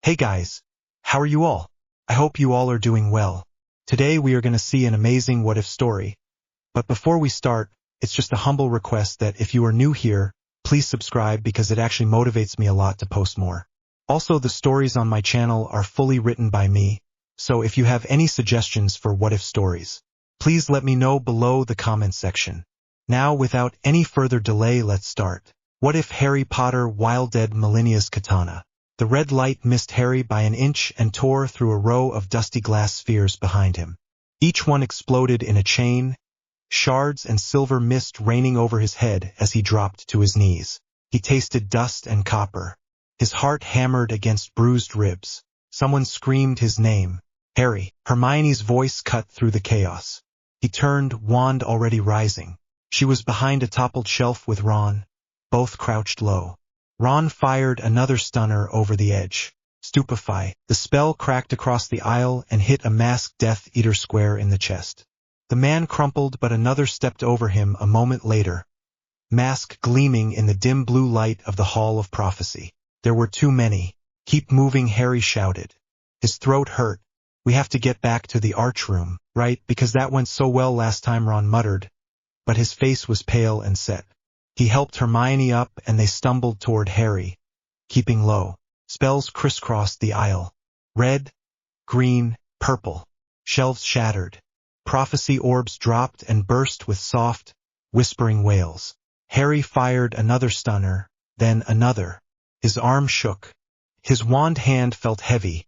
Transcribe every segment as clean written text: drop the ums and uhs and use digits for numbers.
Hey guys, how are you all? I hope you all are doing well. Today we are going to see an amazing what-if story. But before we start, it's just a humble request that if you are new here, please subscribe because it actually motivates me a lot to post more. Also, the stories on my channel are fully written by me, so if you have any suggestions for what-if stories, please let me know below the comments section. Now, without any further delay, let's start. What if Harry Potter Wielded Melinia's katana? The red light missed Harry by an inch and tore through a row of dusty glass spheres behind him. Each one exploded in a chain, shards and silver mist raining over his head as he dropped to his knees. He tasted dust and copper. His heart hammered against bruised ribs. Someone screamed his name. Harry. Hermione's voice cut through the chaos. He turned, wand already rising. She was behind a toppled shelf with Ron, both crouched low. Ron fired another stunner over the edge. Stupefy. The spell cracked across the aisle and hit a masked Death Eater square in the chest. The man crumpled, but another stepped over him a moment later, mask gleaming in the dim blue light of the Hall of Prophecy. There were too many. Keep moving, Harry shouted. His throat hurt. We have to get back to the arch room, right? Because that went so well last time, Ron muttered, but his face was pale and set. He helped Hermione up and they stumbled toward Harry, keeping low. Spells crisscrossed the aisle. Red, green, purple. Shelves shattered. Prophecy orbs dropped and burst with soft, whispering wails. Harry fired another stunner, then another. His arm shook. His wand hand felt heavy,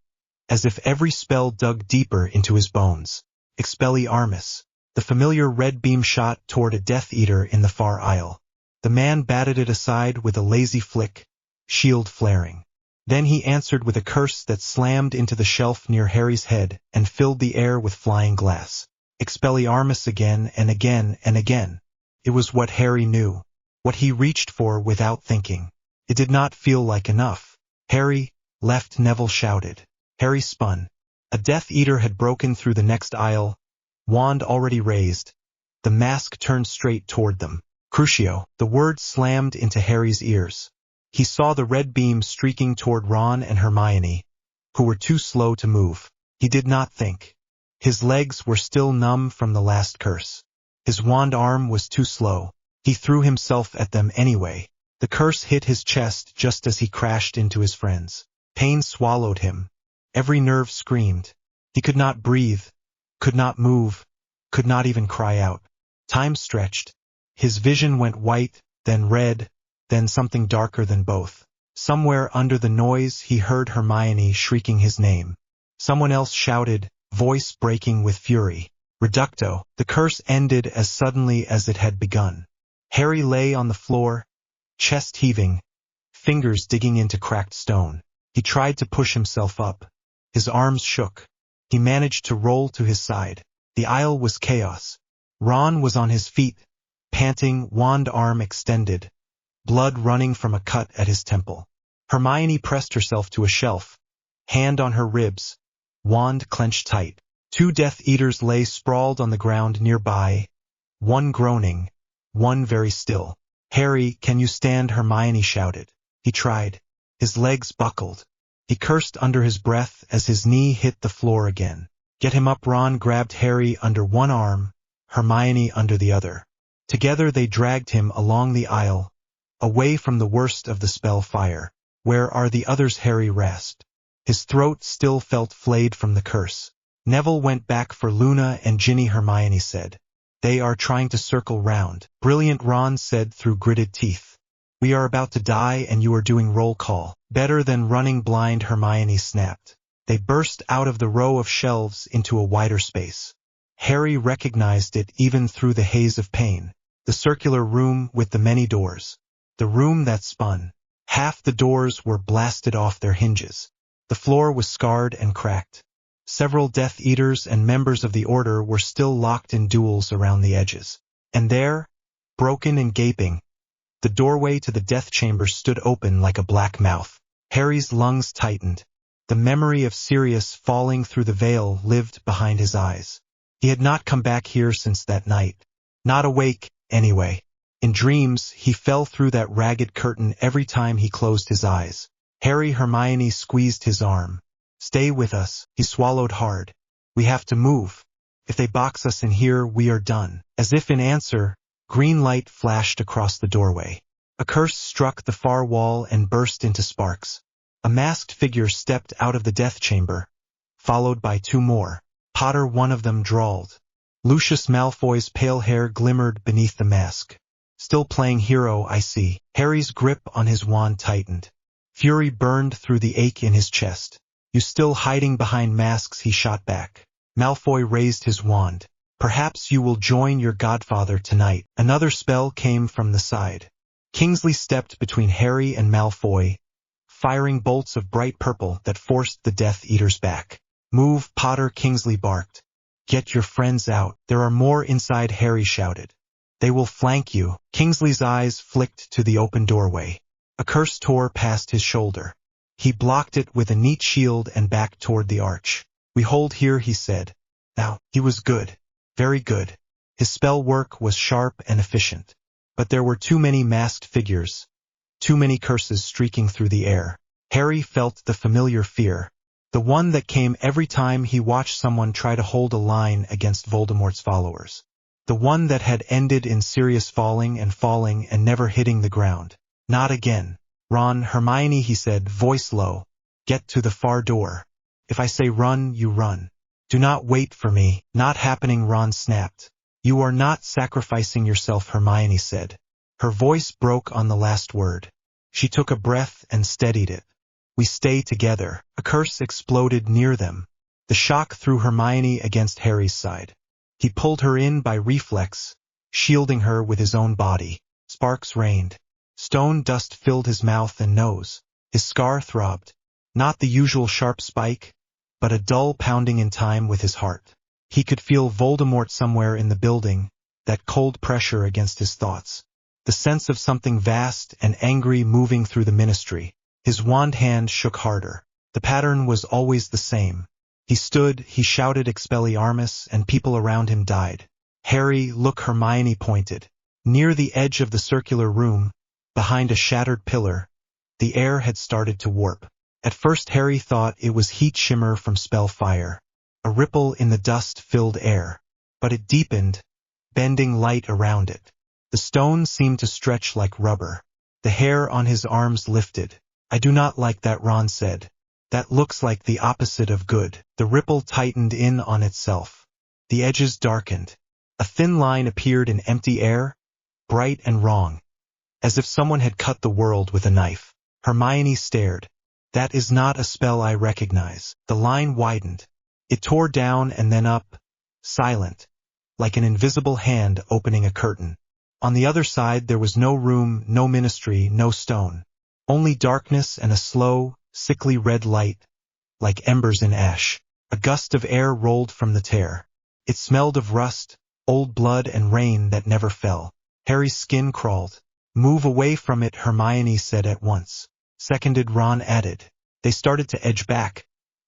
as if every spell dug deeper into his bones. Expelliarmus. The familiar red beam shot toward a Death Eater in the far aisle. The man batted it aside with a lazy flick, shield flaring. Then he answered with a curse that slammed into the shelf near Harry's head and filled the air with flying glass. Expelliarmus again and again and again. It was what Harry knew, what he reached for without thinking. It did not feel like enough. Harry, left, Neville shouted. Harry spun. A Death Eater had broken through the next aisle, wand already raised. The mask turned straight toward them. Crucio. The word slammed into Harry's ears. He saw the red beam streaking toward Ron and Hermione, who were too slow to move. He did not think. His legs were still numb from the last curse. His wand arm was too slow. He threw himself at them anyway. The curse hit his chest just as he crashed into his friends. Pain swallowed him. Every nerve screamed. He could not breathe, could not move, could not even cry out. Time stretched. His vision went white, then red, then something darker than both. Somewhere under the noise he heard Hermione shrieking his name. Someone else shouted, voice breaking with fury. Reducto. The curse ended as suddenly as it had begun. Harry lay on the floor, chest heaving, fingers digging into cracked stone. He tried to push himself up. His arms shook. He managed to roll to his side. The aisle was chaos. Ron was on his feet, panting, wand arm extended, blood running from a cut at his temple. Hermione pressed herself to a shelf, hand on her ribs, wand clenched tight. Two Death Eaters lay sprawled on the ground nearby, one groaning, one very still. Harry, can you stand? Hermione shouted. He tried. His legs buckled. He cursed under his breath as his knee hit the floor again. Get him up. Ron grabbed Harry under one arm, Hermione under the other. Together they dragged him along the aisle, away from the worst of the spell fire. Where are the others? Harry rasped. His throat still felt flayed from the curse. Neville went back for Luna and Ginny. Hermione said. They are trying to circle round. Brilliant, Ron said through gritted teeth. We are about to die and you are doing roll call. Better than running blind, Hermione snapped. They burst out of the row of shelves into a wider space. Harry recognized it even through the haze of pain. The circular room with the many doors. The room that spun. Half the doors were blasted off their hinges. The floor was scarred and cracked. Several Death Eaters and members of the Order were still locked in duels around the edges. And there, broken and gaping, the doorway to the death chamber stood open like a black mouth. Harry's lungs tightened. The memory of Sirius falling through the veil lived behind his eyes. He had not come back here since that night. Not awake, anyway. In dreams, he fell through that ragged curtain every time he closed his eyes. Hermione squeezed his arm. Stay with us, he swallowed hard. We have to move. If they box us in here, we are done. As if in answer, green light flashed across the doorway. A curse struck the far wall and burst into sparks. A masked figure stepped out of the death chamber, followed by two more. Potter, one of them drawled. Lucius Malfoy's pale hair glimmered beneath the mask. Still playing hero, I see. Harry's grip on his wand tightened. Fury burned through the ache in his chest. You still hiding behind masks, he shot back. Malfoy raised his wand. Perhaps you will join your godfather tonight. Another spell came from the side. Kingsley stepped between Harry and Malfoy, firing bolts of bright purple that forced the Death Eaters back. Move, Potter, Kingsley barked. Get your friends out. There are more inside, Harry shouted. They will flank you. Kingsley's eyes flicked to the open doorway. A curse tore past his shoulder. He blocked it with a neat shield and backed toward the arch. We hold here, he said. Now, he was good. Very good. His spell work was sharp and efficient. But there were too many masked figures, too many curses streaking through the air. Harry felt the familiar fear, the one that came every time he watched someone try to hold a line against Voldemort's followers. The one that had ended in Sirius falling and never hitting the ground. Not again. Ron, Hermione, he said, voice low. Get to the far door. If I say run, you run. Do not wait for me. Not happening, Ron snapped. You are not sacrificing yourself, Hermione said. Her voice broke on the last word. She took a breath and steadied it. We stay together. A curse exploded near them. The shock threw Hermione against Harry's side. He pulled her in by reflex, shielding her with his own body. Sparks rained. Stone dust filled his mouth and nose. His scar throbbed. Not the usual sharp spike, but a dull pounding in time with his heart. He could feel Voldemort somewhere in the building, that cold pressure against his thoughts. The sense of something vast and angry moving through the ministry. His wand hand shook harder. The pattern was always the same. He stood, he shouted Expelliarmus, and people around him died. Harry, look, Hermione pointed. Near the edge of the circular room, behind a shattered pillar, the air had started to warp. At first Harry thought it was heat shimmer from spell fire. A ripple in the dust-filled air. But it deepened, bending light around it. The stone seemed to stretch like rubber. The hair on his arms lifted. I do not like that, Ron said. That looks like the opposite of good. The ripple tightened in on itself. The edges darkened. A thin line appeared in empty air, bright and wrong. As if someone had cut the world with a knife. Hermione stared. That is not a spell I recognize. The line widened. It tore down and then up, silent, like an invisible hand opening a curtain. On the other side there was no room, no ministry, no stone. Only darkness and a slow, sickly red light, like embers in ash. A gust of air rolled from the tear. It smelled of rust, old blood and rain that never fell. Harry's skin crawled. Move away from it, Hermione said at once. Seconded, Ron added. They started to edge back.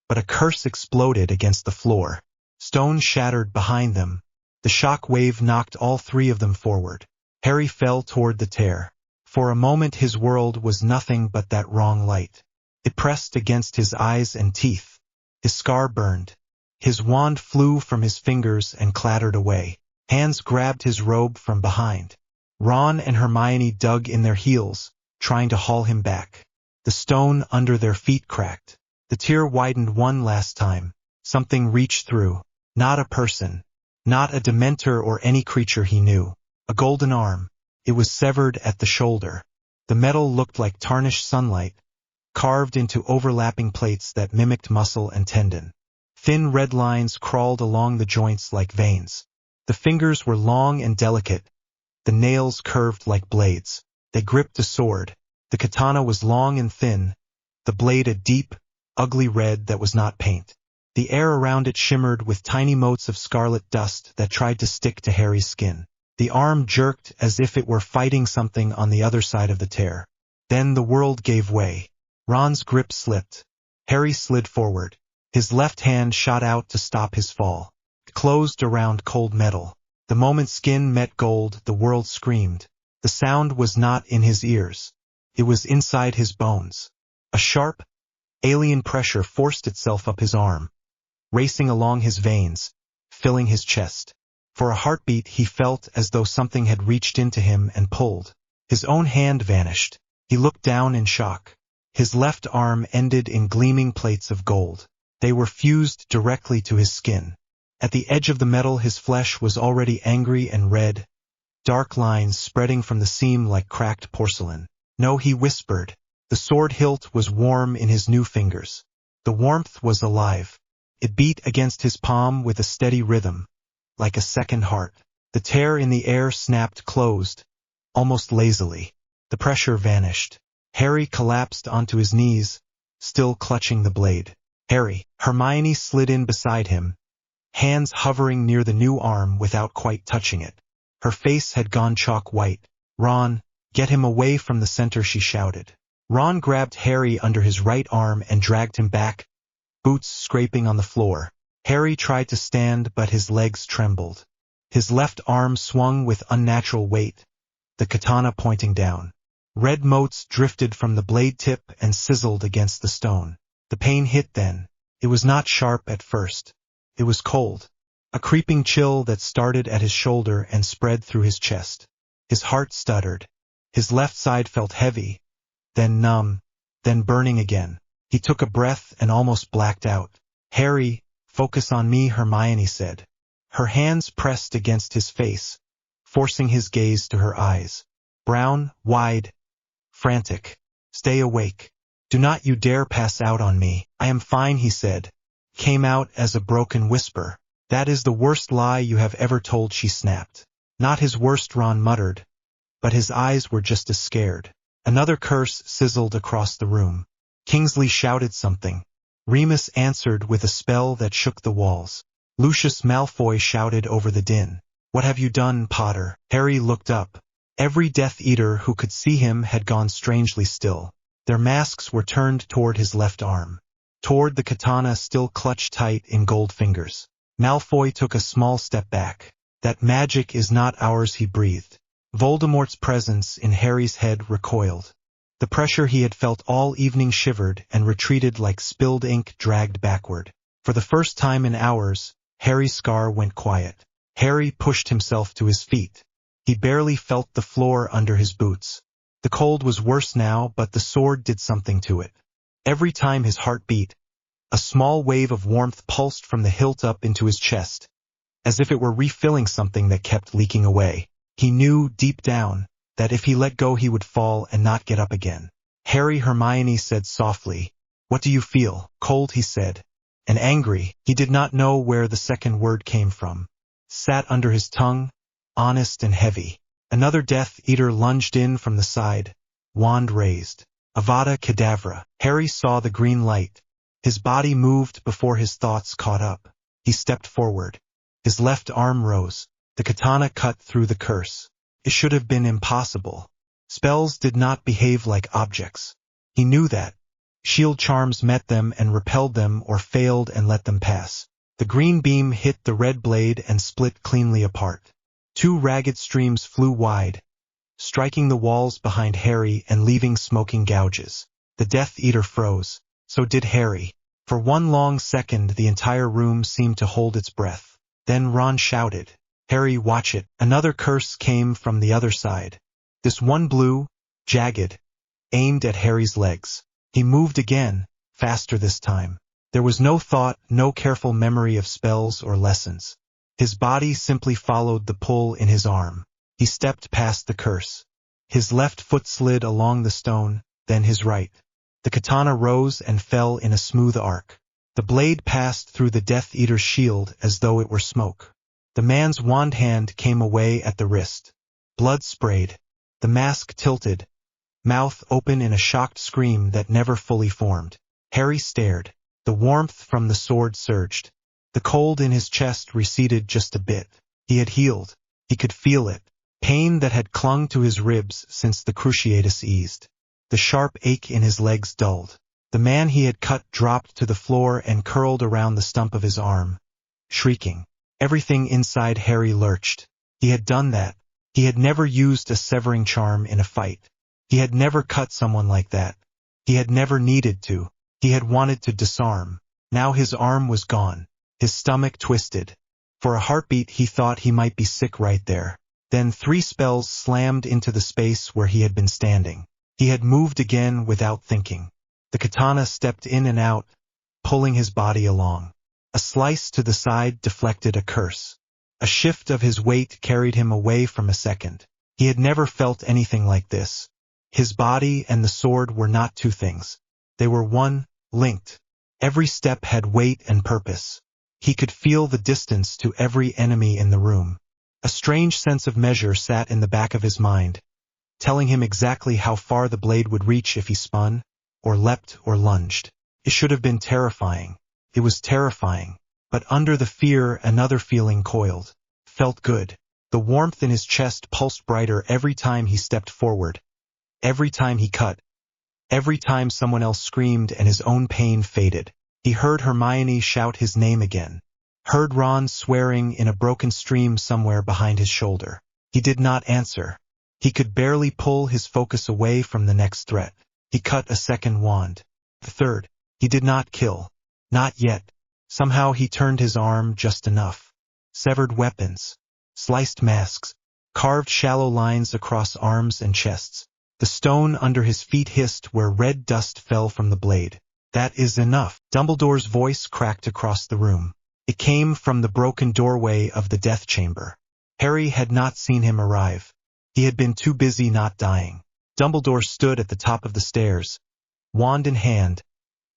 But a curse exploded against the floor. Stone shattered behind them. The shock wave knocked all three of them forward. Harry fell toward the tear. For a moment his world was nothing but that wrong light. It pressed against his eyes and teeth. His scar burned. His wand flew from his fingers and clattered away. Hands grabbed his robe from behind. Ron and Hermione dug in their heels, trying to haul him back. The stone under their feet cracked. The tear widened one last time. Something reached through. Not a person. Not a Dementor or any creature he knew. A golden arm. It was severed at the shoulder. The metal looked like tarnished sunlight, carved into overlapping plates that mimicked muscle and tendon. Thin red lines crawled along the joints like veins. The fingers were long and delicate, the nails curved like blades. They gripped a sword. The katana was long and thin, the blade a deep, ugly red that was not paint. The air around it shimmered with tiny motes of scarlet dust that tried to stick to Harry's skin. The arm jerked as if it were fighting something on the other side of the tear. Then the world gave way. Ron's grip slipped. Harry slid forward. His left hand shot out to stop his fall. It closed around cold metal. The moment skin met gold, the world screamed. The sound was not in his ears. It was inside his bones. A sharp, alien pressure forced itself up his arm, racing along his veins, filling his chest. For a heartbeat he felt as though something had reached into him and pulled. His own hand vanished. He looked down in shock. His left arm ended in gleaming plates of gold. They were fused directly to his skin. At the edge of the metal his flesh was already angry and red, dark lines spreading from the seam like cracked porcelain. No, he whispered. The sword hilt was warm in his new fingers. The warmth was alive. It beat against his palm with a steady rhythm, like a second heart. The tear in the air snapped closed, almost lazily. The pressure vanished. Harry collapsed onto his knees, still clutching the blade. Harry, Hermione slid in beside him, hands hovering near the new arm without quite touching it. Her face had gone chalk white. Ron, get him away from the center, she shouted. Ron grabbed Harry under his right arm and dragged him back, boots scraping on the floor. Harry tried to stand, but his legs trembled. His left arm swung with unnatural weight, the katana pointing down. Red motes drifted from the blade tip and sizzled against the stone. The pain hit then. It was not sharp at first. It was cold. A creeping chill that started at his shoulder and spread through his chest. His heart stuttered. His left side felt heavy, then numb, then burning again. He took a breath and almost blacked out. Harry, focus on me, Hermione said. Her hands pressed against his face, forcing his gaze to her eyes. Brown, wide, frantic. Stay awake. Do not you dare pass out on me. I am fine, he said. Came out as a broken whisper. That is the worst lie you have ever told, she snapped. Not his worst, Ron muttered, but his eyes were just as scared. Another curse sizzled across the room. Kingsley shouted something. Remus answered with a spell that shook the walls. Lucius Malfoy shouted over the din. What have you done, Potter? Harry looked up. Every Death Eater who could see him had gone strangely still. Their masks were turned toward his left arm, toward the katana still clutched tight in gold fingers. Malfoy took a small step back. That magic is not ours, he breathed. Voldemort's presence in Harry's head recoiled. The pressure he had felt all evening shivered and retreated like spilled ink dragged backward. For the first time in hours, Harry's scar went quiet. Harry pushed himself to his feet. He barely felt the floor under his boots. The cold was worse now, but the sword did something to it. Every time his heart beat, a small wave of warmth pulsed from the hilt up into his chest, as if it were refilling something that kept leaking away. He knew, deep down, that if he let go he would fall and not get up again. Harry, Hermione said softly. What do you feel? Cold, he said. And angry. He did not know where the second word came from. Sat under his tongue, honest and heavy. Another Death Eater lunged in from the side, wand raised. Avada Kedavra. Harry saw the green light. His body moved before his thoughts caught up. He stepped forward. His left arm rose. The katana cut through the curse. It should have been impossible. Spells did not behave like objects. He knew that. Shield charms met them and repelled them or failed and let them pass. The green beam hit the red blade and split cleanly apart. Two ragged streams flew wide, striking the walls behind Harry and leaving smoking gouges. The Death Eater froze. So did Harry. For one long second the entire room seemed to hold its breath. Then Ron shouted, Harry, watch it. Another curse came from the other side. This one blue, jagged, aimed at Harry's legs. He moved again, faster this time. There was no thought, no careful memory of spells or lessons. His body simply followed the pull in his arm. He stepped past the curse. His left foot slid along the stone, then his right. The katana rose and fell in a smooth arc. The blade passed through the Death Eater's shield as though it were smoke. The man's wand hand came away at the wrist. Blood sprayed. The mask tilted, mouth open in a shocked scream that never fully formed. Harry stared. The warmth from the sword surged. The cold in his chest receded just a bit. He had healed. He could feel it. Pain that had clung to his ribs since the cruciatus eased. The sharp ache in his legs dulled. The man he had cut dropped to the floor and curled around the stump of his arm, shrieking. Everything inside Harry lurched. He had done that. He had never used a severing charm in a fight. He had never cut someone like that. He had never needed to. He had wanted to disarm. Now his arm was gone. His stomach twisted. For a heartbeat he thought he might be sick right there. Then 3 spells slammed into the space where he had been standing. He had moved again without thinking. The katana stepped in and out, pulling his body along. A slice to the side deflected a curse. A shift of his weight carried him away from a second. He had never felt anything like this. His body and the sword were not 2 things. They were one, linked. Every step had weight and purpose. He could feel the distance to every enemy in the room. A strange sense of measure sat in the back of his mind, telling him exactly how far the blade would reach if he spun, or leapt, or lunged. It should have been terrifying. It was terrifying. But under the fear another feeling coiled. Felt good. The warmth in his chest pulsed brighter every time he stepped forward. Every time he cut. Every time someone else screamed and his own pain faded. He heard Hermione shout his name again. Heard Ron swearing in a broken stream somewhere behind his shoulder. He did not answer. He could barely pull his focus away from the next threat. He cut a second wand. The third. He did not kill. Not yet. Somehow he turned his arm just enough. Severed weapons. Sliced masks. Carved shallow lines across arms and chests. The stone under his feet hissed where red dust fell from the blade. That is enough. Dumbledore's voice cracked across the room. It came from the broken doorway of the death chamber. Harry had not seen him arrive. He had been too busy not dying. Dumbledore stood at the top of the stairs, wand in hand,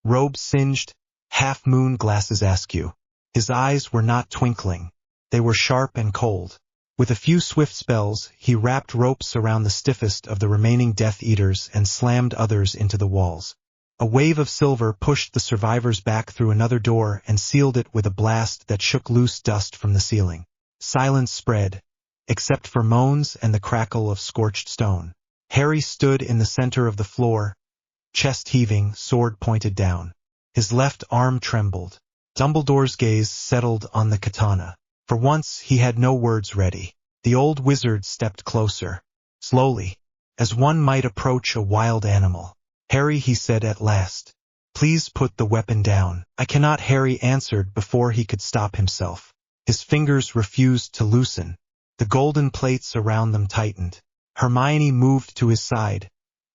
robe singed, half-moon glasses askew. His eyes were not twinkling. They were sharp and cold. With a few swift spells, he wrapped ropes around the stiffest of the remaining Death Eaters and slammed others into the walls. A wave of silver pushed the survivors back through another door and sealed it with a blast that shook loose dust from the ceiling. Silence spread, except for moans and the crackle of scorched stone. Harry stood in the center of the floor, chest heaving, sword pointed down. His left arm trembled. Dumbledore's gaze settled on the katana. For once he had no words ready. The old wizard stepped closer, slowly, as one might approach a wild animal. "Harry," he said at last, "please put the weapon down." "I cannot," Harry answered before he could stop himself. His fingers refused to loosen. The golden plates around them tightened. Hermione moved to his side,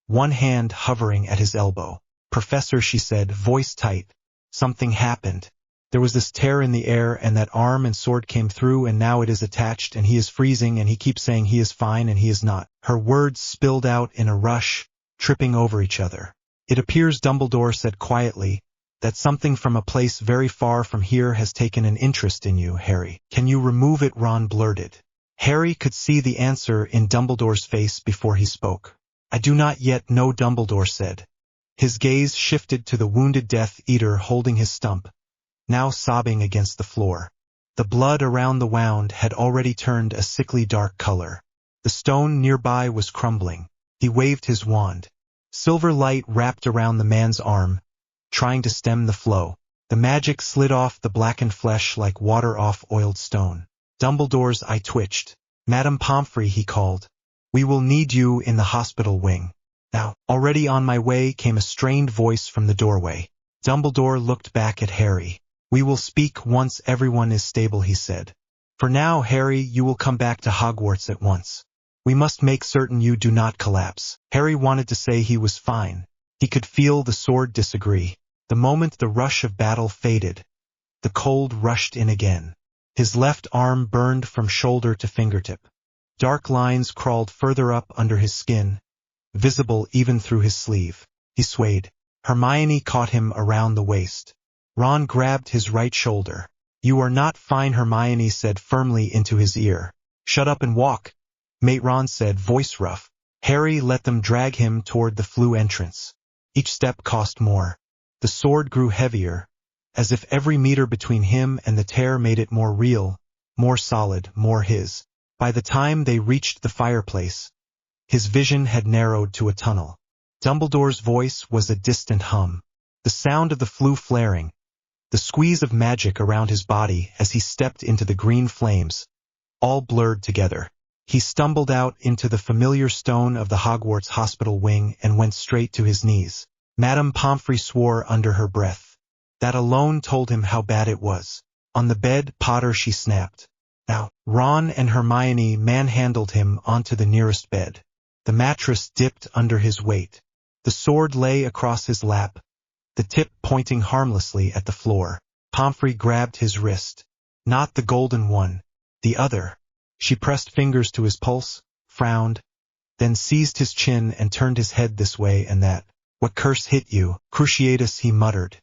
one hand hovering at his elbow. "Professor," she said, voice tight, "something happened. There was this tear in the air and that arm and sword came through and now it is attached and he is freezing and he keeps saying he is fine and he is not." Her words spilled out in a rush, tripping over each other. "It appears," Dumbledore said quietly, "that something from a place very far from here has taken an interest in you, Harry. Can you remove it?" Ron blurted. Harry could see the answer in Dumbledore's face before he spoke. "I do not yet know," Dumbledore said. His gaze shifted to the wounded Death Eater holding his stump, now sobbing against the floor. The blood around the wound had already turned a sickly dark color. The stone nearby was crumbling. He waved his wand. Silver light wrapped around the man's arm, trying to stem the flow. The magic slid off the blackened flesh like water off oiled stone. Dumbledore's eye twitched. "Madame Pomfrey," he called, "we will need you in the hospital wing." "Now." "Already on my way," came a strained voice from the doorway. Dumbledore looked back at Harry. "We will speak once everyone is stable," he said. "For now, Harry, you will come back to Hogwarts at once. We must make certain you do not collapse." Harry wanted to say he was fine. He could feel the sword disagree. The moment the rush of battle faded, the cold rushed in again. His left arm burned from shoulder to fingertip. Dark lines crawled further up under his skin, visible even through his sleeve. He swayed. Hermione caught him around the waist. Ron grabbed his right shoulder. "You are not fine," Hermione said firmly into his ear. "Shut up and walk," Mate Ron said, voice rough. Harry let them drag him toward the flue entrance. Each step cost more. The sword grew heavier, as if every meter between him and the tear made it more real, more solid, more his. By the time they reached the fireplace, his vision had narrowed to a tunnel. Dumbledore's voice was a distant hum. The sound of the flue flaring, the squeeze of magic around his body as he stepped into the green flames, all blurred together. He stumbled out into the familiar stone of the Hogwarts hospital wing and went straight to his knees. Madame Pomfrey swore under her breath. That alone told him how bad it was. On the bed, Potter, she snapped. Now, Ron and Hermione manhandled him onto the nearest bed. The mattress dipped under his weight. The sword lay across his lap, the tip pointing harmlessly at the floor. Pomfrey grabbed his wrist. Not the golden one, the other. She pressed fingers to his pulse, frowned, then seized his chin and turned his head this way and that. What curse hit you, Cruciatus, he muttered.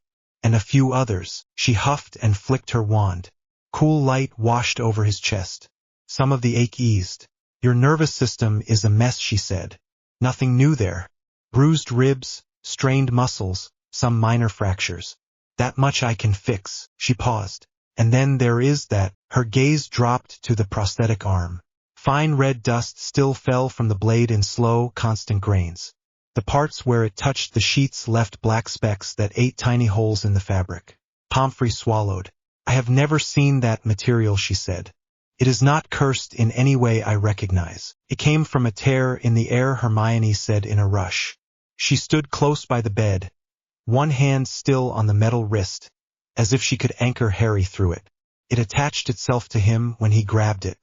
And a few others. She huffed and flicked her wand. Cool light washed over his chest. Some of the ache eased. Your nervous system is a mess, she said. Nothing new there. Bruised ribs, strained muscles, some minor fractures. That much I can fix. She paused. And then there is that. Her gaze dropped to the prosthetic arm. Fine red dust still fell from the blade in slow, constant grains. The parts where it touched the sheets left black specks that ate tiny holes in the fabric. Pomfrey swallowed. I have never seen that material, she said. It is not cursed in any way I recognize. It came from a tear in the air, Hermione said in a rush. She stood close by the bed, one hand still on the metal wrist, as if she could anchor Harry through it. It attached itself to him when he grabbed it.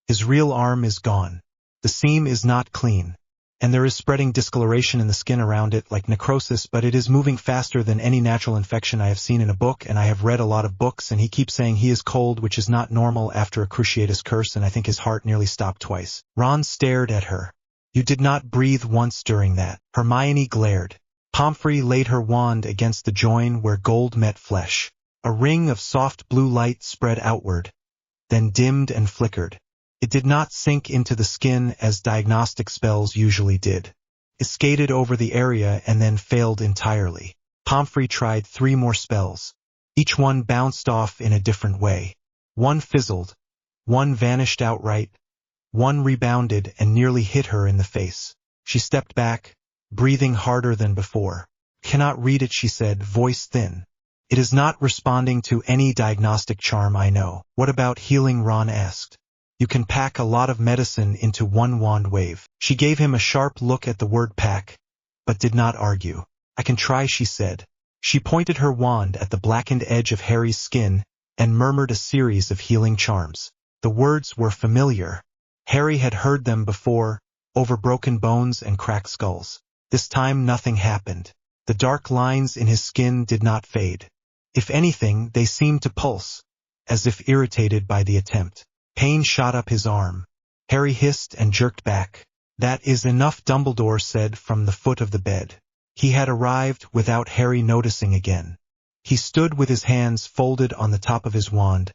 His real arm is gone. The seam is not clean, and there is spreading discoloration in the skin around it like necrosis, but it is moving faster than any natural infection I have seen in a book, and I have read a lot of books, and he keeps saying he is cold, which is not normal after a Cruciatus curse, and I think his heart nearly stopped twice. Ron stared at her. You did not breathe once during that. Hermione glared. Pomfrey laid her wand against the join where gold met flesh. A ring of soft blue light spread outward, then dimmed and flickered. It did not sink into the skin as diagnostic spells usually did. It skated over the area and then failed entirely. Pomfrey tried 3 more spells. Each one bounced off in a different way. One fizzled, one vanished outright, one rebounded and nearly hit her in the face. She stepped back, breathing harder than before. Cannot read it, she said, voice thin. It is not responding to any diagnostic charm I know. What about healing? Ron asked. You can pack a lot of medicine into one wand wave. She gave him a sharp look at the word pack, but did not argue. I can try, she said. She pointed her wand at the blackened edge of Harry's skin and murmured a series of healing charms. The words were familiar. Harry had heard them before, over broken bones and cracked skulls. This time nothing happened. The dark lines in his skin did not fade. If anything, they seemed to pulse, as if irritated by the attempt. Pain shot up his arm. Harry hissed and jerked back. That is enough, Dumbledore said from the foot of the bed. He had arrived without Harry noticing again. He stood with his hands folded on the top of his wand,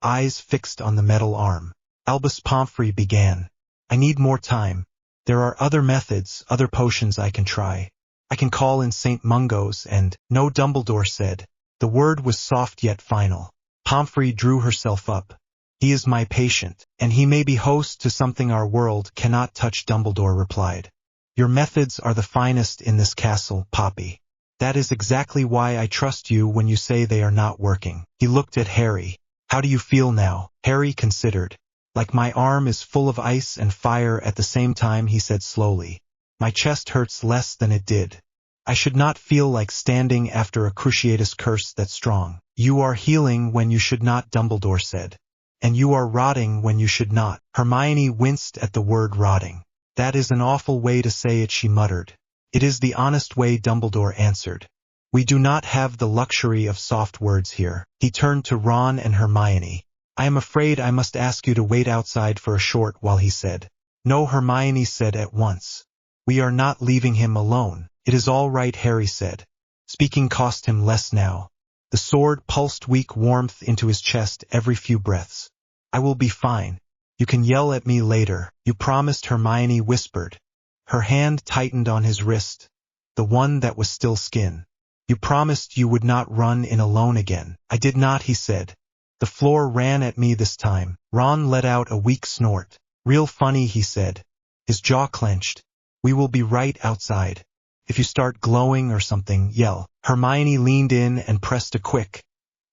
eyes fixed on the metal arm. Albus Pomfrey began. I need more time. There are other methods, other potions I can try. I can call in St. Mungo's and— No, Dumbledore said. The word was soft yet final. Pomfrey drew herself up. He is my patient, and he may be host to something our world cannot touch, Dumbledore replied. Your methods are the finest in this castle, Poppy. That is exactly why I trust you when you say they are not working. He looked at Harry. How do you feel now? Harry considered. Like my arm is full of ice and fire at the same time, he said slowly. My chest hurts less than it did. I should not feel like standing after a Cruciatus curse that strong. You are healing when you should not, Dumbledore said. And you are rotting when you should not. Hermione winced at the word rotting. That is an awful way to say it, she muttered. It is the honest way, Dumbledore answered. We do not have the luxury of soft words here. He turned to Ron and Hermione. I am afraid I must ask you to wait outside for a short while, he said. No, Hermione said at once. We are not leaving him alone. It is all right, Harry said. Speaking cost him less now. The sword pulsed weak warmth into his chest every few breaths. I will be fine. You can yell at me later. You promised, Hermione whispered. Her hand tightened on his wrist, the one that was still skin. You promised you would not run in alone again. I did not, he said. The floor ran at me this time. Ron let out a weak snort. Real funny, he said. His jaw clenched. We will be right outside. If you start glowing or something, yell. Hermione leaned in and pressed a quick,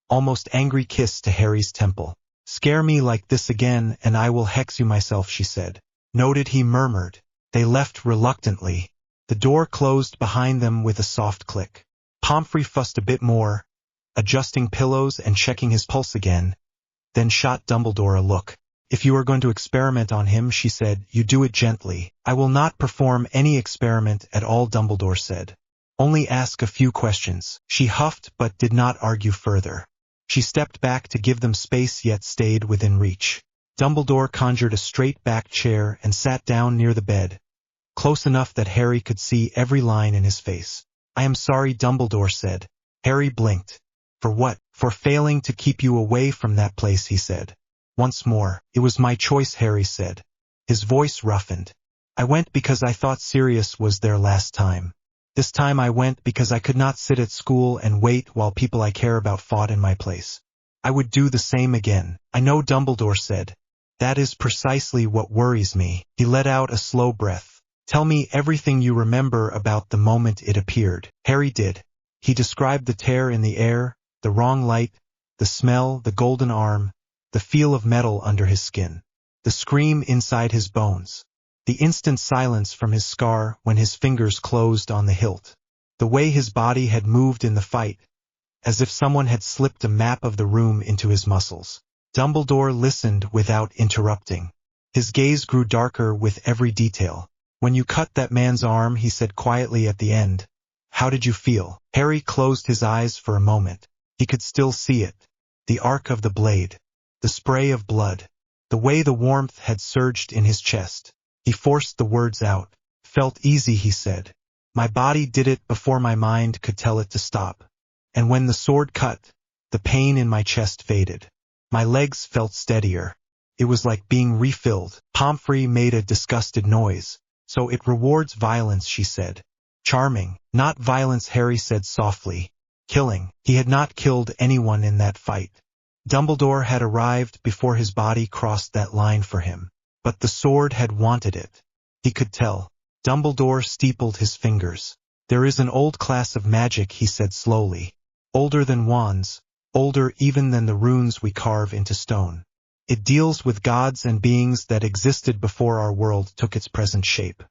almost angry kiss to Harry's temple. Scare me like this again and I will hex you myself, she said. Noted, he murmured. They left reluctantly. The door closed behind them with a soft click. Pomfrey fussed a bit more, adjusting pillows and checking his pulse again, then shot Dumbledore a look. If you are going to experiment on him, she said, you do it gently. I will not perform any experiment at all, Dumbledore said. Only ask a few questions. She huffed but did not argue further. She stepped back to give them space yet stayed within reach. Dumbledore conjured a straight-backed chair and sat down near the bed, close enough that Harry could see every line in his face. I am sorry, Dumbledore said. Harry blinked. For what? For failing to keep you away from that place, he said. Once more, it was my choice, Harry said. His voice roughened. I went because I thought Sirius was there last time. This time I went because I could not sit at school and wait while people I care about fought in my place. I would do the same again. I know, Dumbledore said. That is precisely what worries me. He let out a slow breath. Tell me everything you remember about the moment it appeared. Harry did. He described the tear in the air, the wrong light, the smell, the golden arm, the feel of metal under his skin, the scream inside his bones, the instant silence from his scar when his fingers closed on the hilt, the way his body had moved in the fight, as if someone had slipped a map of the room into his muscles. Dumbledore listened without interrupting. His gaze grew darker with every detail. When you cut that man's arm, he said quietly at the end, how did you feel? Harry closed his eyes for a moment. He could still see it, the arc of the blade, the spray of blood, the way the warmth had surged in his chest. He forced the words out. Felt easy, he said. My body did it before my mind could tell it to stop. And when the sword cut, the pain in my chest faded. My legs felt steadier. It was like being refilled. Pomfrey made a disgusted noise. So it rewards violence, she said. Charming. Not violence, Harry said softly. Killing. He had not killed anyone in that fight. Dumbledore had arrived before his body crossed that line for him. But the sword had wanted it. He could tell. Dumbledore steepled his fingers. There is an old class of magic, he said slowly. Older than wands, older even than the runes we carve into stone. It deals with gods and beings that existed before our world took its present shape.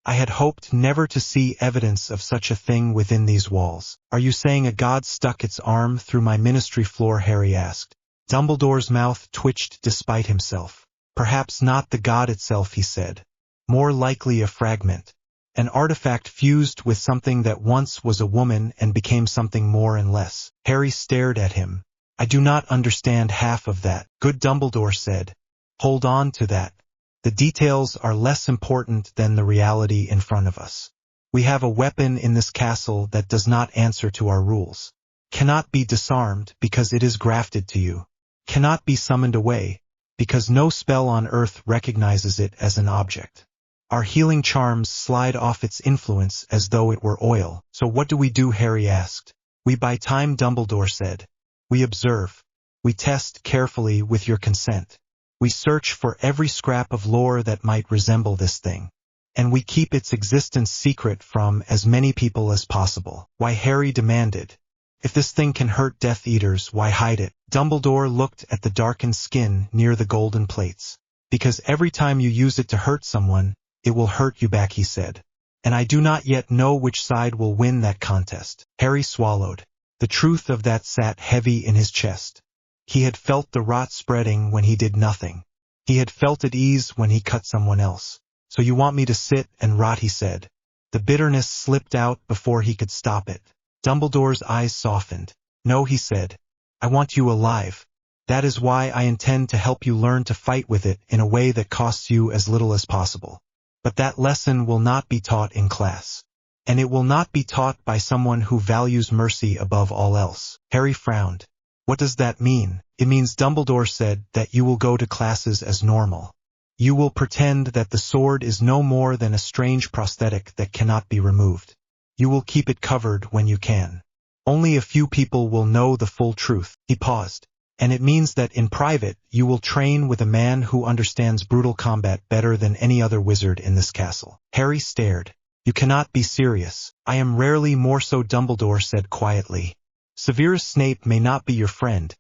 I had hoped never to see evidence of such a thing within these walls. Are you saying a god stuck its arm through my ministry floor? Harry asked. Dumbledore's mouth twitched despite himself. Perhaps not the god itself, he said. More likely a fragment. An artifact fused with something that once was a woman and became something more and less. Harry stared at him. I do not understand half of that. Good, Dumbledore said. Hold on to that. The details are less important than the reality in front of us. We have a weapon in this castle that does not answer to our rules. Cannot be disarmed because it is grafted to you. Cannot be summoned away because no spell on earth recognizes it as an object. Our healing charms slide off its influence as though it were oil. So what do we do? Harry asked. We buy time, Dumbledore said. We observe. We test carefully with your consent. We search for every scrap of lore that might resemble this thing. And we keep its existence secret from as many people as possible. Why? Harry demanded. If this thing can hurt Death Eaters, why hide it? Dumbledore looked at the darkened skin near the golden plates. Because every time you use it to hurt someone, it will hurt you back, he said. And I do not yet know which side will win that contest. Harry swallowed. The truth of that sat heavy in his chest. He had felt the rot spreading when he did nothing. He had felt at ease when he cut someone else. So you want me to sit and rot, he said. The bitterness slipped out before he could stop it. Dumbledore's eyes softened. No, he said. I want you alive. That is why I intend to help you learn to fight with it in a way that costs you as little as possible. But that lesson will not be taught in class. And it will not be taught by someone who values mercy above all else. Harry frowned. What does that mean? It means, Dumbledore said, that you will go to classes as normal. You will pretend that the sword is no more than a strange prosthetic that cannot be removed. You will keep it covered when you can. Only a few people will know the full truth. He paused. And it means that in private, you will train with a man who understands brutal combat better than any other wizard in this castle. Harry stared. You cannot be serious. I am rarely more so, Dumbledore said quietly. Severus Snape may not be your friend,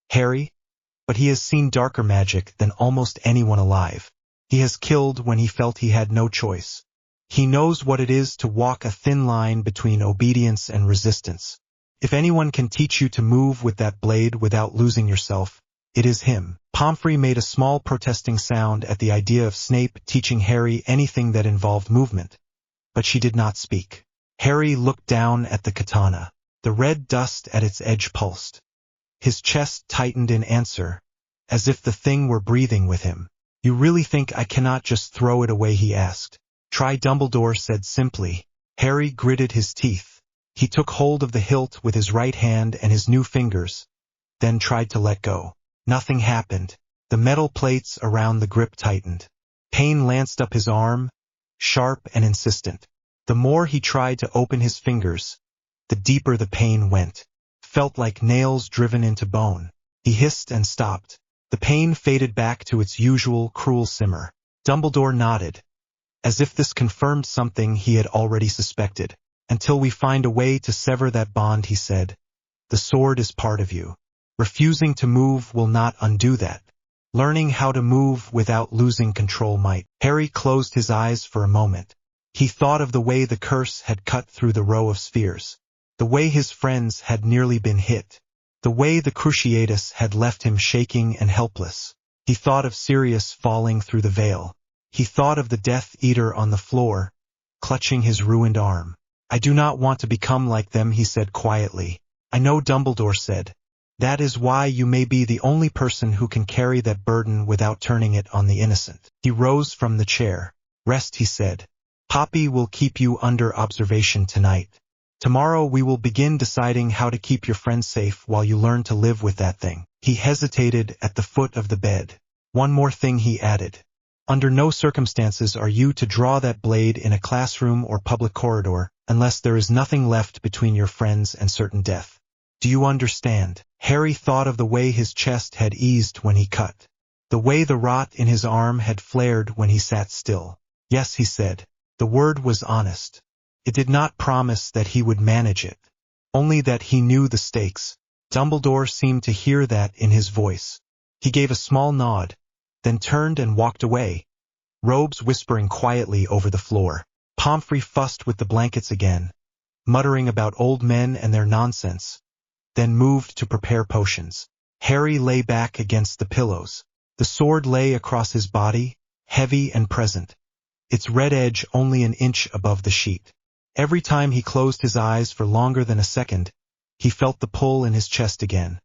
Harry, but he has seen darker magic than almost anyone alive. He has killed when he felt he had no choice. He knows what it is to walk a thin line between obedience and resistance. If anyone can teach you to move with that blade without losing yourself, it is him. Pomfrey made a small protesting sound at the idea of Snape teaching Harry anything that involved movement, but she did not speak. Harry looked down at the katana. The red dust at its edge pulsed. His chest tightened in answer, as if the thing were breathing with him. "You really think I cannot just throw it away?" he asked. "Try," Dumbledore said simply. Harry gritted his teeth. He took hold of the hilt with his right hand and his new fingers, then tried to let go. Nothing happened. The metal plates around the grip tightened. Pain lanced up his arm, sharp and insistent. The more he tried to open his fingers, the deeper the pain went. Felt like nails driven into bone. He hissed and stopped. The pain faded back to its usual cruel simmer. Dumbledore nodded, as if this confirmed something he had already suspected. "Until we find a way to sever that bond," he said. "The sword is part of you. Refusing to move will not undo that. Learning how to move without losing control might." Harry closed his eyes for a moment. He thought of the way the curse had cut through the row of spheres. The way his friends had nearly been hit. The way the Cruciatus had left him shaking and helpless. He thought of Sirius falling through the veil. He thought of the Death Eater on the floor, clutching his ruined arm. "I do not want to become like them," he said quietly. "I know," Dumbledore said. "That is why you may be the only person who can carry that burden without turning it on the innocent." He rose from the chair. "Rest," he said. "Poppy will keep you under observation tonight. Tomorrow we will begin deciding how to keep your friends safe while you learn to live with that thing." He hesitated at the foot of the bed. "One more thing," he added. "Under no circumstances are you to draw that blade in a classroom or public corridor unless there is nothing left between your friends and certain death. Do you understand?" Harry thought of the way his chest had eased when he cut. The way the rot in his arm had flared when he sat still. "Yes," he said. The word was honest. It did not promise that he would manage it, only that he knew the stakes. Dumbledore seemed to hear that in his voice. He gave a small nod, then turned and walked away, robes whispering quietly over the floor. Pomfrey fussed with the blankets again, muttering about old men and their nonsense, then moved to prepare potions. Harry lay back against the pillows. The sword lay across his body, heavy and present, its red edge only an inch above the sheet. Every time he closed his eyes for longer than a second, he felt the pull in his chest again,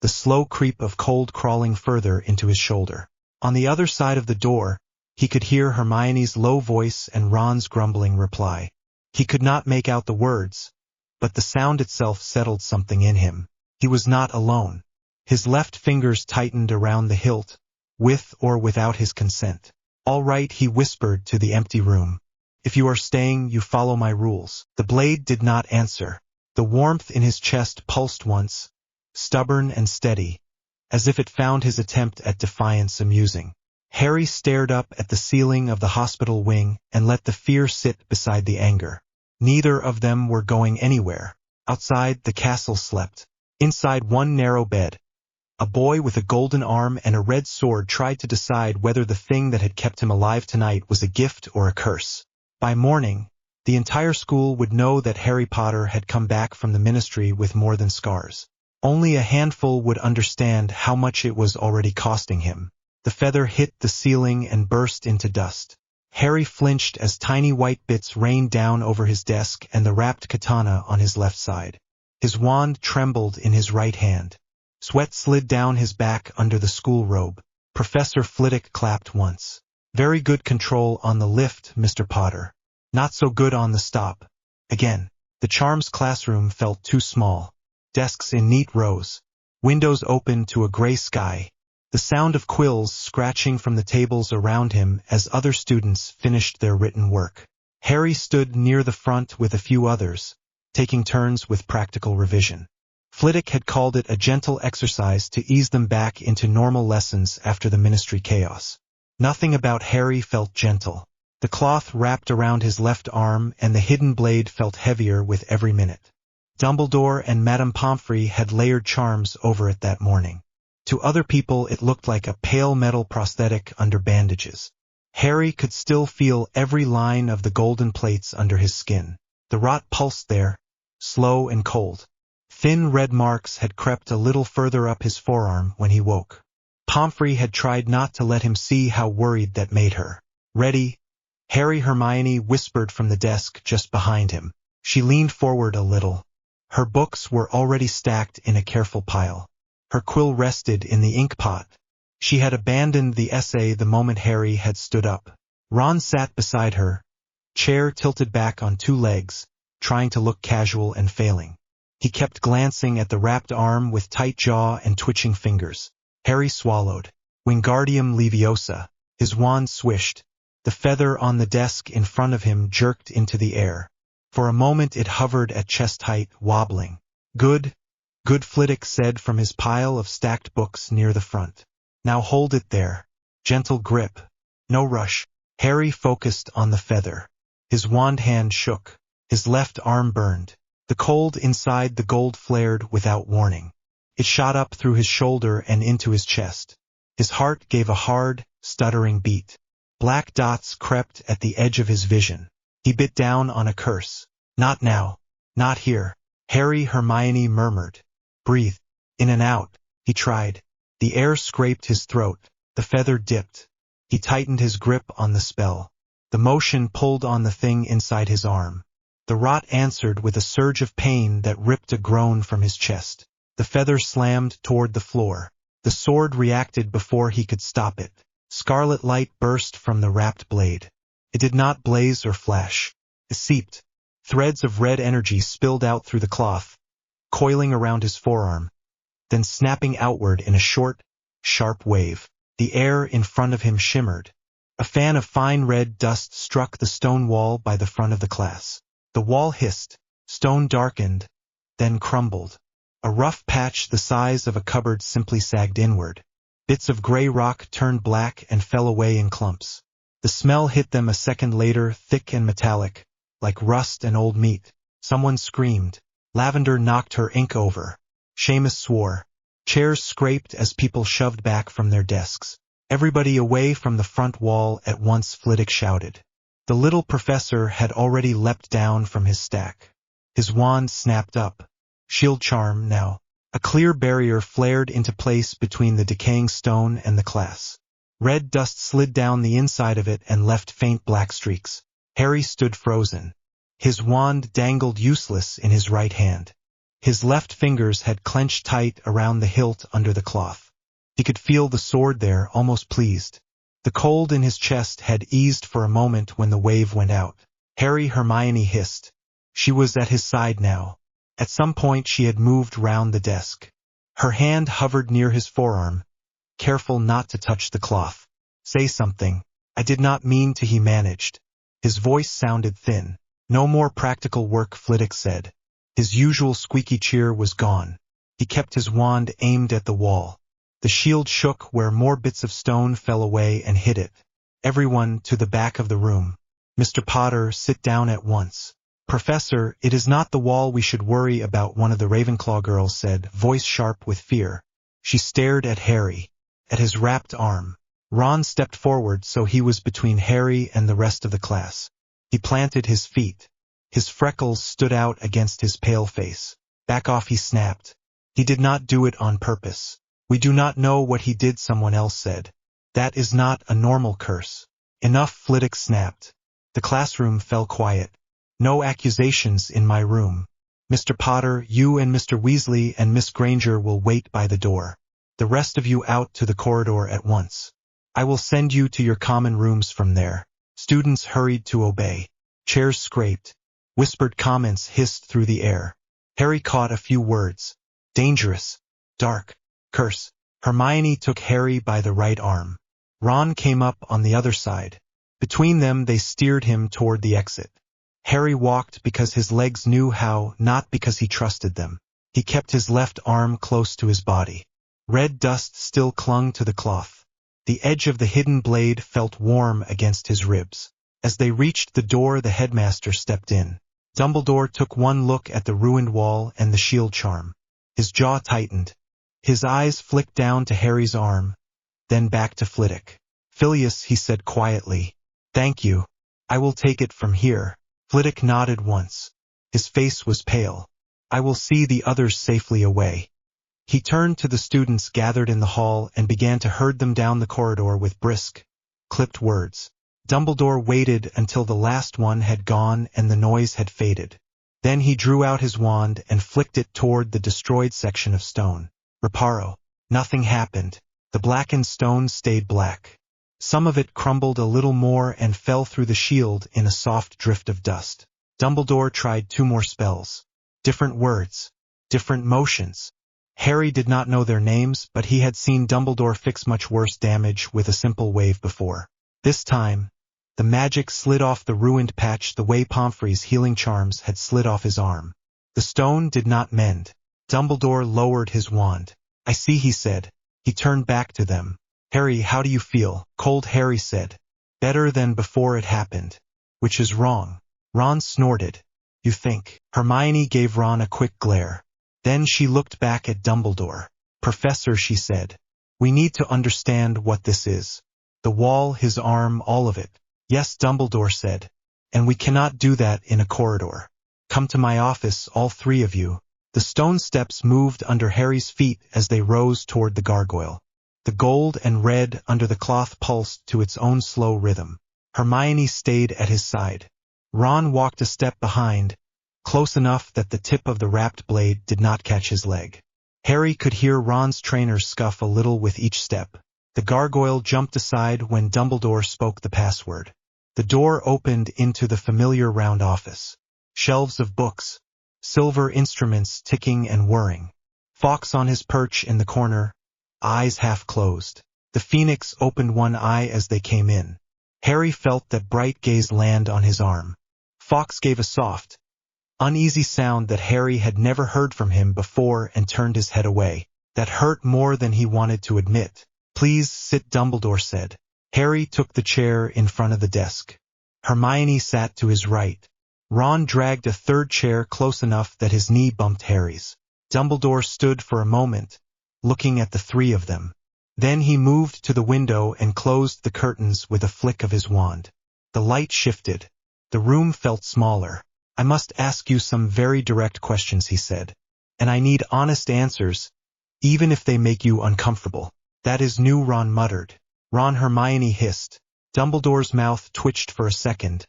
the slow creep of cold crawling further into his shoulder. On the other side of the door, he could hear Hermione's low voice and Ron's grumbling reply. He could not make out the words, but the sound itself settled something in him. He was not alone. His left fingers tightened around the hilt, with or without his consent. "All right," he whispered to the empty room. "If you are staying, you follow my rules." The blade did not answer. The warmth in his chest pulsed once, stubborn and steady, as if it found his attempt at defiance amusing. Harry stared up at the ceiling of the hospital wing and let the fear sit beside the anger. Neither of them were going anywhere. Outside, the castle slept. Inside one narrow bed, a boy with a golden arm and a red sword tried to decide whether the thing that had kept him alive tonight was a gift or a curse. By morning, the entire school would know that Harry Potter had come back from the ministry with more than scars. Only a handful would understand how much it was already costing him. The feather hit the ceiling and burst into dust. Harry flinched as tiny white bits rained down over his desk and the wrapped katana on his left side. His wand trembled in his right hand. Sweat slid down his back under the school robe. Professor Flitwick clapped once. "Very good control on the lift, Mr. Potter. Not so good on the stop." Again. The Charms classroom felt too small. Desks in neat rows. Windows open to a gray sky. The sound of quills scratching from the tables around him as other students finished their written work. Harry stood near the front with a few others, taking turns with practical revision. Flitwick had called it a gentle exercise to ease them back into normal lessons after the ministry chaos. Nothing about Harry felt gentle. The cloth wrapped around his left arm and the hidden blade felt heavier with every minute. Dumbledore and Madame Pomfrey had layered charms over it that morning. To other people it looked like a pale metal prosthetic under bandages. Harry could still feel every line of the golden plates under his skin. The rot pulsed there, slow and cold. Thin red marks had crept a little further up his forearm when he woke. Pomfrey had tried not to let him see how worried that made her. "Ready?" Hermione whispered from the desk just behind him. She leaned forward a little. Her books were already stacked in a careful pile. Her quill rested in the ink pot. She had abandoned the essay the moment Harry had stood up. Ron sat beside her, chair tilted back on two legs, trying to look casual and failing. He kept glancing at the wrapped arm with tight jaw and twitching fingers. Harry swallowed. Wingardium Leviosa. His wand swished. The feather on the desk in front of him jerked into the air. For a moment it hovered at chest height, wobbling. Good, Flitwick said from his pile of stacked books near the front. "Now hold it there. Gentle grip. No rush." Harry focused on the feather. His wand hand shook. His left arm burned. The cold inside the gold flared without warning. It shot up through his shoulder and into his chest. His heart gave a hard, stuttering beat. Black dots crept at the edge of his vision. He bit down on a curse. "Not now. Not here." Hermione murmured. "Breathe. In and out." He tried. The air scraped his throat. The feather dipped. He tightened his grip on the spell. The motion pulled on the thing inside his arm. The rot answered with a surge of pain that ripped a groan from his chest. The feather slammed toward the floor. The sword reacted before he could stop it. Scarlet light burst from the wrapped blade. It did not blaze or flash. It seeped. Threads of red energy spilled out through the cloth, coiling around his forearm, then snapping outward in a short, sharp wave. The air in front of him shimmered. A fan of fine red dust struck the stone wall by the front of the class. The wall hissed, stone darkened, then crumbled. A rough patch the size of a cupboard simply sagged inward. Bits of gray rock turned black and fell away in clumps. The smell hit them a second later, thick and metallic, like rust and old meat. Someone screamed. Lavender knocked her ink over. Seamus swore. Chairs scraped as people shoved back from their desks. "Everybody away from the front wall at once," Flitwick shouted. The little professor had already leapt down from his stack. His wand snapped up. Shield charm now. A clear barrier flared into place between the decaying stone and the class. Red dust slid down the inside of it and left faint black streaks. Harry stood frozen. His wand dangled useless in his right hand. His left fingers had clenched tight around the hilt under the cloth. He could feel the sword there, almost pleased. The cold in his chest had eased for a moment when the wave went out. Hermione hissed. She was at his side now. At some point she had moved round the desk. Her hand hovered near his forearm, careful not to touch the cloth. "Say something." "I did not mean to," he managed. His voice sounded thin. "No more practical work," Flitwick said. His usual squeaky cheer was gone. He kept his wand aimed at the wall. The shield shook where more bits of stone fell away and hit it. "Everyone to the back of the room. Mr. Potter, sit down at once." "Professor, it is not the wall we should worry about," one of the Ravenclaw girls said, voice sharp with fear. She stared at Harry, at his wrapped arm. Ron stepped forward so he was between Harry and the rest of the class. He planted his feet. His freckles stood out against his pale face. "Back off," he snapped. "He did not do it on purpose." "We do not know what he did," someone else said. "That is not a normal curse." "Enough," Flitwick snapped. The classroom fell quiet. "No accusations in my room. Mr. Potter, you and Mr. Weasley and Miss Granger will wait by the door. The rest of you out to the corridor at once. I will send you to your common rooms from there." Students hurried to obey. Chairs scraped. Whispered comments hissed through the air. Harry caught a few words. "Dangerous. Dark. Curse." Hermione took Harry by the right arm. Ron came up on the other side. Between them they steered him toward the exit. Harry walked because his legs knew how, not because he trusted them. He kept his left arm close to his body. Red dust still clung to the cloth. The edge of the hidden blade felt warm against his ribs. As they reached the door, the headmaster stepped in. Dumbledore took one look at the ruined wall and the shield charm. His jaw tightened. His eyes flicked down to Harry's arm, then back to Flitwick. Phileas, he said quietly. Thank you. I will take it from here. Flitwick nodded once. His face was pale. I will see the others safely away. He turned to the students gathered in the hall and began to herd them down the corridor with brisk, clipped words. Dumbledore waited until the last one had gone and the noise had faded. Then he drew out his wand and flicked it toward the destroyed section of stone. Reparo. Nothing happened. The blackened stone stayed black. Some of it crumbled a little more and fell through the shield in a soft drift of dust. Dumbledore tried 2 more spells. Different words. Different motions. Harry did not know their names, but he had seen Dumbledore fix much worse damage with a simple wave before. This time, the magic slid off the ruined patch the way Pomfrey's healing charms had slid off his arm. The stone did not mend. Dumbledore lowered his wand. I see, he said. He turned back to them. Harry, how do you feel? Cold Harry said. Better than before it happened. Which is wrong. Ron snorted. You think? Hermione gave Ron a quick glare. Then she looked back at Dumbledore. Professor, she said. We need to understand what this is. The wall, his arm, all of it. Yes, Dumbledore said. And we cannot do that in a corridor. Come to my office, all 3 of you. The stone steps moved under Harry's feet as they rose toward the gargoyle. The gold and red under the cloth pulsed to its own slow rhythm. Hermione stayed at his side. Ron walked a step behind, close enough that the tip of the wrapped blade did not catch his leg. Harry could hear Ron's trainers scuff a little with each step. The gargoyle jumped aside when Dumbledore spoke the password. The door opened into the familiar round office. Shelves of books. Silver instruments ticking and whirring. Fawkes on his perch in the corner, eyes half closed. The Phoenix opened one eye as they came in. Harry felt that bright gaze land on his arm. Fawkes gave a soft, uneasy sound that Harry had never heard from him before and turned his head away. That hurt more than he wanted to admit. Please sit, Dumbledore said. Harry took the chair in front of the desk. Hermione sat to his right. Ron dragged a 3rd chair close enough that his knee bumped Harry's. Dumbledore stood for a moment, looking at the 3 of them. Then he moved to the window and closed the curtains with a flick of his wand. The light shifted. The room felt smaller. I must ask you some very direct questions, he said. And I need honest answers, even if they make you uncomfortable. That is new, Ron muttered. Ron, Hermione hissed. Dumbledore's mouth twitched for a second,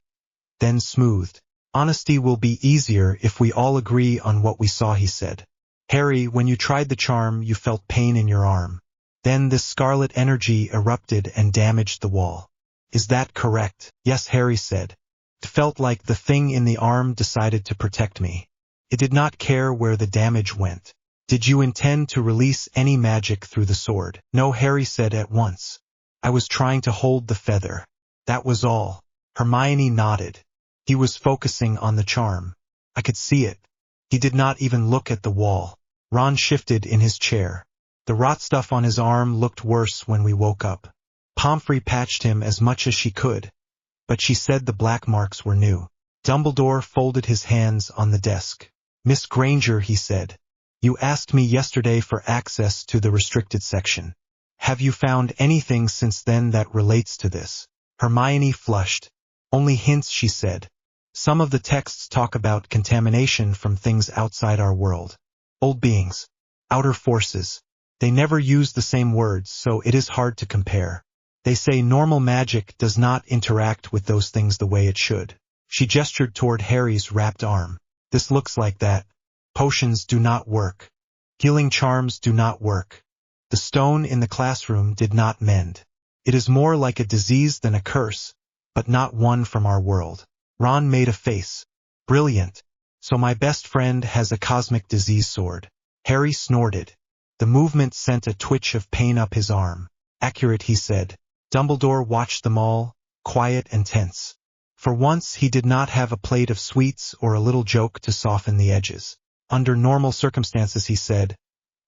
then smoothed. Honesty will be easier if we all agree on what we saw, he said. Harry, when you tried the charm, you felt pain in your arm. Then this scarlet energy erupted and damaged the wall. Is that correct? Yes, Harry said. It felt like the thing in the arm decided to protect me. It did not care where the damage went. Did you intend to release any magic through the sword? No, Harry said at once. I was trying to hold the feather. That was all. Hermione nodded. He was focusing on the charm. I could see it. He did not even look at the wall. Ron shifted in his chair. The rot stuff on his arm looked worse when we woke up. Pomfrey patched him as much as she could, but she said the black marks were new. Dumbledore folded his hands on the desk. Miss Granger, he said, you asked me yesterday for access to the restricted section. Have you found anything since then that relates to this? Hermione flushed. Only hints, she said. Some of the texts talk about contamination from things outside our world. Old beings. Outer forces. They never use the same words, so it is hard to compare. They say normal magic does not interact with those things the way it should. She gestured toward Harry's wrapped arm. This looks like that. Potions do not work. Healing charms do not work. The stone in the classroom did not mend. It is more like a disease than a curse, but not one from our world. Ron made a face. Brilliant. So my best friend has a cosmic disease sword. Harry snorted. The movement sent a twitch of pain up his arm. Accurate, he said. Dumbledore watched them all, quiet and tense. For once he did not have a plate of sweets or a little joke to soften the edges. Under normal circumstances, he said,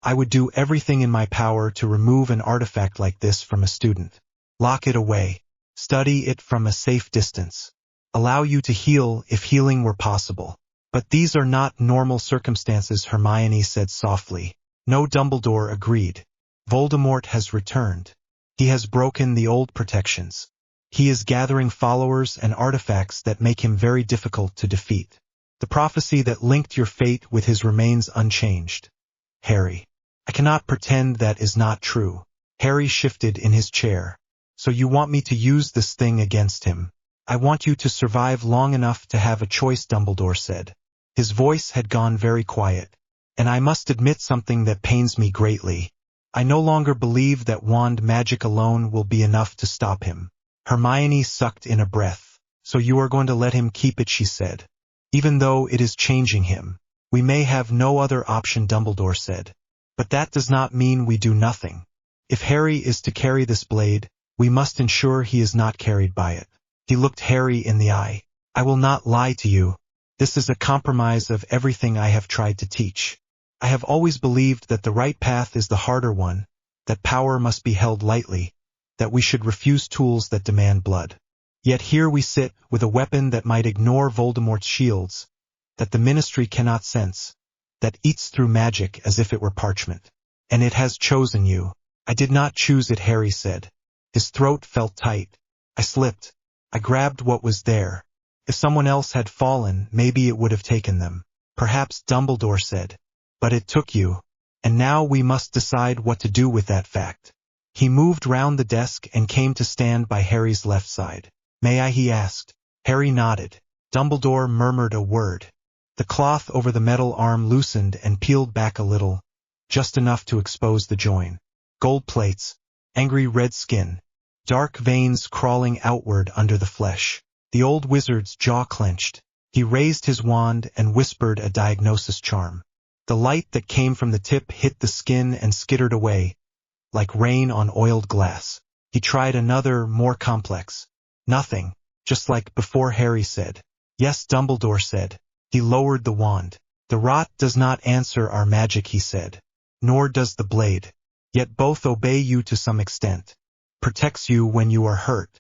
I would do everything in my power to remove an artifact like this from a student. Lock it away. Study it from a safe distance. Allow you to heal if healing were possible. But these are not normal circumstances, Hermione said softly. No, Dumbledore agreed. Voldemort has returned. He has broken the old protections. He is gathering followers and artifacts that make him very difficult to defeat. The prophecy that linked your fate with his remains unchanged. Harry. I cannot pretend that is not true. Harry shifted in his chair. So you want me to use this thing against him? I want you to survive long enough to have a choice, Dumbledore said. His voice had gone very quiet. And I must admit something that pains me greatly. I no longer believe that wand magic alone will be enough to stop him. Hermione sucked in a breath. So you are going to let him keep it, she said. Even though it is changing him. We may have no other option, Dumbledore said. But that does not mean we do nothing. If Harry is to carry this blade, we must ensure he is not carried by it. He looked Harry in the eye. I will not lie to you. This is a compromise of everything I have tried to teach. I have always believed that the right path is the harder one, that power must be held lightly, that we should refuse tools that demand blood. Yet here we sit with a weapon that might ignore Voldemort's shields, that the Ministry cannot sense, that eats through magic as if it were parchment. And it has chosen you. I did not choose it, Harry said. His throat felt tight. I slipped. I grabbed what was there. If someone else had fallen, maybe it would have taken them. Perhaps, Dumbledore said. But it took you. And now we must decide what to do with that fact. He moved round the desk and came to stand by Harry's left side. May I? He asked. Harry nodded. Dumbledore murmured a word. The cloth over the metal arm loosened and peeled back a little, just enough to expose the join. Gold plates, angry red skin, dark veins crawling outward under the flesh. The old wizard's jaw clenched. He raised his wand and whispered a diagnosis charm. The light that came from the tip hit the skin and skittered away, like rain on oiled glass. He tried another, more complex. Nothing, just like before, Harry said. Yes, Dumbledore said. He lowered the wand. The rot does not answer our magic, he said. Nor does the blade. Yet both obey you to some extent. Protects you when you are hurt.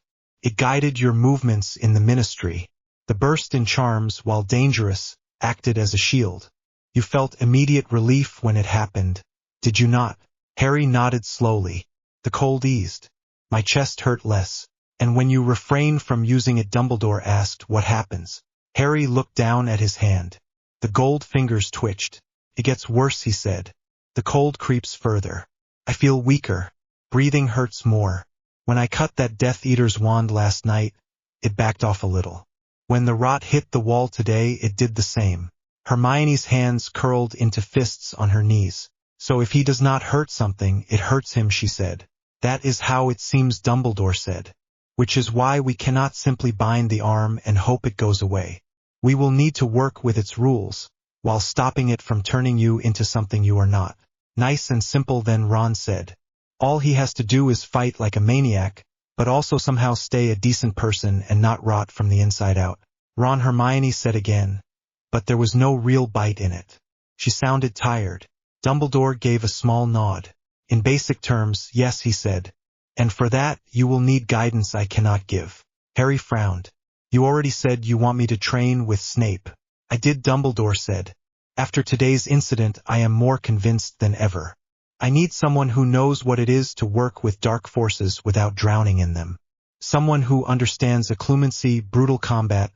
It guided your movements in the Ministry. The burst in charms, while dangerous, acted as a shield. You felt immediate relief when it happened. Did you not? Harry nodded slowly. The cold eased. My chest hurt less. And when you refrain from using it, Dumbledore asked, what happens? Harry looked down at his hand. The gold fingers twitched. It gets worse, he said. The cold creeps further. I feel weaker. Breathing hurts more. When I cut that Death Eater's wand last night, it backed off a little. When the rot hit the wall today, it did the same. Hermione's hands curled into fists on her knees. So if he does not hurt something, it hurts him, she said. That is how it seems, Dumbledore said. Which is why we cannot simply bind the arm and hope it goes away. We will need to work with its rules, while stopping it from turning you into something you are not. Nice and simple, then, Ron said. All he has to do is fight like a maniac, but also somehow stay a decent person and not rot from the inside out. Ron, Hermione said again. But there was no real bite in it. She sounded tired. Dumbledore gave a small nod. In basic terms, yes, he said. And for that, you will need guidance I cannot give. Harry frowned. You already said you want me to train with Snape. I did, Dumbledore said. After today's incident, I am more convinced than ever. I need someone who knows what it is to work with dark forces without drowning in them. Someone who understands occlumency, brutal combat,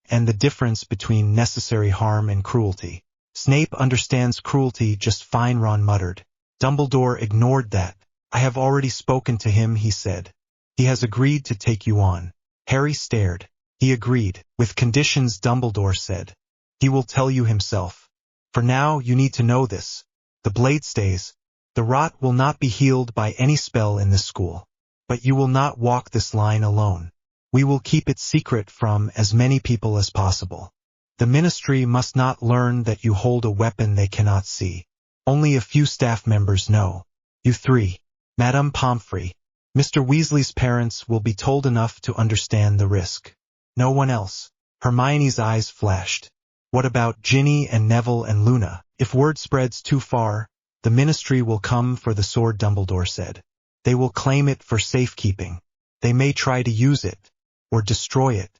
and the difference between necessary harm and cruelty. Snape understands cruelty just fine, Ron muttered. Dumbledore ignored that. I have already spoken to him, he said. He has agreed to take you on. Harry stared. He agreed, with conditions, Dumbledore said. He will tell you himself. For now, you need to know this. The blade stays. The rot will not be healed by any spell in this school. But you will not walk this line alone. We will keep it secret from as many people as possible. The Ministry must not learn that you hold a weapon they cannot see. Only a few staff members know. You three, Madame Pomfrey, Mr. Weasley's parents will be told enough to understand the risk. No one else. Hermione's eyes flashed. What about Ginny and Neville and Luna? If word spreads too far, the Ministry will come for the sword, Dumbledore said. They will claim it for safekeeping. They may try to use it, or destroy it.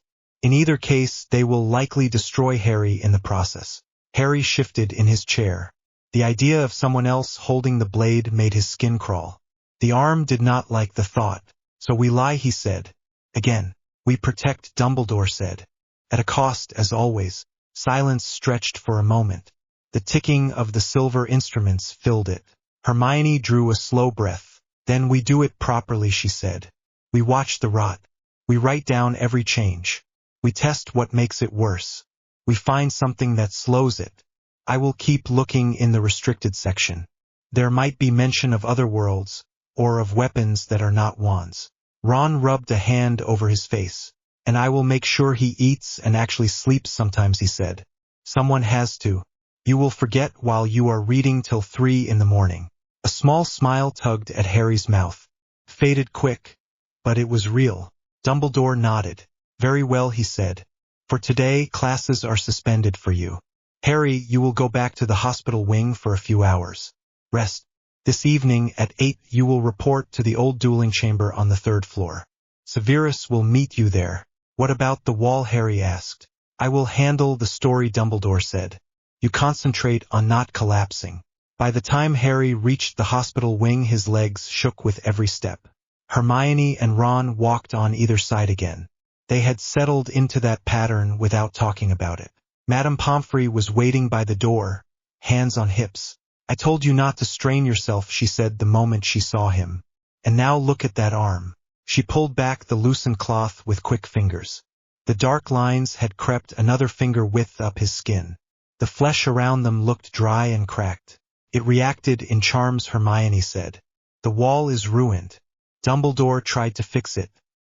In either case, they will likely destroy Harry in the process. Harry shifted in his chair. The idea of someone else holding the blade made his skin crawl. The arm did not like the thought. So we lie, he said. Again. We protect, Dumbledore said. At a cost, as always. Silence stretched for a moment. The ticking of the silver instruments filled it. Hermione drew a slow breath. Then we do it properly, she said. We watch the rot. We write down every change. We test what makes it worse. We find something that slows it. I will keep looking in the restricted section. There might be mention of other worlds, or of weapons that are not wands. Ron rubbed a hand over his face. And I will make sure he eats and actually sleeps sometimes, he said. Someone has to. You will forget while you are reading till 3 in the morning. A small smile tugged at Harry's mouth. Faded quick. But it was real. Dumbledore nodded. Very well, he said. For today, classes are suspended for you. Harry, you will go back to the hospital wing for a few hours. Rest. This evening at 8 you will report to the old dueling chamber on the 3rd floor. Severus will meet you there. What about the wall, Harry asked. I will handle the story, Dumbledore said. You concentrate on not collapsing. By the time Harry reached the hospital wing, his legs shook with every step. Hermione and Ron walked on either side again. They had settled into that pattern without talking about it. Madame Pomfrey was waiting by the door, hands on hips. I told you not to strain yourself, she said the moment she saw him. And now look at that arm. She pulled back the loosened cloth with quick fingers. The dark lines had crept another finger width up his skin. The flesh around them looked dry and cracked. It reacted in charms, Hermione said. The wall is ruined. Dumbledore tried to fix it.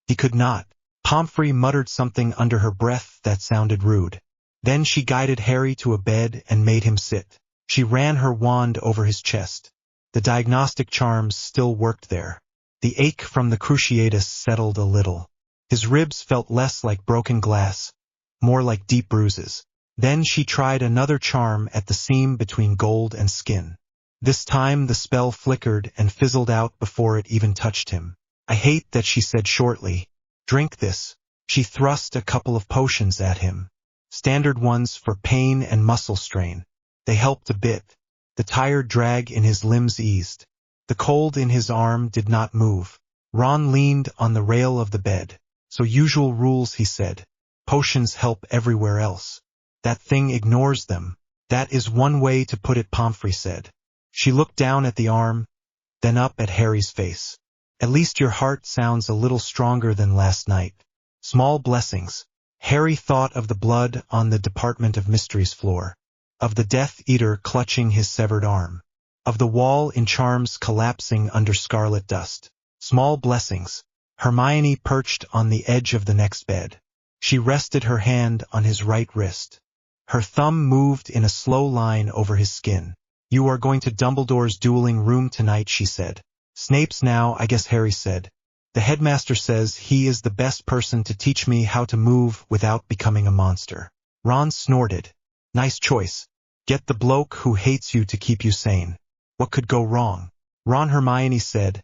He could not. Pomfrey muttered something under her breath that sounded rude. Then she guided Harry to a bed and made him sit. She ran her wand over his chest. The diagnostic charms still worked there. The ache from the cruciatus settled a little. His ribs felt less like broken glass, more like deep bruises. Then she tried another charm at the seam between gold and skin. This time the spell flickered and fizzled out before it even touched him. I hate that, she said shortly. Drink this. She thrust a couple of potions at him. Standard ones for pain and muscle strain. They helped a bit. The tired drag in his limbs eased. The cold in his arm did not move. Ron leaned on the rail of the bed. So usual rules, he said. Potions help everywhere else. That thing ignores them. That is one way to put it, Pomfrey said. She looked down at the arm, then up at Harry's face. At least your heart sounds a little stronger than last night. Small blessings. Harry thought of the blood on the Department of Mysteries floor. Of the Death Eater clutching his severed arm. Of the wall in charms collapsing under scarlet dust. Small blessings. Hermione perched on the edge of the next bed. She rested her hand on his right wrist. Her thumb moved in a slow line over his skin. You are going to Dumbledore's dueling room tonight, she said. Snape's now, I guess, Harry said. The headmaster says he is the best person to teach me how to move without becoming a monster. Ron snorted. Nice choice. Get the bloke who hates you to keep you sane. What could go wrong? Ron, Hermione said,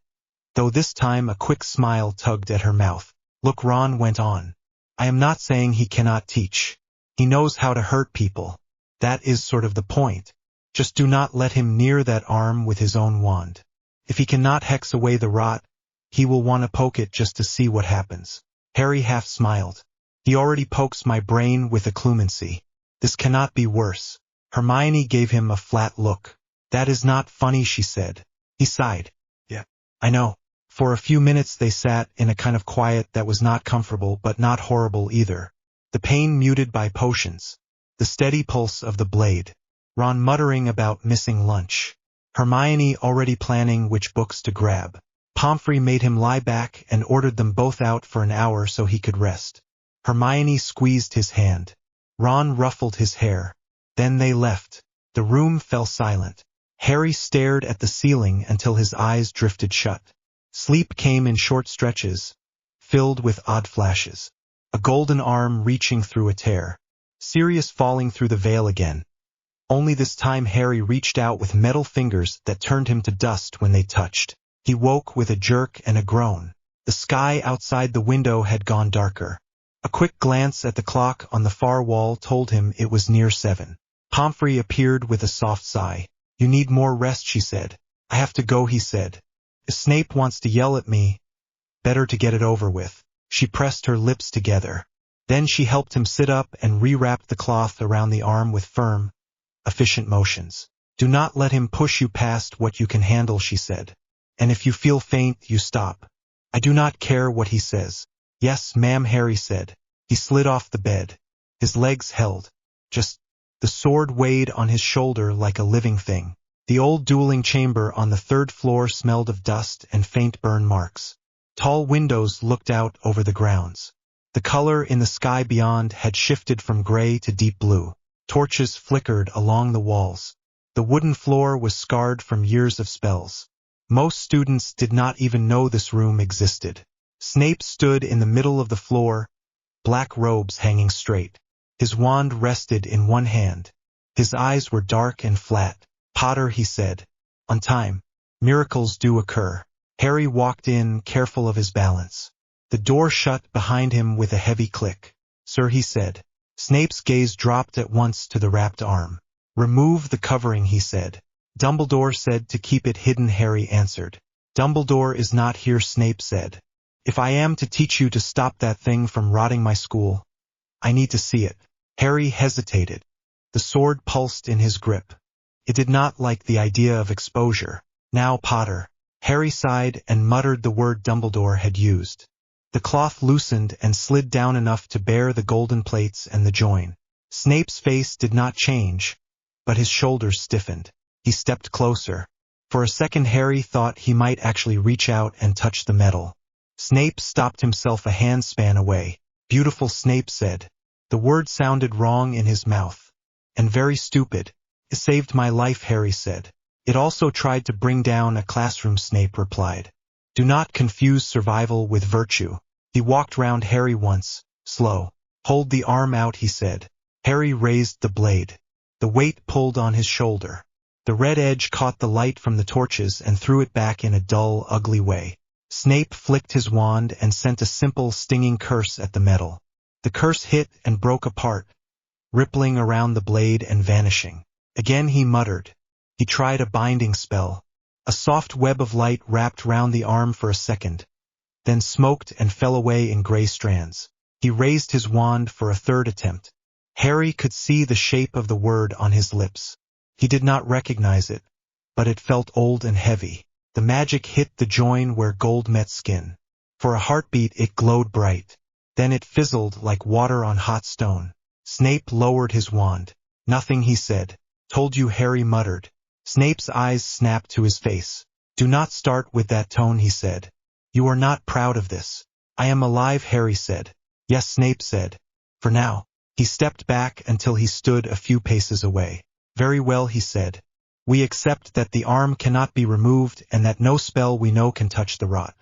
though this time a quick smile tugged at her mouth. Look, Ron went on. I am not saying he cannot teach. He knows how to hurt people. That is sort of the point. Just do not let him near that arm with his own wand. If he cannot hex away the rot, he will want to poke it just to see what happens. Harry half smiled. He already pokes my brain with occlumency. This cannot be worse. Hermione gave him a flat look. That is not funny, she said. He sighed. Yeah, I know. For a few minutes they sat in a kind of quiet that was not comfortable but not horrible either. The pain muted by potions. The steady pulse of the blade. Ron muttering about missing lunch. Hermione already planning which books to grab. Pomfrey made him lie back and ordered them both out for an hour so he could rest. Hermione squeezed his hand. Ron ruffled his hair. Then they left. The room fell silent. Harry stared at the ceiling until his eyes drifted shut. Sleep came in short stretches, filled with odd flashes. A golden arm reaching through a tear. Sirius falling through the veil again. Only this time Harry reached out with metal fingers that turned him to dust when they touched. He woke with a jerk and a groan. The sky outside the window had gone darker. A quick glance at the clock on the far wall told him it was near 7. Pomfrey appeared with a soft sigh. You need more rest, she said. I have to go, he said. If Snape wants to yell at me, better to get it over with. She pressed her lips together. Then she helped him sit up and rewrapped the cloth around the arm with firm, efficient motions. Do not let him push you past what you can handle, she said. And if you feel faint, you stop. I do not care what he says. Yes, ma'am, Harry said. He slid off the bed. His legs held. Just, the sword weighed on his shoulder like a living thing. The old dueling chamber on the 3rd floor smelled of dust and faint burn marks. Tall windows looked out over the grounds. The color in the sky beyond had shifted from gray to deep blue. Torches flickered along the walls. The wooden floor was scarred from years of spells. Most students did not even know this room existed. Snape stood in the middle of the floor, black robes hanging straight. His wand rested in one hand. His eyes were dark and flat. Potter, he said. On time. Miracles do occur. Harry walked in, careful of his balance. The door shut behind him with a heavy click. Sir, he said. Snape's gaze dropped at once to the wrapped arm. Remove the covering, he said. Dumbledore said to keep it hidden, Harry answered. Dumbledore is not here, Snape said. If I am to teach you to stop that thing from rotting my school, I need to see it. Harry hesitated. The sword pulsed in his grip. It did not like the idea of exposure. Now, Potter. Harry sighed and muttered the word Dumbledore had used. The cloth loosened and slid down enough to bear the golden plates and the join. Snape's face did not change, but his shoulders stiffened. He stepped closer. For a second Harry thought he might actually reach out and touch the metal. Snape stopped himself a handspan away. Beautiful, Snape said. The word sounded wrong in his mouth. And very stupid. It saved my life, Harry said. It also tried to bring down a classroom, Snape replied. Do not confuse survival with virtue. He walked round Harry once, slow. Hold the arm out, he said. Harry raised the blade. The weight pulled on his shoulder. The red edge caught the light from the torches and threw it back in a dull, ugly way. Snape flicked his wand and sent a simple, stinging curse at the metal. The curse hit and broke apart, rippling around the blade and vanishing. Again he muttered. He tried a binding spell. A soft web of light wrapped round the arm for a second, then smoked and fell away in gray strands. He raised his wand for a third attempt. Harry could see the shape of the word on his lips. He did not recognize it, but it felt old and heavy. The magic hit the join where gold met skin. For a heartbeat it glowed bright. Then it fizzled like water on hot stone. Snape lowered his wand. Nothing, he said. Told you, Harry muttered. Snape's eyes snapped to his face. Do not start with that tone, he said. You are not proud of this. I am alive, Harry said. Yes, Snape said. For now. He stepped back until he stood a few paces away. Very well, he said. We accept that the arm cannot be removed and that no spell we know can touch the rot.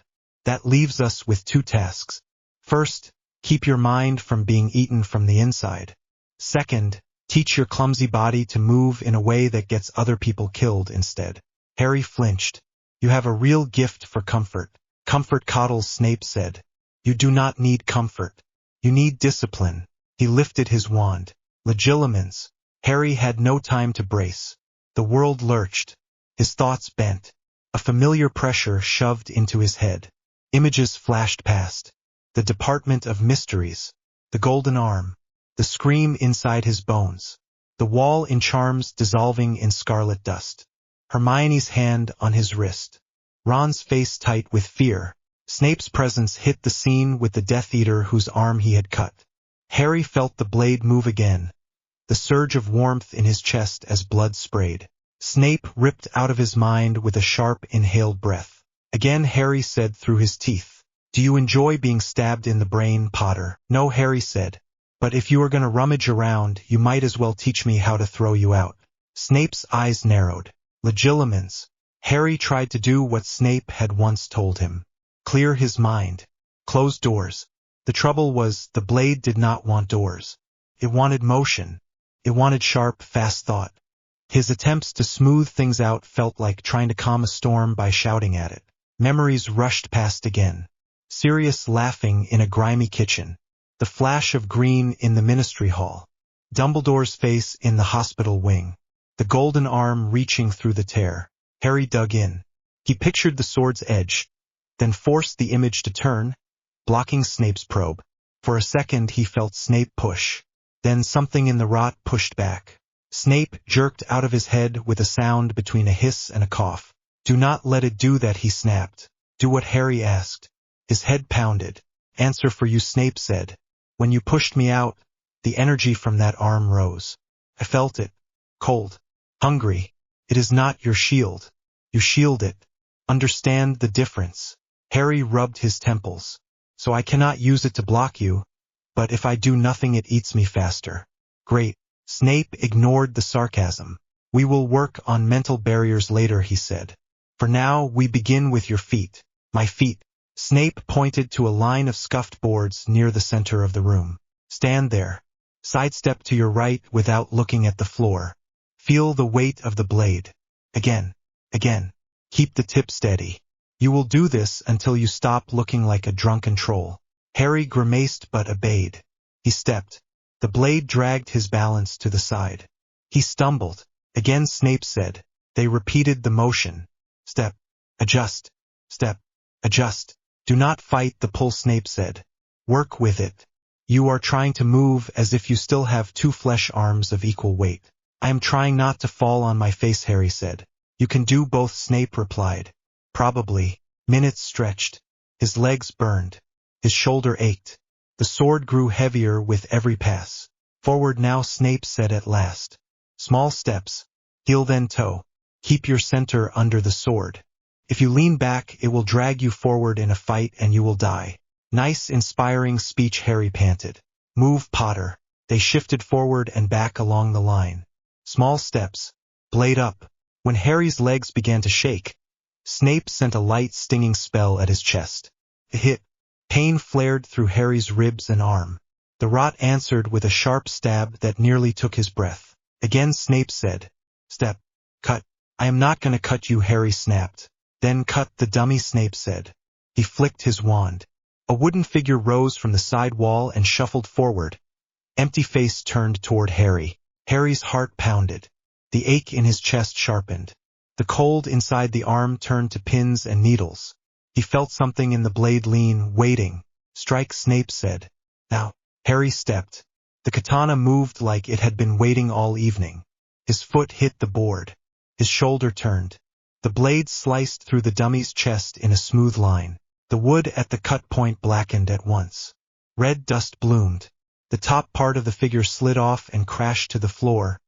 That leaves us with two tasks. First, keep your mind from being eaten from the inside. Second, teach your clumsy body to move in a way that gets other people killed instead. Harry flinched. You have a real gift for comfort. Comfort coddles, Snape said. You do not need comfort. You need discipline. He lifted his wand. Legilimens. Harry had no time to brace. The world lurched. His thoughts bent. A familiar pressure shoved into his head. Images flashed past. The Department of Mysteries. The Golden Arm. The scream inside his bones. The wall in charms dissolving in scarlet dust. Hermione's hand on his wrist. Ron's face tight with fear. Snape's presence hit the scene with the Death Eater whose arm he had cut. Harry felt the blade move again. The surge of warmth in his chest as blood sprayed. Snape ripped out of his mind with a sharp inhaled breath. Again Harry said through his teeth. Do you enjoy being stabbed in the brain, Potter? No, Harry said. But if you are going to rummage around, you might as well teach me how to throw you out. Snape's eyes narrowed. Legilimens. Harry tried to do what Snape had once told him. Clear his mind. Close doors. The trouble was, the blade did not want doors. It wanted motion. It wanted sharp, fast thought. His attempts to smooth things out felt like trying to calm a storm by shouting at it. Memories rushed past again. Sirius laughing in a grimy kitchen. The flash of green in the ministry hall. Dumbledore's face in the hospital wing. The golden arm reaching through the tear. Harry dug in. He pictured the sword's edge, then forced the image to turn, blocking Snape's probe. For a second he felt Snape push. Then something in the rot pushed back. Snape jerked out of his head with a sound between a hiss and a cough. "Do not let it do that," he snapped. "Do what Harry asked." His head pounded. "Answer for you," Snape said. "When you pushed me out, the energy from that arm rose. I felt it. Cold. Hungry. It is not your shield. You shield it. Understand the difference." Harry rubbed his temples. "So I cannot use it to block you, but if I do nothing it eats me faster." "Great." Snape ignored the sarcasm. "We will work on mental barriers later," he said. "For now, we begin with your feet." "My feet." Snape pointed to a line of scuffed boards near the center of the room. "Stand there. Sidestep to your right without looking at the floor. Feel the weight of the blade. Again. Again. Keep the tip steady. You will do this until you stop looking like a drunken troll." Harry grimaced but obeyed. He stepped. The blade dragged his balance to the side. He stumbled. Again Snape said. They repeated the motion. "Step. Adjust. Step. Adjust." "Do not fight the pull," Snape said. "Work with it. You are trying to move as if you still have two flesh arms of equal weight." "I am trying not to fall on my face," Harry said. "You can do both," Snape replied. "Probably." Minutes stretched. His legs burned. His shoulder ached. The sword grew heavier with every pass. "Forward now," Snape said at last. "Small steps. Heel then toe. Keep your center under the sword. If you lean back, it will drag you forward in a fight and you will die." "Nice, inspiring speech," Harry panted. "Move, Potter." They shifted forward and back along the line. Small steps. Blade up. When Harry's legs began to shake, Snape sent a light stinging spell at his chest. It hit. Pain flared through Harry's ribs and arm. The rot answered with a sharp stab that nearly took his breath. Again Snape said, "Step. Cut." "I am not going to cut you," Harry snapped. "Then cut the dummy," Snape said. He flicked his wand. A wooden figure rose from the side wall and shuffled forward. Empty face turned toward Harry. Harry's heart pounded. The ache in his chest sharpened. The cold inside the arm turned to pins and needles. He felt something in the blade lean, waiting. "Strike," Snape said. "Now." Harry stepped. The katana moved like it had been waiting all evening. His foot hit the board. His shoulder turned. The blade sliced through the dummy's chest in a smooth line. The wood at the cut point blackened at once. Red dust bloomed. The top part of the figure slid off and crashed to the floor,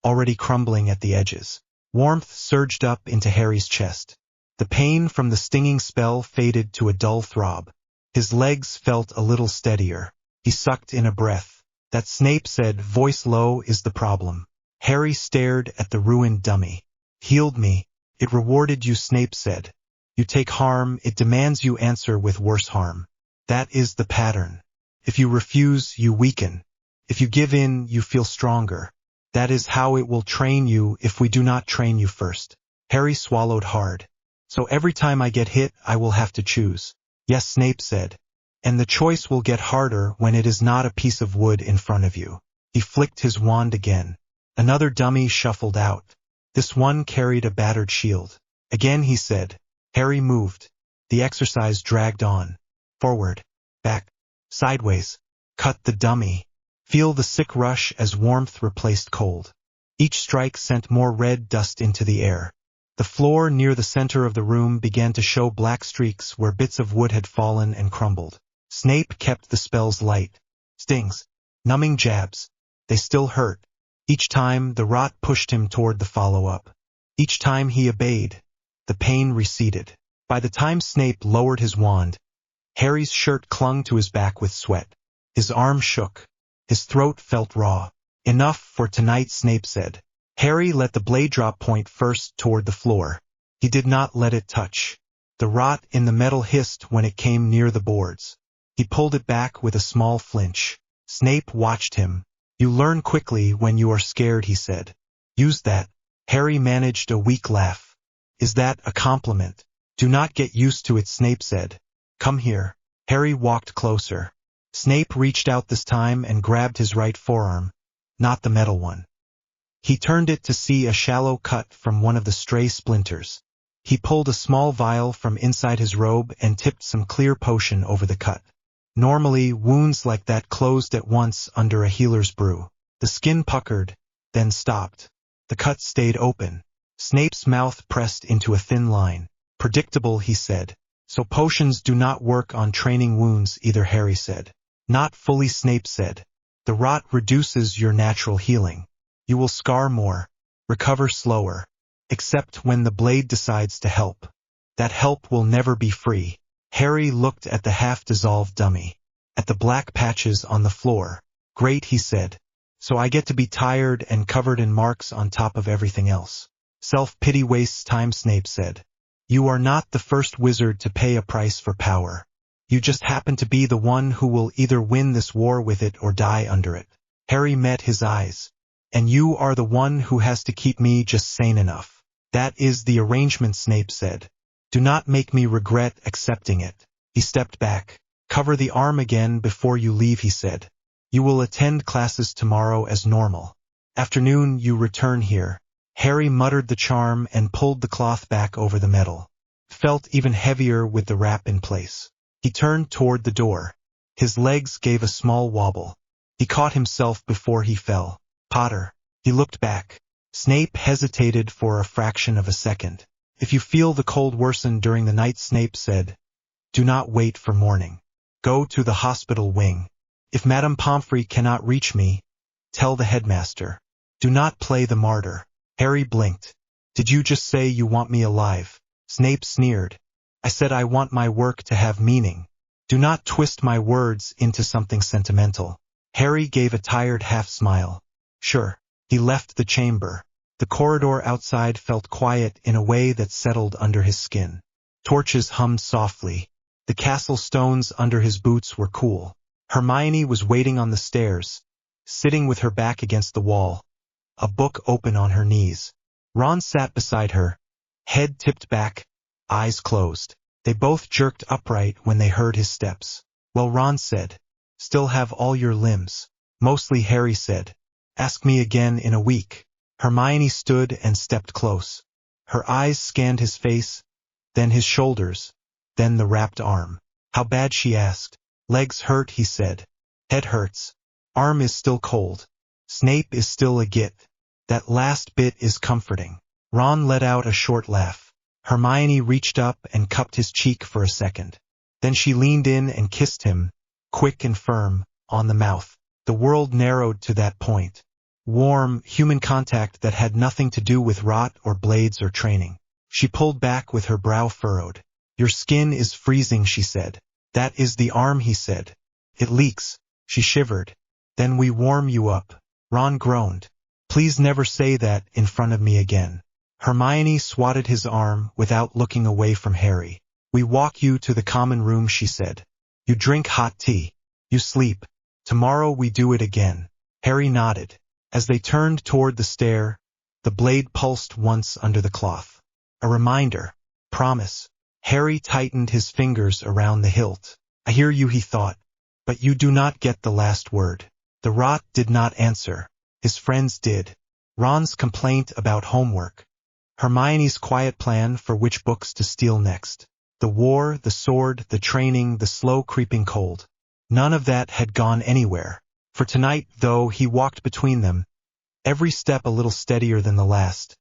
already crumbling at the edges. Warmth surged up into Harry's chest. The pain from the stinging spell faded to a dull throb. His legs felt a little steadier. He sucked in a breath. "That," Snape said, voice low, "is the problem." Harry stared at the ruined dummy. "Healed me. It rewarded you," Snape said. "You take harm, it demands you answer with worse harm. That is the pattern. If you refuse, you weaken. If you give in, you feel stronger. That is how it will train you if we do not train you first." Harry swallowed hard. "So every time I get hit, I will have to choose." "Yes," Snape said. "And the choice will get harder when it is not a piece of wood in front of you." He flicked his wand again. Another dummy shuffled out. This one carried a battered shield. Again he said. Harry moved. The exercise dragged on. Forward. Back. Sideways. Cut the dummy. Feel the sick rush as warmth replaced cold. Each strike sent more red dust into the air. The floor near the center of the room began to show black streaks where bits of wood had fallen and crumbled. Snape kept the spells light. Stings. Numbing jabs. They still hurt. Each time the rot pushed him toward the follow-up. Each time he obeyed, the pain receded. By the time Snape lowered his wand, Harry's shirt clung to his back with sweat. His arm shook. His throat felt raw. "Enough for tonight," Snape said. Harry let the blade drop point first toward the floor. He did not let it touch. The rot in the metal hissed when it came near the boards. He pulled it back with a small flinch. Snape watched him. "You learn quickly when you are scared," he said. "Use that." Harry managed a weak laugh. "Is that a compliment?" "Do not get used to it," Snape said. "Come here." Harry walked closer. Snape reached out this time and grabbed his right forearm, not the metal one. He turned it to see a shallow cut from one of the stray splinters. He pulled a small vial from inside his robe and tipped some clear potion over the cut. Normally, wounds like that closed at once under a healer's brew. The skin puckered, then stopped. The cut stayed open. Snape's mouth pressed into a thin line. Predictable, he said. So potions do not work on training wounds either, Harry said. Not fully, Snape said. The rot reduces your natural healing. You will scar more, recover slower, except when the blade decides to help. That help will never be free. Harry looked at the half-dissolved dummy, at the black patches on the floor. Great, he said. So I get to be tired and covered in marks on top of everything else. Self-pity wastes time, Snape said. You are not the first wizard to pay a price for power. You just happen to be the one who will either win this war with it or die under it. Harry met his eyes. And you are the one who has to keep me just sane enough. That is the arrangement, Snape said. Do not make me regret accepting it. He stepped back. Cover the arm again before you leave, he said. You will attend classes tomorrow as normal. Afternoon, you return here. Harry muttered the charm and pulled the cloth back over the metal. Felt even heavier with the wrap in place. He turned toward the door. His legs gave a small wobble. He caught himself before he fell. Potter. He looked back. Snape hesitated for a fraction of a second. If you feel the cold worsen during the night, Snape said, do not wait for morning. Go to the hospital wing. If Madame Pomfrey cannot reach me, tell the headmaster. Do not play the martyr. Harry blinked. Did you just say you want me alive? Snape sneered. I said I want my work to have meaning. Do not twist my words into something sentimental. Harry gave a tired half-smile. Sure. He left the chamber. The corridor outside felt quiet in a way that settled under his skin. Torches hummed softly. The castle stones under his boots were cool. Hermione was waiting on the stairs, sitting with her back against the wall, a book open on her knees. Ron sat beside her, head tipped back, eyes closed. They both jerked upright when they heard his steps. Well, Ron said, still have all your limbs. Mostly, Harry said. Ask me again in a week. Hermione stood and stepped close. Her eyes scanned his face, then his shoulders, then the wrapped arm. How bad, she asked. Legs hurt, he said. Head hurts. Arm is still cold. Snape is still a git. That last bit is comforting. Ron let out a short laugh. Hermione reached up and cupped his cheek for a second. Then she leaned in and kissed him, quick and firm, on the mouth. The world narrowed to that point. Warm, human contact that had nothing to do with rot or blades or training. She pulled back with her brow furrowed. Your skin is freezing, she said. That is the arm, he said. It leaks. She shivered. Then we warm you up. Ron groaned. Please never say that in front of me again. Hermione swatted his arm without looking away from Harry. We walk you to the common room, she said. You drink hot tea. You sleep. Tomorrow we do it again. Harry nodded. As they turned toward the stair, the blade pulsed once under the cloth. A reminder. Promise. Harry tightened his fingers around the hilt. I hear you, he thought. But you do not get the last word. The rot did not answer. His friends did. Ron's complaint about homework. Hermione's quiet plan for which books to steal next. The war, the sword, the training, the slow creeping cold. None of that had gone anywhere. For tonight, though, he walked between them, every step a little steadier than the last,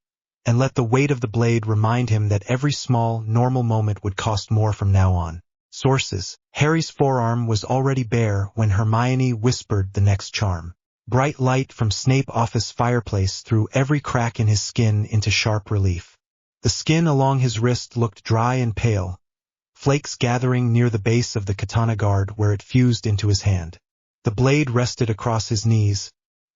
and let the weight of the blade remind him that every small, normal moment would cost more from now on. Sources. Harry's forearm was already bare when Hermione whispered the next charm. Bright light from Snape office fireplace threw every crack in his skin into sharp relief. The skin along his wrist looked dry and pale, flakes gathering near the base of the katana guard where it fused into his hand. The blade rested across his knees,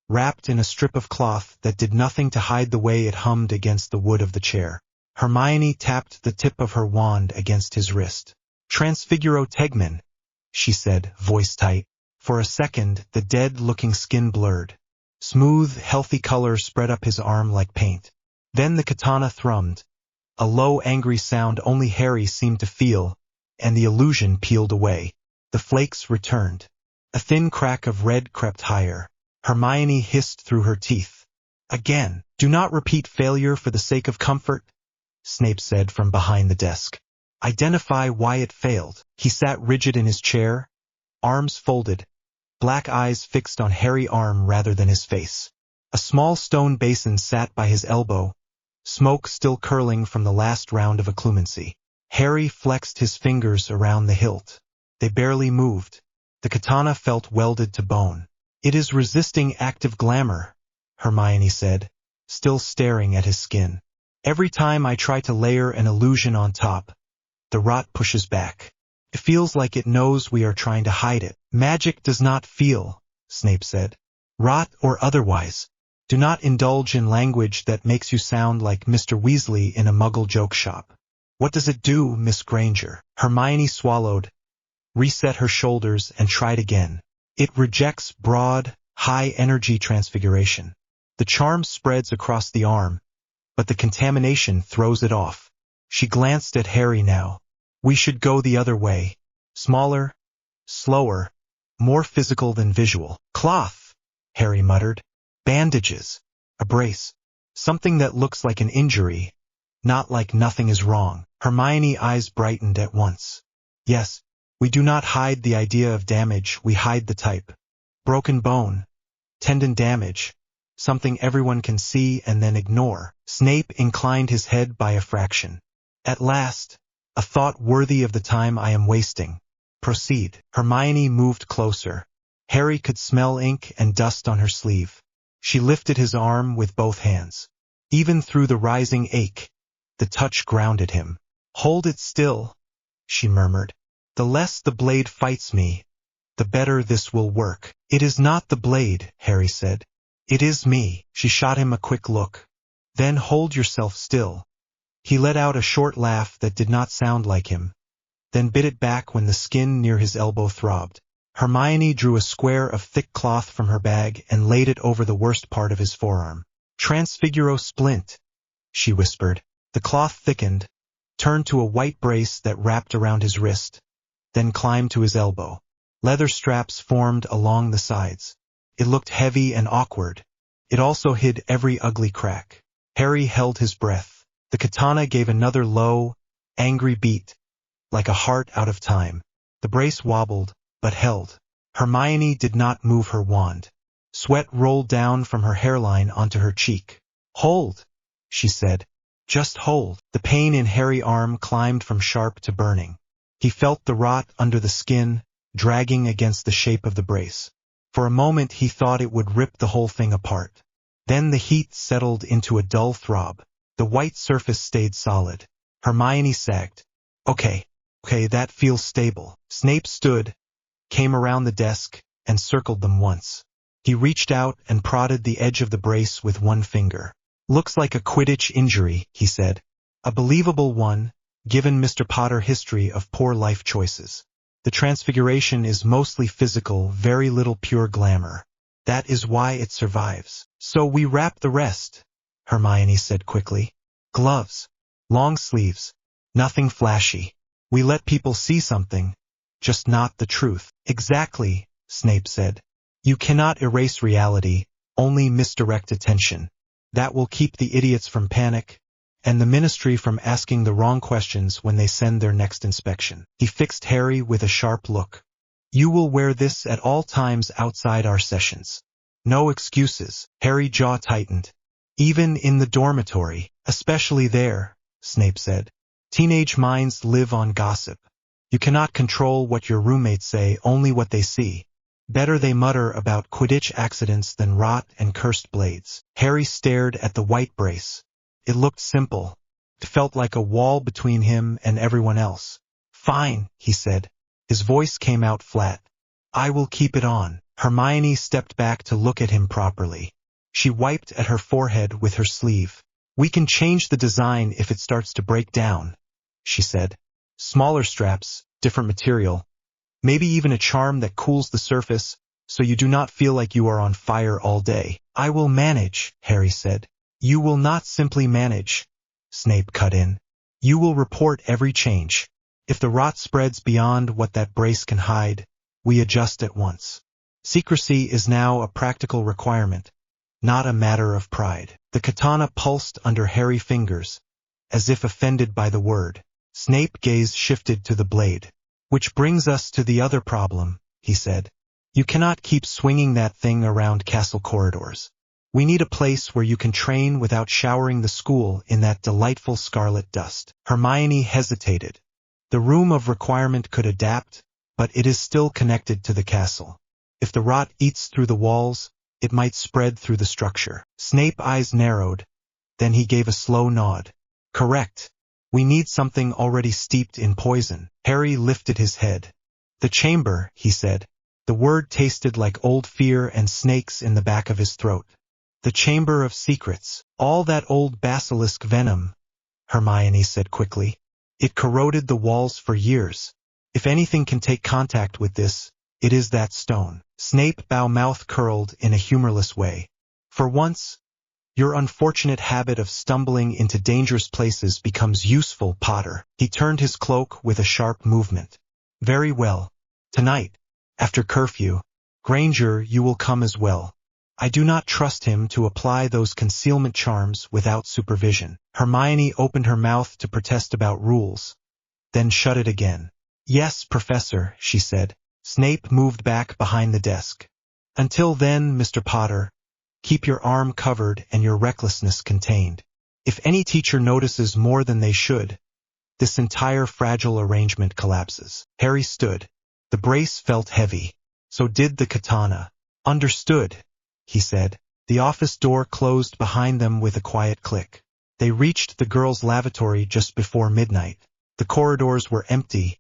wrapped in a strip of cloth that did nothing to hide the way it hummed against the wood of the chair. Hermione tapped the tip of her wand against his wrist. Transfiguro Tegman, she said, voice tight. For a second, the dead-looking skin blurred. Smooth, healthy color spread up his arm like paint. Then the katana thrummed. A low, angry sound only Harry seemed to feel, and the illusion peeled away. The flakes returned. A thin crack of red crept higher. Hermione hissed through her teeth. Again, do not repeat failure for the sake of comfort. Snape said from behind the desk. Identify why it failed. He sat rigid in his chair, arms folded, black eyes fixed on Harry's arm rather than his face. A small stone basin sat by his elbow, smoke still curling from the last round of occlumency. Harry flexed his fingers around the hilt. They barely moved. The katana felt welded to bone. It is resisting active glamour, Hermione said, still staring at his skin. Every time I try to layer an illusion on top, the rot pushes back. It feels like it knows we are trying to hide it. Magic does not feel, Snape said. Rot or otherwise. Do not indulge in language that makes you sound like Mr. Weasley in a Muggle joke shop. What does it do, Miss Granger? Hermione swallowed, reset her shoulders, and tried again. It rejects broad, high-energy transfiguration. The charm spreads across the arm, but the contamination throws it off. She glanced at Harry now. We should go the other way. Smaller, slower, more physical than visual. Cloth, Harry muttered. Bandages. A brace. Something that looks like an injury, not like nothing is wrong. Hermione's eyes brightened at once. Yes, we do not hide the idea of damage, we hide the type. Broken bone. Tendon damage. Something everyone can see and then ignore. Snape inclined his head by a fraction. At last, a thought worthy of the time I am wasting. Proceed. Hermione moved closer. Harry could smell ink and dust on her sleeve. She lifted his arm with both hands. Even through the rising ache, the touch grounded him. Hold it still, she murmured. The less the blade fights me, the better this will work. It is not the blade, Harry said. It is me. She shot him a quick look. Then hold yourself still. He let out a short laugh that did not sound like him, then bit it back when the skin near his elbow throbbed. Hermione drew a square of thick cloth from her bag and laid it over the worst part of his forearm. Transfiguro splint, she whispered. The cloth thickened, turned to a white brace that wrapped around his wrist, then climbed to his elbow. Leather straps formed along the sides. It looked heavy and awkward. It also hid every ugly crack. Harry held his breath. The katana gave another low, angry beat, like a heart out of time. The brace wobbled, but held. Hermione did not move her wand. Sweat rolled down from her hairline onto her cheek. Hold, she said. Just hold. The pain in Harry's arm climbed from sharp to burning. He felt the rot under the skin, dragging against the shape of the brace. For a moment he thought it would rip the whole thing apart. Then the heat settled into a dull throb. The white surface stayed solid. Hermione sagged. Okay, that feels stable. Snape stood, came around the desk, and circled them once. He reached out and prodded the edge of the brace with one finger. Looks like a Quidditch injury, he said. A believable one, given Mr. Potter's history of poor life choices. The transfiguration is mostly physical, very little pure glamour. That is why it survives. So we wrap the rest, Hermione said quickly. Gloves. Long sleeves. Nothing flashy. We let people see something, just not the truth. Exactly, Snape said. You cannot erase reality, only misdirect attention. That will keep the idiots from panic, and the Ministry from asking the wrong questions when they send their next inspection. He fixed Harry with a sharp look. You will wear this at all times outside our sessions. No excuses. Harry's jaw tightened. Even in the dormitory, especially there, Snape said. Teenage minds live on gossip. You cannot control what your roommates say, only what they see. Better they mutter about Quidditch accidents than rot and cursed blades. Harry stared at the white brace. It looked simple. It felt like a wall between him and everyone else. Fine, he said. His voice came out flat. I will keep it on. Hermione stepped back to look at him properly. She wiped at her forehead with her sleeve. We can change the design if it starts to break down, she said. Smaller straps, different material. Maybe even a charm that cools the surface, so you do not feel like you are on fire all day. I will manage, Harry said. You will not simply manage, Snape cut in. You will report every change. If the rot spreads beyond what that brace can hide, we adjust at once. Secrecy is now a practical requirement, not a matter of pride. The katana pulsed under Harry's fingers, as if offended by the word. Snape's gaze shifted to the blade. Which brings us to the other problem, he said. You cannot keep swinging that thing around castle corridors. We need a place where you can train without showering the school in that delightful scarlet dust. Hermione hesitated. The room of requirement could adapt, but it is still connected to the castle. If the rot eats through the walls, it might spread through the structure. Snape's eyes narrowed, then he gave a slow nod. Correct. We need something already steeped in poison. Harry lifted his head. The chamber, he said. The word tasted like old fear and snakes in the back of his throat. The Chamber of Secrets. All that old basilisk venom, Hermione said quickly. It corroded the walls for years. If anything can take contact with this, it is that stone. Snape's mouth curled in a humorless way. For once, your unfortunate habit of stumbling into dangerous places becomes useful, Potter. He turned his cloak with a sharp movement. Very well. Tonight, after curfew, Granger, you will come as well. I do not trust him to apply those concealment charms without supervision. Hermione opened her mouth to protest about rules, then shut it again. Yes, Professor, she said. Snape moved back behind the desk. Until then, Mr. Potter, keep your arm covered and your recklessness contained. If any teacher notices more than they should, this entire fragile arrangement collapses. Harry stood. The brace felt heavy. So did the katana. Understood, he said. The office door closed behind them with a quiet click. They reached the girls' lavatory just before midnight. The corridors were empty,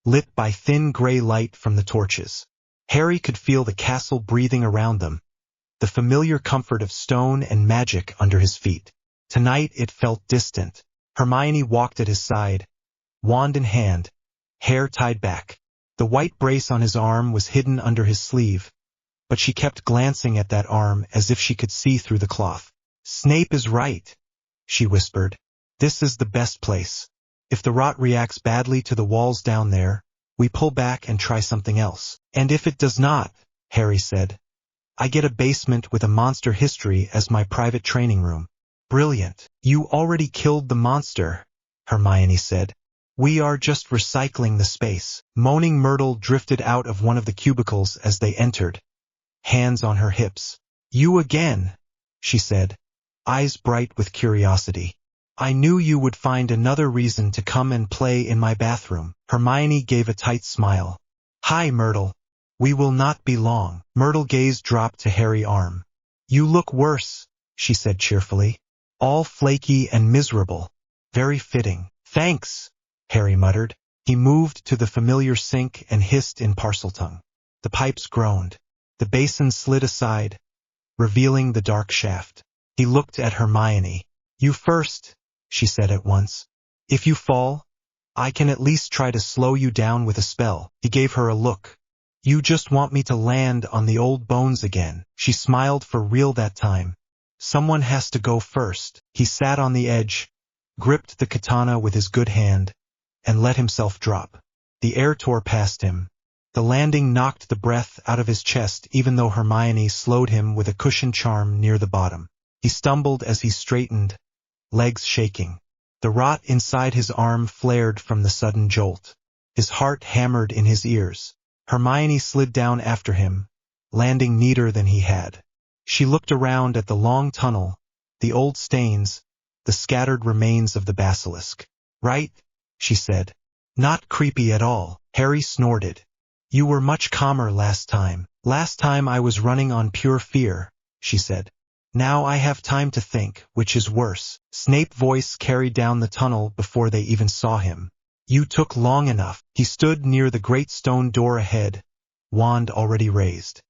lit by thin gray light from the torches. Harry could feel the castle breathing around them, the familiar comfort of stone and magic under his feet. Tonight it felt distant. Hermione walked at his side, wand in hand, hair tied back. The white brace on his arm was hidden under his sleeve, but she kept glancing at that arm as if she could see through the cloth. Snape is right, she whispered. This is the best place. If the rot reacts badly to the walls down there, we pull back and try something else. And if it does not, Harry said, I get a basement with a monster history as my private training room. Brilliant. You already killed the monster, Hermione said. We are just recycling the space. Moaning Myrtle drifted out of one of the cubicles as they entered, hands on her hips. You again, she said, eyes bright with curiosity. I knew you would find another reason to come and play in my bathroom. Hermione gave a tight smile. Hi, Myrtle. We will not be long. Myrtle's gaze dropped to Harry's arm. You look worse, she said cheerfully. All flaky and miserable. Very fitting. Thanks, Harry muttered. He moved to the familiar sink and hissed in Parseltongue. The pipes groaned. The basin slid aside, revealing the dark shaft. He looked at Hermione. You first, she said at once. If you fall, I can at least try to slow you down with a spell. He gave her a look. You just want me to land on the old bones again. She smiled for real that time. Someone has to go first. He sat on the edge, gripped the katana with his good hand, and let himself drop. The air tore past him. The landing knocked the breath out of his chest even though Hermione slowed him with a cushion charm near the bottom. He stumbled as he straightened, legs shaking. The rot inside his arm flared from the sudden jolt. His heart hammered in his ears. Hermione slid down after him, landing neater than he had. She looked around at the long tunnel, the old stains, the scattered remains of the basilisk. Right, she said. Not creepy at all. Harry snorted. You were much calmer last time. Last time I was running on pure fear, she said. Now I have time to think, which is worse. Snape's voice carried down the tunnel before they even saw him. You took long enough. He stood near the great stone door ahead, wand already raised.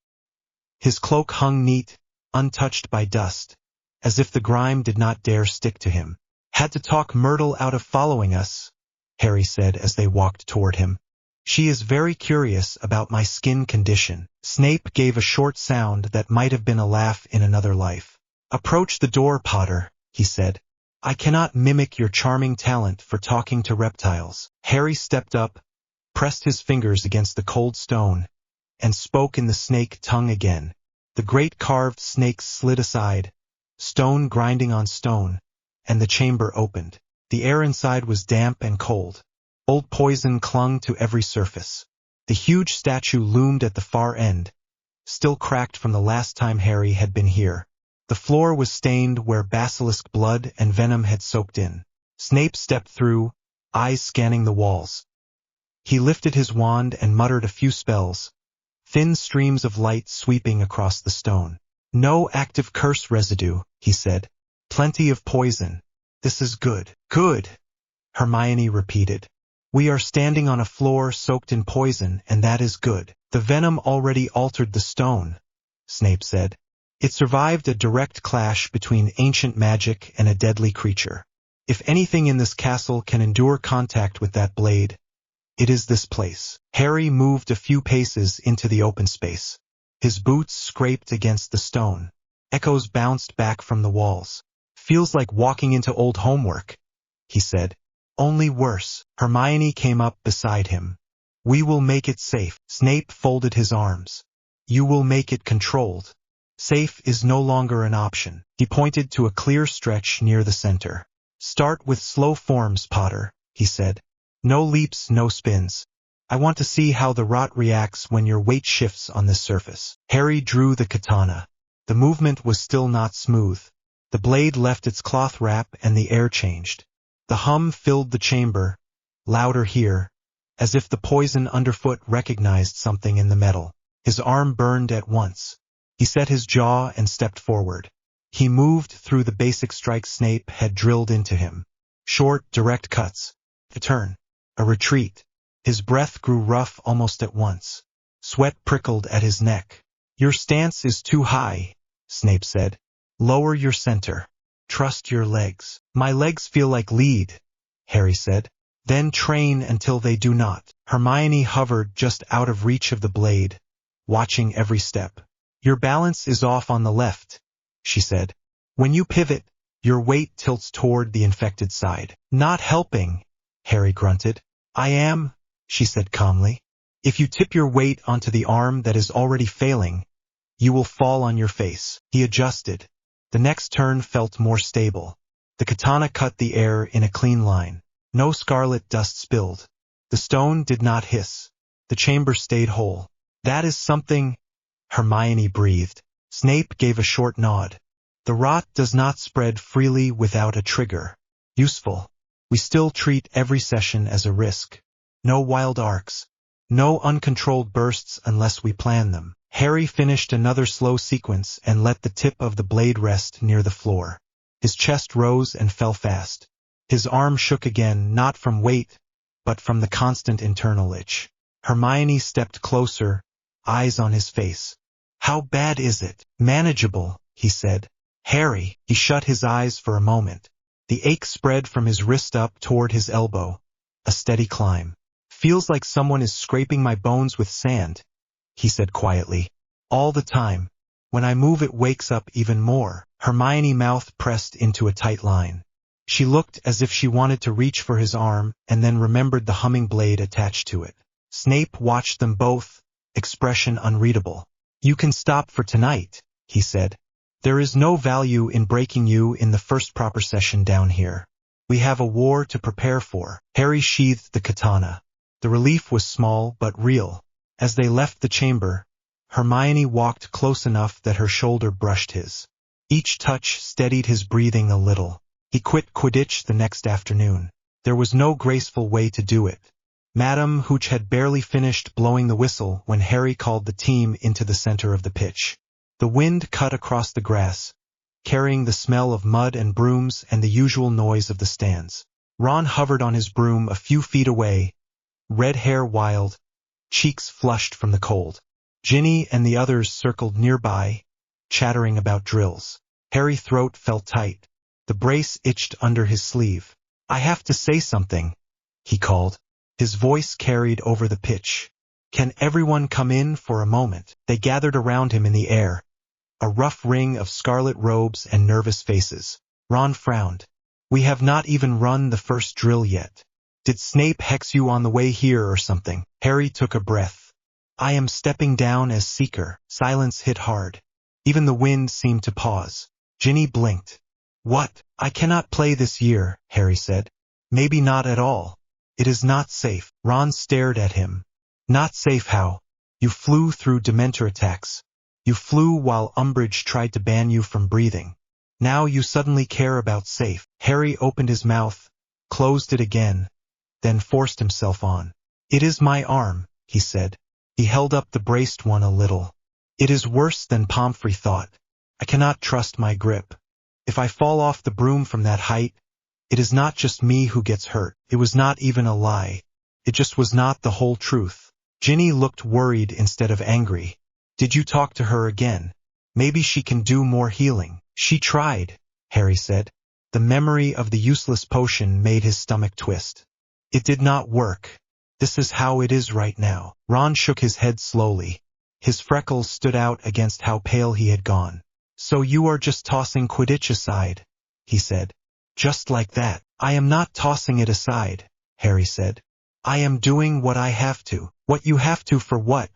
His cloak hung neat, untouched by dust, as if the grime did not dare stick to him. Had to talk Myrtle out of following us, Harry said as they walked toward him. She is very curious about my skin condition. Snape gave a short sound that might have been a laugh in another life. Approach the door, Potter, he said. I cannot mimic your charming talent for talking to reptiles. Harry stepped up, pressed his fingers against the cold stone, and spoke in the snake tongue again. The great carved snakes slid aside, stone grinding on stone, and the chamber opened. The air inside was damp and cold. Old poison clung to every surface. The huge statue loomed at the far end, still cracked from the last time Harry had been here. The floor was stained where basilisk blood and venom had soaked in. Snape stepped through, eyes scanning the walls. He lifted his wand and muttered a few spells, thin streams of light sweeping across the stone. No active curse residue, he said. Plenty of poison. This is good. Good, Hermione repeated. We are standing on a floor soaked in poison, and that is good. The venom already altered the stone, Snape said. It survived a direct clash between ancient magic and a deadly creature. If anything in this castle can endure contact with that blade, it is this place. Harry moved a few paces into the open space. His boots scraped against the stone. Echoes bounced back from the walls. Feels like walking into old homework, he said. Only worse. Hermione came up beside him. We will make it safe. Snape folded his arms. You will make it controlled. Safe is no longer an option. He pointed to a clear stretch near the center. Start with slow forms, Potter, he said. No leaps, no spins. I want to see how the rot reacts when your weight shifts on this surface. Harry drew the katana. The movement was still not smooth. The blade left its cloth wrap and the air changed. The hum filled the chamber, louder here, as if the poison underfoot recognized something in the metal. His arm burned at once. He set his jaw and stepped forward. He moved through the basic strikes Snape had drilled into him. Short, direct cuts. A turn. A retreat. His breath grew rough almost at once. Sweat prickled at his neck. Your stance is too high, Snape said. Lower your center. Trust your legs. My legs feel like lead, Harry said. Then train until they do not. Hermione hovered just out of reach of the blade, watching every step. Your balance is off on the left, she said. When you pivot, your weight tilts toward the infected side. Not helping, Harry grunted. I am, she said calmly. If you tip your weight onto the arm that is already failing, you will fall on your face. He adjusted. The next turn felt more stable. The katana cut the air in a clean line. No scarlet dust spilled. The stone did not hiss. The chamber stayed whole. That is something, Hermione breathed. Snape gave a short nod. The rot does not spread freely without a trigger. Useful. We still treat every session as a risk. No wild arcs. No uncontrolled bursts unless we plan them. Harry finished another slow sequence and let the tip of the blade rest near the floor. His chest rose and fell fast. His arm shook again, not from weight, but from the constant internal itch. Hermione stepped closer, eyes on his face. How bad is it? Manageable, he said. Harry, he shut his eyes for a moment. The ache spread from his wrist up toward his elbow. A steady climb. Feels like someone is scraping my bones with sand, he said quietly. All the time. When I move it wakes up even more. Hermione's mouth pressed into a tight line. She looked as if she wanted to reach for his arm and then remembered the humming blade attached to it. Snape watched them both, expression unreadable. You can stop for tonight, he said. There is no value in breaking you in the first proper session down here. We have a war to prepare for. Harry sheathed the katana. The relief was small but real. As they left the chamber, Hermione walked close enough that her shoulder brushed his. Each touch steadied his breathing a little. He quit Quidditch the next afternoon. There was no graceful way to do it. Madame Hooch had barely finished blowing the whistle when Harry called the team into the center of the pitch. The wind cut across the grass, carrying the smell of mud and brooms and the usual noise of the stands. Ron hovered on his broom a few feet away, red hair wild, cheeks flushed from the cold. Ginny and the others circled nearby, chattering about drills. Harry's throat felt tight. The brace itched under his sleeve. I have to say something, he called. His voice carried over the pitch. Can everyone come in for a moment? They gathered around him in the air, a rough ring of scarlet robes and nervous faces. Ron frowned. We have not even run the first drill yet. Did Snape hex you on the way here or something? Harry took a breath. I am stepping down as Seeker. Silence hit hard. Even the wind seemed to pause. Ginny blinked. What? I cannot play this year, Harry said. Maybe not at all. It is not safe. Ron stared at him. Not safe how? You flew through Dementor attacks. You flew while Umbridge tried to ban you from breathing. Now you suddenly care about safe. Harry opened his mouth, closed it again, then forced himself on. It is my arm, he said. He held up the braced one a little. It is worse than Pomfrey thought. I cannot trust my grip. If I fall off the broom from that height, it is not just me who gets hurt. It was not even a lie. It just was not the whole truth. Ginny looked worried instead of angry. Did you talk to her again? Maybe she can do more healing. She tried, Harry said. The memory of the useless potion made his stomach twist. It did not work. This is how it is right now. Ron shook his head slowly. His freckles stood out against how pale he had gone. So you are just tossing Quidditch aside, he said. Just like that. I am not tossing it aside, Harry said. I am doing what I have to. What you have to for what?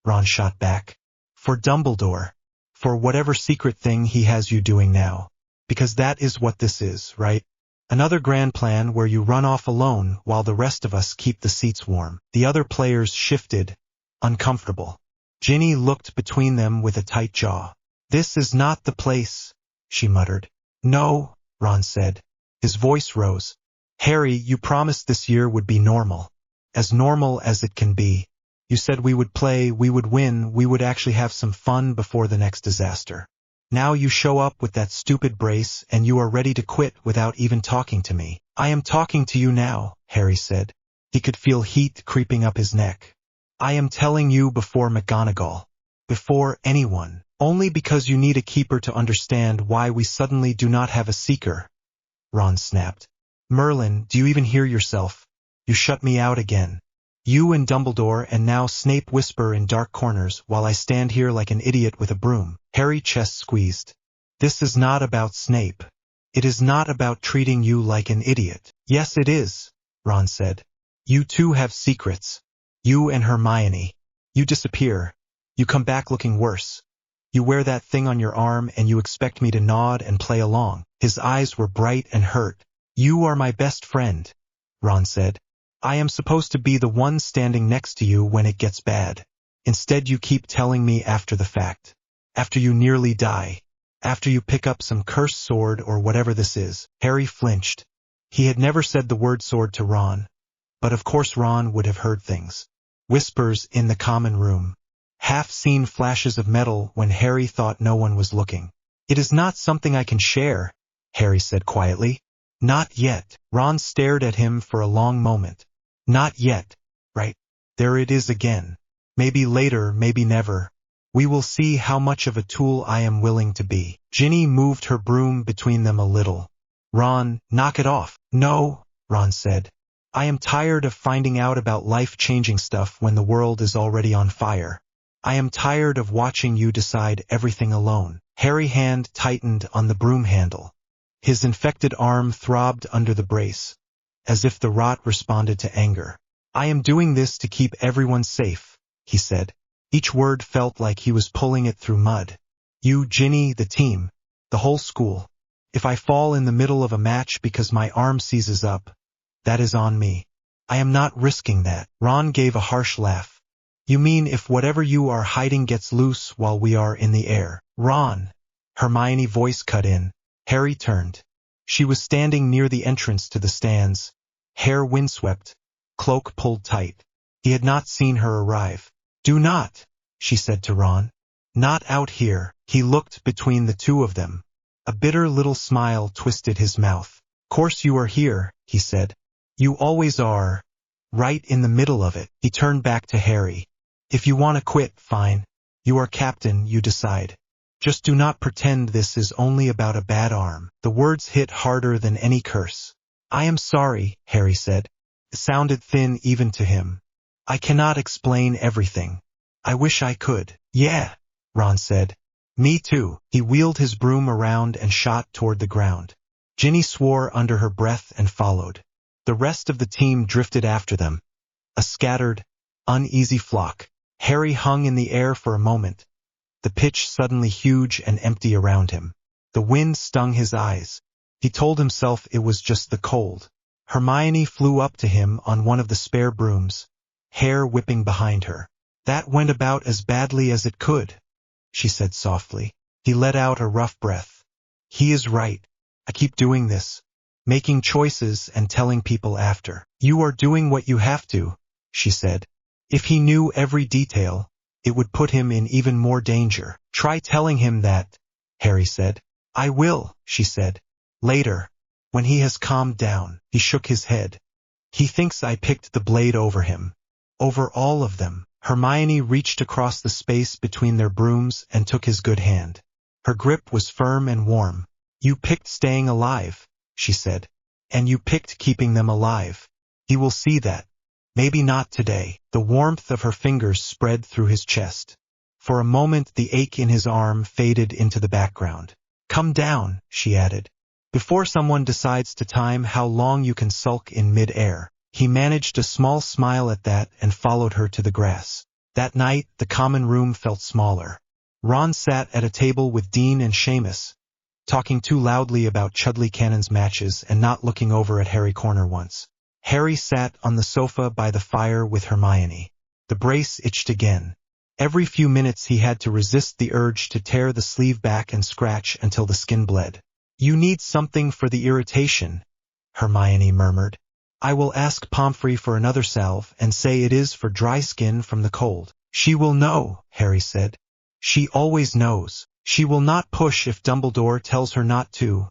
Ron shot back. For Dumbledore. For whatever secret thing he has you doing now. Because that is what this is, right? Another grand plan where you run off alone while the rest of us keep the seats warm. The other players shifted, uncomfortable. Ginny looked between them with a tight jaw. This is not the place, she muttered. No, Ron said. His voice rose. Harry, you promised this year would be normal. As normal as it can be. You said we would play, we would win, we would actually have some fun before the next disaster. Now you show up with that stupid brace and you are ready to quit without even talking to me. I am talking to you now, Harry said. He could feel heat creeping up his neck. I am telling you before McGonagall. Before anyone. Only because you need a keeper to understand why we suddenly do not have a seeker. Ron snapped. Merlin, do you even hear yourself? You shut me out again. You and Dumbledore and now Snape whisper in dark corners while I stand here like an idiot with a broom. Harry's chest squeezed. This is not about Snape. It is not about treating you like an idiot. Yes, it is, Ron said. You two have secrets. You and Hermione. You disappear. You come back looking worse. You wear that thing on your arm and you expect me to nod and play along. His eyes were bright and hurt. You are my best friend, Ron said. I am supposed to be the one standing next to you when it gets bad. Instead you keep telling me after the fact. After you nearly die. After you pick up some cursed sword or whatever this is. Harry flinched. He had never said the word sword to Ron. But of course Ron would have heard things. Whispers in the common room. Half-seen flashes of metal when Harry thought no one was looking. It is not something I can share, Harry said quietly. Not yet. Ron stared at him for a long moment. Not yet, right? There it is again. Maybe later, maybe never. We will see how much of a tool I am willing to be. Ginny moved her broom between them a little. Ron, knock it off. No, Ron said. I am tired of finding out about life-changing stuff when the world is already on fire. I am tired of watching you decide everything alone. Harry's hand tightened on the broom handle. His infected arm throbbed under the brace, as if the rot responded to anger. I am doing this to keep everyone safe, he said. Each word felt like he was pulling it through mud. You, Ginny, the team, the whole school. If I fall in the middle of a match because my arm seizes up, that is on me. I am not risking that. Ron gave a harsh laugh. You mean if whatever you are hiding gets loose while we are in the air? Ron! Hermione's voice cut in. Harry turned. She was standing near the entrance to the stands, hair windswept, cloak pulled tight. He had not seen her arrive. Do not, she said to Ron. Not out here. He looked between the two of them. A bitter little smile twisted his mouth. Course you are here, he said. You always are. Right in the middle of it. He turned back to Harry. If you want to quit, fine. You are captain, you decide. Just do not pretend this is only about a bad arm. The words hit harder than any curse. I am sorry, Harry said. It sounded thin even to him. I cannot explain everything. I wish I could. Yeah, Ron said. Me too. He wheeled his broom around and shot toward the ground. Ginny swore under her breath and followed. The rest of the team drifted after them. A scattered, uneasy flock. Harry hung in the air for a moment. The pitch suddenly huge and empty around him. The wind stung his eyes. He told himself it was just the cold. Hermione flew up to him on one of the spare brooms, hair whipping behind her. "That went about as badly as it could," she said softly. He let out a rough breath. "He is right. I keep doing this, making choices and telling people after." "You are doing what you have to," she said. "If he knew every detail, it would put him in even more danger." "Try telling him that," Harry said. "I will," she said. "Later, when he has calmed down." He shook his head. "He thinks I picked the blade over him. Over all of them." Hermione reached across the space between their brooms and took his good hand. Her grip was firm and warm. "You picked staying alive," she said. "And you picked keeping them alive. He will see that. Maybe not today." The warmth of her fingers spread through his chest. For a moment the ache in his arm faded into the background. "Come down," she added, "before someone decides to time how long you can sulk in mid-air." He managed a small smile at that and followed her to the grass. That night, the common room felt smaller. Ron sat at a table with Dean and Seamus, talking too loudly about Chudley Cannon's matches and not looking over at Harry Corner once. Harry sat on the sofa by the fire with Hermione. The brace itched again. Every few minutes he had to resist the urge to tear the sleeve back and scratch until the skin bled. "You need something for the irritation," Hermione murmured. "I will ask Pomfrey for another salve and say it is for dry skin from the cold." "She will know," Harry said. "She always knows. She will not push if Dumbledore tells her not to,"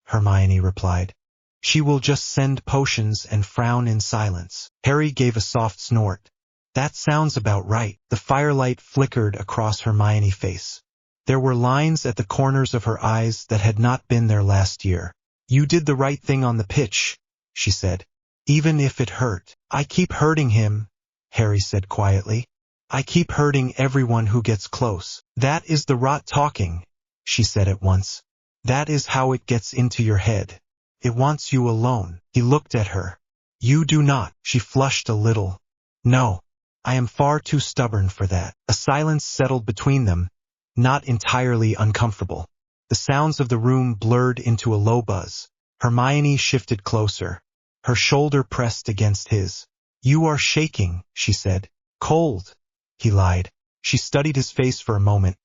Hermione replied. "She will just send potions and frown in silence." Harry gave a soft snort. "That sounds about right." The firelight flickered across Hermione's face. There were lines at the corners of her eyes that had not been there last year. "You did the right thing on the pitch," she said. "Even if it hurt." "I keep hurting him," Harry said quietly. "I keep hurting everyone who gets close." "That is the rot talking," she said at once. "That is how it gets into your head. It wants you alone." He looked at her. "You do not." She flushed a little. "No, I am far too stubborn for that." A silence settled between them, not entirely uncomfortable. The sounds of the room blurred into a low buzz. Hermione shifted closer. Her shoulder pressed against his. "You are shaking," she said. "Cold," he lied. She studied his face for a moment,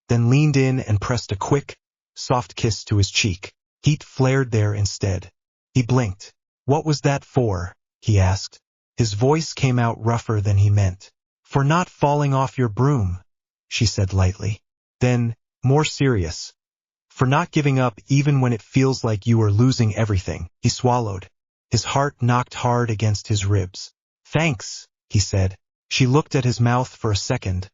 then leaned in and pressed a quick, soft kiss to his cheek. Heat flared there instead. He blinked. "What was that for?" he asked. His voice came out rougher than he meant. "For not falling off your broom," she said lightly. Then, more serious. "For not giving up even when it feels like you are losing everything." He swallowed. His heart knocked hard against his ribs. "Thanks," he said. She looked at his mouth for a second,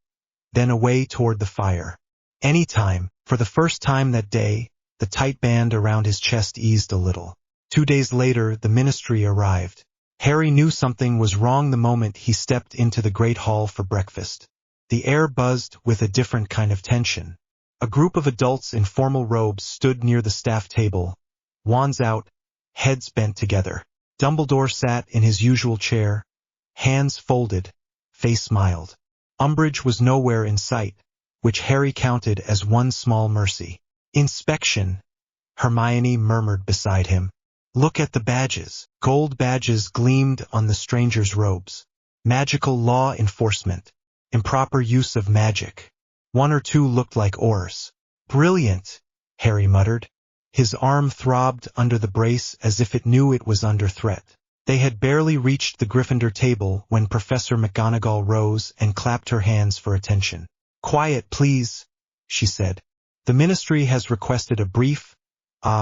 then away toward the fire. "Any time." For the first time that day, the tight band around his chest eased a little. 2 days later, the ministry arrived. Harry knew something was wrong the moment he stepped into the great hall for breakfast. The air buzzed with a different kind of tension. A group of adults in formal robes stood near the staff table, wands out, heads bent together. Dumbledore sat in his usual chair, hands folded, face smiled. Umbridge was nowhere in sight, which Harry counted as one small mercy. "Inspection," Hermione murmured beside him. "Look at the badges." Gold badges gleamed on the strangers' robes. Magical law enforcement. Improper use of magic. 1 or 2 looked like oars. "Brilliant," Harry muttered. His arm throbbed under the brace as if it knew it was under threat. They had barely reached the Gryffindor table when Professor McGonagall rose and clapped her hands for attention. "Quiet, please," she said. "The ministry has requested a brief,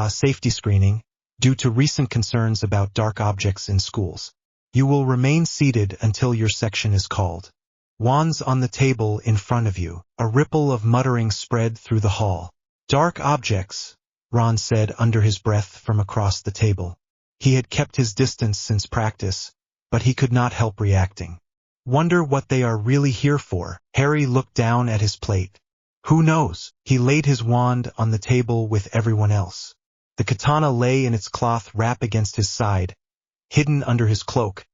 safety screening due to recent concerns about dark objects in schools. You will remain seated until your section is called." Wands on the table in front of you. A ripple of muttering spread through the hall. "Dark objects," Ron said under his breath from across the table. He had kept his distance since practice, but he could not help reacting. "Wonder what they are really here for." Harry looked down at his plate. "Who knows?" He laid his wand on the table with everyone else. The katana lay in its cloth wrap against his side, hidden under his cloak,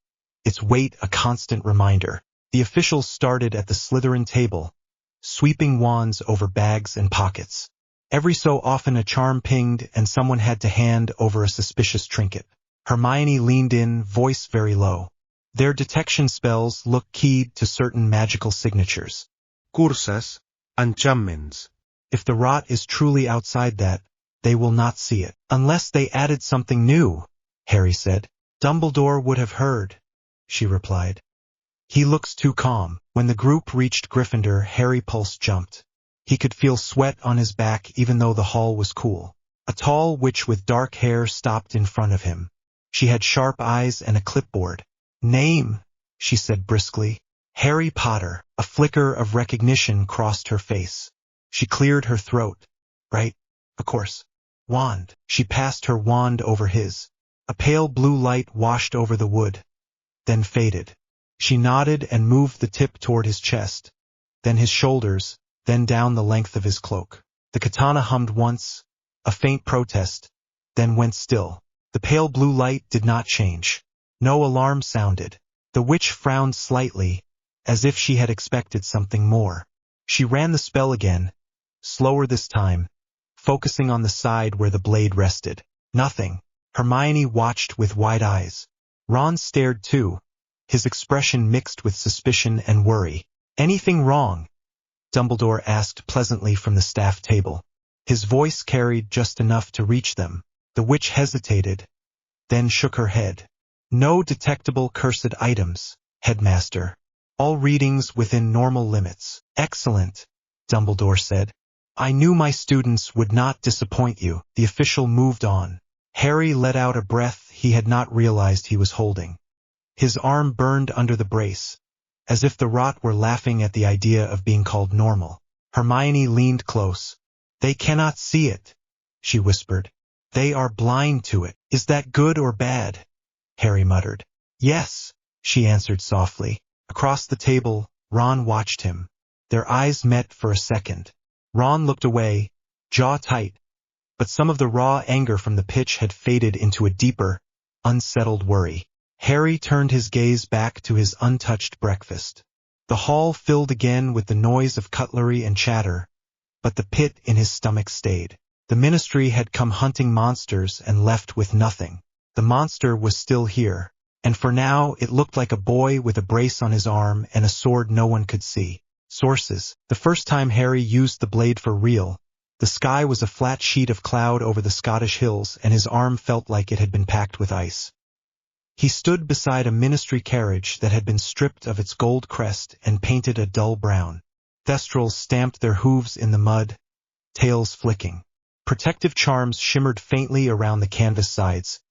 its weight a constant reminder. The officials started at the Slytherin table, sweeping wands over bags and pockets. Every so often a charm pinged and someone had to hand over a suspicious trinket. Hermione leaned in, voice very low. Their detection spells look keyed to certain magical signatures. Cursas, enchantments. If the rot is truly outside that, they will not see it. Unless they added something new, Harry said. Dumbledore would have heard, she replied. He looks too calm. When the group reached Gryffindor, Harry's pulse jumped. He could feel sweat on his back even though the hall was cool. A tall witch with dark hair stopped in front of him. She had sharp eyes and a clipboard. Name, she said briskly. Harry Potter. A flicker of recognition crossed her face. She cleared her throat. Right? Of course. Wand. She passed her wand over his. A pale blue light washed over the wood, then faded. She nodded and moved the tip toward his chest, then his shoulders, then down the length of his cloak. The katana hummed once, a faint protest, then went still. The pale blue light did not change. No alarm sounded. The witch frowned slightly, as if she had expected something more. She ran the spell again, slower this time, focusing on the side where the blade rested. Nothing. Hermione watched with wide eyes. Ron stared too, his expression mixed with suspicion and worry. Anything wrong? Dumbledore asked pleasantly from the staff table. His voice carried just enough to reach them. The witch hesitated, then shook her head. No detectable cursed items, Headmaster. All readings within normal limits. Excellent, Dumbledore said. I knew my students would not disappoint you. The official moved on. Harry let out a breath he had not realized he was holding. His arm burned under the brace, as if the rot were laughing at the idea of being called normal. Hermione leaned close. They cannot see it, she whispered. They are blind to it. Is that good or bad? Harry muttered. Yes, she answered softly. Across the table, Ron watched him. Their eyes met for a second. Ron looked away, jaw tight, but some of the raw anger from the pitch had faded into a deeper, unsettled worry. Harry turned his gaze back to his untouched breakfast. The hall filled again with the noise of cutlery and chatter, but the pit in his stomach stayed. The Ministry had come hunting monsters and left with nothing. The monster was still here, and for now it looked like a boy with a brace on his arm and a sword no one could see. Sources. The first time Harry used the blade for real, the sky was a flat sheet of cloud over the Scottish hills and his arm felt like it had been packed with ice. He stood beside a Ministry carriage that had been stripped of its gold crest and painted a dull brown. Thestrals stamped their hooves in the mud, tails flicking. Protective charms shimmered faintly around the canvas sides,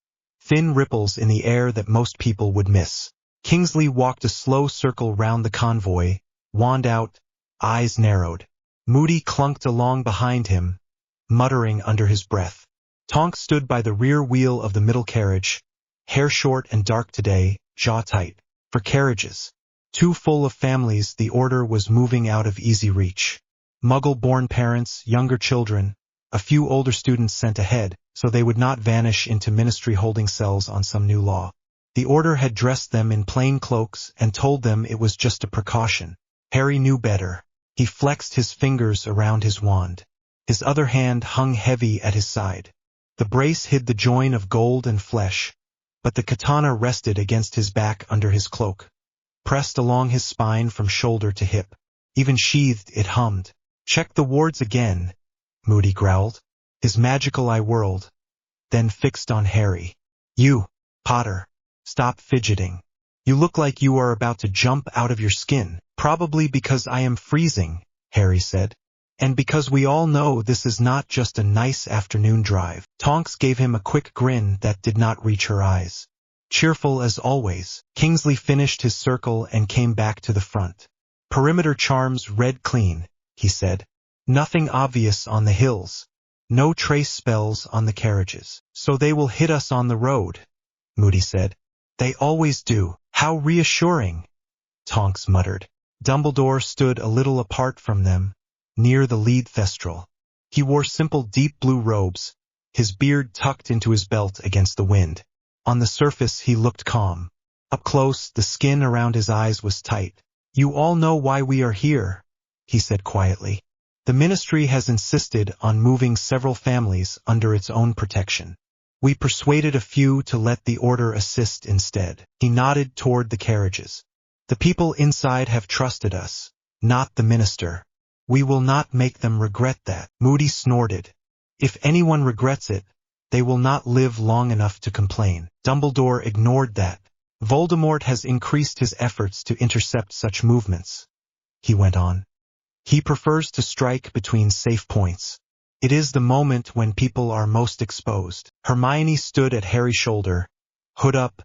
thin ripples in the air that most people would miss. Kingsley walked a slow circle round the convoy, wand out, eyes narrowed. Moody clunked along behind him, muttering under his breath. Tonks stood by the rear wheel of the middle carriage, hair short and dark today, jaw tight. For carriages, too full of families, the order was moving out of easy reach. Muggle-born parents, younger children, a few older students sent ahead, so they would not vanish into Ministry holding cells on some new law. The order had dressed them in plain cloaks and told them it was just a precaution. Harry knew better. He flexed his fingers around his wand. His other hand hung heavy at his side. The brace hid the join of gold and flesh, but the katana rested against his back under his cloak, pressed along his spine from shoulder to hip. Even sheathed, it hummed. Check the wards again, Moody growled. His magical eye whirled, then fixed on Harry. You, Potter, stop fidgeting. You look like you are about to jump out of your skin. Probably because I am freezing, Harry said. And because we all know this is not just a nice afternoon drive. Tonks gave him a quick grin that did not reach her eyes. Cheerful as always, Kingsley finished his circle and came back to the front. Perimeter charms read clean, he said. Nothing obvious on the hills. No trace spells on the carriages. So they will hit us on the road, Moody said. They always do. How reassuring, Tonks muttered. Dumbledore stood a little apart from them, near the lead thestral. He wore simple deep blue robes, his beard tucked into his belt against the wind. On the surface he looked calm. Up close, the skin around his eyes was tight. You all know why we are here, he said quietly. The Ministry has insisted on moving several families under its own protection. We persuaded a few to let the order assist instead. He nodded toward the carriages. The people inside have trusted us, not the minister. We will not make them regret that. Moody snorted. If anyone regrets it, they will not live long enough to complain. Dumbledore ignored that. Voldemort has increased his efforts to intercept such movements, he went on. He prefers to strike between safe points. It is the moment when people are most exposed. Hermione stood at Harry's shoulder, hood up,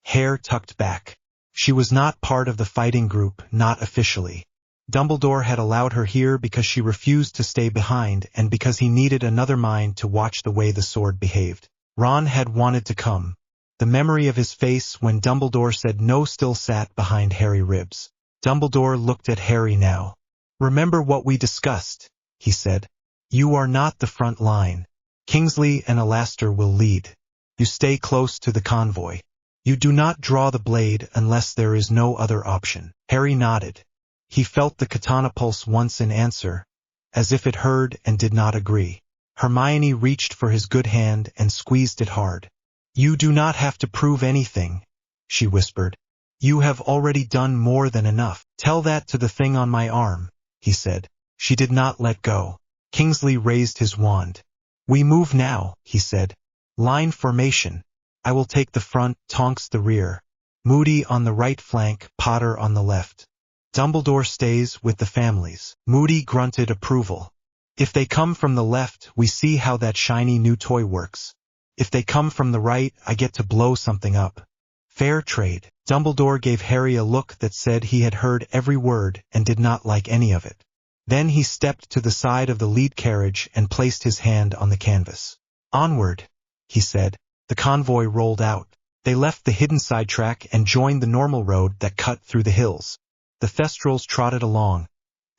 hair tucked back. She was not part of the fighting group, not officially. Dumbledore had allowed her here because she refused to stay behind and because he needed another mind to watch the way the sword behaved. Ron had wanted to come. The memory of his face when Dumbledore said no still sat behind Harry's ribs. Dumbledore looked at Harry now. "Remember what we discussed," he said. "You are not the front line. Kingsley and Alastair will lead. You stay close to the convoy. You do not draw the blade unless there is no other option." Harry nodded. He felt the katana pulse once in answer, as if it heard and did not agree. Hermione reached for his good hand and squeezed it hard. "You do not have to prove anything," she whispered. "You have already done more than enough." "Tell that to the thing on my arm," he said. She did not let go. Kingsley raised his wand. "We move now," he said. "Line formation. I will take the front, Tonks the rear. Moody on the right flank, Potter on the left. Dumbledore stays with the families." Moody grunted approval. "If they come from the left, we see how that shiny new toy works. If they come from the right, I get to blow something up. Fair trade." Dumbledore gave Harry a look that said he had heard every word and did not like any of it. Then he stepped to the side of the lead carriage and placed his hand on the canvas. "Onward," he said. The convoy rolled out. They left the hidden sidetrack and joined the normal road that cut through the hills. The Thestrals trotted along,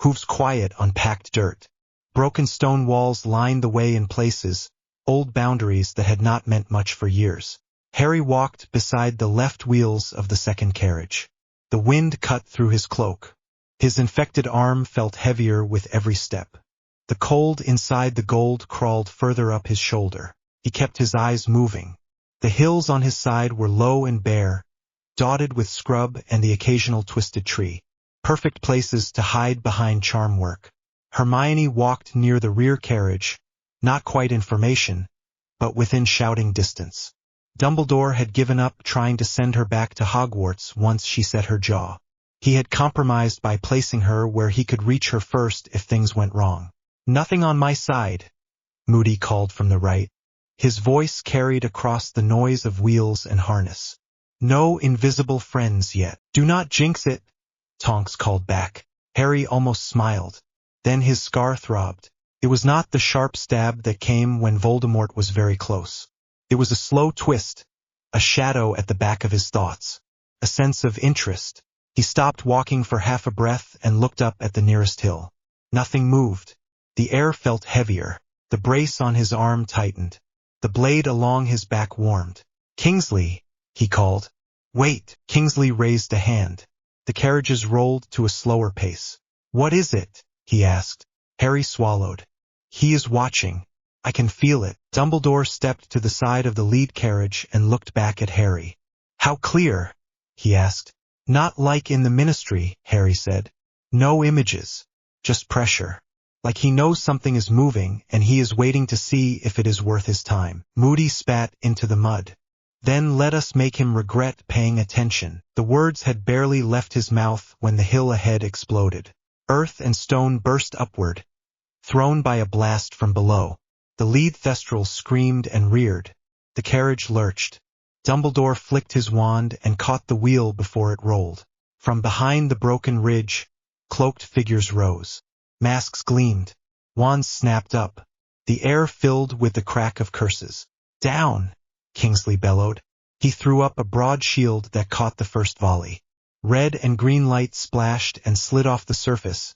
hooves quiet on packed dirt. Broken stone walls lined the way in places, old boundaries that had not meant much for years. Harry walked beside the left wheels of the second carriage. The wind cut through his cloak. His infected arm felt heavier with every step. The cold inside the gold crawled further up his shoulder. He kept his eyes moving. The hills on his side were low and bare, dotted with scrub and the occasional twisted tree. Perfect places to hide behind charm work. Hermione walked near the rear carriage, not quite in formation, but within shouting distance. Dumbledore had given up trying to send her back to Hogwarts once she set her jaw. He had compromised by placing her where he could reach her first if things went wrong. "Nothing on my side," Moody called from the right. His voice carried across the noise of wheels and harness. "No invisible friends yet." "Do not jinx it," Tonks called back. Harry almost smiled. Then his scar throbbed. It was not the sharp stab that came when Voldemort was very close. It was a slow twist, a shadow at the back of his thoughts, a sense of interest. He stopped walking for half a breath and looked up at the nearest hill. Nothing moved. The air felt heavier. The brace on his arm tightened. The blade along his back warmed. "Kingsley," he called. "Wait." Kingsley raised a hand. The carriages rolled to a slower pace. "What is it?" he asked. Harry swallowed. "He is watching. I can feel it." Dumbledore stepped to the side of the lead carriage and looked back at Harry. "How clear?" he asked. "Not like in the Ministry," Harry said. "No images. Just pressure. Like he knows something is moving and he is waiting to see if it is worth his time." Moody spat into the mud. "Then let us make him regret paying attention." The words had barely left his mouth when the hill ahead exploded. Earth and stone burst upward, thrown by a blast from below. The lead Thestral screamed and reared. The carriage lurched. Dumbledore flicked his wand and caught the wheel before it rolled. From behind the broken ridge, cloaked figures rose. Masks gleamed. Wands snapped up. The air filled with the crack of curses. "Down!" Kingsley bellowed. He threw up a broad shield that caught the first volley. Red and green light splashed and slid off the surface,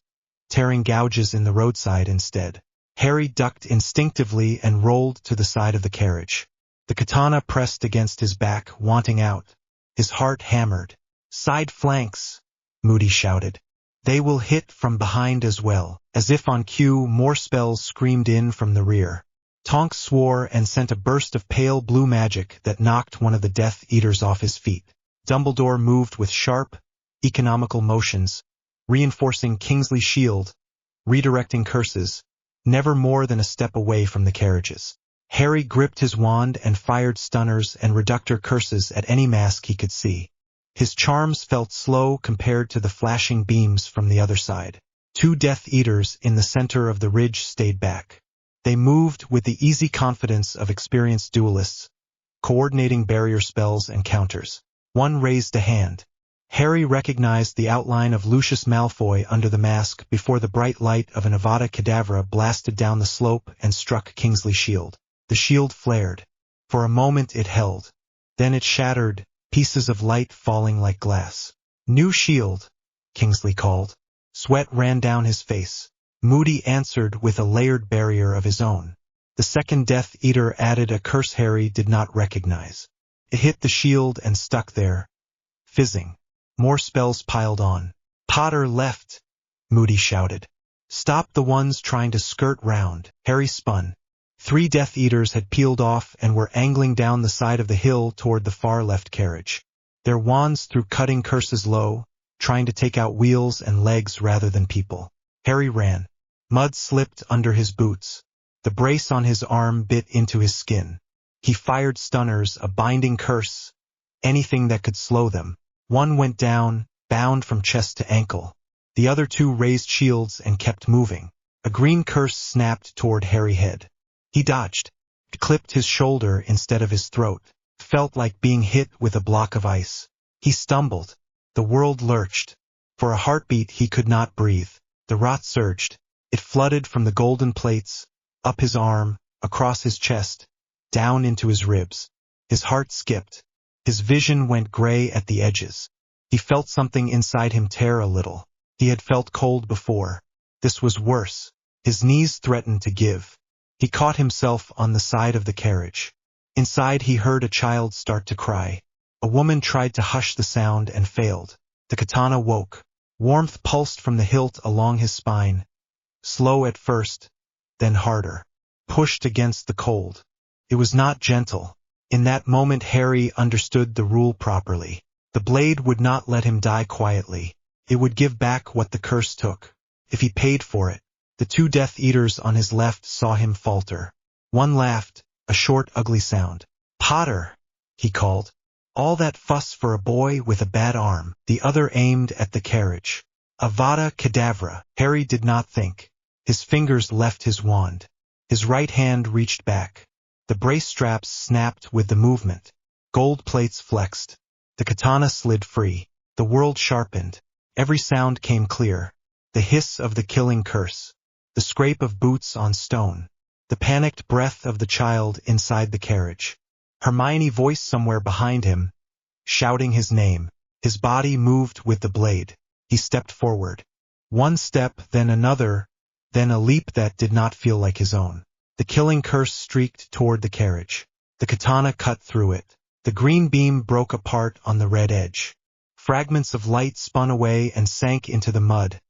tearing gouges in the roadside instead. Harry ducked instinctively and rolled to the side of the carriage. The katana pressed against his back, wanting out. His heart hammered. "Side flanks," Moody shouted. "They will hit from behind as well." As if on cue, more spells screamed in from the rear. Tonks swore and sent a burst of pale blue magic that knocked one of the Death Eaters off his feet. Dumbledore moved with sharp, economical motions, reinforcing Kingsley's shield, redirecting curses, never more than a step away from the carriages. Harry gripped his wand and fired stunners and reductor curses at any mask he could see. His charms felt slow compared to the flashing beams from the other side. 2 Death Eaters in the center of the ridge stayed back. They moved with the easy confidence of experienced duelists, coordinating barrier spells and counters. One raised a hand. Harry recognized the outline of Lucius Malfoy under the mask before the bright light of an Avada Kedavra blasted down the slope and struck Kingsley's shield. The shield flared. For a moment it held. Then it shattered, pieces of light falling like glass. "New shield," Kingsley called. Sweat ran down his face. Moody answered with a layered barrier of his own. The second Death Eater added a curse Harry did not recognize. It hit the shield and stuck there, fizzing. More spells piled on. "Potter left," Moody shouted. "Stop the ones trying to skirt round." Harry spun. 3 Death Eaters had peeled off and were angling down the side of the hill toward the far left carriage. Their wands threw cutting curses low, trying to take out wheels and legs rather than people. Harry ran. Mud slipped under his boots. The brace on his arm bit into his skin. He fired stunners, a binding curse, anything that could slow them. One went down, bound from chest to ankle. The other 2 raised shields and kept moving. A green curse snapped toward Harry's head. He dodged. It clipped his shoulder instead of his throat. It felt like being hit with a block of ice. He stumbled. The world lurched. For a heartbeat he could not breathe. The rot surged. It flooded from the golden plates, up his arm, across his chest, down into his ribs. His heart skipped. His vision went gray at the edges. He felt something inside him tear a little. He had felt cold before. This was worse. His knees threatened to give. He caught himself on the side of the carriage. Inside he heard a child start to cry. A woman tried to hush the sound and failed. The katana woke. Warmth pulsed from the hilt along his spine. Slow at first, then harder. Pushed against the cold. It was not gentle. In that moment Harry understood the rule properly. The blade would not let him die quietly. It would give back what the curse took, if he paid for it. The 2 Death Eaters on his left saw him falter. One laughed, a short, ugly sound. "Potter," he called. "All that fuss for a boy with a bad arm." The other aimed at the carriage. Avada Kedavra. Harry did not think. His fingers left his wand. His right hand reached back. The brace straps snapped with the movement. Gold plates flexed. The katana slid free. The world sharpened. Every sound came clear. The hiss of the killing curse. The scrape of boots on stone. The panicked breath of the child inside the carriage. Hermione voiced somewhere behind him, shouting his name. His body moved with the blade. He stepped forward. One step, then another, then a leap that did not feel like his own. The killing curse streaked toward the carriage. The katana cut through it. The green beam broke apart on the red edge. Fragments of light spun away and sank into the mud,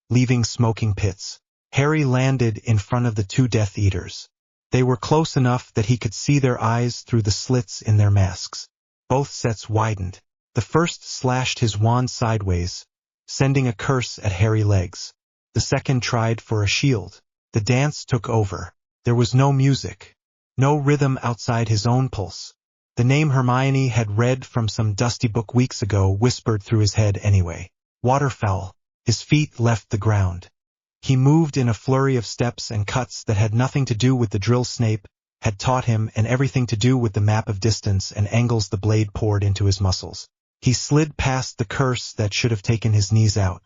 leaving smoking pits. Harry landed in front of the 2 Death Eaters. They were close enough that he could see their eyes through the slits in their masks. Both sets widened. The first slashed his wand sideways, sending a curse at Harry's legs. The second tried for a shield. The dance took over. There was no music, no rhythm outside his own pulse. The name Hermione had read from some dusty book weeks ago whispered through his head anyway. Waterfowl. His feet left the ground. He moved in a flurry of steps and cuts that had nothing to do with the drill Snape had taught him and everything to do with the map of distance and angles the blade poured into his muscles. He slid past the curse that should have taken his knees out.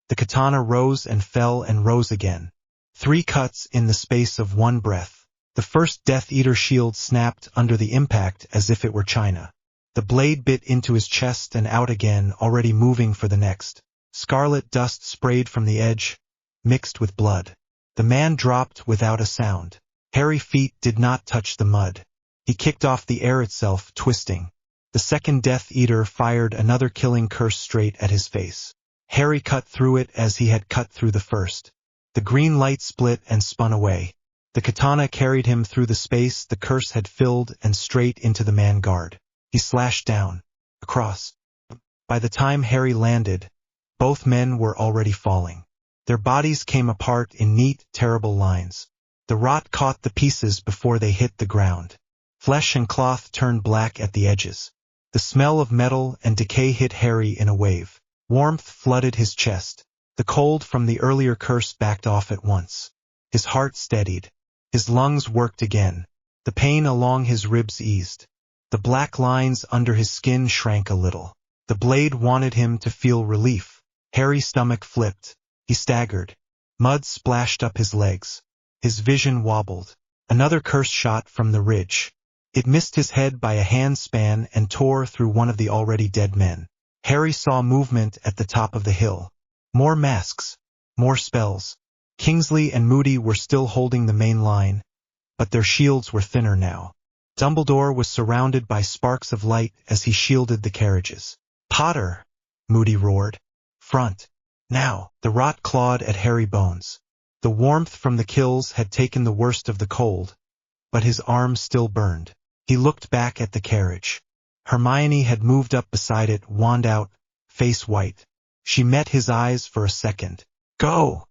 The katana rose and fell and rose again. 3 cuts in the space of one breath. The first Death Eater shield snapped under the impact as if it were china. The blade bit into his chest and out again, already moving for the next. Scarlet dust sprayed from the edge, mixed with blood. The man dropped without a sound. Harry's feet did not touch the mud. He kicked off the air itself, twisting. The second Death Eater fired another killing curse straight at his face. Harry cut through it as he had cut through the first. The green light split and spun away. The katana carried him through the space the curse had filled and straight into the man guard. He slashed down, across. By the time Harry landed, both men were already falling. Their bodies came apart in neat, terrible lines. The rot caught the pieces before they hit the ground. Flesh and cloth turned black at the edges. The smell of metal and decay hit Harry in a wave. Warmth flooded his chest. The cold from the earlier curse backed off at once. His heart steadied. His lungs worked again. The pain along his ribs eased. The black lines under his skin shrank a little. The blade wanted him to feel relief. Harry's stomach flipped. He staggered. Mud splashed up his legs. His vision wobbled. Another curse shot from the ridge. It missed his head by a handspan and tore through one of the already dead men. Harry saw movement at the top of the hill. More masks. More spells. Kingsley and Moody were still holding the main line, but their shields were thinner now. Dumbledore was surrounded by sparks of light as he shielded the carriages. "Potter!" Moody roared. "Front! Now!" The rot clawed at Harry Bones. The warmth from the kills had taken the worst of the cold, but his arms still burned. He looked back at the carriage. Hermione had moved up beside it, wand out, face white. She met his eyes for a second. "Go!"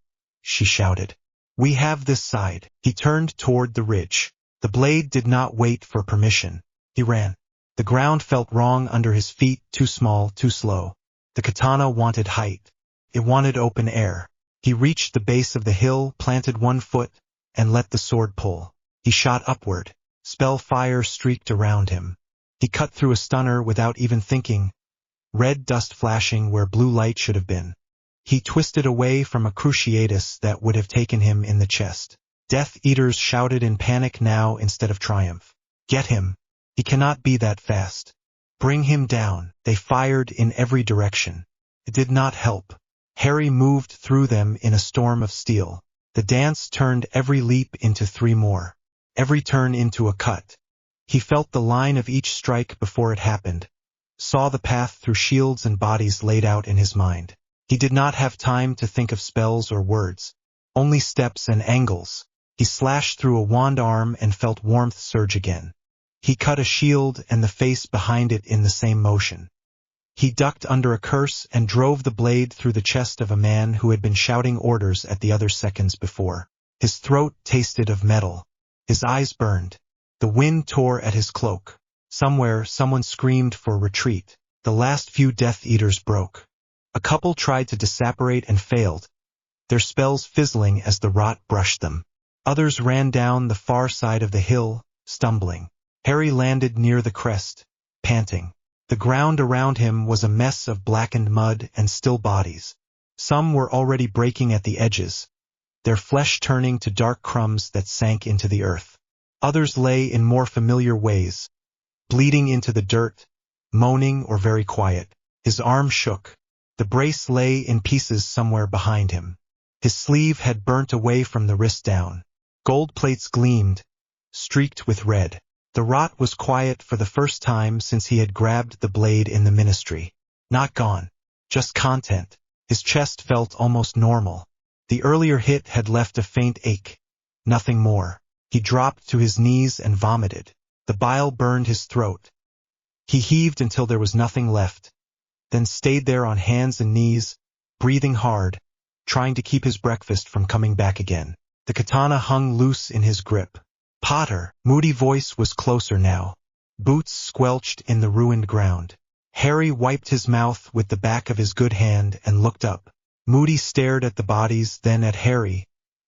she shouted. "We have this side." He turned toward the ridge. The blade did not wait for permission. He ran. The ground felt wrong under his feet, too small, too slow. The katana wanted height. It wanted open air. He reached the base of the hill, planted one foot, and let the sword pull. He shot upward. Spell fire streaked around him. He cut through a stunner without even thinking, red dust flashing where blue light should have been. He twisted away from a cruciatus that would have taken him in the chest. Death Eaters shouted in panic now instead of triumph. "Get him! He cannot be that fast. Bring him down!" They fired in every direction. It did not help. Harry moved through them in a storm of steel. The dance turned every leap into 3 more. Every turn into a cut. He felt the line of each strike before it happened. Saw the path through shields and bodies laid out in his mind. He did not have time to think of spells or words. Only steps and angles. He slashed through a wand arm and felt warmth surge again. He cut a shield and the face behind it in the same motion. He ducked under a curse and drove the blade through the chest of a man who had been shouting orders at the other seconds before. His throat tasted of metal. His eyes burned. The wind tore at his cloak. Somewhere, someone screamed for retreat. The last few Death Eaters broke. A couple tried to disapparate and failed, their spells fizzling as the rot brushed them. Others ran down the far side of the hill, stumbling. Harry landed near the crest, panting. The ground around him was a mess of blackened mud and still bodies. Some were already breaking at the edges, their flesh turning to dark crumbs that sank into the earth. Others lay in more familiar ways, bleeding into the dirt, moaning or very quiet. His arm shook. The brace lay in pieces somewhere behind him. His sleeve had burnt away from the wrist down. Gold plates gleamed, streaked with red. The rot was quiet for the first time since he had grabbed the blade in the ministry. Not gone, just content. His chest felt almost normal. The earlier hit had left a faint ache. Nothing more. He dropped to his knees and vomited. The bile burned his throat. He heaved until there was nothing left, then stayed there on hands and knees, breathing hard, trying to keep his breakfast from coming back again. The katana hung loose in his grip. "Potter!" Moody voice was closer now. Boots squelched in the ruined ground. Harry wiped his mouth with the back of his good hand and looked up. Moody stared at the bodies, then at Harry,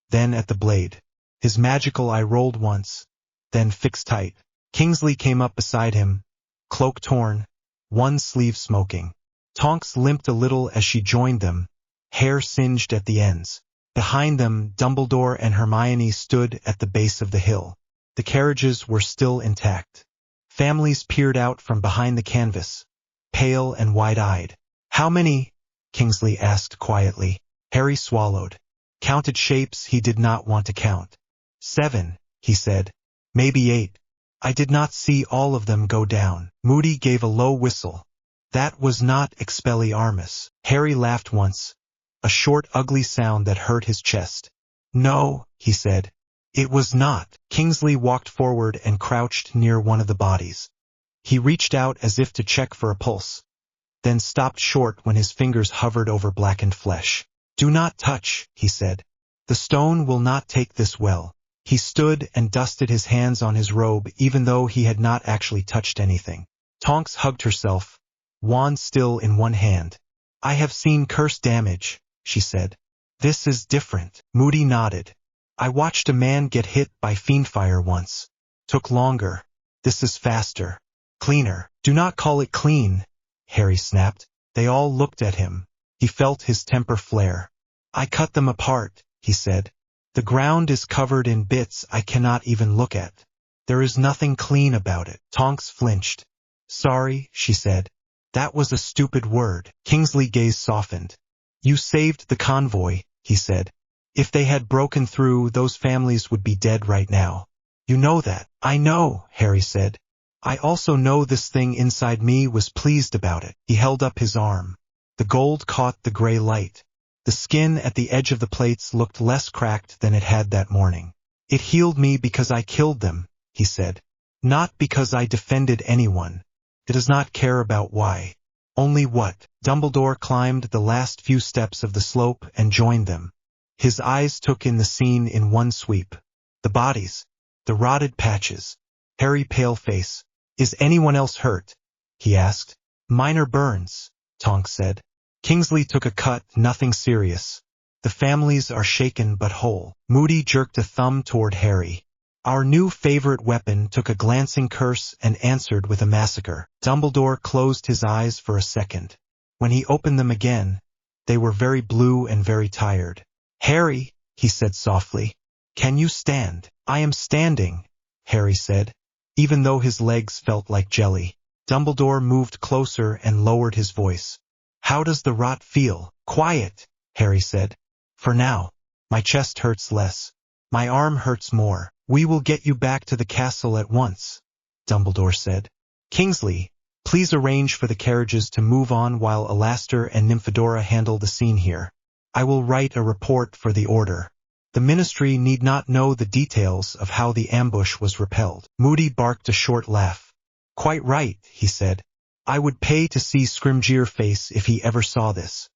then at the blade. His magical eye rolled once, then fixed tight. Kingsley came up beside him, cloak torn, one sleeve smoking. Tonks limped a little as she joined them, hair singed at the ends. Behind them, Dumbledore and Hermione stood at the base of the hill. The carriages were still intact. Families peered out from behind the canvas, pale and wide-eyed. "How many?" Kingsley asked quietly. Harry swallowed. Counted shapes he did not want to count. 7, he said. "Maybe 8. I did not see all of them go down." Moody gave a low whistle. "That was not Expelliarmus." Harry laughed once, a short, ugly sound that hurt his chest. "No," he said. It was not. Kingsley walked forward and crouched near one of the bodies. He reached out as if to check for a pulse, then stopped short when his fingers hovered over blackened flesh. "Do not touch," he said. "The stone will not take this well." He stood and dusted his hands on his robe even though he had not actually touched anything. Tonks hugged herself, wand still in one hand. "I have seen curse damage," she said. "This is different." Moody nodded. "I watched a man get hit by fiendfire once. Took longer. This is faster. Cleaner." "Do not call it clean," Harry snapped. They all looked at him. He felt his temper flare. "I cut them apart," he said. "The ground is covered in bits I cannot even look at. There is nothing clean about it." Tonks flinched. "Sorry," she said. "That was a stupid word." Kingsley's gaze softened. "You saved the convoy," he said. "If they had broken through, those families would be dead right now. You know that." "I know," Harry said. "I also know this thing inside me was pleased about it." He held up his arm. The gold caught the gray light. The skin at the edge of the plates looked less cracked than it had that morning. "It healed me because I killed them," he said. "Not because I defended anyone. It does not care about why. Only what." Dumbledore climbed the last few steps of the slope and joined them. His eyes took in the scene in one sweep. The bodies. The rotted patches. Harry pale face. "Is anyone else hurt?" he asked. "Minor burns," Tonks said. "Kingsley took a cut, nothing serious. The families are shaken but whole." Moody jerked a thumb toward Harry. "Our new favorite weapon took a glancing curse and answered with a massacre." Dumbledore closed his eyes for a second. When he opened them again, they were very blue and very tired. "Harry," he said softly, "can you stand?" "I am standing," Harry said, even though his legs felt like jelly. Dumbledore moved closer and lowered his voice. "How does the rot feel?" "Quiet," Harry said. "For now. My chest hurts less. My arm hurts more." "We will get you back to the castle at once," Dumbledore said. "Kingsley, please arrange for the carriages to move on while Alastair and Nymphadora handle the scene here. I will write a report for the Order. The Ministry need not know the details of how the ambush was repelled." Moody barked a short laugh. "Quite right," he said. "I would pay to see Scrimgeour face if he ever saw this.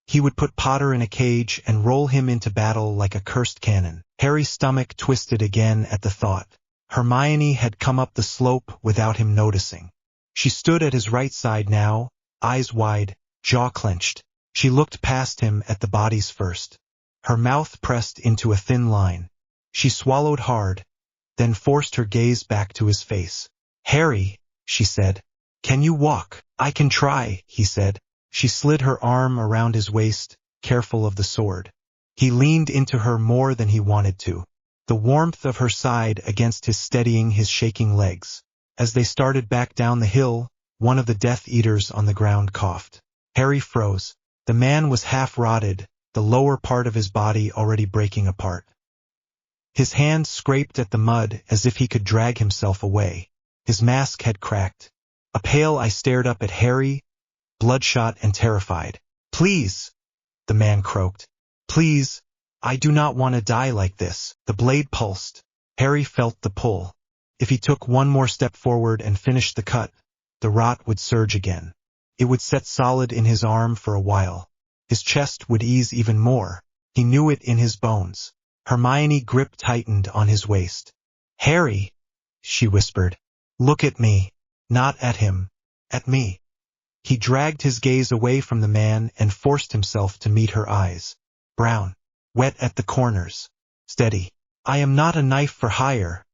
He would put Potter in a cage and roll him into battle like a cursed cannon." Harry's stomach twisted again at the thought. Hermione had come up the slope without him noticing. She stood at his right side now, eyes wide, jaw clenched. She looked past him at the bodies first. Her mouth pressed into a thin line. She swallowed hard, then forced her gaze back to his face. "Harry," she said. "Can you walk?" "I can try," he said. She slid her arm around his waist, careful of the sword. He leaned into her more than he wanted to, the warmth of her side against his steadying his shaking legs. As they started back down the hill, one of the Death Eaters on the ground coughed. Harry froze. The man was half rotted, the lower part of his body already breaking apart. His hand scraped at the mud as if he could drag himself away. His mask had cracked. A pale eye stared up at Harry, bloodshot and terrified. "Please," the man croaked. "Please, I do not want to die like this." The blade pulsed. Harry felt the pull. If he took one more step forward and finished the cut, the rot would surge again. It would set solid in his arm for a while. His chest would ease even more. He knew it in his bones. Hermione grip tightened on his waist. "Harry," she whispered, "look at me. Not at him. At me." He dragged his gaze away from the man and forced himself to meet her eyes. Brown. Wet at the corners. Steady. "I am not a knife for hire,"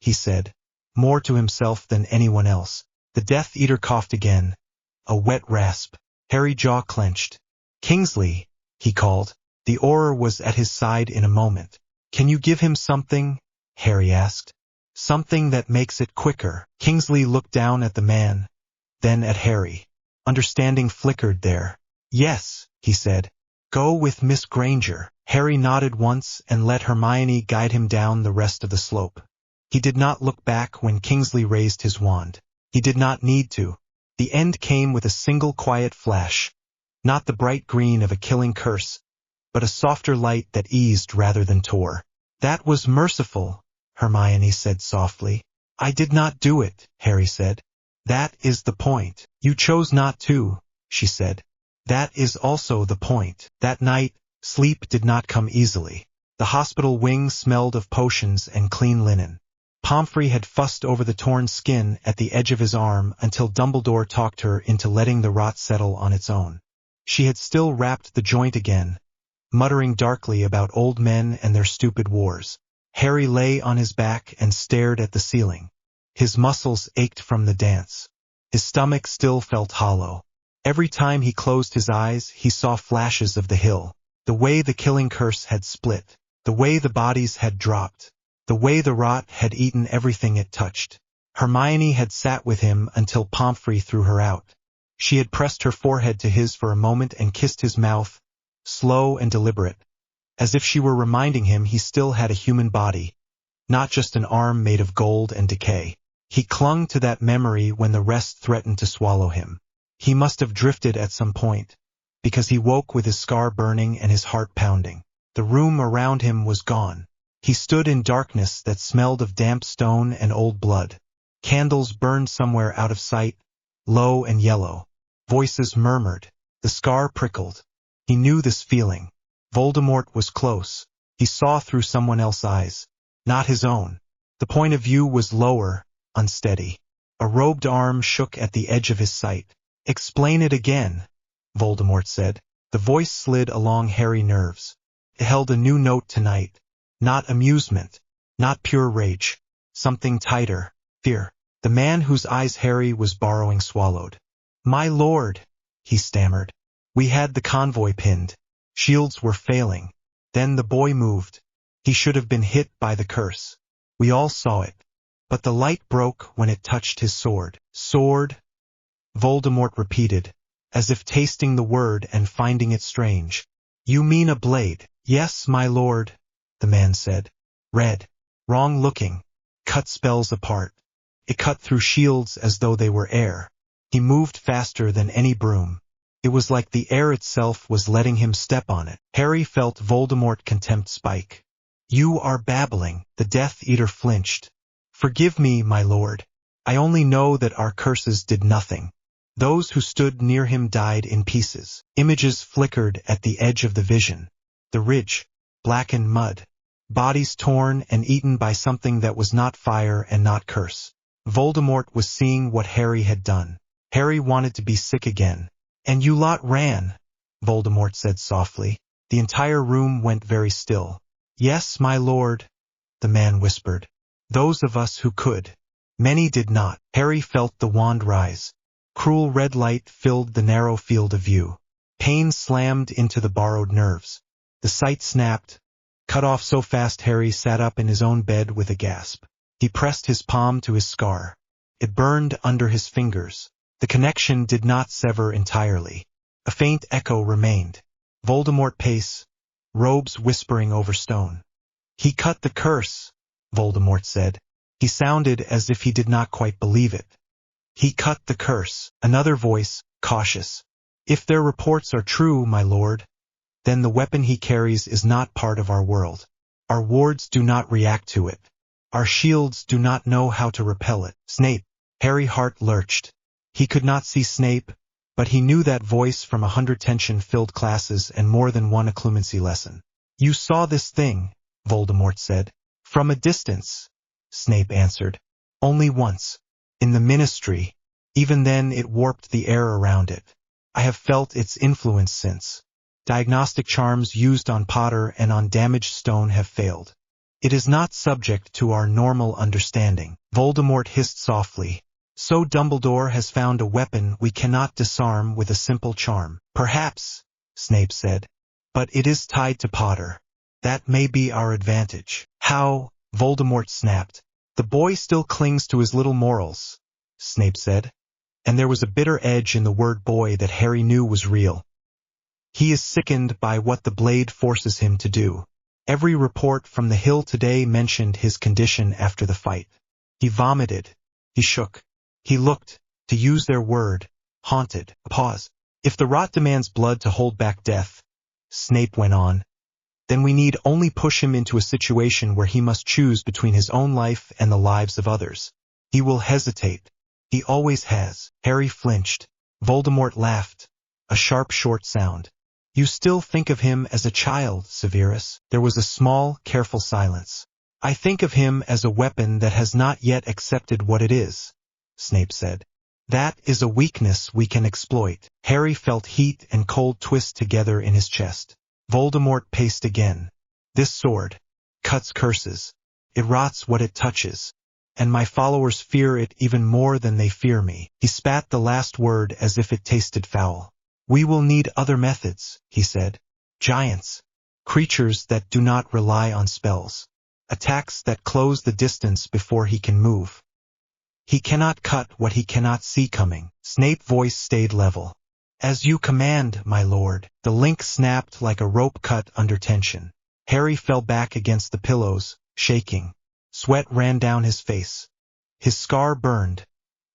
he said, more to himself than anyone else. The Death Eater coughed again. A wet rasp. Harry's jaw clenched. "Kingsley," he called. The Auror was at his side in a moment. "Can you give him something?" Harry asked. "Something that makes it quicker." Kingsley looked down at the man, then at Harry. Understanding flickered there. "Yes," he said. "Go with Miss Granger." Harry nodded once and let Hermione guide him down the rest of the slope. He did not look back when Kingsley raised his wand. He did not need to. The end came with a single quiet flash. Not the bright green of a killing curse, but a softer light that eased rather than tore. That was merciful, Hermione said softly. I did not do it, Harry said. That is the point. You chose not to, she said. That is also the point. That night, sleep did not come easily. The hospital wing smelled of potions and clean linen. Pomfrey had fussed over the torn skin at the edge of his arm until Dumbledore talked her into letting the rot settle on its own. She had still wrapped the joint again, muttering darkly about old men and their stupid wars. Harry lay on his back and stared at the ceiling. His muscles ached from the dance. His stomach still felt hollow. Every time he closed his eyes, he saw flashes of the hill. The way the killing curse had split. The way the bodies had dropped. The way the rot had eaten everything it touched. Hermione had sat with him until Pomfrey threw her out. She had pressed her forehead to his for a moment and kissed his mouth, slow and deliberate, as if she were reminding him he still had a human body, not just an arm made of gold and decay. He clung to that memory when the rest threatened to swallow him. He must have drifted at some point, because he woke with his scar burning and his heart pounding. The room around him was gone. He stood in darkness that smelled of damp stone and old blood. Candles burned somewhere out of sight, low and yellow. Voices murmured. The scar prickled. He knew this feeling. Voldemort was close. He saw through someone else's eyes, not his own. The point of view was lower, unsteady. A robed arm shook at the edge of his sight. Explain it again, Voldemort said. The voice slid along Harry's nerves. It held a new note tonight. Not amusement, not pure rage. Something tighter, fear. The man whose eyes Harry was borrowing swallowed. My lord, he stammered. We had the convoy pinned. Shields were failing. Then the boy moved. He should have been hit by the curse. We all saw it. But the light broke when it touched his sword. Sword? Voldemort repeated, as if tasting the word and finding it strange. You mean a blade? Yes, my lord, the man said. Red. Wrong looking. Cut spells apart. It cut through shields as though they were air. He moved faster than any broom. It was like the air itself was letting him step on it. Harry felt Voldemort contempt spike. You are babbling, the Death Eater flinched. Forgive me, my lord. I only know that our curses did nothing. Those who stood near him died in pieces. Images flickered at the edge of the vision. The ridge, blackened mud. Bodies torn and eaten by something that was not fire and not curse. Voldemort was seeing what Harry had done. Harry wanted to be sick again. And you lot ran, Voldemort said softly. The entire room went very still. Yes, my lord, the man whispered. Those of us who could. Many did not. Harry felt the wand rise. Cruel red light filled the narrow field of view. Pain slammed into the borrowed nerves. The sight snapped, cut off so fast Harry sat up in his own bed with a gasp. He pressed his palm to his scar. It burned under his fingers. The connection did not sever entirely. A faint echo remained. Voldemort pace, robes whispering over stone. He cut the curse, Voldemort said. He sounded as if he did not quite believe it. He cut the curse. Another voice, cautious. If their reports are true, my lord, then the weapon he carries is not part of our world. Our wards do not react to it. Our shields do not know how to repel it. Snape. Harry's heart lurched. He could not see Snape, but he knew that voice from 100 tension-filled classes and more than one occlumency lesson. You saw this thing, Voldemort said. From a distance, Snape answered. Only once. In the Ministry. Even then it warped the air around it. I have felt its influence since. Diagnostic charms used on Potter and on damaged stone have failed. It is not subject to our normal understanding. Voldemort hissed softly. So Dumbledore has found a weapon we cannot disarm with a simple charm. Perhaps, Snape said. But it is tied to Potter. That may be our advantage. How? Voldemort snapped. The boy still clings to his little morals, Snape said. And there was a bitter edge in the word boy that Harry knew was real. He is sickened by what the blade forces him to do. Every report from the hill today mentioned his condition after the fight. He vomited. He shook. He looked, to use their word, haunted. A pause. If the rot demands blood to hold back death, Snape went on, then we need only push him into a situation where he must choose between his own life and the lives of others. He will hesitate. He always has. Harry flinched. Voldemort laughed. A sharp, short sound. You still think of him as a child, Severus? There was a small, careful silence. I think of him as a weapon that has not yet accepted what it is, Snape said. That is a weakness we can exploit. Harry felt heat and cold twist together in his chest. Voldemort paced again. This sword cuts curses. It rots what it touches. And my followers fear it even more than they fear me. He spat the last word as if it tasted foul. We will need other methods, he said. Giants. Creatures that do not rely on spells. Attacks that close the distance before he can move. He cannot cut what he cannot see coming. Snape's voice stayed level. As you command, my lord. The link snapped like a rope cut under tension. Harry fell back against the pillows, shaking. Sweat ran down his face. His scar burned,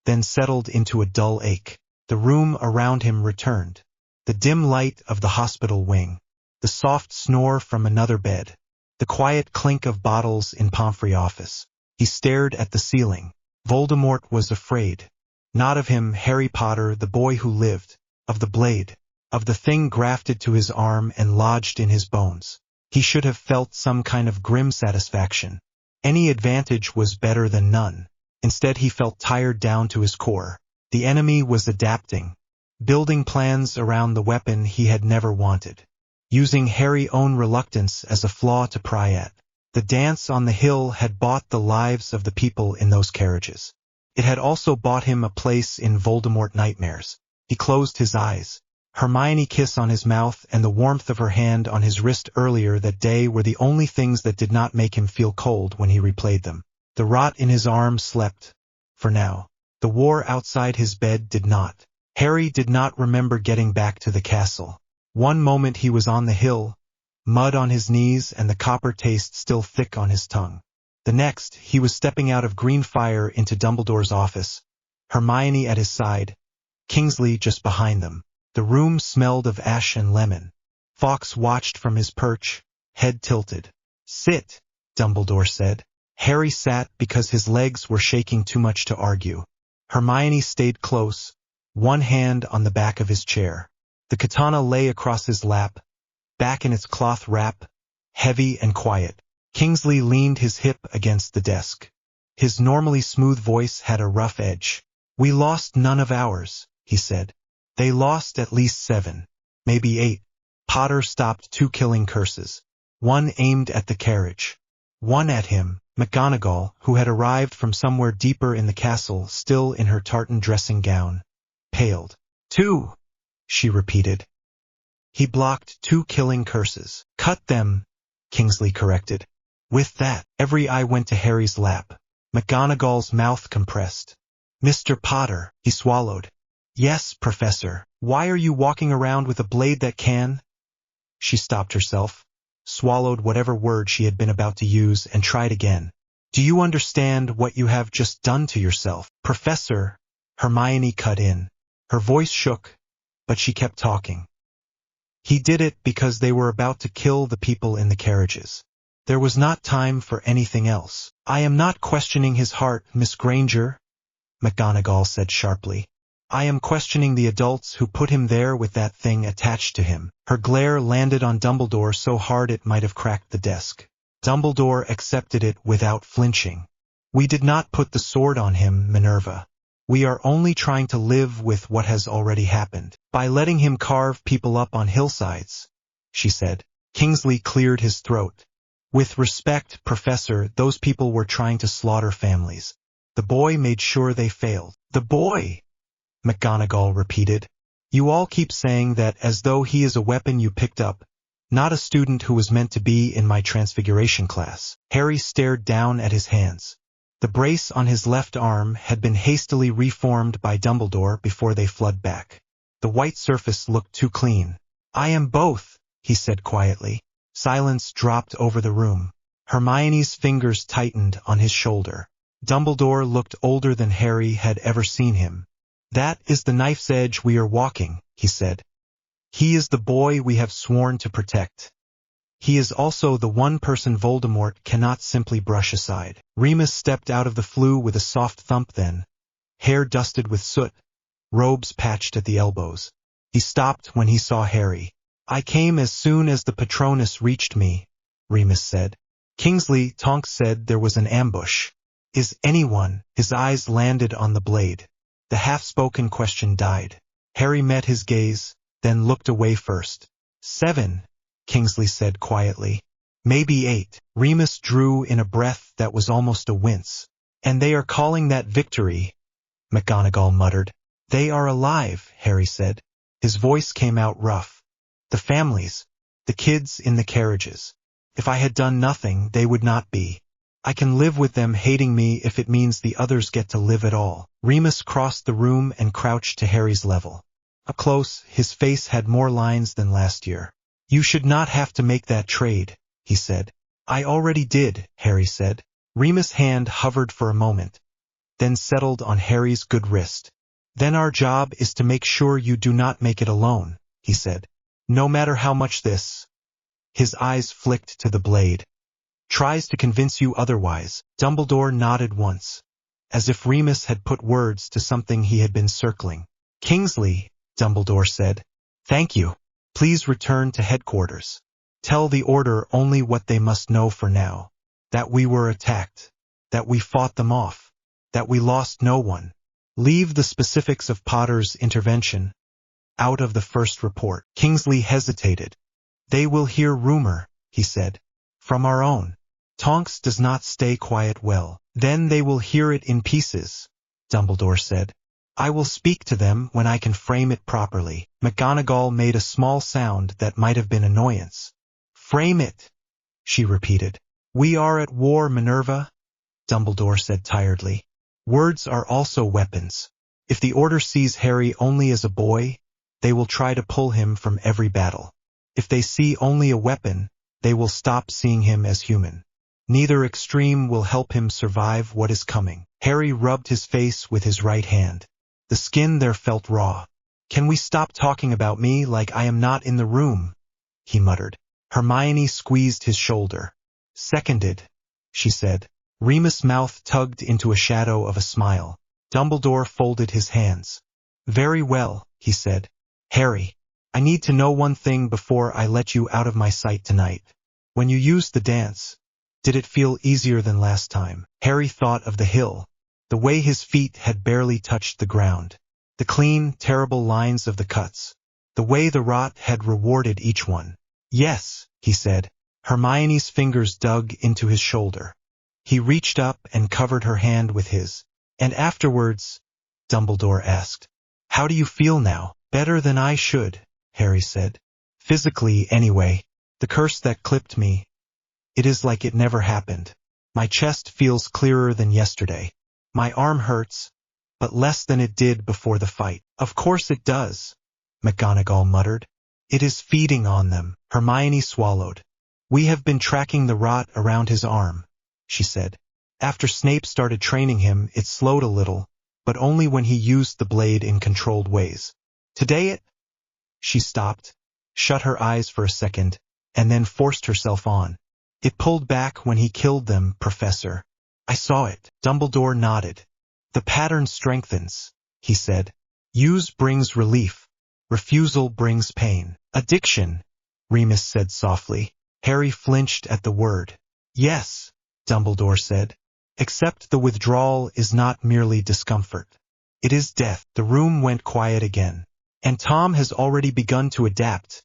then settled into a dull ache. The room around him returned. The dim light of the hospital wing. The soft snore from another bed. The quiet clink of bottles in Pomfrey office. He stared at the ceiling. Voldemort was afraid. Not of him, Harry Potter, the boy who lived. Of the blade. Of the thing grafted to his arm and lodged in his bones. He should have felt some kind of grim satisfaction. Any advantage was better than none. Instead he felt tired down to his core. The enemy was adapting. Building plans around the weapon he had never wanted. Using Harry's own reluctance as a flaw to pry at. The dance on the hill had bought the lives of the people in those carriages. It had also bought him a place in Voldemort nightmares. He closed his eyes. Hermione's kiss on his mouth and the warmth of her hand on his wrist earlier that day were the only things that did not make him feel cold when he replayed them. The rot in his arm slept. For now. The war outside his bed did not. Harry did not remember getting back to the castle. One moment he was on the hill, mud on his knees and the copper taste still thick on his tongue. The next, he was stepping out of green fire into Dumbledore's office, Hermione at his side, Kingsley just behind them. The room smelled of ash and lemon. Fawkes watched from his perch, head tilted. Sit, Dumbledore said. Harry sat because his legs were shaking too much to argue. Hermione stayed close, one hand on the back of his chair. The katana lay across his lap, back in its cloth wrap, heavy and quiet. Kingsley leaned his hip against the desk. His normally smooth voice had a rough edge. We lost none of ours, he said. They lost at least 7, maybe 8. Potter stopped 2 killing curses. One aimed at the carriage. One at him. McGonagall, who had arrived from somewhere deeper in the castle, still in her tartan dressing gown, paled. 2, she repeated. He blocked 2 killing curses. Cut them, Kingsley corrected. With that, every eye went to Harry's lap. McGonagall's mouth compressed. Mr. Potter, he swallowed. Yes, Professor. Why are you walking around with a blade that can? She stopped herself, swallowed whatever word she had been about to use, and tried again. Do you understand what you have just done to yourself? Professor, Hermione cut in. Her voice shook, but she kept talking. He did it because they were about to kill the people in the carriages. There was not time for anything else. I am not questioning his heart, Miss Granger, McGonagall said sharply. I am questioning the adults who put him there with that thing attached to him. Her glare landed on Dumbledore so hard it might have cracked the desk. Dumbledore accepted it without flinching. We did not put the sword on him, Minerva. We are only trying to live with what has already happened. By letting him carve people up on hillsides, she said. Kingsley cleared his throat. With respect, Professor, those people were trying to slaughter families. The boy made sure they failed. The boy, McGonagall repeated. You all keep saying that as though he is a weapon you picked up, not a student who was meant to be in my transfiguration class. Harry stared down at his hands. The brace on his left arm had been hastily reformed by Dumbledore before they flooded back. The white surface looked too clean. I am both, he said quietly. Silence dropped over the room. Hermione's fingers tightened on his shoulder. Dumbledore looked older than Harry had ever seen him. That is the knife's edge we are walking, he said. He is the boy we have sworn to protect. He is also the one person Voldemort cannot simply brush aside. Remus stepped out of the flue with a soft thump then, hair dusted with soot, robes patched at the elbows. He stopped when he saw Harry. I came as soon as the Patronus reached me, Remus said. Kingsley, Tonks said there was an ambush. Is anyone? His eyes landed on the blade. The half-spoken question died. Harry met his gaze, then looked away first. 7, Kingsley said quietly. Maybe 8. Remus drew in a breath that was almost a wince. And they are calling that victory, McGonagall muttered. They are alive, Harry said. His voice came out rough. The families, the kids in the carriages. If I had done nothing, they would not be. I can live with them hating me if it means the others get to live at all. Remus crossed the room and crouched to Harry's level. Up close, his face had more lines than last year. You should not have to make that trade, he said. I already did, Harry said. Remus' hand hovered for a moment, then settled on Harry's good wrist. Then our job is to make sure you do not make it alone, he said. No matter how much this. His eyes flicked to the blade. Tries to convince you otherwise. Dumbledore nodded once, as if Remus had put words to something he had been circling. Kingsley, Dumbledore said. Thank you. Please return to headquarters. Tell the Order only what they must know for now. That we were attacked. That we fought them off. That we lost no one. Leave the specifics of Potter's intervention out of the first report. Kingsley hesitated. They will hear rumor, he said. From our own. Tonks does not stay quiet well. Then they will hear it in pieces, Dumbledore said. I will speak to them when I can frame it properly. McGonagall made a small sound that might have been annoyance. Frame it, she repeated. We are at war, Minerva, Dumbledore said tiredly. Words are also weapons. If the Order sees Harry only as a boy, they will try to pull him from every battle. If they see only a weapon, they will stop seeing him as human. Neither extreme will help him survive what is coming. Harry rubbed his face with his right hand. The skin there felt raw. Can we stop talking about me like I am not in the room? He muttered. Hermione squeezed his shoulder. Seconded, she said. Remus' mouth tugged into a shadow of a smile. Dumbledore folded his hands. Very well, he said. Harry, I need to know one thing before I let you out of my sight tonight. When you used the dance, did it feel easier than last time? Harry thought of the hill, the way his feet had barely touched the ground, the clean, terrible lines of the cuts, the way the rot had rewarded each one. Yes, he said. Hermione's fingers dug into his shoulder. He reached up and covered her hand with his. And afterwards, Dumbledore asked, how do you feel now? Better than I should, Harry said. Physically, anyway. The curse that clipped me. It is like it never happened. My chest feels clearer than yesterday. My arm hurts, but less than it did before the fight. Of course it does, McGonagall muttered. It is feeding on them. Hermione swallowed. We have been tracking the rot around his arm, she said. After Snape started training him, it slowed a little, but only when he used the blade in controlled ways. Today it... She stopped, shut her eyes for a second, and then forced herself on. It pulled back when he killed them, Professor. I saw it. Dumbledore nodded. The pattern strengthens, he said. Use brings relief. Refusal brings pain. Addiction, Remus said softly. Harry flinched at the word. Yes, Dumbledore said. Except the withdrawal is not merely discomfort. It is death. The room went quiet again. And Tom has already begun to adapt,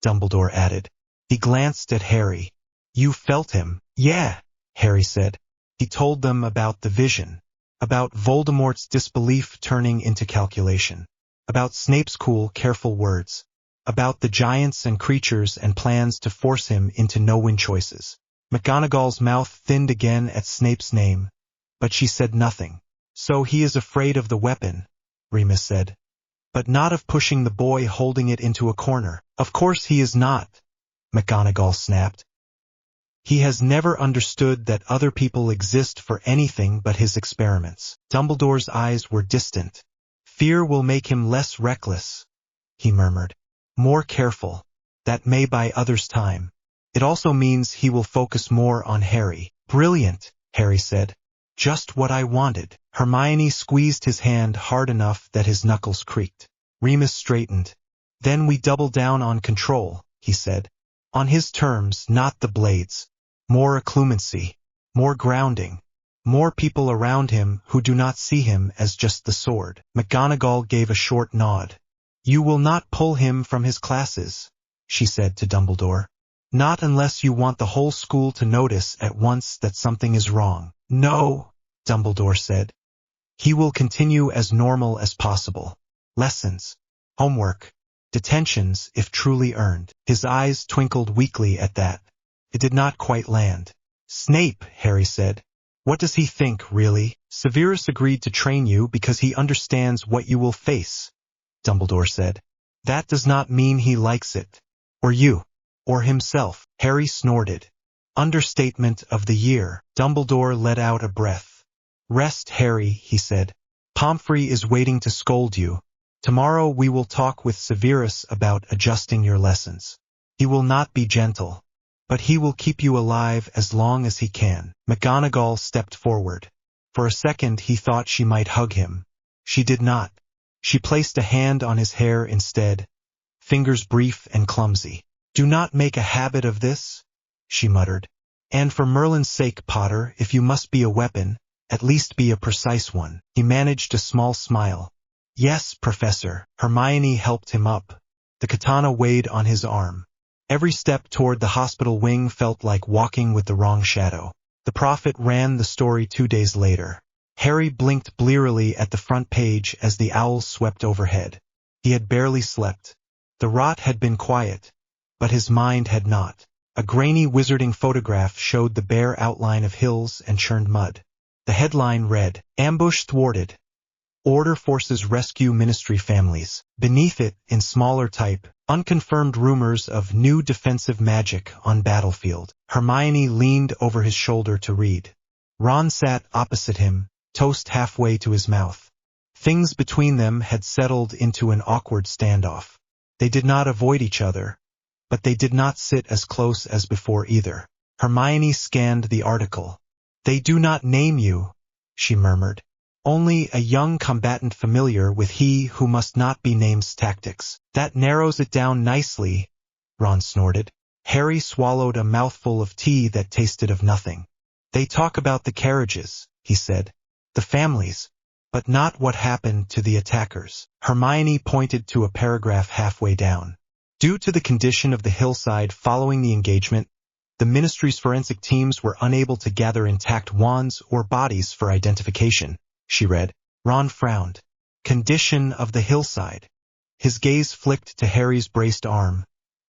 Dumbledore added. He glanced at Harry. You felt him? Yeah, Harry said. He told them about the vision, about Voldemort's disbelief turning into calculation, about Snape's cool, careful words, about the giants and creatures and plans to force him into no-win choices. McGonagall's mouth thinned again at Snape's name, but she said nothing. So he is afraid of the weapon, Remus said. But not of pushing the boy holding it into a corner. Of course he is not, McGonagall snapped. He has never understood that other people exist for anything but his experiments. Dumbledore's eyes were distant. Fear will make him less reckless, he murmured. More careful. That may buy others time. It also means he will focus more on Harry. Brilliant, Harry said. Just what I wanted. Hermione squeezed his hand hard enough that his knuckles creaked. Remus straightened. Then we double down on control, he said. On his terms, not the blades. More occlumency. More grounding. More people around him who do not see him as just the sword. McGonagall gave a short nod. You will not pull him from his classes, she said to Dumbledore. Not unless you want the whole school to notice at once that something is wrong. No, Dumbledore said. He will continue as normal as possible. Lessons, homework, detentions if truly earned. His eyes twinkled weakly at that. It did not quite land. Snape, Harry said. What does he think, really? Severus agreed to train you because he understands what you will face, Dumbledore said. That does not mean he likes it. Or you. Or himself. Harry snorted. Understatement of the year. Dumbledore let out a breath. Rest, Harry, he said. Pomfrey is waiting to scold you. Tomorrow we will talk with Severus about adjusting your lessons. He will not be gentle, but he will keep you alive as long as he can. McGonagall stepped forward. For a second he thought she might hug him. She did not. She placed a hand on his hair instead, fingers brief and clumsy. Do not make a habit of this, she muttered. And for Merlin's sake, Potter, if you must be a weapon, at least be a precise one. He managed a small smile. Yes, Professor. Hermione helped him up. The katana weighed on his arm. Every step toward the hospital wing felt like walking with the wrong shadow. The prophet ran the story 2 days later. Harry blinked blearily at the front page as the owls swept overhead. He had barely slept. The rot had been quiet, but his mind had not. A grainy wizarding photograph showed the bare outline of hills and churned mud. The headline read, Ambush Thwarted. Order Forces Rescue Ministry Families. Beneath it, in smaller type, unconfirmed rumors of new defensive magic on battlefield. Hermione leaned over his shoulder to read. Ron sat opposite him, toast halfway to his mouth. Things between them had settled into an awkward standoff. They did not avoid each other, but they did not sit as close as before either. Hermione scanned the article. They do not name you, she murmured. Only a young combatant familiar with he who must not be named's tactics. That narrows it down nicely, Ron snorted. Harry swallowed a mouthful of tea that tasted of nothing. They talk about the carriages, he said. The families, but not what happened to the attackers. Hermione pointed to a paragraph halfway down. Due to the condition of the hillside following the engagement, the ministry's forensic teams were unable to gather intact wands or bodies for identification, she read. Ron frowned. Condition of the hillside. His gaze flicked to Harry's braced arm,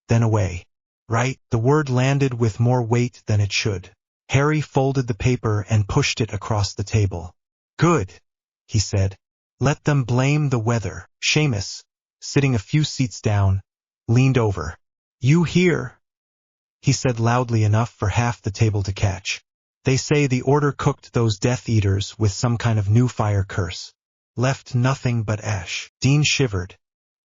then away. Right, the word landed with more weight than it should. Harry folded the paper and pushed it across the table. Good, he said. Let them blame the weather. Seamus, sitting a few seats down, leaned over. You hear? He said loudly enough for half the table to catch. They say the Order cooked those Death Eaters with some kind of new fire curse. Left nothing but ash. Dean shivered.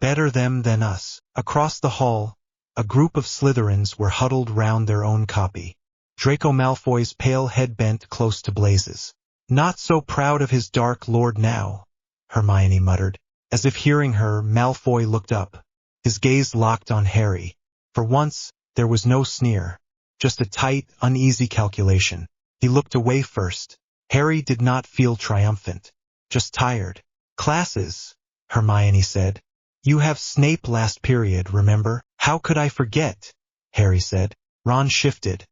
Better them than us. Across the hall, a group of Slytherins were huddled round their own copy. Draco Malfoy's pale head bent close to Blaze's. Not so proud of his Dark Lord now, Hermione muttered. As if hearing her, Malfoy looked up. His gaze locked on Harry. For once, there was no sneer, just a tight, uneasy calculation. He looked away first. Harry did not feel triumphant, just tired. Classes, Hermione said. You have Snape last period, remember? How could I forget? Harry said. Ron shifted.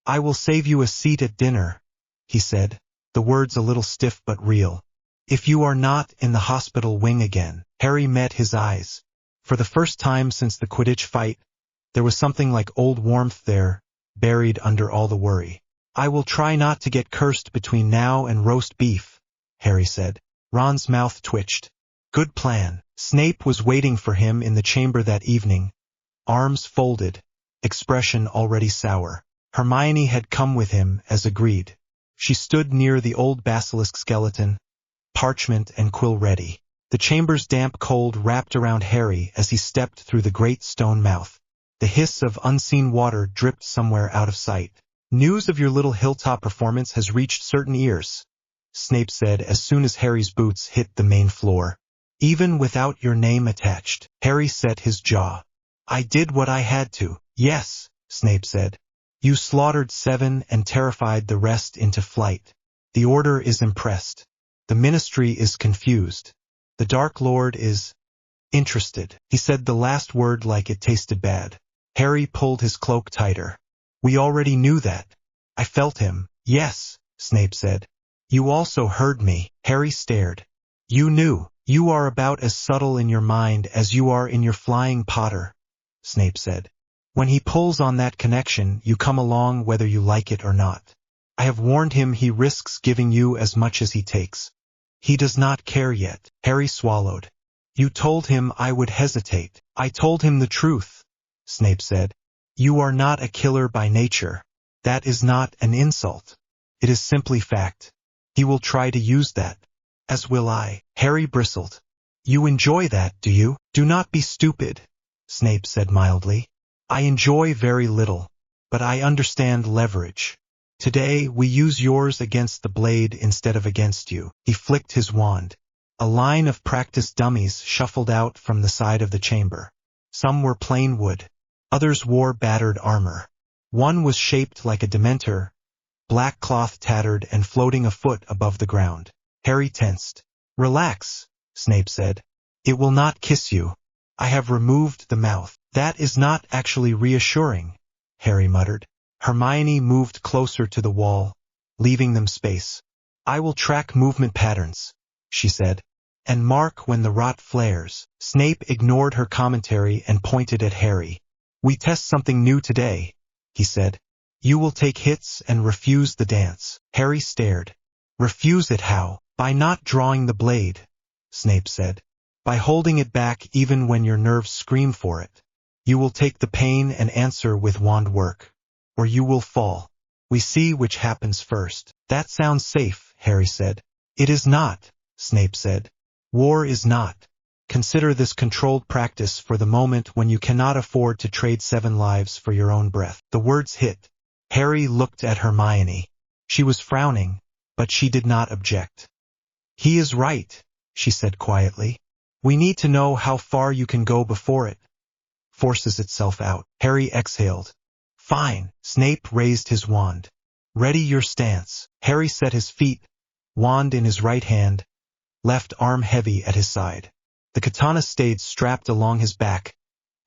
I will save you a seat at dinner, he said, the words a little stiff but real. If you are not in the hospital wing again. Harry met his eyes. For the first time since the Quidditch fight, there was something like old warmth there, buried under all the worry. I will try not to get cursed between now and roast beef, Harry said. Ron's mouth twitched. Good plan. Snape was waiting for him in the chamber that evening, arms folded, expression already sour. Hermione had come with him, as agreed. She stood near the old basilisk skeleton, parchment and quill ready. The chamber's damp cold wrapped around Harry as he stepped through the great stone mouth. The hiss of unseen water dripped somewhere out of sight. News of your little hilltop performance has reached certain ears, Snape said as soon as Harry's boots hit the main floor. Even without your name attached. Harry set his jaw. I did what I had to. Yes, Snape said. You slaughtered 7 and terrified the rest into flight. The Order is impressed. The Ministry is confused. The Dark Lord is interested. He said the last word like it tasted bad. Harry pulled his cloak tighter. We already knew that. I felt him. Yes, Snape said. You also heard me. Harry stared. You knew. You are about as subtle in your mind as you are in your flying Potter, Snape said. When he pulls on that connection, you come along whether you like it or not. I have warned him he risks giving you as much as he takes. He does not care yet. Harry swallowed. You told him I would hesitate. I told him the truth, Snape said. You are not a killer by nature. That is not an insult. It is simply fact. He will try to use that. As will I. Harry bristled. You enjoy that, do you? Do not be stupid, Snape said mildly. I enjoy very little, but I understand leverage. Today we use yours against the blade instead of against you. He flicked his wand. A line of practice dummies shuffled out from the side of the chamber. Some were plain wood. Others wore battered armor. One was shaped like a Dementor, black cloth tattered and floating a foot above the ground. Harry tensed. Relax, Snape said. It will not kiss you. I have removed the mouth. That is not actually reassuring, Harry muttered. Hermione moved closer to the wall, leaving them space. I will track movement patterns, she said, and mark when the rot flares. Snape ignored her commentary and pointed at Harry. We test something new today, he said. You will take hits and refuse the dance. Harry stared. Refuse it how? By not drawing the blade, Snape said. By holding it back even when your nerves scream for it. You will take the pain and answer with wand work. Or you will fall. We see which happens first. That sounds safe, Harry said. It is not, Snape said. War is not. Consider this controlled practice for the moment when you cannot afford to trade 7 lives for your own breath. The words hit. Harry looked at Hermione. She was frowning, but she did not object. He is right, she said quietly. We need to know how far you can go before it forces itself out. Harry exhaled. Fine. Snape raised his wand. Ready your stance. Harry set his feet, wand in his right hand, left arm heavy at his side. The katana stayed strapped along his back,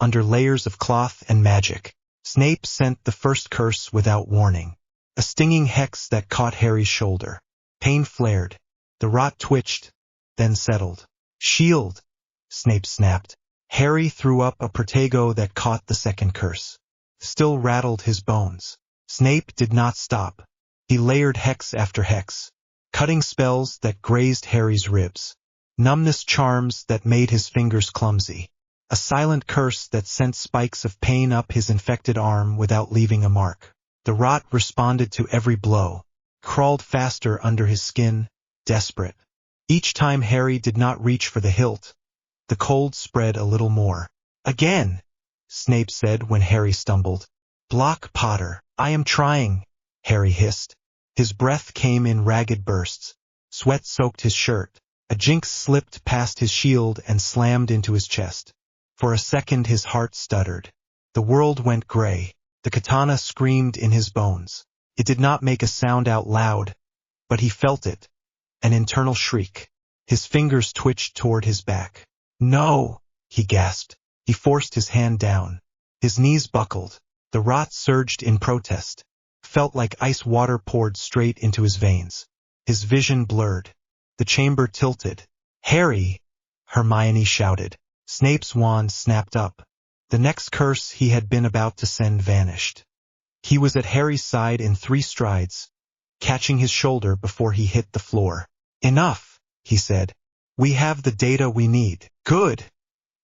under layers of cloth and magic. Snape sent the first curse without warning. A stinging hex that caught Harry's shoulder. Pain flared. The rot twitched, then settled. Shield, Snape snapped. Harry threw up a protego that caught the second curse. Still rattled his bones. Snape did not stop. He layered hex after hex, cutting spells that grazed Harry's ribs. Numbness charms that made his fingers clumsy. A silent curse that sent spikes of pain up his infected arm without leaving a mark. The rot responded to every blow, crawled faster under his skin, desperate. Each time Harry did not reach for the hilt, the cold spread a little more. Again, Snape said when Harry stumbled. Block, Potter. I am trying, Harry hissed. His breath came in ragged bursts. Sweat soaked his shirt. A jinx slipped past his shield and slammed into his chest. For a second his heart stuttered. The world went gray. The katana screamed in his bones. It did not make a sound out loud, but he felt it. An internal shriek. His fingers twitched toward his back. No, he gasped. He forced his hand down. His knees buckled. The rot surged in protest. Felt like ice water poured straight into his veins. His vision blurred. The chamber tilted. Harry! Hermione shouted. Snape's wand snapped up. The next curse he had been about to send vanished. He was at Harry's side in 3 strides, catching his shoulder before he hit the floor. Enough, he said. We have the data we need. Good,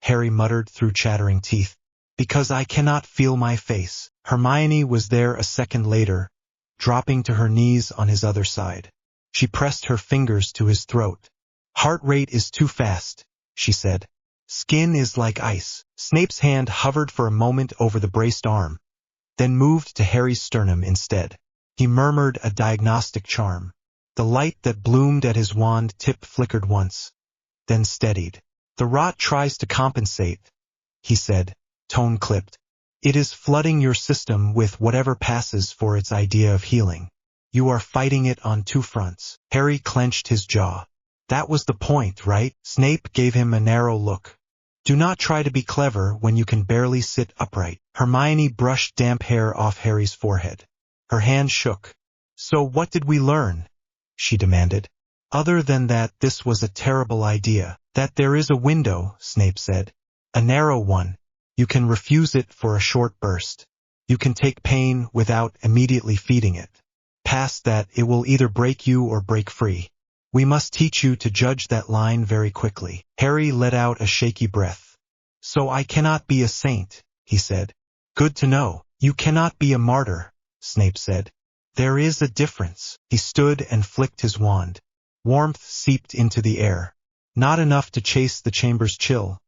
Harry muttered through chattering teeth. Because I cannot feel my face. Hermione was there a second later, dropping to her knees on his other side. She pressed her fingers to his throat. Heart rate is too fast, she said. Skin is like ice. Snape's hand hovered for a moment over the braced arm, then moved to Harry's sternum instead. He murmured a diagnostic charm. The light that bloomed at his wand tip flickered once, then steadied. "The rot tries to compensate," he said, tone clipped. "It is flooding your system with whatever passes for its idea of healing. You are fighting it on two fronts." Harry clenched his jaw. "That was the point, right?" Snape gave him a narrow look. "Do not try to be clever when you can barely sit upright." Hermione brushed damp hair off Harry's forehead. Her hand shook. "So what did we learn?" she demanded. "Other than that this was a terrible idea." "That there is a window," Snape said. "A narrow one. You can refuse it for a short burst. You can take pain without immediately feeding it. Past that, it will either break you or break free. We must teach you to judge that line very quickly." Harry let out a shaky breath. "So I cannot be a saint," he said. "Good to know. You cannot be a martyr," Snape said. "There is a difference." He stood and flicked his wand. Warmth seeped into the air. Not enough to chase the chamber's chill,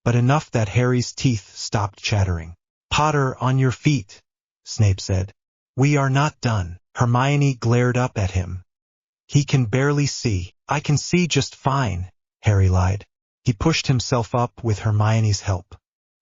but enough that Harry's teeth stopped chattering. "Potter, on your feet," Snape said. "We are not done." Hermione glared up at him. "He can barely see." "I can see just fine," Harry lied. He pushed himself up with Hermione's help.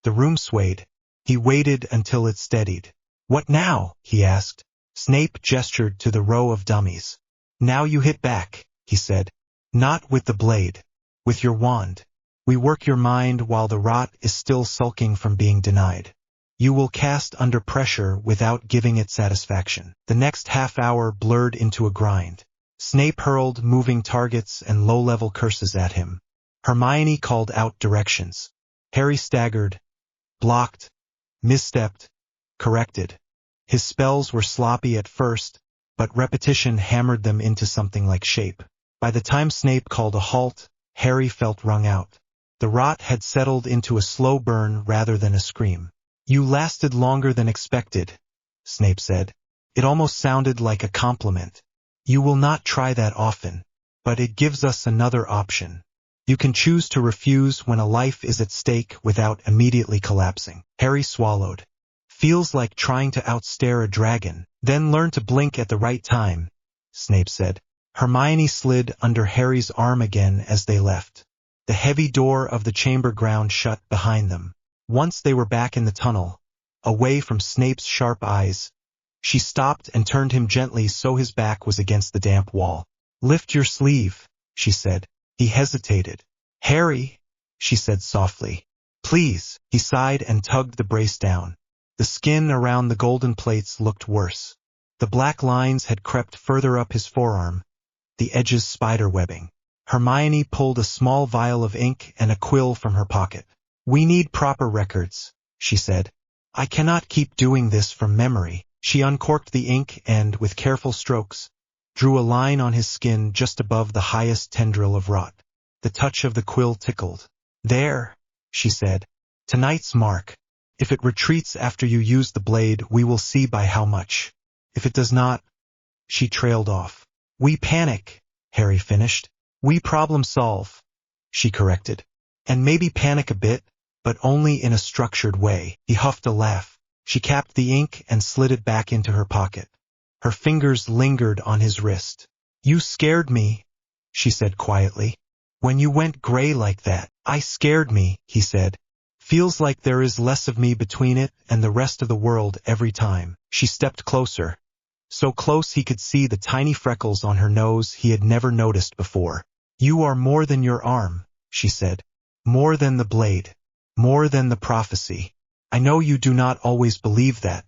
The room swayed. He waited until it steadied. "What now?" he asked. Snape gestured to the row of dummies. "Now you hit back," he said. "Not with the blade. With your wand. We work your mind while the rot is still sulking from being denied. You will cast under pressure without giving it satisfaction." The next half hour blurred into a grind. Snape hurled moving targets and low-level curses at him. Hermione called out directions. Harry staggered, blocked, misstepped, corrected. His spells were sloppy at first, but repetition hammered them into something like shape. By the time Snape called a halt, Harry felt wrung out. The rot had settled into a slow burn rather than a scream. "You lasted longer than expected," Snape said. It almost sounded like a compliment. "You will not try that often, but it gives us another option. You can choose to refuse when a life is at stake without immediately collapsing." Harry swallowed. "Feels like trying to outstare a dragon. Then learn to blink at the right time," Snape said. Hermione slid under Harry's arm again as they left. The heavy door of the chamber ground shut behind them. Once they were back in the tunnel, away from Snape's sharp eyes, she stopped and turned him gently so his back was against the damp wall. "Lift your sleeve," she said. He hesitated. "Harry," she said softly. "Please." He sighed and tugged the brace down. The skin around the golden plates looked worse. The black lines had crept further up his forearm, the edges spider-webbing. Hermione pulled a small vial of ink and a quill from her pocket. "We need proper records," she said. "I cannot keep doing this from memory." She uncorked the ink and, with careful strokes, drew a line on his skin just above the highest tendril of rot. The touch of the quill tickled. "There," she said. "Tonight's mark. If it retreats after you use the blade, we will see by how much. If it does not—" She trailed off. "We panic," Harry finished. "We problem solve," she corrected. "And maybe panic a bit, but only in a structured way." He huffed a laugh. She capped the ink and slid it back into her pocket. Her fingers lingered on his wrist. "You scared me," she said quietly. "When you went gray like that." "I scared me," he said. "Feels like there is less of me between it and the rest of the world every time." She stepped closer. So close he could see the tiny freckles on her nose he had never noticed before. "You are more than your arm," she said. "More than the blade. More than the prophecy. I know you do not always believe that,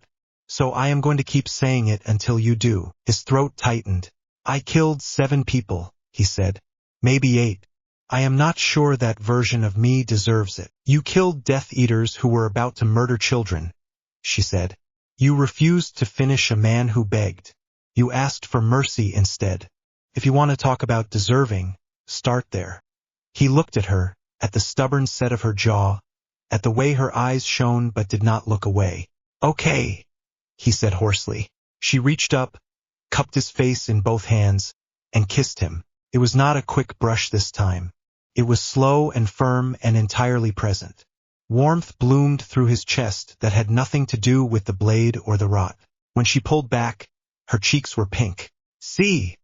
so I am going to keep saying it until you do." His throat tightened. "I killed 7 people," he said. "Maybe 8. I am not sure that version of me deserves it." "You killed Death Eaters who were about to murder children," she said. "You refused to finish a man who begged. You asked for mercy instead. If you want to talk about deserving, start there." He looked at her, at the stubborn set of her jaw, at the way her eyes shone but did not look away. "Okay," he said hoarsely. She reached up, cupped his face in both hands, and kissed him. It was not a quick brush this time. It was slow and firm and entirely present. Warmth bloomed through his chest that had nothing to do with the blade or the rot. When she pulled back, her cheeks were pink. "See,"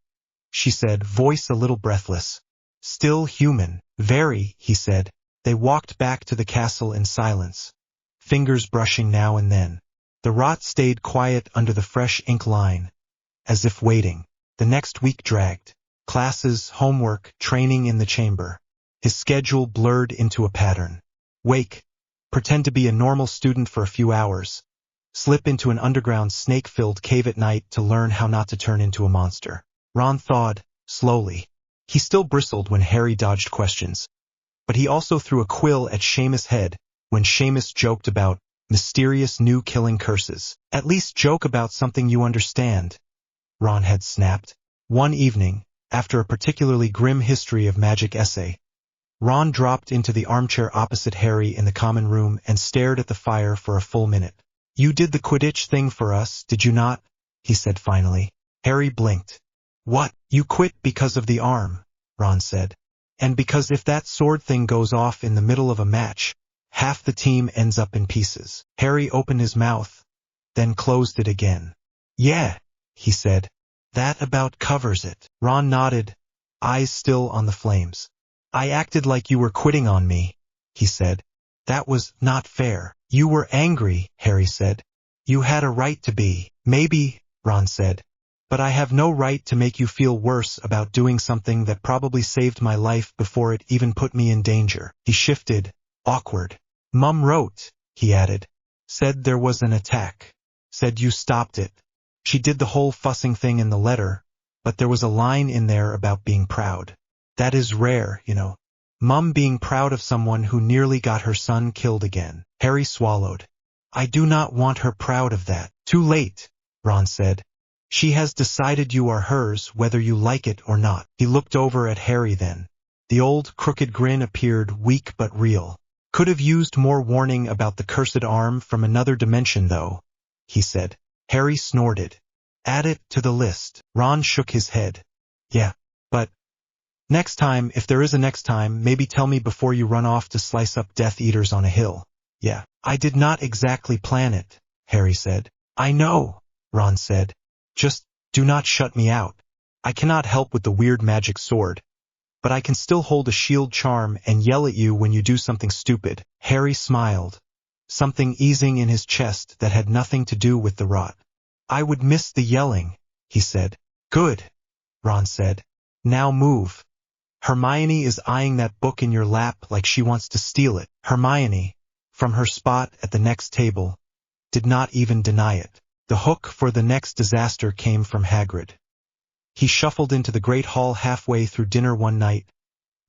she said, voice a little breathless. "Still human." "Very," he said. They walked back to the castle in silence, fingers brushing now and then. The rot stayed quiet under the fresh ink line, as if waiting. The next week dragged. Classes, homework, training in the chamber. His schedule blurred into a pattern. Wake, pretend to be a normal student for a few hours, slip into an underground snake-filled cave at night to learn how not to turn into a monster. Ron thawed, slowly. He still bristled when Harry dodged questions, but he also threw a quill at Seamus' head when Seamus joked about mysterious new killing curses. "At least joke about something you understand," Ron had snapped. One evening, after a particularly grim history of magic essay, Ron dropped into the armchair opposite Harry in the common room and stared at the fire for a full minute. "You did the Quidditch thing for us, did you not?" he said finally. Harry blinked. "What? You quit because of the arm," Ron said. "And because if that sword thing goes off in the middle of a match, half the team ends up in pieces." Harry opened his mouth, then closed it again. "Yeah," he said. "That about covers it." Ron nodded, eyes still on the flames. "I acted like you were quitting on me," he said. "That was not fair." "You were angry," Harry said. "You had a right to be." "Maybe," Ron said. "But I have no right to make you feel worse about doing something that probably saved my life before it even put me in danger." He shifted, awkward. "Mum wrote," he added. "Said there was an attack. Said you stopped it. She did the whole fussing thing in the letter, but there was a line in there about being proud. That is rare, you know. Mum being proud of someone who nearly got her son killed again." Harry swallowed. "I do not want her proud of that." "Too late," Ron said. "She has decided you are hers whether you like it or not." He looked over at Harry then. The old crooked grin appeared weak but real. "Could have used more warning about the cursed arm from another dimension though," he said. Harry snorted. "Add it to the list." Ron shook his head. "Yeah, but next time, if there is a next time, maybe tell me before you run off to slice up Death Eaters on a hill." "Yeah, I did not exactly plan it," Harry said. "I know," Ron said. "Just do not shut me out. I cannot help with the weird magic sword, but I can still hold a shield charm and yell at you when you do something stupid." Harry smiled, something easing in his chest that had nothing to do with the rot. "I would miss the yelling," he said. "Good," Ron said. "Now move." "Hermione is eyeing that book in your lap like she wants to steal it." Hermione, from her spot at the next table, did not even deny it. The hook for the next disaster came from Hagrid. He shuffled into the great hall halfway through dinner one night,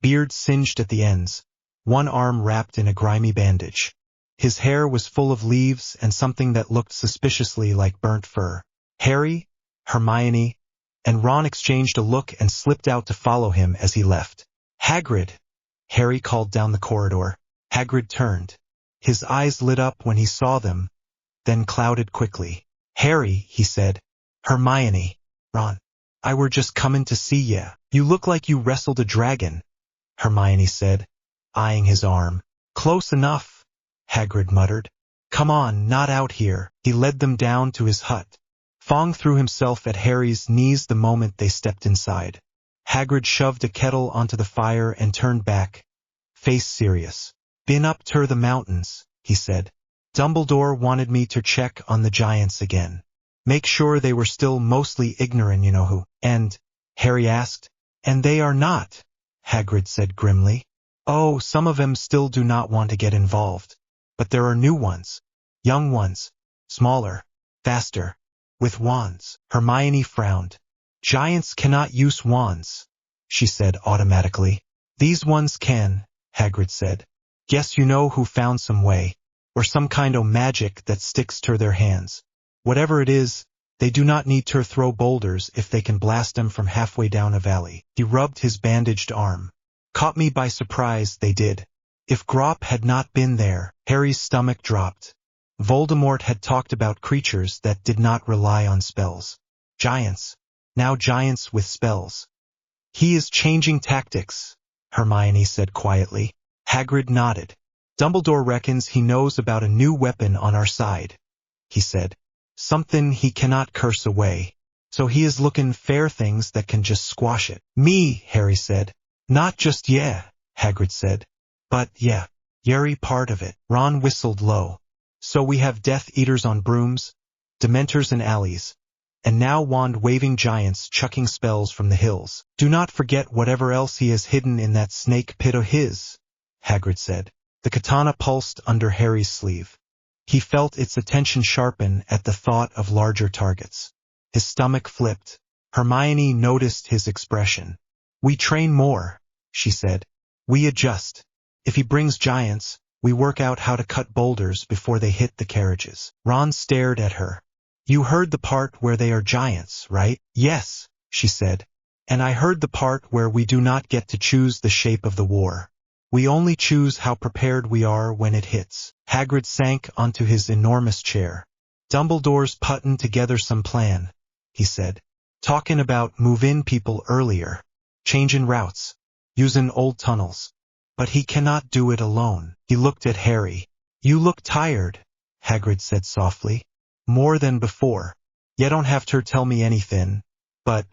beard singed at the ends, one arm wrapped in a grimy bandage. His hair was full of leaves and something that looked suspiciously like burnt fur. Harry, Hermione, and Ron exchanged a look and slipped out to follow him as he left. "Hagrid!" Harry called down the corridor. Hagrid turned. His eyes lit up when he saw them, then clouded quickly. "Harry," he said. "Hermione." "Ron. I were just comin' to see ya." "You look like you wrestled a dragon," Hermione said, eyeing his arm. "Close enough," Hagrid muttered. "Come on, not out here." He led them down to his hut. Fong threw himself at Harry's knees the moment they stepped inside. Hagrid shoved a kettle onto the fire and turned back, face serious. "Been up ter the mountains," he said. "Dumbledore wanted me to check on the giants again. Make sure they were still mostly ignorant, you know who." "And?" Harry asked. "And they are not," Hagrid said grimly. "Oh, some of 'em still do not want to get involved. But there are new ones. Young ones. Smaller. Faster. With wands." Hermione frowned. "Giants cannot use wands," she said automatically. "These ones can," Hagrid said. "Guess you know who found some way, or some kind o' magic that sticks to their hands. Whatever it is, they do not need to throw boulders if they can blast them from halfway down a valley." He rubbed his bandaged arm. "Caught me by surprise, they did. If Grop had not been there." Harry's stomach dropped. Voldemort had talked about creatures that did not rely on spells. Giants. Now giants with spells. "He is changing tactics," Hermione said quietly. Hagrid nodded. Dumbledore reckons he knows about a new weapon on our side, he said. Something he cannot curse away. So he is looking fair things that can just squash it. Me, Harry said. Not just yeah, Hagrid said. But yeah, Yeri part of it. Ron whistled low. So we have Death Eaters on brooms, Dementors in alleys, and now wand-waving giants chucking spells from the hills. Do not forget whatever else he has hidden in that snake pit of his, Hagrid said. The katana pulsed under Harry's sleeve. He felt its attention sharpen at the thought of larger targets. His stomach flipped. Hermione noticed his expression. We train more, she said. We adjust. If he brings giants, we work out how to cut boulders before they hit the carriages. Ron stared at her. You heard the part where they are giants, right? Yes, she said. And I heard the part where we do not get to choose the shape of the war. We only choose how prepared we are when it hits. Hagrid sank onto his enormous chair. Dumbledore's puttin' together some plan, he said. Talking about move-in people earlier, changing routes, using old tunnels. But he cannot do it alone. He looked at Harry. You look tired, Hagrid said softly. More than before. You don't have to tell me anything, but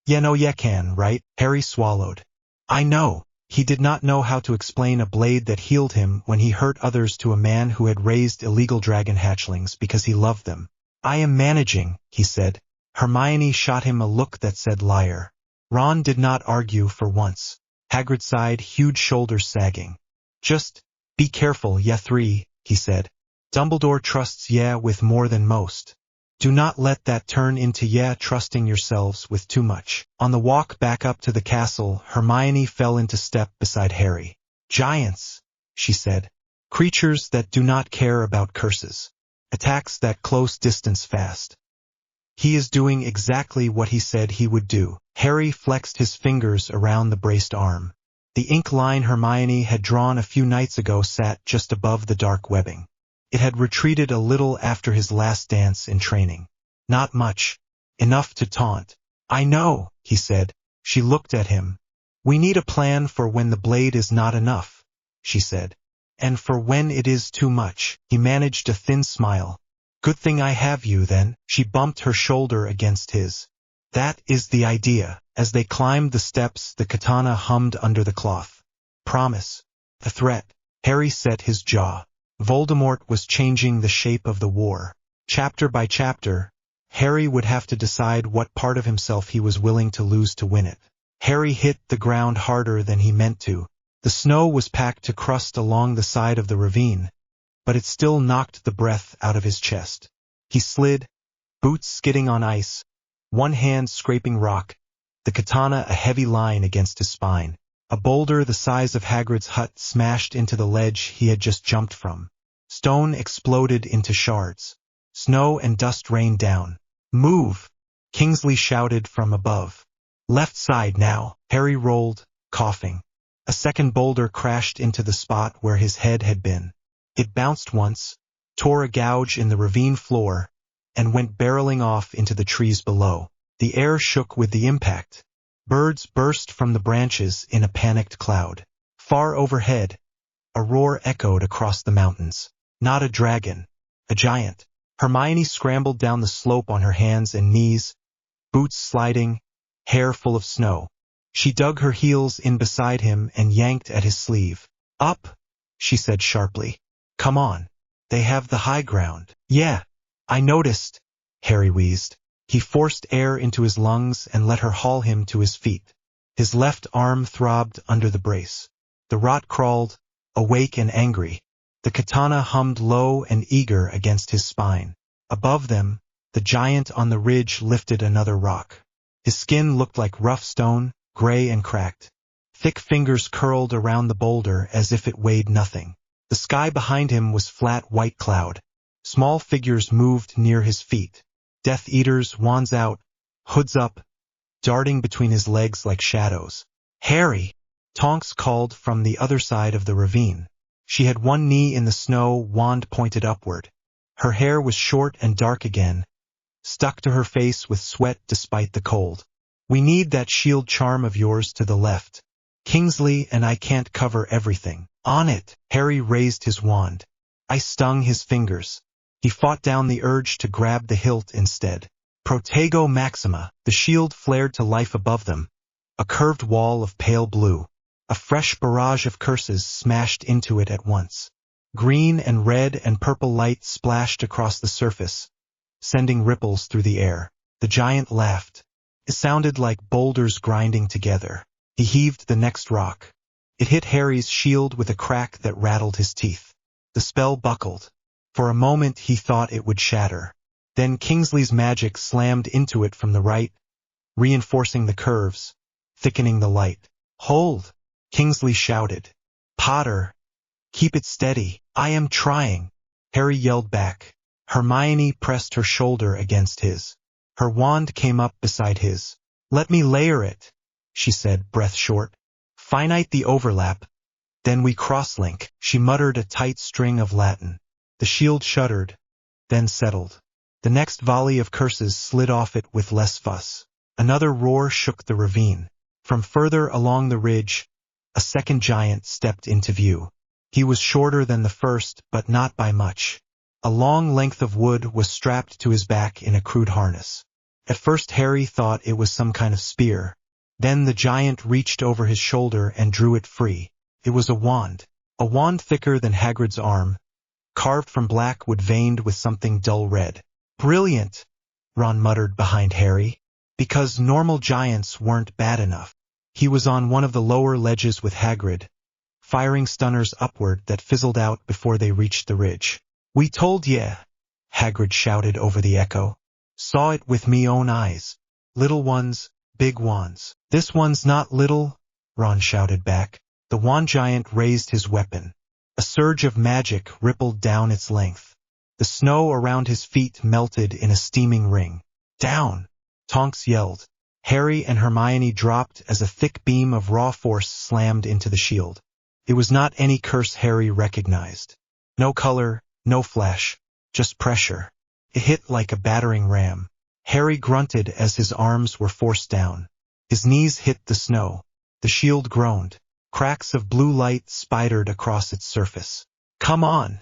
you know you can, right? Harry swallowed. I know. He did not know how to explain a blade that healed him when he hurt others to a man who had raised illegal dragon hatchlings because he loved them. I am managing, he said. Hermione shot him a look that said liar. Ron did not argue for once. Hagrid sighed, huge shoulders sagging. Just be careful, ya three, he said. Dumbledore trusts ya with more than most. Do not let that turn into ya trusting yourselves with too much. On the walk back up to the castle, Hermione fell into step beside Harry. Giants, she said. Creatures that do not care about curses. Attacks that close distance fast. He is doing exactly what he said he would do. Harry flexed his fingers around the braced arm. The ink line Hermione had drawn a few nights ago sat just above the dark webbing. It had retreated a little after his last dance in training. Not much. Enough to taunt. I know, he said. She looked at him. We need a plan for when the blade is not enough, she said. And for when it is too much. He managed a thin smile. Good thing I have you, then. She bumped her shoulder against his. That is the idea. As they climbed the steps, the katana hummed under the cloth. Promise. A threat. Harry set his jaw. Voldemort was changing the shape of the war. Chapter by chapter, Harry would have to decide what part of himself he was willing to lose to win it. Harry hit the ground harder than he meant to. The snow was packed to crust along the side of the ravine, but it still knocked the breath out of his chest. He slid, boots skidding on ice, one hand scraping rock, the katana a heavy line against his spine. A boulder the size of Hagrid's hut smashed into the ledge he had just jumped from. Stone exploded into shards. Snow and dust rained down. Move! Kingsley shouted from above. Left side now. Harry rolled, coughing. A second boulder crashed into the spot where his head had been. It bounced once, tore a gouge in the ravine floor, and went barreling off into the trees below. The air shook with the impact. Birds burst from the branches in a panicked cloud. Far overhead, a roar echoed across the mountains. Not a dragon, a giant. Hermione scrambled down the slope on her hands and knees, boots sliding, hair full of snow. She dug her heels in beside him and yanked at his sleeve. Up, she said sharply. Come on. They have the high ground. Yeah, I noticed, Harry wheezed. He forced air into his lungs and let her haul him to his feet. His left arm throbbed under the brace. The rot crawled, awake and angry. The katana hummed low and eager against his spine. Above them, the giant on the ridge lifted another rock. His skin looked like rough stone, gray and cracked. Thick fingers curled around the boulder as if it weighed nothing. The sky behind him was flat white cloud. Small figures moved near his feet. Death Eaters, wands out, hoods up, darting between his legs like shadows. Harry! Tonks called from the other side of the ravine. She had one knee in the snow, wand pointed upward. Her hair was short and dark again, stuck to her face with sweat despite the cold. We need that shield charm of yours to the left. Kingsley and I can't cover everything. On it! Harry raised his wand. Ice stung his fingers. He fought down the urge to grab the hilt instead. Protego Maxima, the shield flared to life above them. A curved wall of pale blue. A fresh barrage of curses smashed into it at once. Green and red and purple light splashed across the surface, sending ripples through the air. The giant laughed. It sounded like boulders grinding together. He heaved the next rock. It hit Harry's shield with a crack that rattled his teeth. The spell buckled. For a moment he thought it would shatter. Then Kingsley's magic slammed into it from the right, reinforcing the curves, thickening the light. Hold! Kingsley shouted. Potter! Keep it steady. I am trying. Harry yelled back. Hermione pressed her shoulder against his. Her wand came up beside his. Let me layer it, she said, breath short. Finite the overlap. Then we crosslink. She muttered a tight string of Latin. The shield shuddered, then settled. The next volley of curses slid off it with less fuss. Another roar shook the ravine. From further along the ridge, a second giant stepped into view. He was shorter than the first, but not by much. A long length of wood was strapped to his back in a crude harness. At first Harry thought it was some kind of spear. Then the giant reached over his shoulder and drew it free. It was a wand thicker than Hagrid's arm, carved from black wood veined with something dull red. Brilliant, Ron muttered behind Harry. Because normal giants weren't bad enough. He was on one of the lower ledges with Hagrid, firing stunners upward that fizzled out before they reached the ridge. We told ye, Hagrid shouted over the echo. Saw it with me own eyes. Little ones, big wands. This one's not little, Ron shouted back. The wand giant raised his weapon. A surge of magic rippled down its length. The snow around his feet melted in a steaming ring. Down! Tonks yelled. Harry and Hermione dropped as a thick beam of raw force slammed into the shield. It was not any curse Harry recognized. No color, no flash, just pressure. It hit like a battering ram. Harry grunted as his arms were forced down. His knees hit the snow. The shield groaned. Cracks of blue light spidered across its surface. Come on,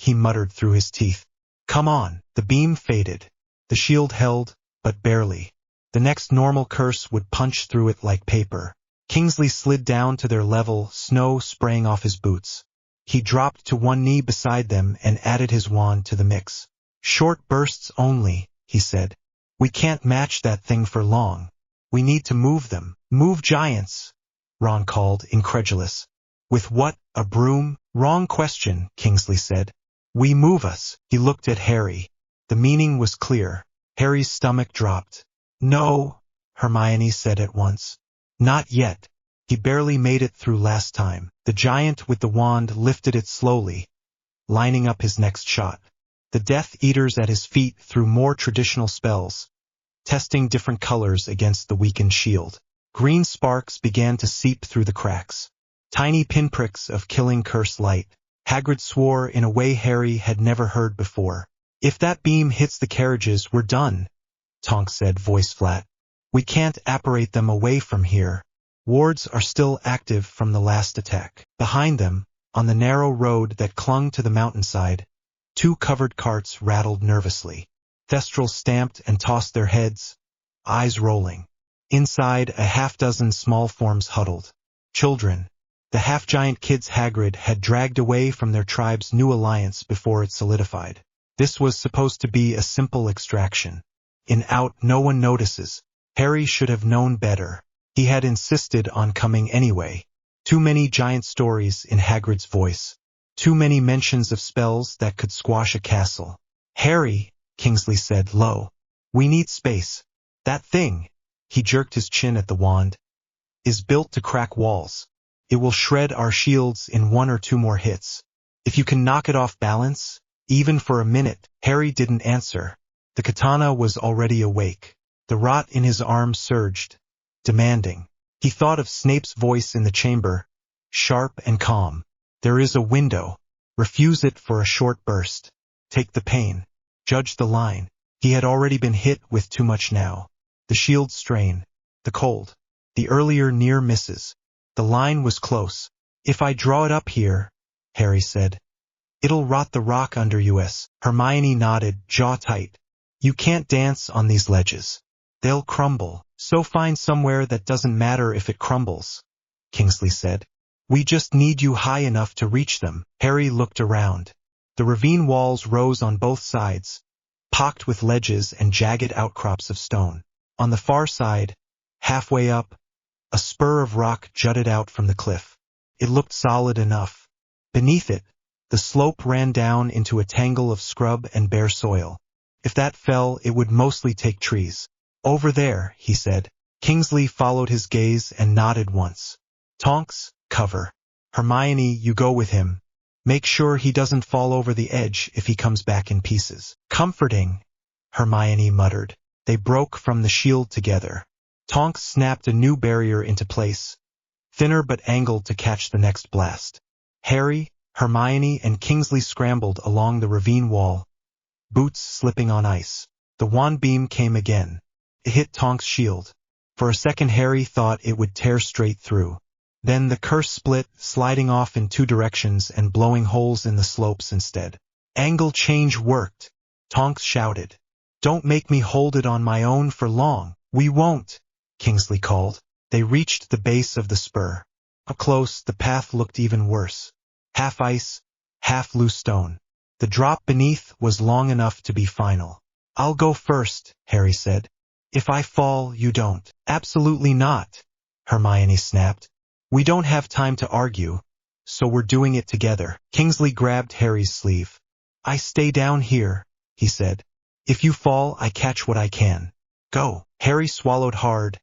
he muttered through his teeth. Come on. The beam faded. The shield held, but barely. The next normal curse would punch through it like paper. Kingsley slid down to their level, snow spraying off his boots. He dropped to one knee beside them and added his wand to the mix. Short bursts only, he said. We can't match that thing for long. We need to move them. Move giants, Ron called, incredulous. With what, a broom? Wrong question, Kingsley said. We move us. He looked at Harry. The meaning was clear. Harry's stomach dropped. No, Hermione said at once. Not yet. He barely made it through last time. The giant with the wand lifted it slowly, lining up his next shot. The Death Eaters at his feet threw more traditional spells, testing different colors against the weakened shield. Green sparks began to seep through the cracks. Tiny pinpricks of killing curse light. Hagrid swore in a way Harry had never heard before. If that beam hits the carriages, we're done, Tonks said, voice flat. We can't apparate them away from here. Wards are still active from the last attack. Behind them, on the narrow road that clung to the mountainside, two covered carts rattled nervously. Thestrals stamped and tossed their heads, eyes rolling. Inside, a half-dozen small forms huddled. Children. The half-giant kids Hagrid had dragged away from their tribe's new alliance before it solidified. This was supposed to be a simple extraction. In out, no one notices. Harry should have known better. He had insisted on coming anyway. Too many giant stories in Hagrid's voice. Too many mentions of spells that could squash a castle. Harry, Kingsley said low. We need space. That thing, he jerked his chin at the wand, is built to crack walls. It will shred our shields in one or two more hits. If you can knock it off balance, even for a minute. Harry didn't answer. The katana was already awake. The rot in his arm surged, demanding. He thought of Snape's voice in the chamber, sharp and calm. There is a window. Refuse it for a short burst. Take the pain. Judge the line. He had already been hit with too much now. The shield strain, the cold, the earlier near misses. The line was close. If I draw it up here, Harry said, it'll rot the rock under us. Hermione nodded, jaw tight. You can't dance on these ledges. They'll crumble. So find somewhere that doesn't matter if it crumbles, Kingsley said. We just need you high enough to reach them. Harry looked around. The ravine walls rose on both sides, pocked with ledges and jagged outcrops of stone. On the far side, halfway up, a spur of rock jutted out from the cliff. It looked solid enough. Beneath it, the slope ran down into a tangle of scrub and bare soil. If that fell, it would mostly take trees. Over there, he said. Kingsley followed his gaze and nodded once. Tonks, cover. Hermione, you go with him. Make sure he doesn't fall over the edge if he comes back in pieces. Comforting, Hermione muttered. They broke from the shield together. Tonks snapped a new barrier into place, thinner but angled to catch the next blast. Harry, Hermione, and Kingsley scrambled along the ravine wall, boots slipping on ice. The wand beam came again. It hit Tonks' shield. For a second Harry thought it would tear straight through. Then the curse split, sliding off in two directions and blowing holes in the slopes instead. Angle change worked, Tonks shouted. Don't make me hold it on my own for long. We won't, Kingsley called. They reached the base of the spur. Up close, the path looked even worse. Half ice, half loose stone. The drop beneath was long enough to be final. I'll go first, Harry said. If I fall, you don't. Absolutely not, Hermione snapped. We don't have time to argue, so we're doing it together. Kingsley grabbed Harry's sleeve. I stay down here, he said. If you fall, I catch what I can. Go. Harry swallowed hard,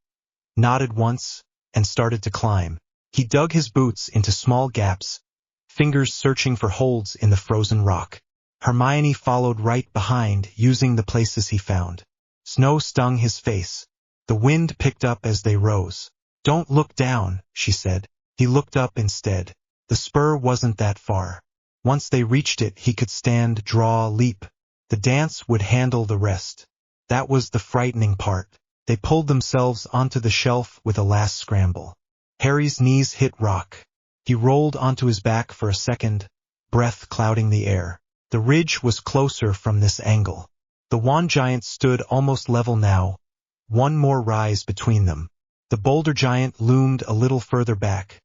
nodded once, and started to climb. He dug his boots into small gaps, fingers searching for holds in the frozen rock. Hermione followed right behind, using the places he found. Snow stung his face. The wind picked up as they rose. Don't look down, she said. He looked up instead. The spur wasn't that far. Once they reached it, he could stand, draw, leap. The dance would handle the rest. That was the frightening part. They pulled themselves onto the shelf with a last scramble. Harry's knees hit rock. He rolled onto his back for a second, breath clouding the air. The ridge was closer from this angle. The wand giant stood almost level now, one more rise between them. The boulder giant loomed a little further back,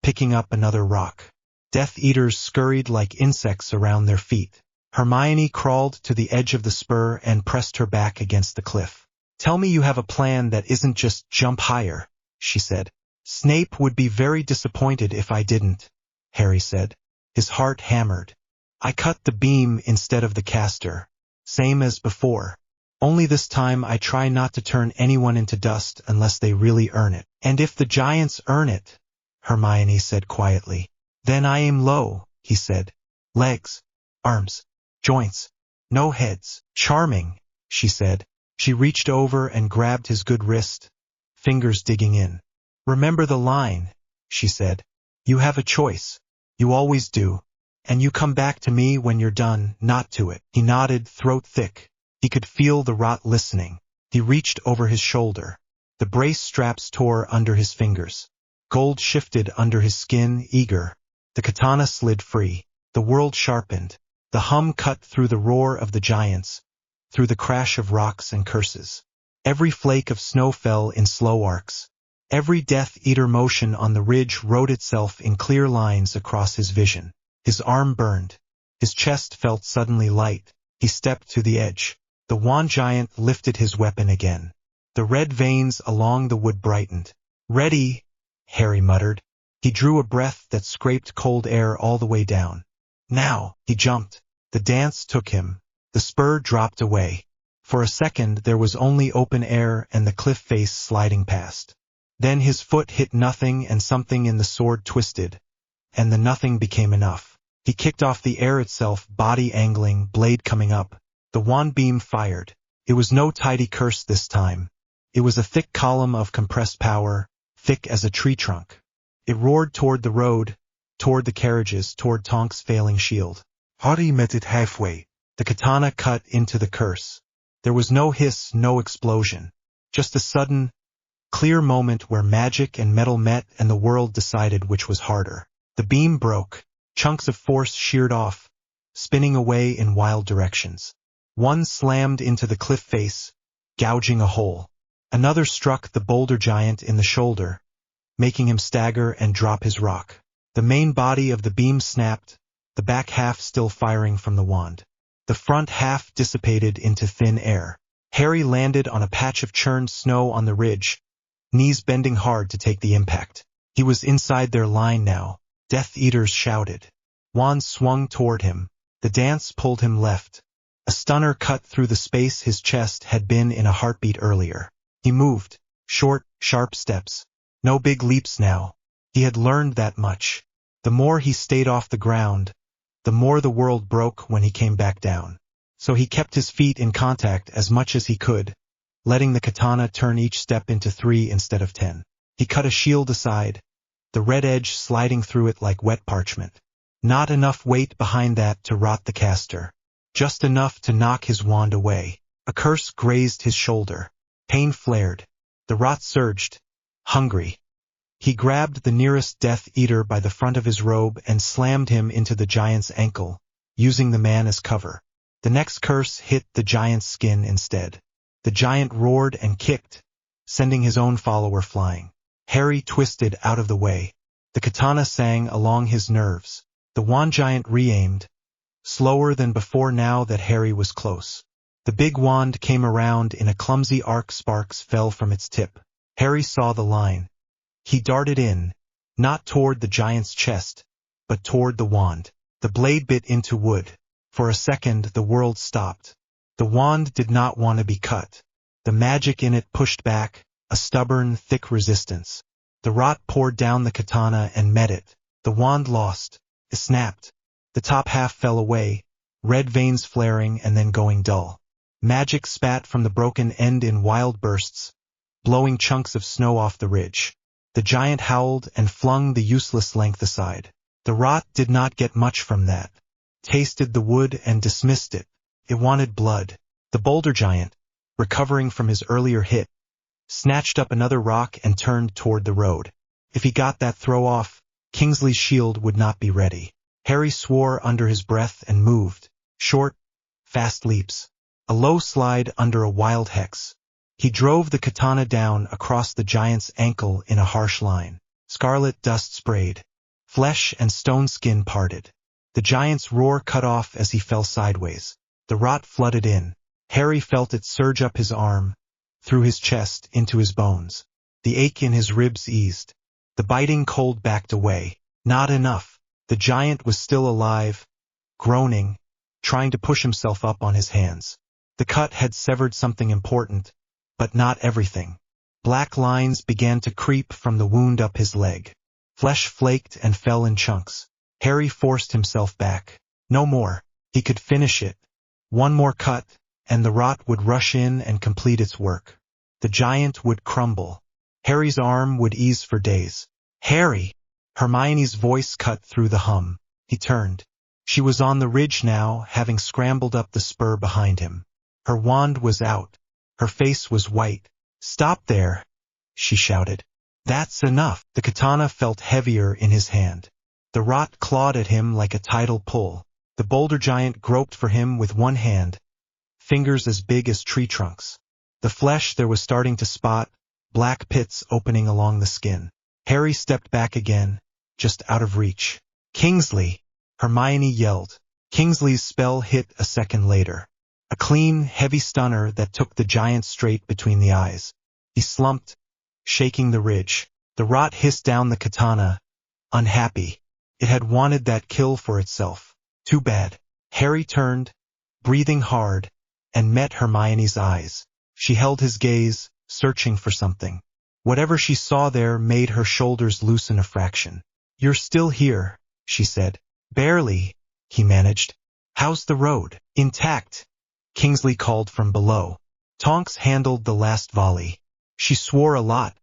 picking up another rock. Death Eaters scurried like insects around their feet. Hermione crawled to the edge of the spur and pressed her back against the cliff. Tell me you have a plan that isn't just jump higher, she said. Snape would be very disappointed if I didn't, Harry said. His heart hammered. I cut the beam instead of the caster. Same as before. Only this time I try not to turn anyone into dust unless they really earn it. And if the giants earn it, Hermione said quietly. Then I aim low, he said. Legs, arms, joints, no heads. Charming, she said. She reached over and grabbed his good wrist, fingers digging in. Remember the line, she said. You have a choice. You always do. And you come back to me when you're done, not to it. He nodded, throat thick. He could feel the rot listening. He reached over his shoulder. The brace straps tore under his fingers. Gold shifted under his skin, eager. The katana slid free. The world sharpened. The hum cut through the roar of the giants, through the crash of rocks and curses. Every flake of snow fell in slow arcs. Every Death Eater motion on the ridge wrote itself in clear lines across his vision. His arm burned. His chest felt suddenly light. He stepped to the edge. The wand giant lifted his weapon again. The red veins along the wood brightened. Ready, Harry muttered. He drew a breath that scraped cold air all the way down. Now, he jumped. The dance took him. The spur dropped away. For a second there was only open air and the cliff face sliding past. Then his foot hit nothing and something in the sword twisted, and the nothing became enough. He kicked off the air itself, body angling, blade coming up. The wand beam fired. It was no tidy curse this time. It was a thick column of compressed power, thick as a tree trunk. It roared toward the road, toward the carriages, toward Tonks' failing shield. Harry met it halfway. The katana cut into the curse. There was no hiss, no explosion. Just a sudden, clear moment where magic and metal met and the world decided which was harder. The beam broke. Chunks of force sheared off, spinning away in wild directions. One slammed into the cliff face, gouging a hole. Another struck the boulder giant in the shoulder, making him stagger and drop his rock. The main body of the beam snapped, the back half still firing from the wand. The front half dissipated into thin air. Harry landed on a patch of churned snow on the ridge, knees bending hard to take the impact. He was inside their line now. Death Eaters shouted. Wands swung toward him. The dance pulled him left. A stunner cut through the space his chest had been in a heartbeat earlier. He moved. Short, sharp steps. No big leaps now. He had learned that much. The more he stayed off the ground, the more the world broke when he came back down. So he kept his feet in contact as much as he could, letting the katana turn each step into 3 instead of 10. He cut a shield aside, the red edge sliding through it like wet parchment. Not enough weight behind that to rot the caster. Just enough to knock his wand away. A curse grazed his shoulder. Pain flared. The rot surged. Hungry. He grabbed the nearest Death Eater by the front of his robe and slammed him into the giant's ankle, using the man as cover. The next curse hit the giant's skin instead. The giant roared and kicked, sending his own follower flying. Harry twisted out of the way. The katana sang along his nerves. The wand giant re-aimed, slower than before now that Harry was close. The big wand came around in a clumsy arc. Sparks fell from its tip. Harry saw the line. He darted in, not toward the giant's chest, but toward the wand. The blade bit into wood. For a second the world stopped. The wand did not want to be cut. The magic in it pushed back, a stubborn, thick resistance. The rot poured down the katana and met it. The wand lost. It snapped. The top half fell away, red veins flaring and then going dull. Magic spat from the broken end in wild bursts, blowing chunks of snow off the ridge. The giant howled and flung the useless length aside. The rot did not get much from that. Tasted the wood and dismissed it. It wanted blood. The boulder giant, recovering from his earlier hit, snatched up another rock and turned toward the road. If he got that throw off, Kingsley's shield would not be ready. Harry swore under his breath and moved. Short, fast leaps. A low slide under a wild hex. He drove the katana down across the giant's ankle in a harsh line. Scarlet dust sprayed. Flesh and stone skin parted. The giant's roar cut off as he fell sideways. The rot flooded in. Harry felt it surge up his arm, through his chest, into his bones. The ache in his ribs eased. The biting cold backed away. Not enough. The giant was still alive, groaning, trying to push himself up on his hands. The cut had severed something important, but not everything. Black lines began to creep from the wound up his leg. Flesh flaked and fell in chunks. Harry forced himself back. No more. He could finish it. One more cut, and the rot would rush in and complete its work. The giant would crumble. Harry's arm would ease for days. Harry! Hermione's voice cut through the hum. He turned. She was on the ridge now, having scrambled up the spur behind him. Her wand was out. Her face was white. "Stop there!" she shouted. "That's enough." The katana felt heavier in his hand. The rot clawed at him like a tidal pull. The boulder giant groped for him with one hand, fingers as big as tree trunks. The flesh there was starting to spot, black pits opening along the skin. Harry stepped back again, just out of reach. "Kingsley!" Hermione yelled. Kingsley's spell hit a second later. A clean, heavy stunner that took the giant straight between the eyes. He slumped, shaking the ridge. The rot hissed down the katana, unhappy. It had wanted that kill for itself. Too bad. Harry turned, breathing hard, and met Hermione's eyes. She held his gaze, searching for something. Whatever she saw there made her shoulders loosen a fraction. "You're still here," she said. "Barely," he managed. "How's the road?" "Intact," Kingsley called from below. Tonks handled the last volley. She swore a lot,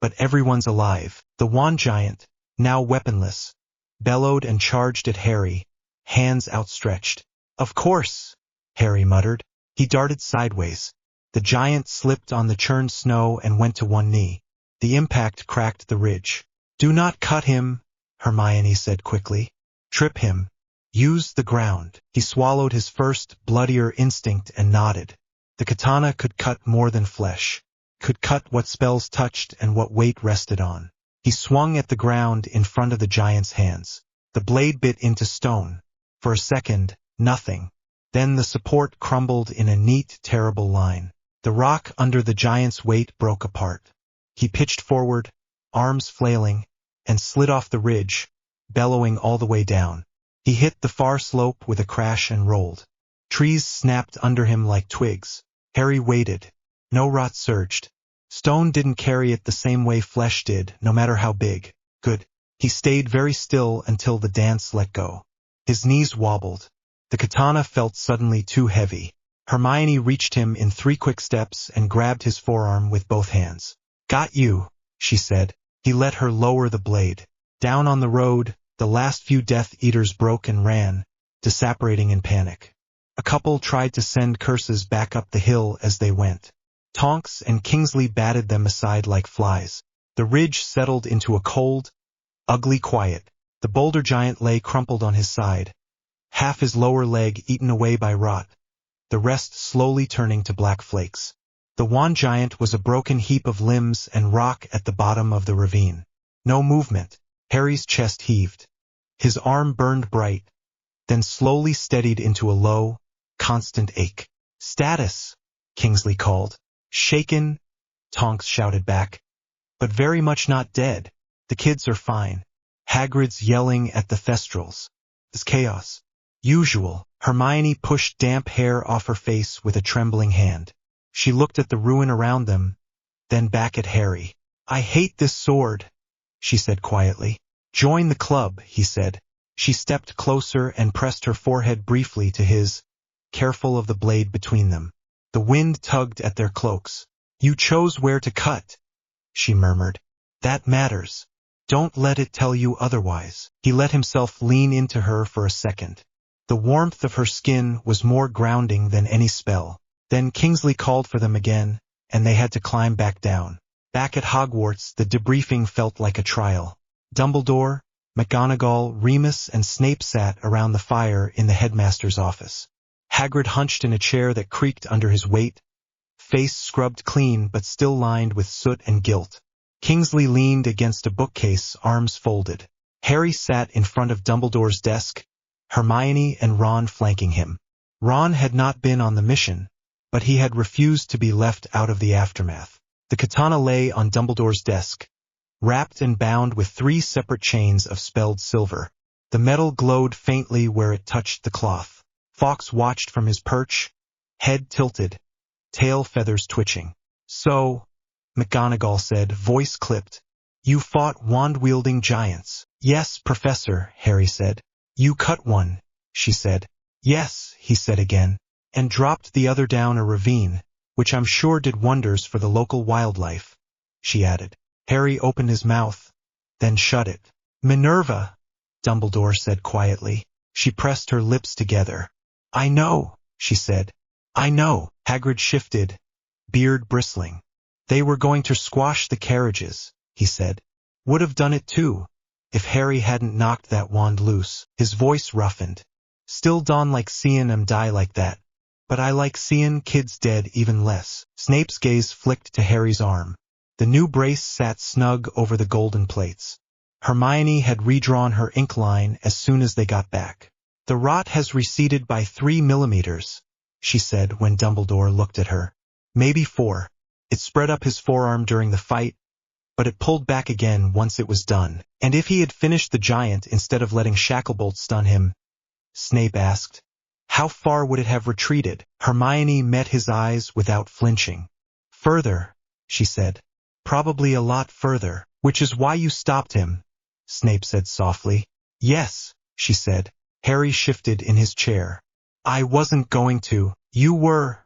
but everyone's alive. The wand giant, now weaponless, bellowed and charged at Harry, hands outstretched. "Of course," Harry muttered. He darted sideways. The giant slipped on the churned snow and went to one knee. The impact cracked the ridge. "Do not cut him," Hermione said quickly. Trip him. Use the ground. He swallowed his first, bloodier instinct and nodded. The katana could cut more than flesh. Could cut what spells touched and what weight rested on. He swung at the ground in front of the giant's hands. The blade bit into stone. For a second, nothing. Then the support crumbled in a neat, terrible line. The rock under the giant's weight broke apart. He pitched forward, arms flailing, and slid off the ridge, bellowing all the way down. He hit the far slope with a crash and rolled. Trees snapped under him like twigs. Harry waited. No rot surged. Stone didn't carry it the same way flesh did, no matter how big. Good. He stayed very still until the dance let go. His knees wobbled. The katana felt suddenly too heavy. Hermione reached him in 3 quick steps and grabbed his forearm with both hands. Got you, she said. He let her lower the blade. Down on the road, the last few Death Eaters broke and ran, disapparating in panic. A couple tried to send curses back up the hill as they went. Tonks and Kingsley batted them aside like flies. The ridge settled into a cold, ugly quiet. The boulder giant lay crumpled on his side, half his lower leg eaten away by rot, the rest slowly turning to black flakes. The wand giant was a broken heap of limbs and rock at the bottom of the ravine. No movement. Harry's chest heaved. His arm burned bright, then slowly steadied into a low, constant ache. Status, Kingsley called. Shaken, Tonks shouted back. But very much not dead. The kids are fine. Hagrid's yelling at the Thestrals. It's chaos. Usual. Hermione pushed damp hair off her face with a trembling hand. She looked at the ruin around them, then back at Harry. I hate this sword, she said quietly. Join the club, he said. She stepped closer and pressed her forehead briefly to his, careful of the blade between them. The wind tugged at their cloaks. You chose where to cut, she murmured. That matters. Don't let it tell you otherwise. He let himself lean into her for a second. The warmth of her skin was more grounding than any spell. Then Kingsley called for them again, and they had to climb back down. Back at Hogwarts, the debriefing felt like a trial. Dumbledore, McGonagall, Remus, and Snape sat around the fire in the headmaster's office. Hagrid hunched in a chair that creaked under his weight, face scrubbed clean but still lined with soot and guilt. Kingsley leaned against a bookcase, arms folded. Harry sat in front of Dumbledore's desk, Hermione and Ron flanking him. Ron had not been on the mission, but he had refused to be left out of the aftermath. The katana lay on Dumbledore's desk, wrapped and bound with 3 separate chains of spelled silver. The metal glowed faintly where it touched the cloth. Fawkes watched from his perch, head tilted, tail feathers twitching. So, McGonagall said, voice clipped, you fought wand-wielding giants. Yes, Professor, Harry said. You cut one, she said. Yes, he said again, and dropped the other down a ravine, which I'm sure did wonders for the local wildlife, she added. Harry opened his mouth, then shut it. Minerva, Dumbledore said quietly. She pressed her lips together. I know, she said. I know. Hagrid shifted, beard bristling. They were going to squash the carriages, he said. Would have done it too, if Harry hadn't knocked that wand loose. His voice roughened. Still don't like seein' 'em die like that. But I like seein' kids dead even less. Snape's gaze flicked to Harry's arm. The new brace sat snug over the golden plates. Hermione had redrawn her ink line as soon as they got back. The rot has receded by 3 millimeters, she said when Dumbledore looked at her. Maybe 4. It spread up his forearm during the fight, but it pulled back again once it was done. And if he had finished the giant instead of letting Shacklebolt stun him? Snape asked. How far would it have retreated? Hermione met his eyes without flinching. Further, she said. Probably a lot further, which is why you stopped him, Snape said softly. Yes, she said. Harry shifted in his chair. I wasn't going to. You were,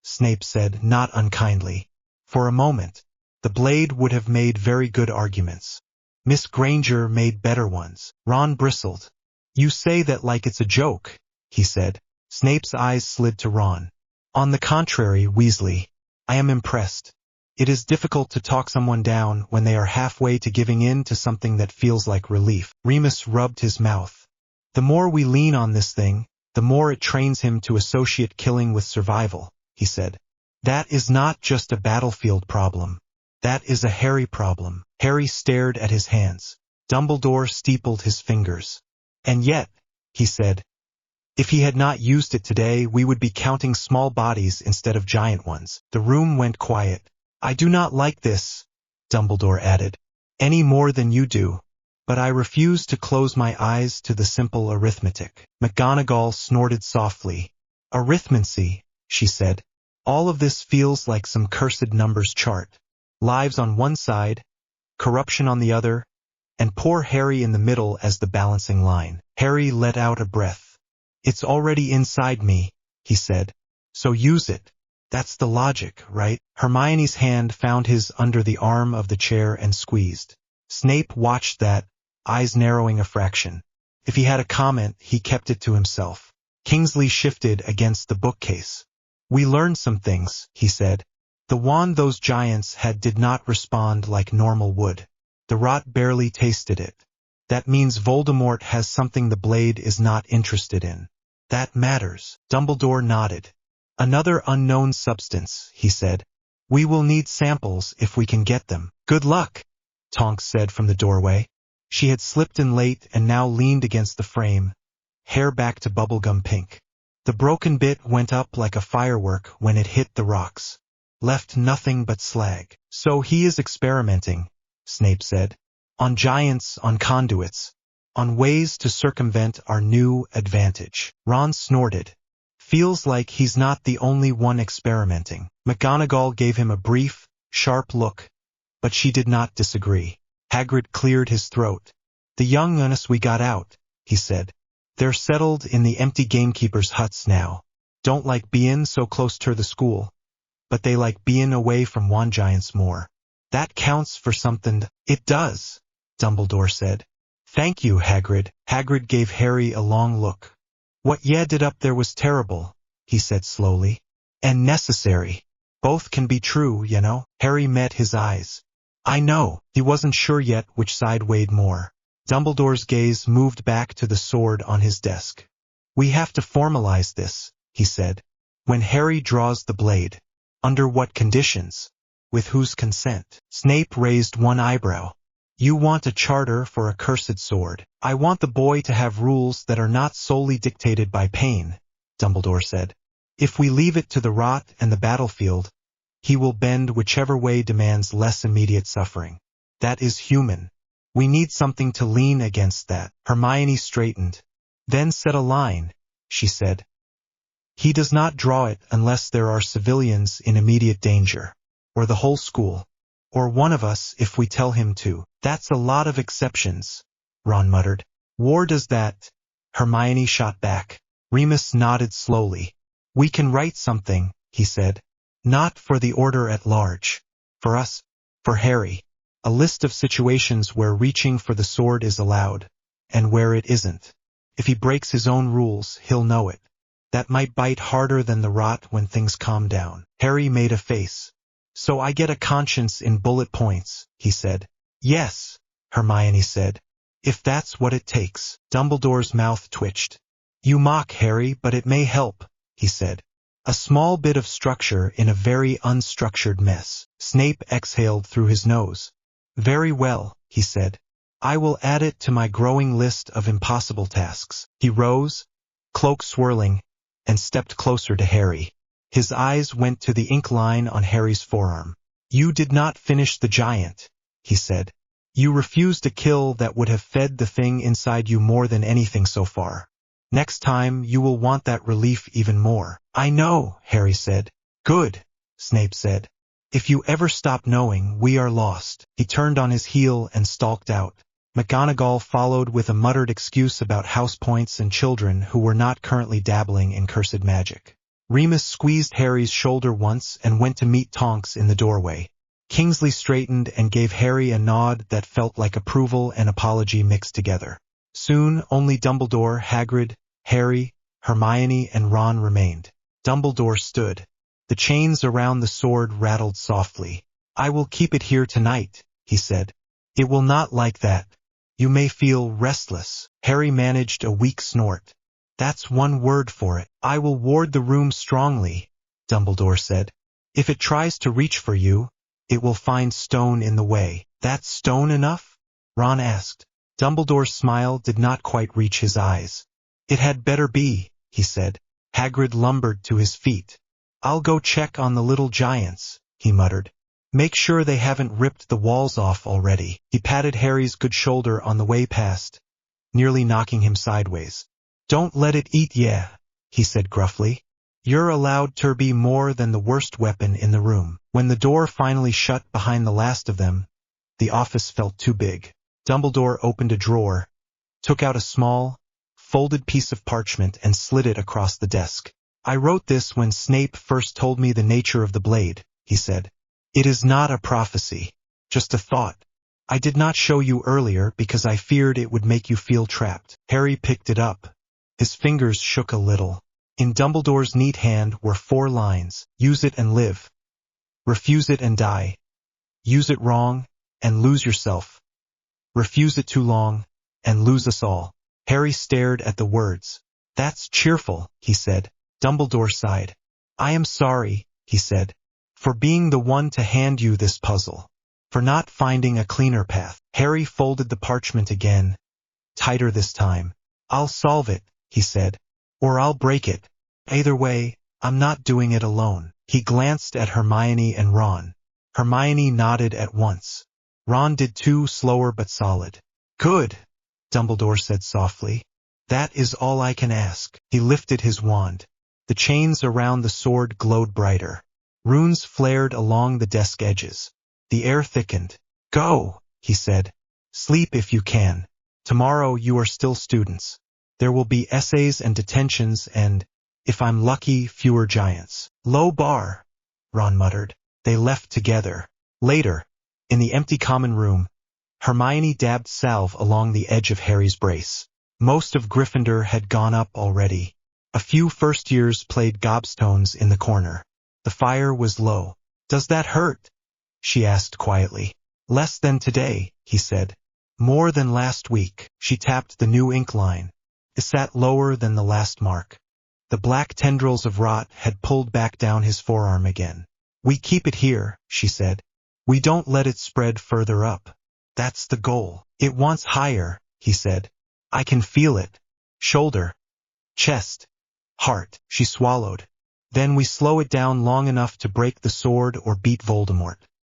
Snape said, not unkindly. For a moment, the blade would have made very good arguments. Miss Granger made better ones. Ron bristled. You say that like it's a joke, he said. Snape's eyes slid to Ron. On the contrary, Weasley, I am impressed. It is difficult to talk someone down when they are halfway to giving in to something that feels like relief. Remus rubbed his mouth. The more we lean on this thing, the more it trains him to associate killing with survival, he said. That is not just a battlefield problem. That is a Harry problem. Harry stared at his hands. Dumbledore steepled his fingers. And yet, he said, if he had not used it today, we would be counting small bodies instead of giant ones. The room went quiet. I do not like this, Dumbledore added, any more than you do, but I refuse to close my eyes to the simple arithmetic. McGonagall snorted softly. Arithmancy, she said. All of this feels like some cursed numbers chart. Lives on one side, corruption on the other, and poor Harry in the middle as the balancing line. Harry let out a breath. It's already inside me, he said. So use it. That's the logic, right? Hermione's hand found his under the arm of the chair and squeezed. Snape watched that, eyes narrowing a fraction. If he had a comment, he kept it to himself. Kingsley shifted against the bookcase. We learned some things, he said. The wand those giants had did not respond like normal would. The rot barely tasted it. That means Voldemort has something the blade is not interested in. That matters. Dumbledore nodded. Another unknown substance, he said. We will need samples if we can get them. Good luck, Tonks said from the doorway. She had slipped in late and now leaned against the frame, hair back to bubblegum pink. The broken bit went up like a firework when it hit the rocks. Left nothing but slag. So he is experimenting, Snape said. On giants, on conduits, on ways to circumvent our new advantage. Ron snorted. Feels like he's not the only one experimenting. McGonagall gave him a brief, sharp look, but she did not disagree. Hagrid cleared his throat. The young uns we got out, he said. They're settled in the empty gamekeepers' huts now. Don't like bein' so close to the school, but they like bein' away from wand giants more. That counts for something. It does, Dumbledore said. Thank you, Hagrid. Hagrid gave Harry a long look. What ye did up there was terrible, he said slowly. And necessary. Both can be true, you know. Harry met his eyes. I know. He wasn't sure yet which side weighed more. Dumbledore's gaze moved back to the sword on his desk. We have to formalize this, he said. When Harry draws the blade. Under what conditions? With whose consent? Snape raised one eyebrow. You want a charter for a cursed sword. I want the boy to have rules that are not solely dictated by pain, Dumbledore said. If we leave it to the rot and the battlefield, he will bend whichever way demands less immediate suffering. That is human. We need something to lean against that. Hermione straightened. Then set a line, she said. He does not draw it unless there are civilians in immediate danger. Or the whole school. Or one of us if we tell him to. That's a lot of exceptions, Ron muttered. War does that, Hermione shot back. Remus nodded slowly. We can write something, he said. Not for the order at large. For us. For Harry. A list of situations where reaching for the sword is allowed, and where it isn't. If he breaks his own rules, he'll know it. That might bite harder than the rot when things calm down. Harry made a face. So I get a conscience in bullet points, he said. Yes, Hermione said. If that's what it takes. Dumbledore's mouth twitched. You mock, Harry, but it may help, he said. A small bit of structure in a very unstructured mess. Snape exhaled through his nose. Very well, he said. I will add it to my growing list of impossible tasks. He rose, cloak swirling, and stepped closer to Harry. His eyes went to the ink line on Harry's forearm. You did not finish the giant, he said. You refused a kill that would have fed the thing inside you more than anything so far. Next time you will want that relief even more. I know, Harry said. Good, Snape said. If you ever stop knowing, we are lost. He turned on his heel and stalked out. McGonagall followed with a muttered excuse about house points and children who were not currently dabbling in cursed magic. Remus squeezed Harry's shoulder once and went to meet Tonks in the doorway. Kingsley straightened and gave Harry a nod that felt like approval and apology mixed together. Soon, only Dumbledore, Hagrid, Harry, Hermione, and Ron remained. Dumbledore stood. The chains around the sword rattled softly. I will keep it here tonight, he said. It will not like that. You may feel restless. Harry managed a weak snort. That's one word for it. I will ward the room strongly, Dumbledore said. If it tries to reach for you, it will find stone in the way. That's stone enough? Ron asked. Dumbledore's smile did not quite reach his eyes. It had better be, he said. Hagrid lumbered to his feet. I'll go check on the little giants, he muttered. Make sure they haven't ripped the walls off already. He patted Harry's good shoulder on the way past, nearly knocking him sideways. Don't let it eat ya, he said gruffly. You're allowed to be more than the worst weapon in the room. When the door finally shut behind the last of them, the office felt too big. Dumbledore opened a drawer, took out a small, folded piece of parchment and slid it across the desk. I wrote this when Snape first told me the nature of the blade, he said. It is not a prophecy, just a thought. I did not show you earlier because I feared it would make you feel trapped. Harry picked it up. His fingers shook a little. In Dumbledore's neat hand were 4 lines. Use it and live. Refuse it and die. Use it wrong, and lose yourself. Refuse it too long, and lose us all. Harry stared at the words. That's cheerful, he said. Dumbledore sighed. I am sorry, he said, for being the one to hand you this puzzle. For not finding a cleaner path. Harry folded the parchment again, tighter this time. I'll solve it, he said, or I'll break it. Either way, I'm not doing it alone. He glanced at Hermione and Ron. Hermione nodded at once. Ron did too, slower but solid. Good, Dumbledore said softly. That is all I can ask. He lifted his wand. The chains around the sword glowed brighter. Runes flared along the desk edges. The air thickened. Go, he said. Sleep if you can. Tomorrow you are still students. There will be essays and detentions and, if I'm lucky, fewer giants. Low bar, Ron muttered. They left together. Later, in the empty common room, Hermione dabbed salve along the edge of Harry's brace. Most of Gryffindor had gone up already. A few first years played gobstones in the corner. The fire was low. Does that hurt? She asked quietly. Less than today, he said. More than last week. She tapped the new ink line. It sat lower than the last mark. The black tendrils of rot had pulled back down his forearm again. We keep it here, she said. We don't let it spread further up. That's the goal. It wants higher, he said. I can feel it. Shoulder. Chest. Heart. She swallowed. Then we slow it down long enough to break the sword or beat Voldemort.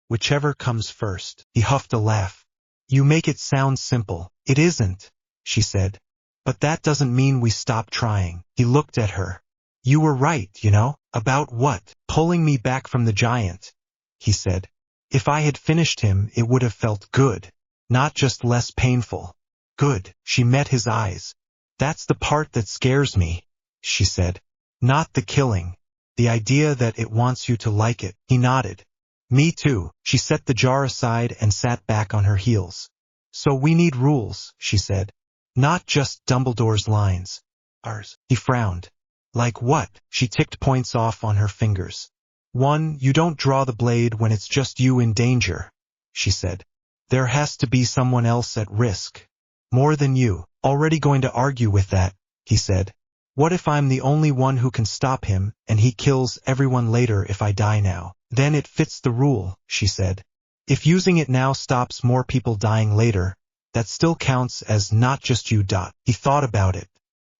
Whichever comes first. He huffed a laugh. You make it sound simple. It isn't, she said. But that doesn't mean we stop trying. He looked at her. You were right, you know. About what? Pulling me back from the giant, he said. If I had finished him, it would have felt good. Not just less painful. Good. She met his eyes. That's the part that scares me, she said. Not the killing. The idea that it wants you to like it. He nodded. Me too. She set the jar aside and sat back on her heels. So we need rules, she said. Not just Dumbledore's lines. Ours. He frowned. Like what? She ticked points off on her fingers. 1. You don't draw the blade when it's just you in danger, she said. There has to be someone else at risk. More than you. Already going to argue with that, he said. What if I'm the only one who can stop him, and he kills everyone later if I die now? Then it fits the rule, she said. If using it now stops more people dying later, that still counts as not just you. He thought about it.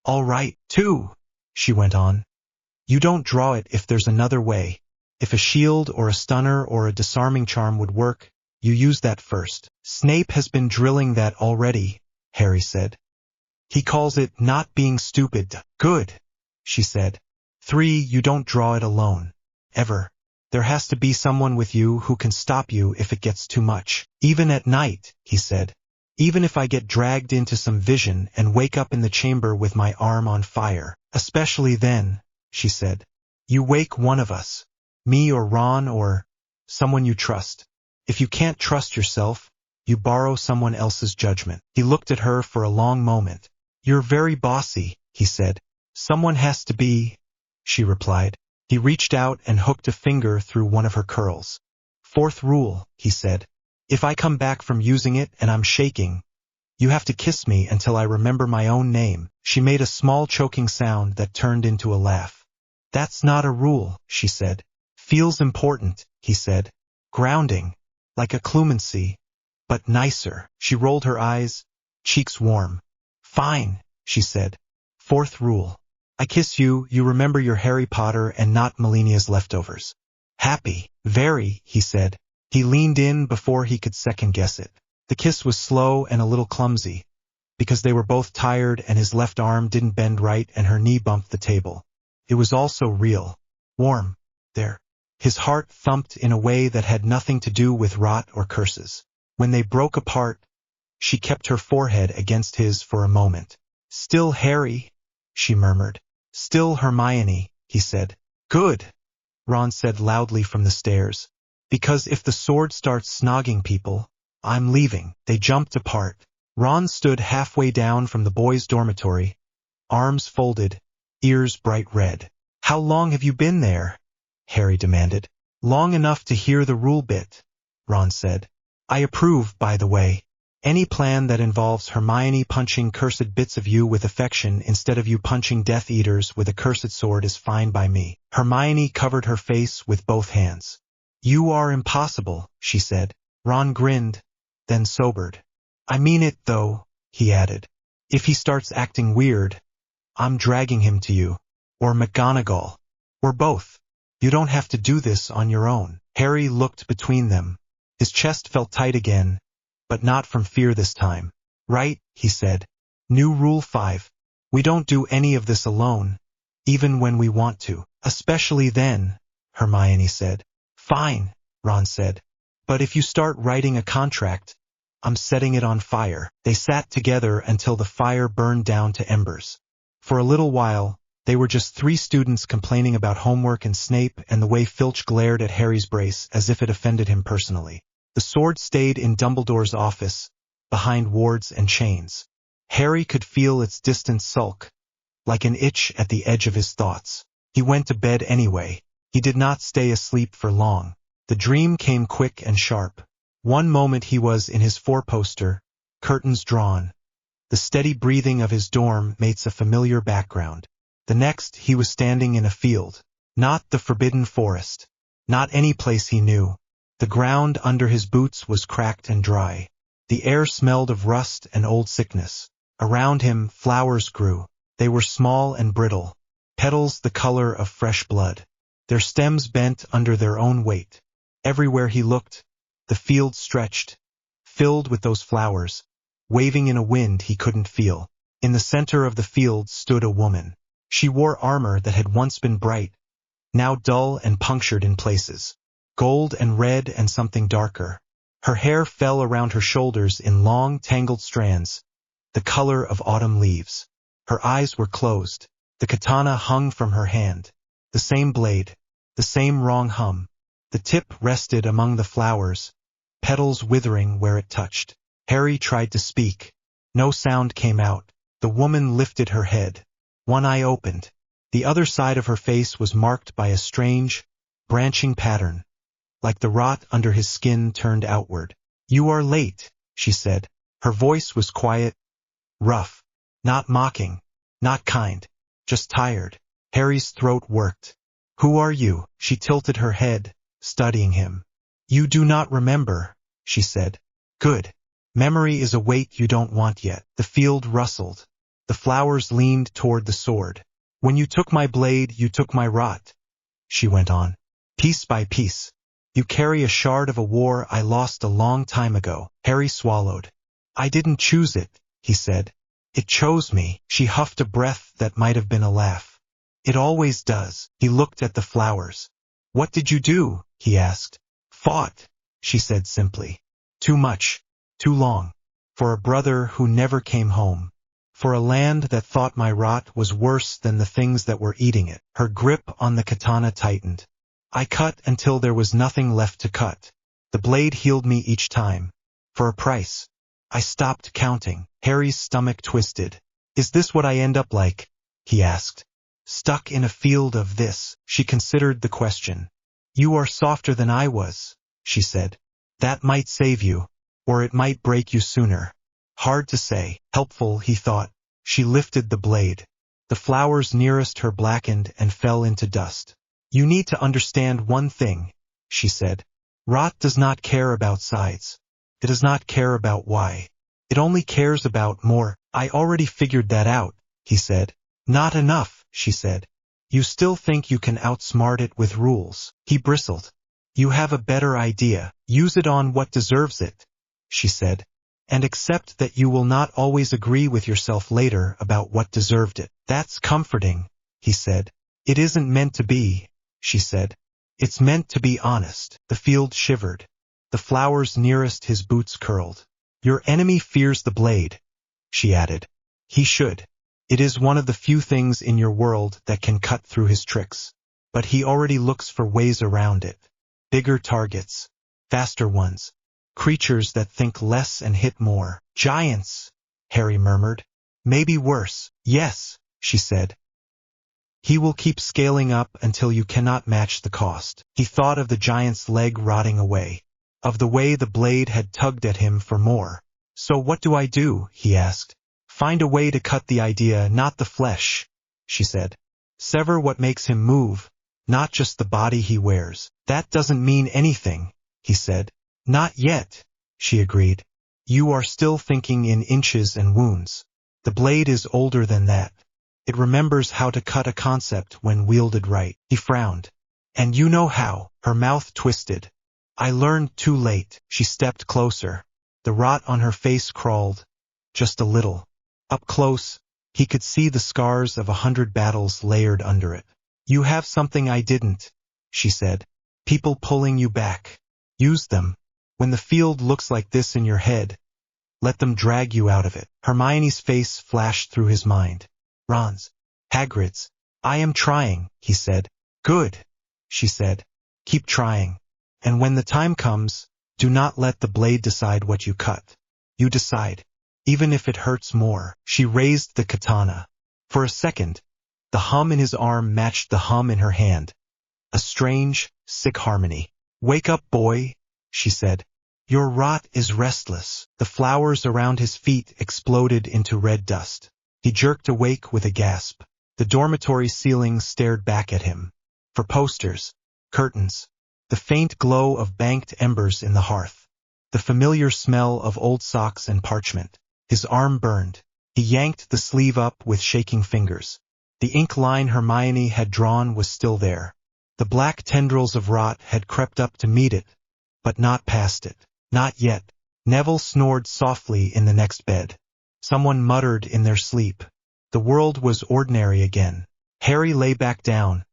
All right, 2, she went on. You don't draw it if there's another way. If a shield or a stunner or a disarming charm would work, you use that first. Snape has been drilling that already, Harry said. He calls it not being stupid. Good, she said. 3. You don't draw it alone. Ever. There has to be someone with you who can stop you if it gets too much. Even at night, he said. Even if I get dragged into some vision and wake up in the chamber with my arm on fire. Especially then, she said. You wake one of us. Me or Ron or someone you trust. If you can't trust yourself, you borrow someone else's judgment. He looked at her for a long moment. You're very bossy, he said. Someone has to be, she replied. He reached out and hooked a finger through one of her curls. Fourth rule, he said. If I come back from using it and I'm shaking, you have to kiss me until I remember my own name. She made a small choking sound that turned into a laugh. That's not a rule, she said. Feels important, he said. Grounding, like a clemency, but nicer. She rolled her eyes, cheeks warm. Fine, she said. Fourth rule. I kiss you, you remember your Harry Potter and not Melinia's leftovers. Happy, very, he said. He leaned in before he could second-guess it. The kiss was slow and a little clumsy, because they were both tired and his left arm didn't bend right and her knee bumped the table. It was also real. Warm. There. His heart thumped in a way that had nothing to do with rot or curses. When they broke apart, she kept her forehead against his for a moment. Still Harry, she murmured. Still Hermione, he said. Good, Ron said loudly from the stairs. Because if the sword starts snogging people, I'm leaving. They jumped apart. Ron stood halfway down from the boys' dormitory, arms folded, ears bright red. How long have you been there? Harry demanded. Long enough to hear the rule bit, Ron said. I approve, by the way. Any plan that involves Hermione punching cursed bits of you with affection instead of you punching Death Eaters with a cursed sword is fine by me. Hermione covered her face with both hands. You are impossible, she said. Ron grinned, then sobered. I mean it, though, he added. If he starts acting weird, I'm dragging him to you. Or McGonagall. Or both. You don't have to do this on your own. Harry looked between them. His chest felt tight again, but not from fear this time. Right, he said. New Rule 5. We don't do any of this alone, even when we want to. Especially then, Hermione said. Fine, Ron said. But if you start writing a contract, I'm setting it on fire. They sat together until the fire burned down to embers. For a little while, they were just three students complaining about homework and Snape and the way Filch glared at Harry's brace as if it offended him personally. The sword stayed in Dumbledore's office, behind wards and chains. Harry could feel its distant sulk, like an itch at the edge of his thoughts. He went to bed anyway. He did not stay asleep for long. The dream came quick and sharp. One moment he was in his four-poster, curtains drawn. The steady breathing of his dorm mates a familiar background. The next he was standing in a field. Not the forbidden forest. Not any place he knew. The ground under his boots was cracked and dry. The air smelled of rust and old sickness. Around him flowers grew. They were small and brittle, petals the color of fresh blood. Their stems bent under their own weight. Everywhere he looked, the field stretched, filled with those flowers, waving in a wind he couldn't feel. In the center of the field stood a woman. She wore armor that had once been bright, now dull and punctured in places. Gold and red and something darker. Her hair fell around her shoulders in long, tangled strands, the color of autumn leaves. Her eyes were closed. The katana hung from her hand. The same blade, the same wrong hum. The tip rested among the flowers, petals withering where it touched. Harry tried to speak. No sound came out. The woman lifted her head. One eye opened. The other side of her face was marked by a strange, branching pattern, like the rot under his skin turned outward. You are late, she said. Her voice was quiet, rough, not mocking, not kind, just tired. Harry's throat worked. Who are you? She tilted her head, studying him. You do not remember, she said. Good. Memory is a weight you don't want yet. The field rustled. The flowers leaned toward the sword. When you took my blade, you took my rot, she went on. Piece by piece. You carry a shard of a war I lost a long time ago. Harry swallowed. I didn't choose it, he said. It chose me. She huffed a breath that might have been a laugh. It always does. He looked at the flowers. What did you do? He asked. Fought, she said simply. Too much. Too long. For a brother who never came home. For a land that thought my rot was worse than the things that were eating it. Her grip on the katana tightened. I cut until there was nothing left to cut. The blade healed me each time. For a price. I stopped counting. Harry's stomach twisted. Is this what I end up like? He asked. Stuck in a field of this. She considered the question. You are softer than I was, she said. That might save you, or it might break you sooner. Hard to say. Helpful, he thought. She lifted the blade. The flowers nearest her blackened and fell into dust. You need to understand one thing, she said. Rot does not care about sides. It does not care about why. It only cares about more. I already figured that out, he said. Not enough, she said. You still think you can outsmart it with rules. He bristled. You have a better idea. Use it on what deserves it, she said. And accept that you will not always agree with yourself later about what deserved it. That's comforting, he said. It isn't meant to be, she said. It's meant to be honest. The field shivered. The flowers nearest his boots curled. Your enemy fears the blade, she added. He should. It is one of the few things in your world that can cut through his tricks. But he already looks for ways around it. Bigger targets. Faster ones. Creatures that think less and hit more. Giants, Harry murmured. Maybe worse. Yes, she said. He will keep scaling up until you cannot match the cost. He thought of the giant's leg rotting away. Of the way the blade had tugged at him for more. So what do I do? He asked. Find a way to cut the idea, not the flesh, she said. Sever what makes him move, not just the body he wears. That doesn't mean anything, he said. Not yet, she agreed. You are still thinking in inches and wounds. The blade is older than that. It remembers how to cut a concept when wielded right. He frowned. And you know how. Her mouth twisted. I learned too late. She stepped closer. The rot on her face crawled. Just a little. Up close, he could see the scars of 100 battles layered under it. You have something I didn't, she said. People pulling you back. Use them. When the field looks like this in your head, let them drag you out of it. Hermione's face flashed through his mind. Ron's. Hagrid's. I am trying, he said. Good, she said. Keep trying. And when the time comes, do not let the blade decide what you cut. You decide. Even if it hurts more. She raised the katana. For a second, the hum in his arm matched the hum in her hand. A strange, sick harmony. Wake up, boy, she said. Your rot is restless. The flowers around his feet exploded into red dust. He jerked awake with a gasp. The dormitory ceiling stared back at him. For posters, curtains, the faint glow of banked embers in the hearth, the familiar smell of old socks and parchment. His arm burned. He yanked the sleeve up with shaking fingers. The ink line Hermione had drawn was still there. The black tendrils of rot had crept up to meet it, but not past it. Not yet. Neville snored softly in the next bed. Someone muttered in their sleep. The world was ordinary again. Harry lay back down,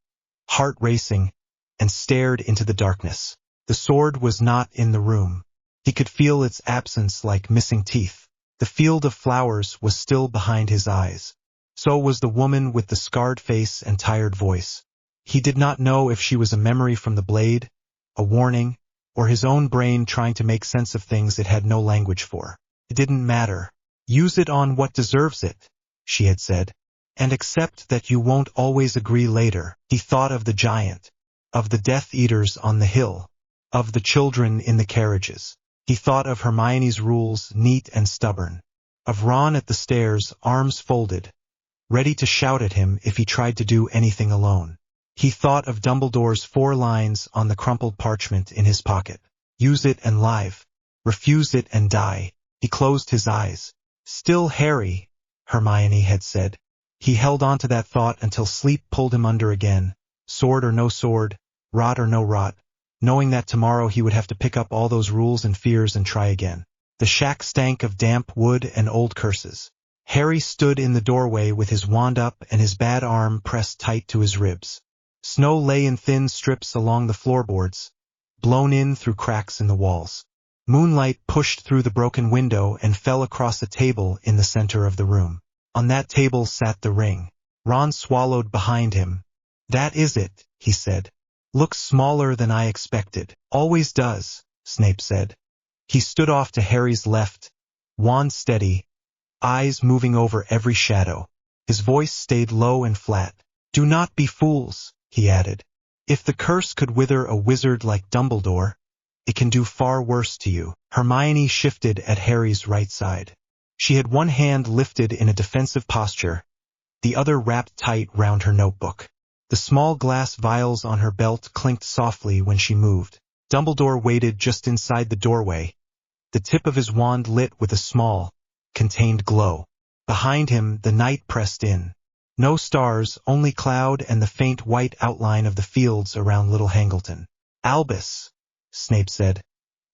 heart racing, and stared into the darkness. The sword was not in the room. He could feel its absence like missing teeth. The field of flowers was still behind his eyes. So was the woman with the scarred face and tired voice. He did not know if she was a memory from the blade, a warning, or his own brain trying to make sense of things it had no language for. It didn't matter. Use it on what deserves it, she had said, and accept that you won't always agree later. He thought of the giant, of the Death Eaters on the hill, of the children in the carriages. He thought of Hermione's rules, neat and stubborn, of Ron at the stairs, arms folded, ready to shout at him if he tried to do anything alone. He thought of Dumbledore's 4 lines on the crumpled parchment in his pocket. Use it and live. Refuse it and die. He closed his eyes. Still Harry, Hermione had said. He held on to that thought until sleep pulled him under again. Sword or no sword, rot or no rot, knowing that tomorrow he would have to pick up all those rules and fears and try again. The shack stank of damp wood and old curses. Harry stood in the doorway with his wand up and his bad arm pressed tight to his ribs. Snow lay in thin strips along the floorboards, blown in through cracks in the walls. Moonlight pushed through the broken window and fell across a table in the center of the room. On that table sat the ring. Ron swallowed behind him. That is it, he said. Looks smaller than I expected. Always does, Snape said. He stood off to Harry's left, wand steady, eyes moving over every shadow. His voice stayed low and flat. Do not be fools, he added. If the curse could wither a wizard like Dumbledore, It can do far worse to you. Hermione shifted at Harry's right side. She had one hand lifted in a defensive posture, the other wrapped tight round her notebook. The small glass vials on her belt clinked softly when she moved. Dumbledore waited just inside the doorway, the tip of his wand lit with a small, contained glow. Behind him, the night pressed in. No stars, only cloud and the faint white outline of the fields around Little Hangleton. Albus, Snape said.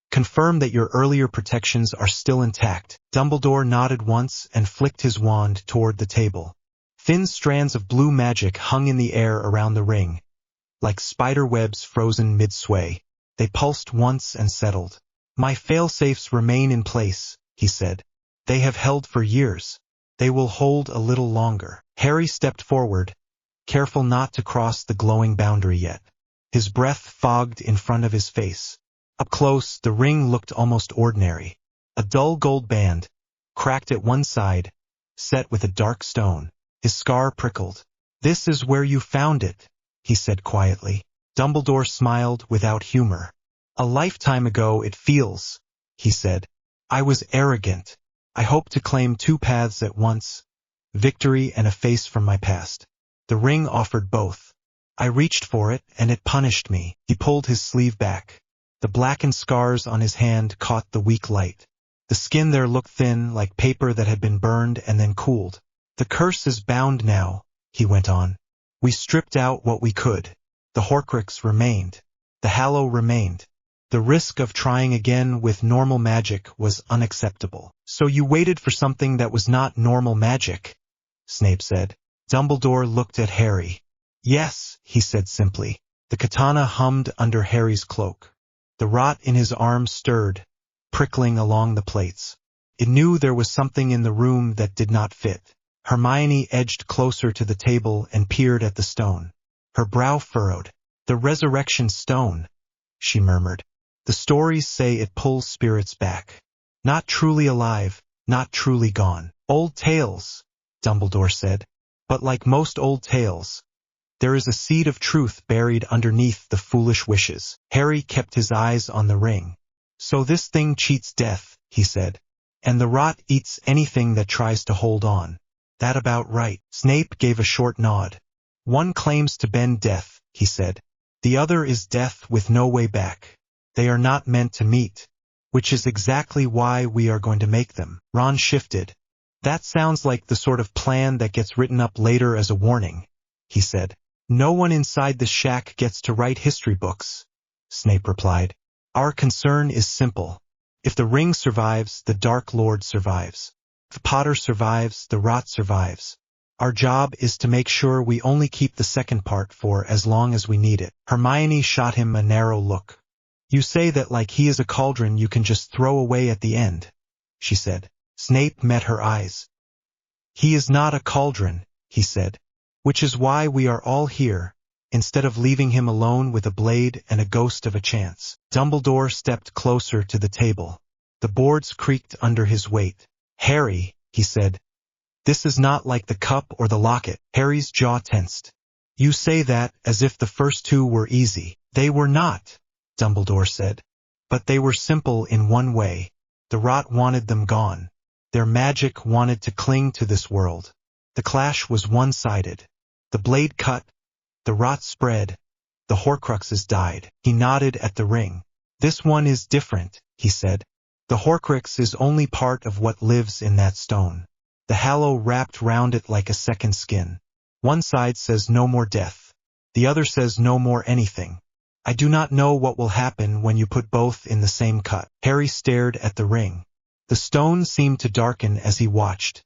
Confirm that your earlier protections are still intact. Dumbledore nodded once and flicked his wand toward the table. Thin strands of blue magic hung in the air around the ring, like spider webs frozen mid-sway. They pulsed once and settled. My fail-safes remain in place, he said. They have held for years. They will hold a little longer. Harry stepped forward, careful not to cross the glowing boundary yet. His breath fogged in front of his face. Up close, the ring looked almost ordinary. A dull gold band, cracked at one side, set with a dark stone. His scar prickled. This is where you found it, he said quietly. Dumbledore smiled without humor. A lifetime ago it feels, he said. I was arrogant. I hoped to claim two paths at once, victory and a face from my past. The ring offered both. I reached for it, and it punished me. He pulled his sleeve back. The blackened scars on his hand caught the weak light. The skin there looked thin, like paper that had been burned and then cooled. The curse is bound now, he went on. We stripped out what we could. The Horcrux remained. The Hallow remained. The risk of trying again with normal magic was unacceptable. So you waited for something that was not normal magic, Snape said. Dumbledore looked at Harry. Yes, he said simply. The katana hummed under Harry's cloak. The rot in his arm stirred, prickling along the plates. It knew there was something in the room that did not fit. Hermione edged closer to the table and peered at the stone. Her brow furrowed. The resurrection stone, she murmured. The stories say it pulls spirits back. Not truly alive, not truly gone. Old tales, Dumbledore said. But like most old tales, there is a seed of truth buried underneath the foolish wishes. Harry kept his eyes on the ring. So this thing cheats death, he said. And the rot eats anything that tries to hold on. That about right. Snape gave a short nod. One claims to bend death, he said. The other is death with no way back. They are not meant to meet, which is exactly why we are going to make them. Ron shifted. That sounds like the sort of plan that gets written up later as a warning, he said. No one inside the shack gets to write history books, Snape replied. Our concern is simple. If the ring survives, the Dark Lord survives. If Potter survives, the rot survives. Our job is to make sure we only keep the second part for as long as we need it. Hermione shot him a narrow look. You say that like he is a cauldron you can just throw away at the end, she said. Snape met her eyes. He is not a cauldron, he said, which is why we are all here, instead of leaving him alone with a blade and a ghost of a chance. Dumbledore stepped closer to the table. The boards creaked under his weight. Harry, he said, this is not like the cup or the locket. Harry's jaw tensed. You say that as if the first two were easy. They were not, Dumbledore said. But they were simple in one way. The rot wanted them gone. Their magic wanted to cling to this world. The clash was one-sided. The blade cut. The rot spread. The Horcruxes died. He nodded at the ring. This one is different, he said. The Horcrux is only part of what lives in that stone. The Hallow wrapped round it like a second skin. One side says no more death. The other says no more anything. I do not know what will happen when you put both in the same cut. Harry stared at the ring. The stone seemed to darken as he watched,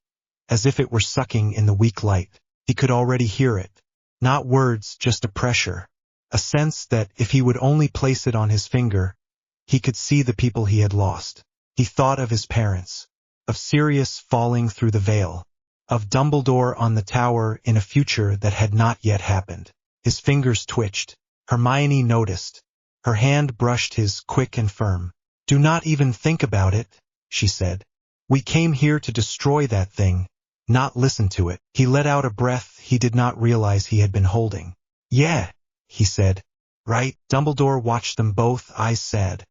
as if it were sucking in the weak light. He could already hear it. Not words, just a pressure. A sense that if he would only place it on his finger, he could see the people he had lost. He thought of his parents, of Sirius falling through the veil, of Dumbledore on the tower in a future that had not yet happened. His fingers twitched. Hermione noticed. Her hand brushed his, quick and firm. Do not even think about it, she said. We came here to destroy that thing, not listen to it. He let out a breath he did not realize he had been holding. Yeah, he said. Right? Dumbledore watched them both, eyes sad.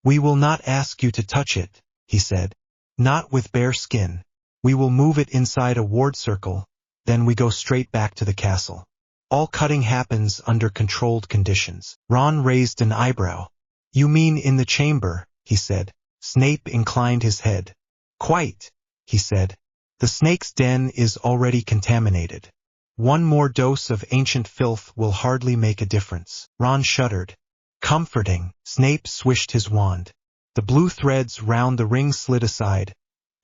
We will not ask you to touch it, he said. Not with bare skin. We will move it inside a ward circle, then we go straight back to the castle. All cutting happens under controlled conditions. Ron raised an eyebrow. You mean in the chamber, he said. Snape inclined his head. Quite, he said. The snake's den is already contaminated. One more dose of ancient filth will hardly make a difference. Ron shuddered. Comforting. Snape swished his wand. The blue threads round the ring slid aside,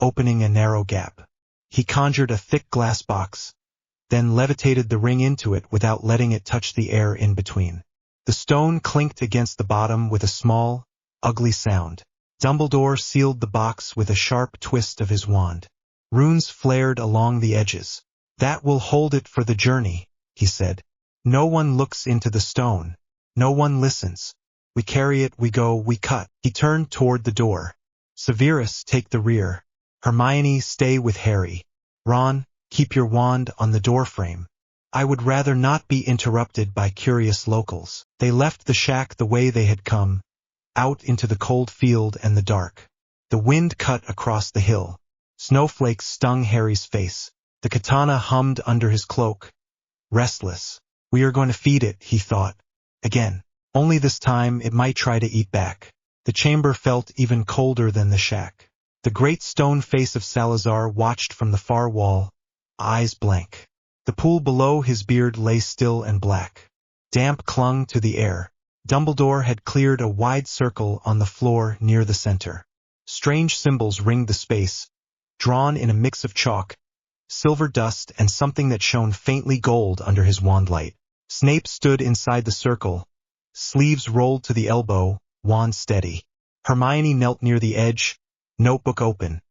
opening a narrow gap. He conjured a thick glass box, then levitated the ring into it without letting it touch the air in between. The stone clinked against the bottom with a small, ugly sound. Dumbledore sealed the box with a sharp twist of his wand. Runes flared along the edges. That will hold it for the journey, he said. No one looks into the stone. No one listens. We carry it, we go, we cut. He turned toward the door. Severus, take the rear. Hermione, stay with Harry. Ron, keep your wand on the doorframe. I would rather not be interrupted by curious locals. They left the shack the way they had come, out into the cold field and the dark. The wind cut across the hill. Snowflakes stung Harry's face. The katana hummed under his cloak. Restless. We are going to feed it, he thought. Again. Only this time it might try to eat back. The chamber felt even colder than the shack. The great stone face of Salazar watched from the far wall, eyes blank. The pool below his beard lay still and black. Damp clung to the air. Dumbledore had cleared a wide circle on the floor near the center. Strange symbols ringed the space, drawn in a mix of chalk, silver dust, and something that shone faintly gold under his wand light. Snape stood inside the circle, sleeves rolled to the elbow, wand steady. Hermione knelt near the edge, notebook open,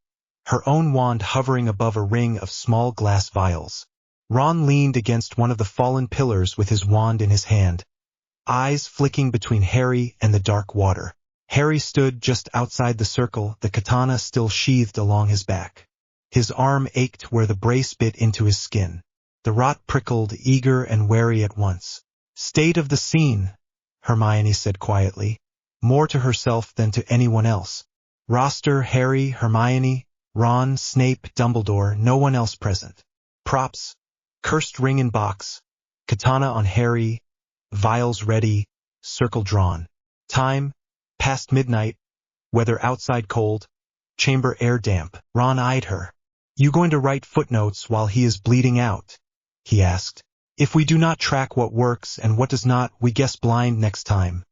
her own wand hovering above a ring of small glass vials. Ron leaned against one of the fallen pillars with his wand in his hand, eyes flicking between Harry and the dark water. Harry stood just outside the circle, the katana still sheathed along his back. His arm ached where the brace bit into his skin. The rot prickled, eager and wary at once. State of the scene, Hermione said quietly, more to herself than to anyone else. Roster, Harry, Hermione, Ron, Snape, Dumbledore, no one else present. Props. Cursed ring in box. Katana on Harry. Vials ready. Circle drawn. Time. Past midnight. Weather outside cold. Chamber air damp. Ron eyed her. You going to write footnotes while he is bleeding out? He asked. If we do not track what works and what does not, we guess blind next time.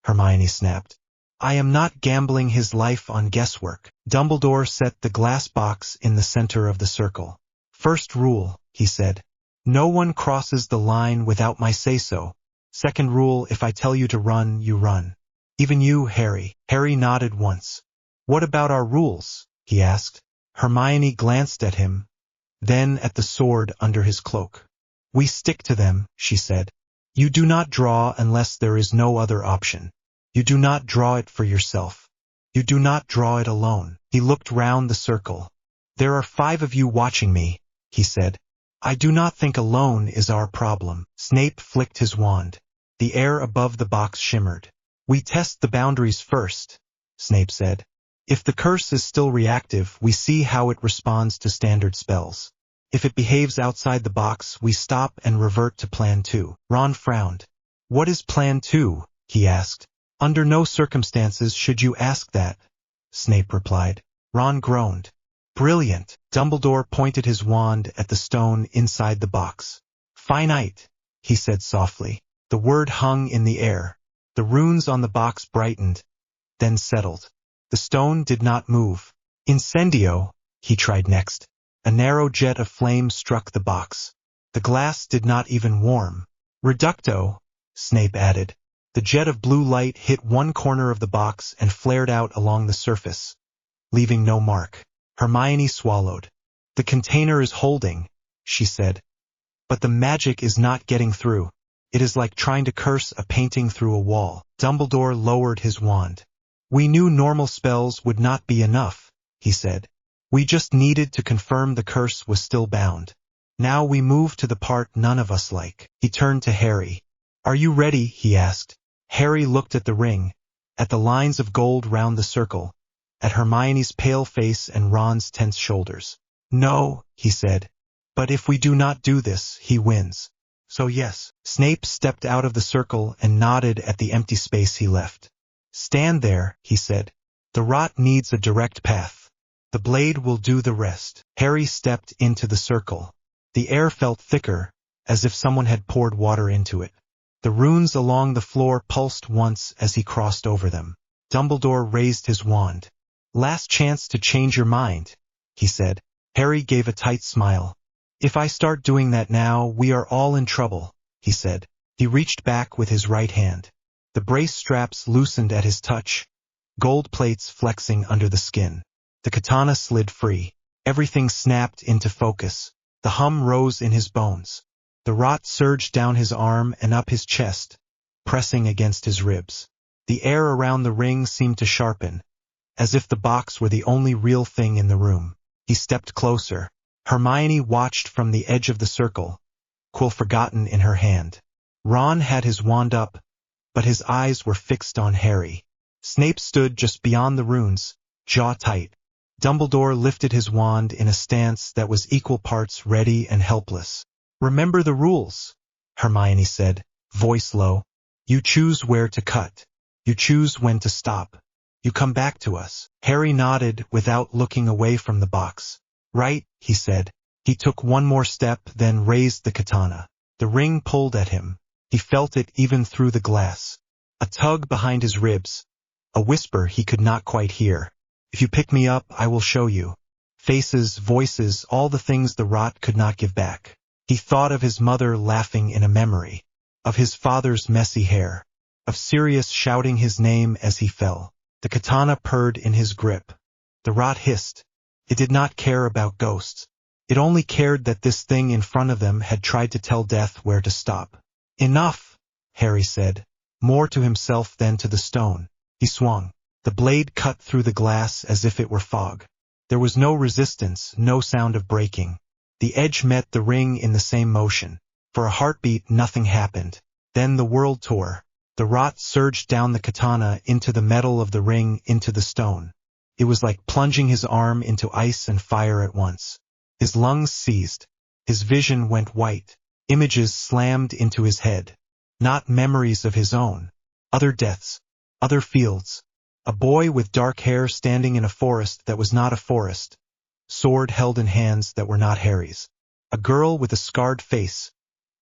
Hermione snapped. I am not gambling his life on guesswork. Dumbledore set the glass box in the center of the circle. First rule, he said. No one crosses the line without my say-so. Second rule, if I tell you to run, you run. Even you, Harry. Harry nodded once. What about our rules? He asked. Hermione glanced at him, then at the sword under his cloak. We stick to them, she said. You do not draw unless there is no other option. You do not draw it for yourself. You do not draw it alone. He looked round the circle. There are 5 of you watching me, he said. I do not think alone is our problem. Snape flicked his wand. The air above the box shimmered. We test the boundaries first, Snape said. If the curse is still reactive, we see how it responds to standard spells. If it behaves outside the box, we stop and revert to Plan 2. Ron frowned. What is Plan 2? He asked. Under no circumstances should you ask that, Snape replied. Ron groaned. Brilliant. Dumbledore pointed his wand at the stone inside the box. Finite, he said softly. The word hung in the air. The runes on the box brightened, then settled. The stone did not move. Incendio, he tried next. A narrow jet of flame struck the box. The glass did not even warm. Reducto, Snape added. The jet of blue light hit one corner of the box and flared out along the surface, leaving no mark. Hermione swallowed. The container is holding, she said. But the magic is not getting through. It is like trying to curse a painting through a wall. Dumbledore lowered his wand. We knew normal spells would not be enough, he said. We just needed to confirm the curse was still bound. Now we move to the part none of us like. He turned to Harry. Are you ready? He asked. Harry looked at the ring, at the lines of gold round the circle, at Hermione's pale face and Ron's tense shoulders. "No," he said, "but if we do not do this, he wins. So yes." Snape stepped out of the circle and nodded at the empty space he left. "Stand there," he said. "The rot needs a direct path. The blade will do the rest." Harry stepped into the circle. The air felt thicker, as if someone had poured water into it. The runes along the floor pulsed once as he crossed over them. Dumbledore raised his wand. "Last chance to change your mind," he said. Harry gave a tight smile. "If I start doing that now, we are all in trouble," he said. He reached back with his right hand. The brace straps loosened at his touch, gold plates flexing under the skin. The katana slid free. Everything snapped into focus. The hum rose in his bones. The rot surged down his arm and up his chest, pressing against his ribs. The air around the ring seemed to sharpen, as if the box were the only real thing in the room. He stepped closer. Hermione watched from the edge of the circle, quill forgotten in her hand. Ron had his wand up, but his eyes were fixed on Harry. Snape stood just beyond the runes, jaw tight. Dumbledore lifted his wand in a stance that was equal parts ready and helpless. "Remember the rules," Hermione said, voice low. "You choose where to cut. You choose when to stop. You come back to us." Harry nodded without looking away from the box. "Right," he said. He took one more step, then raised the katana. The ring pulled at him. He felt it even through the glass. A tug behind his ribs. A whisper he could not quite hear. "If you pick me up, I will show you." Faces, voices, all the things the rot could not give back. He thought of his mother laughing in a memory, of his father's messy hair, of Sirius shouting his name as he fell. The katana purred in his grip. The rot hissed. It did not care about ghosts. It only cared that this thing in front of them had tried to tell death where to stop. "Enough," Harry said, more to himself than to the stone. He swung. The blade cut through the glass as if it were fog. There was no resistance, no sound of breaking. The edge met the ring in the same motion. For a heartbeat, nothing happened. Then the world tore. The rot surged down the katana, into the metal of the ring, into the stone. It was like plunging his arm into ice and fire at once. His lungs seized. His vision went white. Images slammed into his head. Not memories of his own. Other deaths. Other fields. A boy with dark hair standing in a forest that was not a forest. Sword held in hands that were not Harry's. A girl with a scarred face,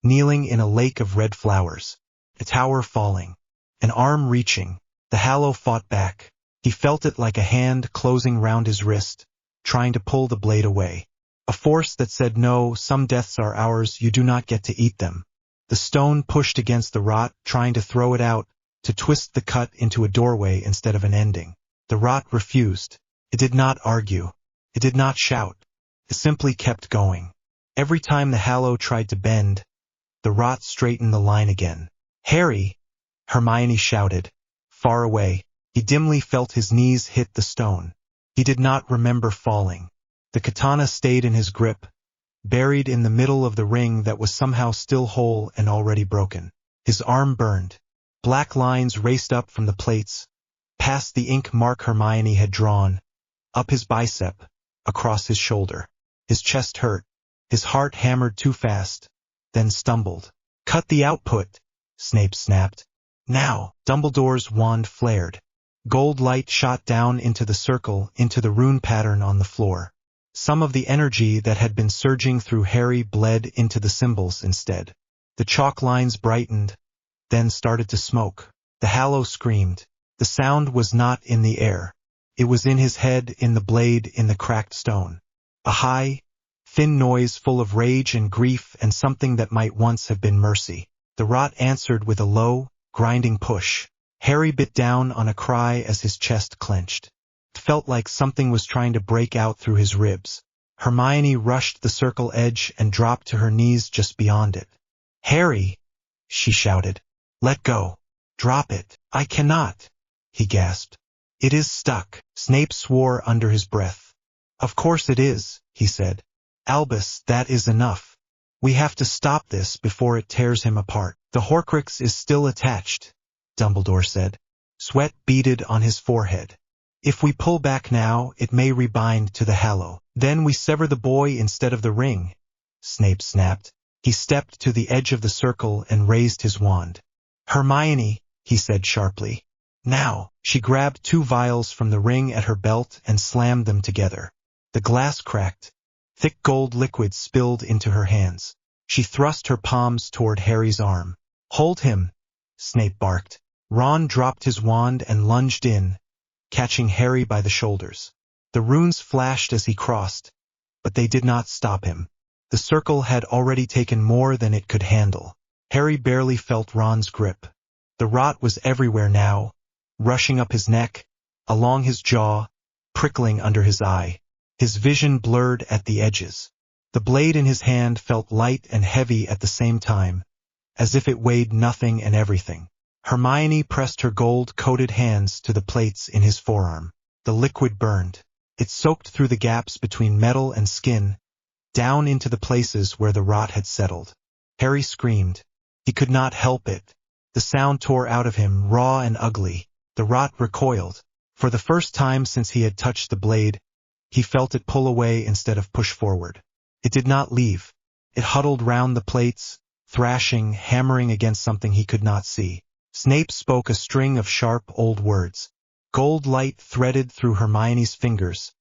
kneeling in a lake of red flowers. A tower falling. An arm reaching. The Hallow fought back. He felt it like a hand closing round his wrist, trying to pull the blade away. A force that said, "No, some deaths are ours, you do not get to eat them." The stone pushed against the rot, trying to throw it out, to twist the cut into a doorway instead of an ending. The rot refused. It did not argue. It did not shout. It simply kept going. Every time the Hallow tried to bend, the rot straightened the line again. "Harry!" Hermione shouted. Far away, he dimly felt his knees hit the stone. He did not remember falling. The katana stayed in his grip, buried in the middle of the ring that was somehow still whole and already broken. His arm burned. Black lines raced up from the plates, past the ink mark Hermione had drawn, up his bicep, across his shoulder. His chest hurt. His heart hammered too fast, then stumbled. "Cut the output," Snape snapped. "Now!" Dumbledore's wand flared. Gold light shot down into the circle, into the rune pattern on the floor. Some of the energy that had been surging through Harry bled into the symbols instead. The chalk lines brightened, then started to smoke. The Hallow screamed. The sound was not in the air. It was in his head, in the blade, in the cracked stone. A high, thin noise full of rage and grief and something that might once have been mercy. The rot answered with a low, grinding push. Harry bit down on a cry as his chest clenched. It felt like something was trying to break out through his ribs. Hermione rushed the circle edge and dropped to her knees just beyond it. "Harry!" she shouted. "Let go. Drop it." "I cannot," he gasped. "It is stuck." Snape swore under his breath. "Of course it is," he said. "Albus, that is enough. We have to stop this before it tears him apart." "The Horcrux is still attached," Dumbledore said. Sweat beaded on his forehead. If we pull back now, it may rebind to the hallow. Then we sever the boy instead of the ring, Snape snapped. He stepped to the edge of the circle and raised his wand. Hermione, he said sharply. Now. She grabbed 2 vials from the ring at her belt and slammed them together. The glass cracked. Thick gold liquid spilled into her hands. She thrust her palms toward Harry's arm. Hold him, Snape barked. Ron dropped his wand and lunged in, catching Harry by the shoulders. The runes flashed as he crossed, but they did not stop him. The circle had already taken more than it could handle. Harry barely felt Ron's grip. The rot was everywhere now, rushing up his neck, along his jaw, prickling under his eye. His vision blurred at the edges. The blade in his hand felt light and heavy at the same time, as if it weighed nothing and everything. Hermione pressed her gold-coated hands to the plates in his forearm. The liquid burned. It soaked through the gaps between metal and skin, down into the places where the rot had settled. Harry screamed. He could not help it. The sound tore out of him, raw and ugly. The rot recoiled. For the first time since he had touched the blade, he felt it pull away instead of push forward. It did not leave. It huddled round the plates, thrashing, hammering against something he could not see. Snape spoke a string of sharp old words. Gold light threaded through Hermione's fingers,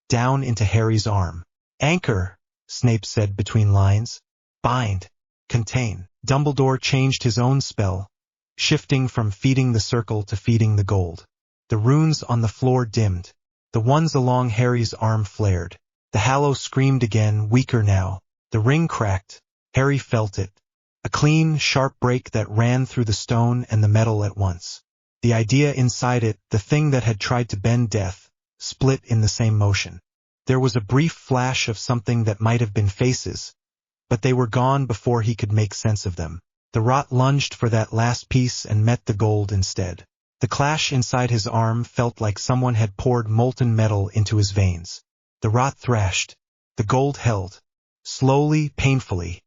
down into Harry's arm. Anchor, Snape said between lines. Bind. Contain. Dumbledore changed his own spell, shifting from feeding the circle to feeding the gold. The runes on the floor dimmed. The ones along Harry's arm flared. The hallow screamed again, weaker now. The ring cracked. Harry felt it. A clean, sharp break that ran through the stone and the metal at once. The idea inside it, the thing that had tried to bend death, split in the same motion. There was a brief flash of something that might have been faces, but they were gone before he could make sense of them. The rot lunged for that last piece and met the gold instead. The clash inside his arm felt like someone had poured molten metal into his veins. The rot thrashed. The gold held. Slowly, painfully.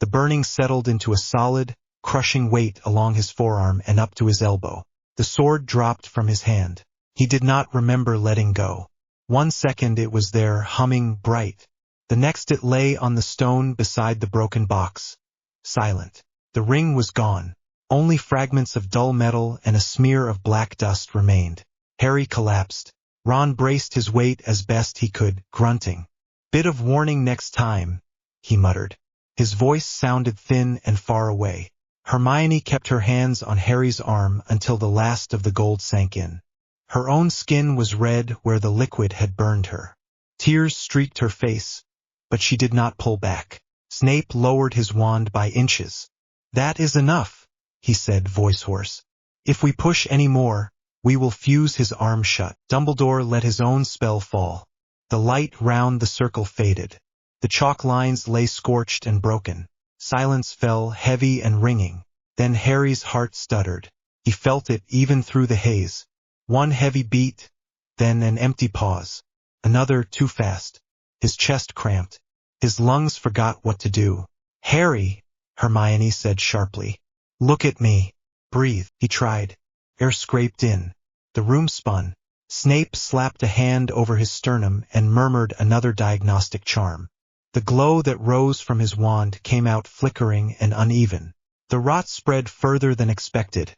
The burning settled into a solid, crushing weight along his forearm and up to his elbow. The sword dropped from his hand. He did not remember letting go. 1 second it was there, humming, bright. The next it lay on the stone beside the broken box. Silent. The ring was gone. Only fragments of dull metal and a smear of black dust remained. Harry collapsed. Ron braced his weight as best he could, grunting. Bit of warning next time, he muttered. His voice sounded thin and far away. Hermione kept her hands on Harry's arm until the last of the gold sank in. Her own skin was red where the liquid had burned her. Tears streaked her face, but she did not pull back. Snape lowered his wand by inches. That is enough, he said, voice hoarse. If we push any more, we will fuse his arm shut. Dumbledore let his own spell fall. The light round the circle faded. The chalk lines lay scorched and broken. Silence fell, heavy and ringing. Then Harry's heart stuttered. He felt it even through the haze. One heavy beat, then an empty pause. Another too fast. His chest cramped. His lungs forgot what to do. Harry, Hermione said sharply. Look at me. Breathe. He tried. Air scraped in. The room spun. Snape slapped a hand over his sternum and murmured another diagnostic charm. The glow that rose from his wand came out flickering and uneven. The rot spread further than expected,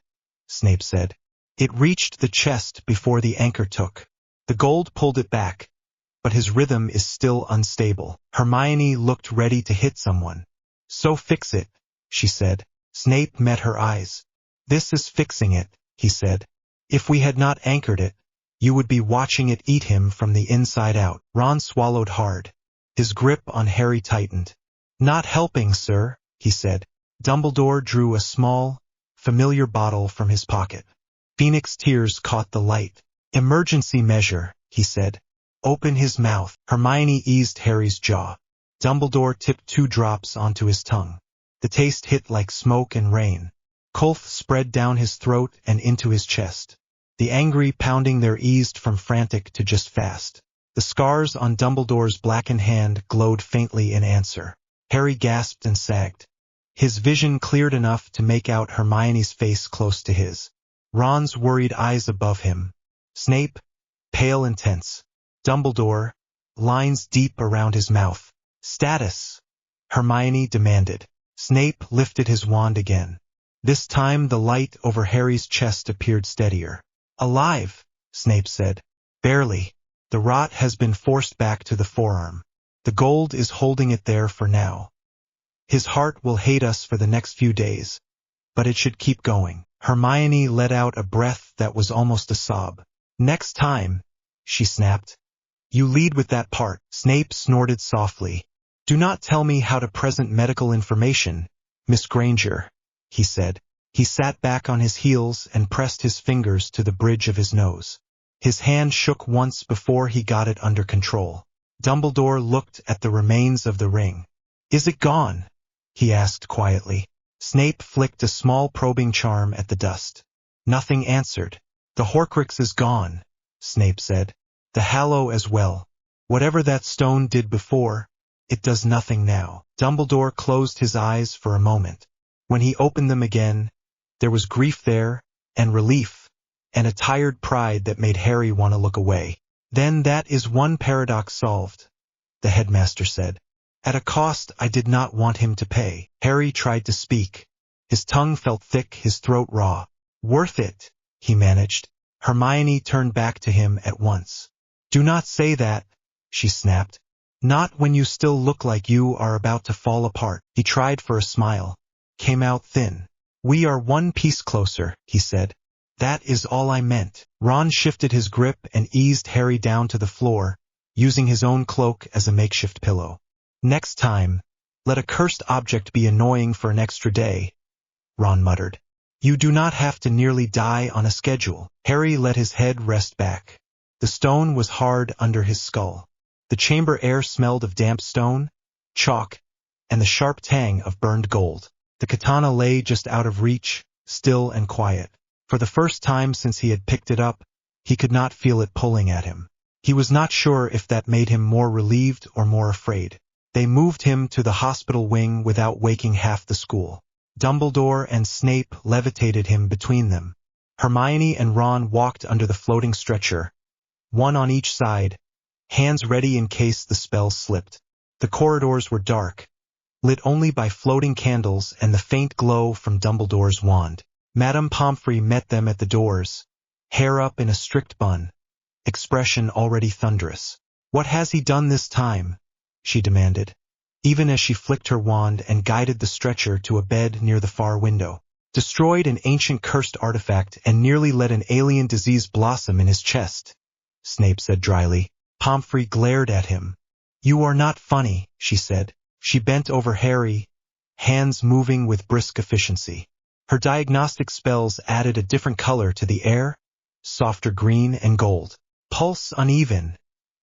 Snape said. It reached the chest before the anchor took. The gold pulled it back, but his rhythm is still unstable. Hermione looked ready to hit someone. So fix it, she said. Snape met her eyes. This is fixing it, he said. If we had not anchored it, you would be watching it eat him from the inside out. Ron swallowed hard. His grip on Harry tightened. Not helping, sir, he said. Dumbledore drew a small, familiar bottle from his pocket. Phoenix tears caught the light. Emergency measure, he said. Open his mouth. Hermione eased Harry's jaw. Dumbledore tipped 2 drops onto his tongue. The taste hit like smoke and rain. Cough spread down his throat and into his chest. The angry pounding there eased from frantic to just fast. The scars on Dumbledore's blackened hand glowed faintly in answer. Harry gasped and sagged. His vision cleared enough to make out Hermione's face close to his. Ron's worried eyes above him. Snape, pale and tense. Dumbledore, lines deep around his mouth. Status, Hermione demanded. Snape lifted his wand again. This time the light over Harry's chest appeared steadier. Alive, Snape said. Barely. The rot has been forced back to the forearm. The gold is holding it there for now. His heart will hate us for the next few days, but it should keep going. Hermione let out a breath that was almost a sob. Next time, she snapped. You lead with that part. Snape snorted softly. Do not tell me how to present medical information, Miss Granger, he said. He sat back on his heels and pressed his fingers to the bridge of his nose. His hand shook once before he got it under control. Dumbledore looked at the remains of the ring. Is it gone? He asked quietly. Snape flicked a small probing charm at the dust. Nothing answered. The Horcrux is gone, Snape said. The Hallow as well. Whatever that stone did before, it does nothing now. Dumbledore closed his eyes for a moment. When he opened them again, there was grief there, and relief, and a tired pride that made Harry want to look away. Then that is one paradox solved, the headmaster said. At a cost I did not want him to pay. Harry tried to speak. His tongue felt thick, his throat raw. Worth it, he managed. Hermione turned back to him at once. Do not say that, she snapped. Not when you still look like you are about to fall apart. He tried for a smile. Came out thin. We are one piece closer, he said. That is all I meant. Ron shifted his grip and eased Harry down to the floor, using his own cloak as a makeshift pillow. Next time, let a cursed object be annoying for an extra day, Ron muttered. You do not have to nearly die on a schedule. Harry let his head rest back. The stone was hard under his skull. The chamber air smelled of damp stone, chalk, and the sharp tang of burned gold. The katana lay just out of reach, still and quiet. For the first time since he had picked it up, he could not feel it pulling at him. He was not sure if that made him more relieved or more afraid. They moved him to the hospital wing without waking half the school. Dumbledore and Snape levitated him between them. Hermione and Ron walked under the floating stretcher, one on each side, hands ready in case the spell slipped. The corridors were dark, lit only by floating candles and the faint glow from Dumbledore's wand. Madame Pomfrey met them at the doors, hair up in a strict bun, expression already thunderous. What has he done this time? She demanded, even as she flicked her wand and guided the stretcher to a bed near the far window. Destroyed an ancient cursed artifact and nearly let an alien disease blossom in his chest, Snape said dryly. Pomfrey glared at him. You are not funny, she said. She bent over Harry, hands moving with brisk efficiency. Her diagnostic spells added a different color to the air, softer green and gold. Pulse uneven,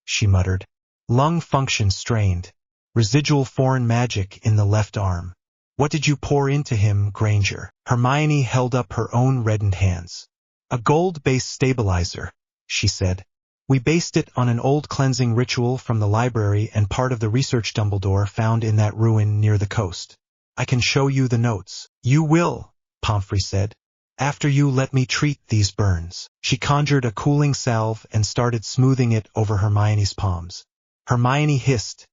she muttered. Lung function strained. Residual foreign magic in the left arm. What did you pour into him, Granger? Hermione held up her own reddened hands. A gold-based stabilizer, she said. We based it on an old cleansing ritual from the library and part of the research Dumbledore found in that ruin near the coast. I can show you the notes. You will, Pomfrey said, after you let me treat these burns. She conjured a cooling salve and started smoothing it over Hermione's palms. Hermione hissed,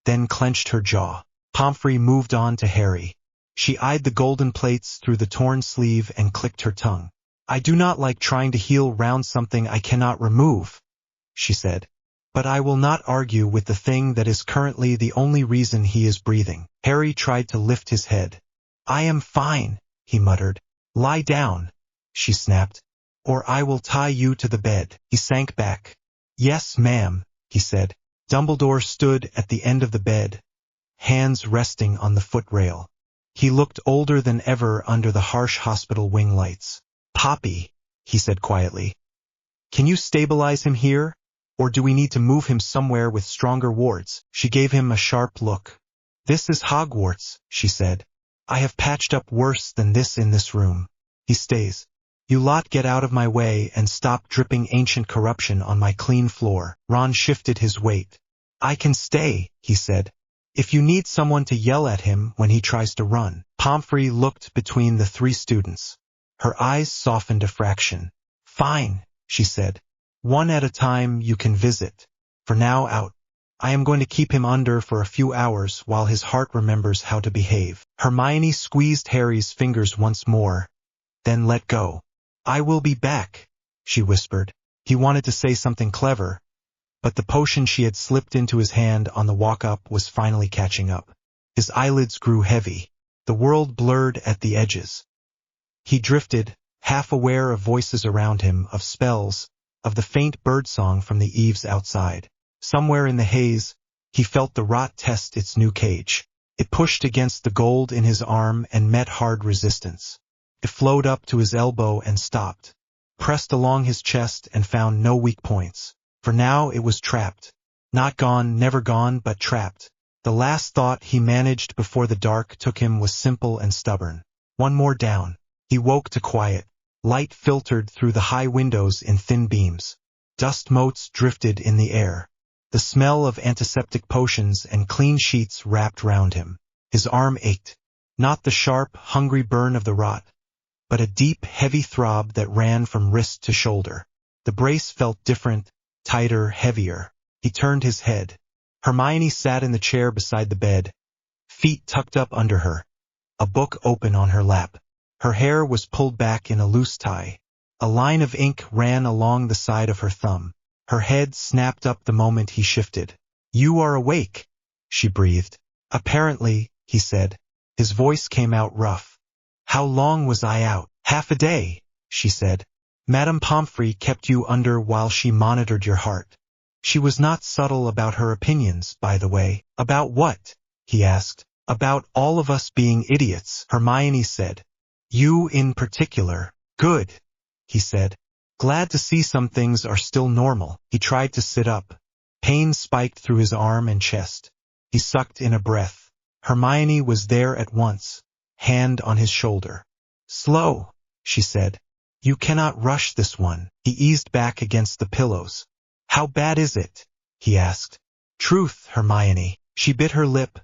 then clenched her jaw. Pomfrey moved on to Harry. She eyed the golden plates through the torn sleeve and clicked her tongue. I do not like trying to heal round something I cannot remove, she said. But I will not argue with the thing that is currently the only reason he is breathing. Harry tried to lift his head. I am fine, he muttered. Lie down, she snapped, or I will tie you to the bed. He sank back. Yes, ma'am, he said. Dumbledore stood at the end of the bed, hands resting on the footrail. He looked older than ever under the harsh hospital wing lights. Poppy, he said quietly. Can you stabilize him here, or do we need to move him somewhere with stronger wards? She gave him a sharp look. This is Hogwarts, she said. I have patched up worse than this in this room. He stays. You lot get out of my way and stop dripping ancient corruption on my clean floor. Ron shifted his weight. I can stay, he said. If you need someone to yell at him when he tries to run. Pomfrey looked between the three students. Her eyes softened a fraction. Fine, she said. One at a time you can visit. For now out. I am going to keep him under for a few hours while his heart remembers how to behave. Hermione squeezed Harry's fingers once more, then let go. I will be back, she whispered. He wanted to say something clever, but the potion she had slipped into his hand on the walk-up was finally catching up. His eyelids grew heavy. The world blurred at the edges. He drifted, half aware of voices around him, of spells, of the faint birdsong from the eaves outside. Somewhere in the haze, he felt the rot test its new cage. It pushed against the gold in his arm and met hard resistance. It flowed up to his elbow and stopped, pressed along his chest and found no weak points. For now it was trapped. Not gone, never gone, but trapped. The last thought he managed before the dark took him was simple and stubborn. One more down. He woke to quiet. Light filtered through the high windows in thin beams. Dust motes drifted in the air. The smell of antiseptic potions and clean sheets wrapped round him. His arm ached. Not the sharp, hungry burn of the rot, but a deep, heavy throb that ran from wrist to shoulder. The brace felt different, tighter, heavier. He turned his head. Hermione sat in the chair beside the bed, feet tucked up under her, a book open on her lap. Her hair was pulled back in a loose tie. A line of ink ran along the side of her thumb. Her head snapped up the moment he shifted. You are awake, she breathed. Apparently, he said. His voice came out rough. How long was I out? Half a day, she said. Madame Pomfrey kept you under while she monitored your heart. She was not subtle about her opinions, by the way. About what? He asked. About all of us being idiots, Hermione said. You in particular. Good, he said. Glad to see some things are still normal. He tried to sit up. Pain spiked through his arm and chest. He sucked in a breath. Hermione was there at once, hand on his shoulder. Slow, she said. You cannot rush this one. He eased back against the pillows. How bad is it? He asked. Truth, Hermione. She bit her lip,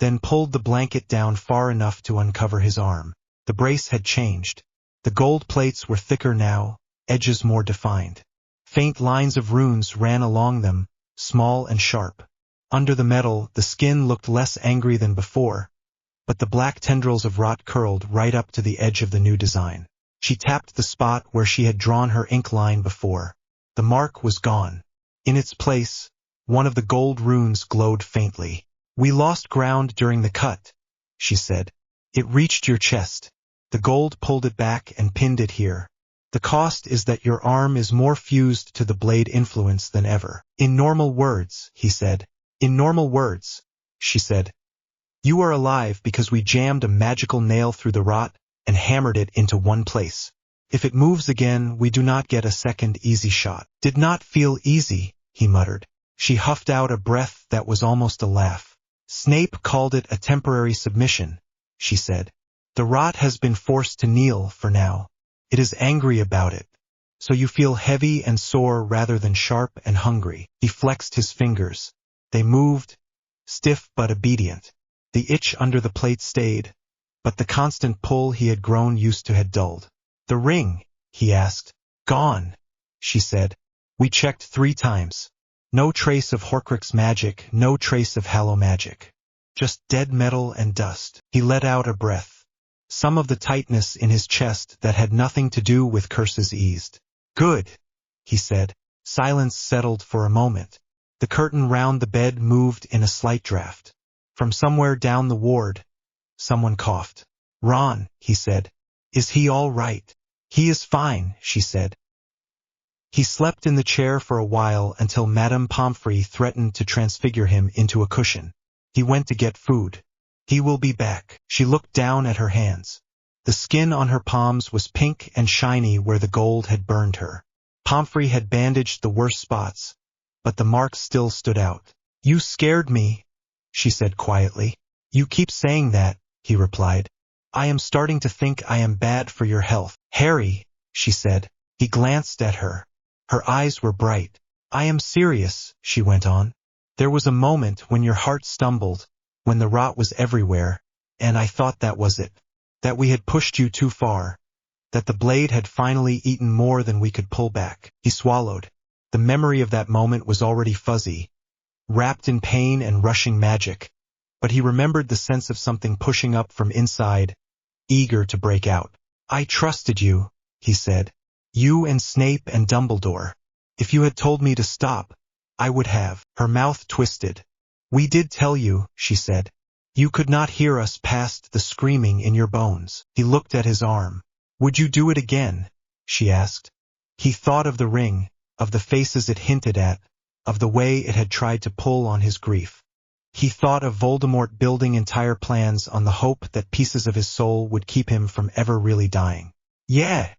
then pulled the blanket down far enough to uncover his arm. The brace had changed. The gold plates were thicker now, edges more defined. Faint lines of runes ran along them, small and sharp. Under the metal, the skin looked less angry than before, but the black tendrils of rot curled right up to the edge of the new design. She tapped the spot where she had drawn her ink line before. The mark was gone. In its place, one of the gold runes glowed faintly. We lost ground during the cut, she said. It reached your chest. The gold pulled it back and pinned it here. The cost is that your arm is more fused to the blade influence than ever. In normal words, he said. In normal words, she said. You are alive because we jammed a magical nail through the rot and hammered it into one place. If it moves again, we do not get a second easy shot. Did not feel easy, he muttered. She huffed out a breath that was almost a laugh. Snape called it a temporary submission, she said. The rot has been forced to kneel for now. It is angry about it. So you feel heavy and sore rather than sharp and hungry. He flexed his fingers. They moved, stiff but obedient. The itch under the plate stayed, but the constant pull he had grown used to had dulled. The ring, he asked. Gone, she said. We checked 3 times. No trace of Horcrux magic, no trace of Hallow magic. Just dead metal and dust. He let out a breath. Some of the tightness in his chest that had nothing to do with curses eased. Good, he said. Silence settled for a moment. The curtain round the bed moved in a slight draft. From somewhere down the ward, someone coughed. Ron, he said. Is he all right? He is fine, she said. He slept in the chair for a while until Madame Pomfrey threatened to transfigure him into a cushion. He went to get food. He will be back. She looked down at her hands. The skin on her palms was pink and shiny where the gold had burned her. Pomfrey had bandaged the worst spots, but the marks still stood out. You scared me, she said quietly. You keep saying that, he replied. I am starting to think I am bad for your health. Harry, she said. He glanced at her. Her eyes were bright. I am serious, she went on. There was a moment when your heart stumbled, when the rot was everywhere, and I thought that was it. That we had pushed you too far. that the blade had finally eaten more than we could pull back. He swallowed. The memory of that moment was already fuzzy, wrapped in pain and rushing magic, but he remembered the sense of something pushing up from inside, eager to break out. I trusted you, he said. You and Snape and Dumbledore. If you had told me to stop, I would have. Her mouth twisted. We did tell you, she said. You could not hear us past the screaming in your bones. He looked at his arm. Would you do it again? She asked. He thought of the ring, of the faces it hinted at, of the way it had tried to pull on his grief. He thought of Voldemort building entire plans on the hope that pieces of his soul would keep him from ever really dying. Yeah,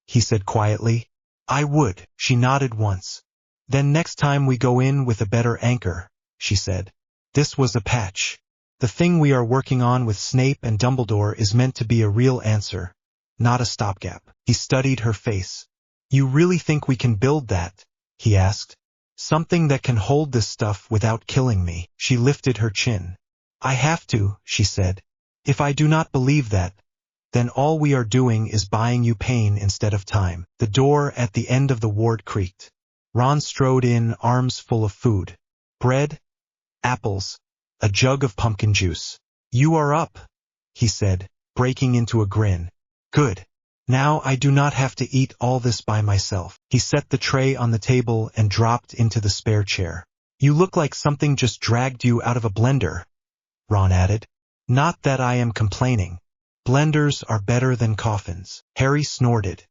he said quietly. I would. She nodded once. Then next time we go in with a better anchor, she said. This was a patch. The thing we are working on with Snape and Dumbledore is meant to be a real answer, not a stopgap. He studied her face. You really think we can build that? He asked. Something that can hold this stuff without killing me. She lifted her chin. I have to, she said. If I do not believe that, then all we are doing is buying you pain instead of time. The door at the end of the ward creaked. Ron strode in, arms full of food. Bread, apples, a jug of pumpkin juice. You are up, he said, breaking into a grin. Good. Now I do not have to eat all this by myself. He set the tray on the table and dropped into the spare chair. You look like something just dragged you out of a blender, Ron added. Not that I am complaining. Blenders are better than coffins. Harry snorted.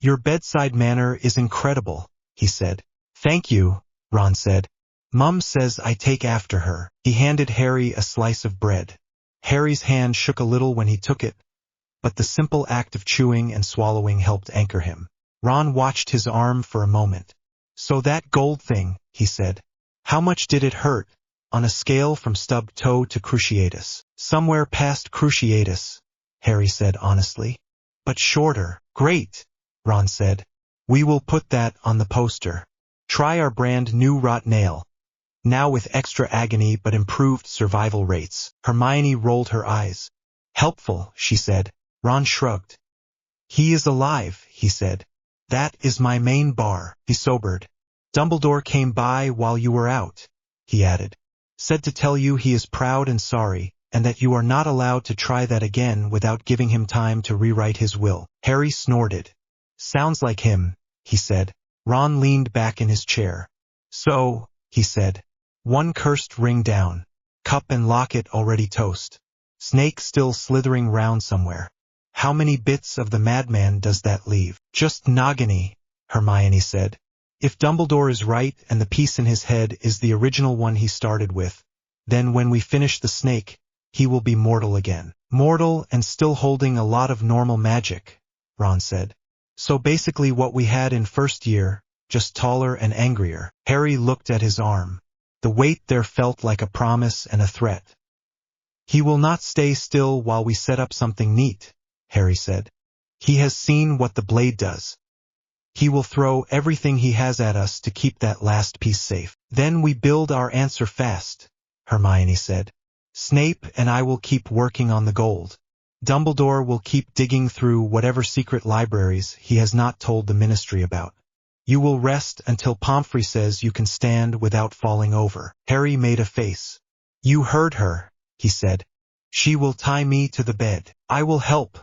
Your bedside manner is incredible, he said. Thank you, Ron said. Mum says I take after her. He handed Harry a slice of bread. Harry's hand shook a little when he took it, but the simple act of chewing and swallowing helped anchor him. Ron watched his arm for a moment. So that gold thing, he said. How much did it hurt? On a scale from stubbed toe to cruciatus. Somewhere past cruciatus, Harry said honestly. But shorter. Great, Ron said. We will put that on the poster. Try our brand new rot nail. Now with extra agony but improved survival rates. Hermione rolled her eyes. Helpful, she said. Ron shrugged. He is alive, he said. That is my main bar. He sobered. Dumbledore came by while you were out, he added. Said to tell you he is proud and sorry, and that you are not allowed to try that again without giving him time to rewrite his will. Harry snorted. Sounds like him, he said. Ron leaned back in his chair. So, he said. One cursed ring down. Cup and locket already toast. Snake still slithering round somewhere. How many bits of the madman does that leave? Just nogginy, Hermione said. If Dumbledore is right and the piece in his head is the original one he started with, then when we finish the snake, he will be mortal again. Mortal and still holding a lot of normal magic, Ron said. So basically what we had in first year, just taller and angrier. Harry looked at his arm. The weight there felt like a promise and a threat. He will not stay still while we set up something neat, Harry said. He has seen what the blade does. He will throw everything he has at us to keep that last piece safe. Then we build our answer fast, Hermione said. Snape and I will keep working on the gold. Dumbledore will keep digging through whatever secret libraries he has not told the ministry about. You will rest until Pomfrey says you can stand without falling over. Harry made a face. You heard her, he said. She will tie me to the bed. I will help,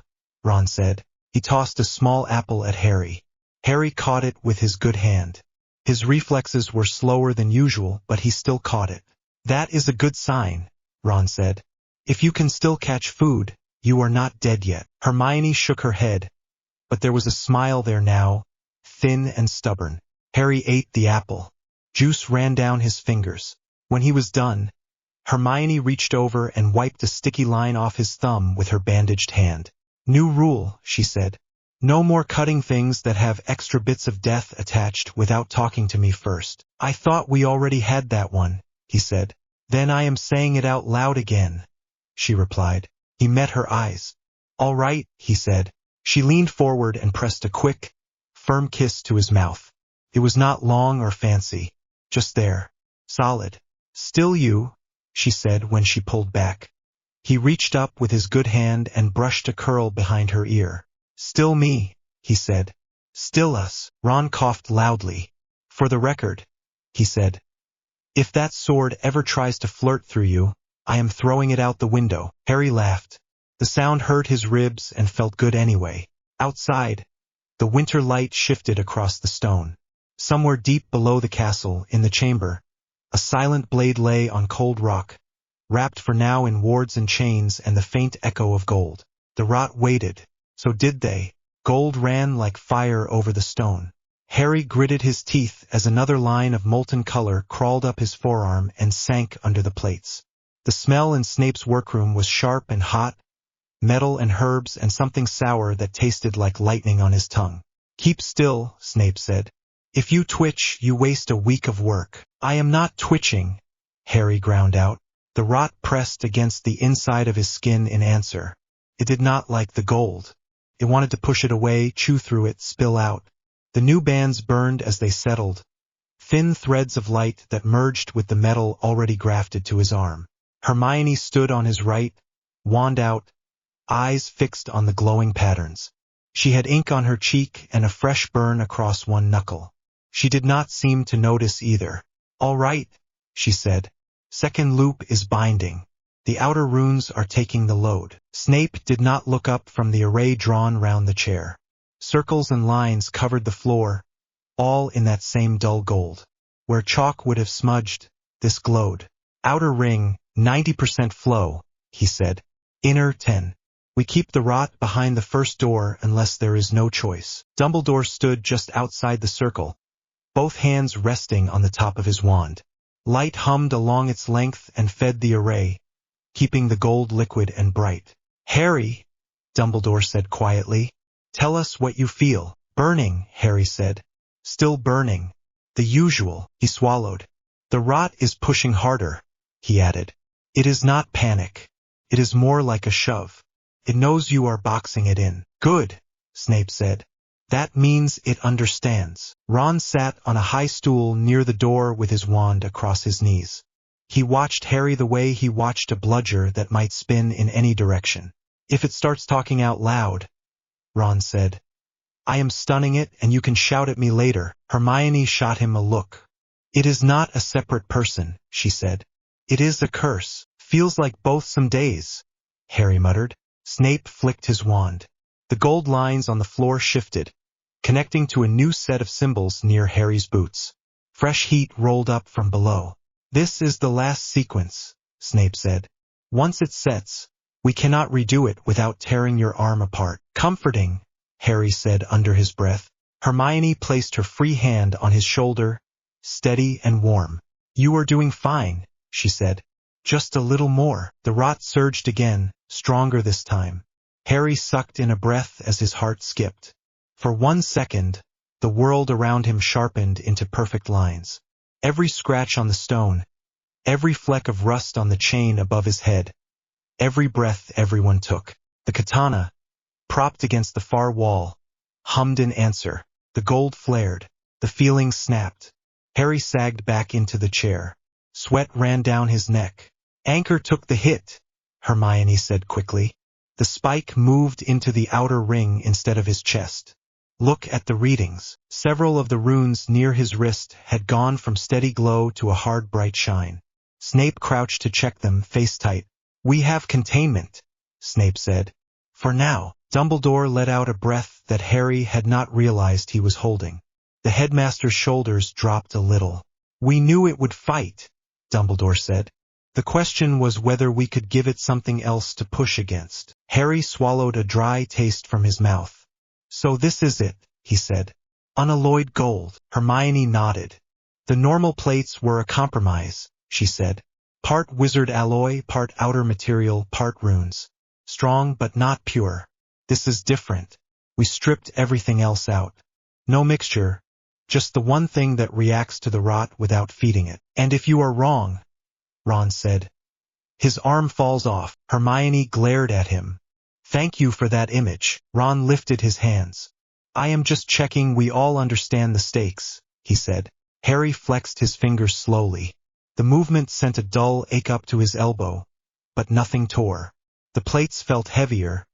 Ron said. He tossed a small apple at Harry. Harry caught it with his good hand. His reflexes were slower than usual, but he still caught it. That is a good sign, Ron said. If you can still catch food, you are not dead yet. Hermione shook her head, but there was a smile there now, thin and stubborn. Harry ate the apple. Juice ran down his fingers. When he was done, Hermione reached over and wiped a sticky line off his thumb with her bandaged hand. New rule, she said. No more cutting things that have extra bits of death attached without talking to me first. I thought we already had that one, he said. Then I am saying it out loud again, she replied. He met her eyes. All right, he said. She leaned forward and pressed a quick, firm kiss to his mouth. It was not long or fancy, just there, solid. Still you, she said when she pulled back. He reached up with his good hand and brushed a curl behind her ear. Still me, he said. Still us. Ron coughed loudly. For the record, he said. If that sword ever tries to flirt through you, I am throwing it out the window. Harry laughed. The sound hurt his ribs and felt good anyway. Outside, the winter light shifted across the stone. Somewhere deep below the castle, in the chamber, a silent blade lay on cold rock, wrapped for now in wards and chains and the faint echo of gold. The rot waited. So did they. Gold ran like fire over the stone. Harry gritted his teeth as another line of molten color crawled up his forearm and sank under the plates. The smell in Snape's workroom was sharp and hot, metal and herbs and something sour that tasted like lightning on his tongue. Keep still, Snape said. If you twitch, you waste a week of work. I am not twitching, Harry ground out. The rot pressed against the inside of his skin in answer. It did not like the gold. It wanted to push it away, chew through it, spill out. The new bands burned as they settled, thin threads of light that merged with the metal already grafted to his arm. Hermione stood on his right, wand out, eyes fixed on the glowing patterns. She had ink on her cheek and a fresh burn across one knuckle. She did not seem to notice either. All right, she said. Second loop is binding. The outer runes are taking the load. Snape did not look up from the array drawn round the chair. Circles and lines covered the floor, all in that same dull gold. Where chalk would have smudged, this glowed. Outer ring, 90% flow, he said. Inner 10. We keep the rot behind the first door unless there is no choice. Dumbledore stood just outside the circle, both hands resting on the top of his wand. Light hummed along its length and fed the array, keeping the gold liquid and bright. Harry, Dumbledore said quietly, tell us what you feel. Burning, Harry said. Still burning. The usual, he swallowed. The rot is pushing harder, he added. It is not panic. It is more like a shove. It knows you are boxing it in. Good, Snape said. That means it understands. Ron sat on a high stool near the door with his wand across his knees. He watched Harry the way he watched a bludger that might spin in any direction. If it starts talking out loud, Ron said. I am stunning it and you can shout at me later. Hermione shot him a look. It is not a separate person, she said. It is a curse. Feels like both some days, Harry muttered. Snape flicked his wand. The gold lines on the floor shifted, connecting to a new set of symbols near Harry's boots. Fresh heat rolled up from below. This is the last sequence, Snape said. Once it sets, we cannot redo it without tearing your arm apart. Comforting, Harry said under his breath. Hermione placed her free hand on his shoulder, steady and warm. You are doing fine, she said. Just a little more. The rot surged again, stronger this time. Harry sucked in a breath as his heart skipped. For 1 second, the world around him sharpened into perfect lines. Every scratch on the stone, every fleck of rust on the chain above his head, every breath everyone took. The katana, propped against the far wall, hummed in answer. The gold flared. The feeling snapped. Harry sagged back into the chair. Sweat ran down his neck. Anchor took the hit, Hermione said quickly. The spike moved into the outer ring instead of his chest. Look at the readings. Several of the runes near his wrist had gone from steady glow to a hard bright shine. Snape crouched to check them, face tight. We have containment, Snape said. For now. Dumbledore let out a breath that Harry had not realized he was holding. The headmaster's shoulders dropped a little. We knew it would fight, Dumbledore said. The question was whether we could give it something else to push against. Harry swallowed a dry taste from his mouth. So this is it, he said. Unalloyed gold. Hermione nodded. The normal plates were a compromise, she said. Part wizard alloy, part outer material, part runes. Strong but not pure. This is different. We stripped everything else out. No mixture, just the one thing that reacts to the rot without feeding it. And if you are wrong, Ron said. His arm falls off. Hermione glared at him. Thank you for that image. Ron lifted his hands. I am just checking we all understand the stakes, he said. Harry flexed his fingers slowly. The movement sent a dull ache up to his elbow, but nothing tore. The plates felt heavier,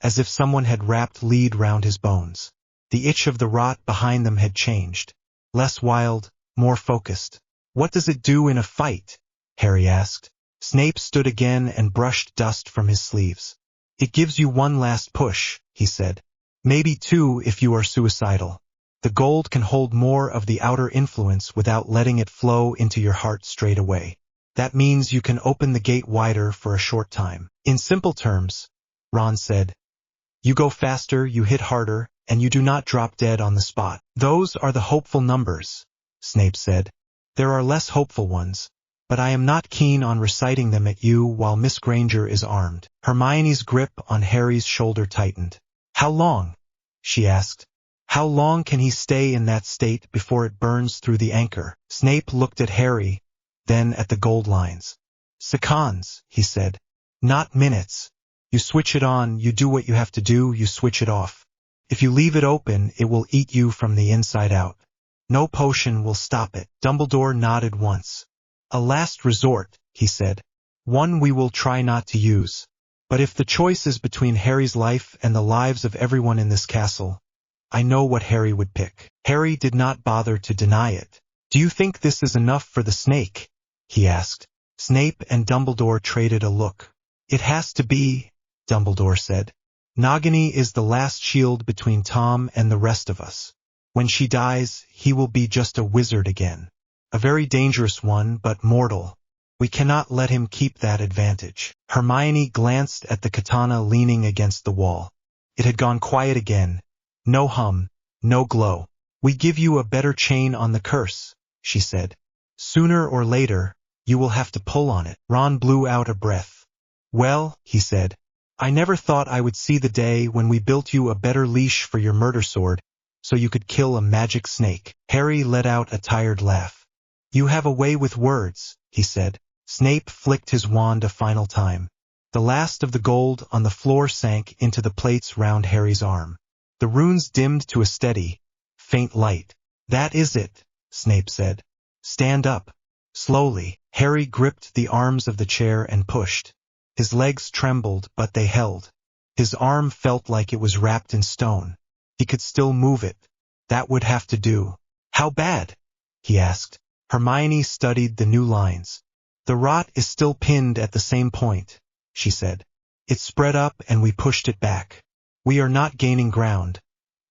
as if someone had wrapped lead round his bones. The itch of the rot behind them had changed. Less wild, more focused. What does it do in a fight? Harry asked. Snape stood again and brushed dust from his sleeves. It gives you one last push, he said. Maybe two if you are suicidal. The gold can hold more of the outer influence without letting it flow into your heart straight away. That means you can open the gate wider for a short time. In simple terms, Ron said, you go faster, you hit harder, and you do not drop dead on the spot. Those are the hopeful numbers, Snape said. There are less hopeful ones, but I am not keen on reciting them at you while Miss Granger is armed. Hermione's grip on Harry's shoulder tightened. How long? She asked. How long can he stay in that state before it burns through the anchor? Snape looked at Harry, then at the gold lines. Seconds, he said. Not minutes. You switch it on, you do what you have to do, you switch it off. If you leave it open, it will eat you from the inside out. No potion will stop it. Dumbledore nodded once. A last resort, he said. One we will try not to use. But if the choice is between Harry's life and the lives of everyone in this castle, I know what Harry would pick. Harry did not bother to deny it. Do you think this is enough for the snake? He asked. Snape and Dumbledore traded a look. It has to be, Dumbledore said. Nagini is the last shield between Tom and the rest of us. When she dies, he will be just a wizard again. A very dangerous one, but mortal. We cannot let him keep that advantage. Hermione glanced at the katana leaning against the wall. It had gone quiet again. No hum, no glow. We give you a better chain on the curse, she said. Sooner or later, you will have to pull on it. Ron blew out a breath. Well, he said, I never thought I would see the day when we built you a better leash for your murder sword, so you could kill a magic snake. Harry let out a tired laugh. You have a way with words, he said. Snape flicked his wand a final time. The last of the gold on the floor sank into the plates round Harry's arm. The runes dimmed to a steady, faint light. That is it, Snape said. Stand up. Slowly, Harry gripped the arms of the chair and pushed. His legs trembled, but they held. His arm felt like it was wrapped in stone. He could still move it. That would have to do. How bad? He asked. Hermione studied the new lines. The rot is still pinned at the same point, she said. It spread up and we pushed it back. We are not gaining ground,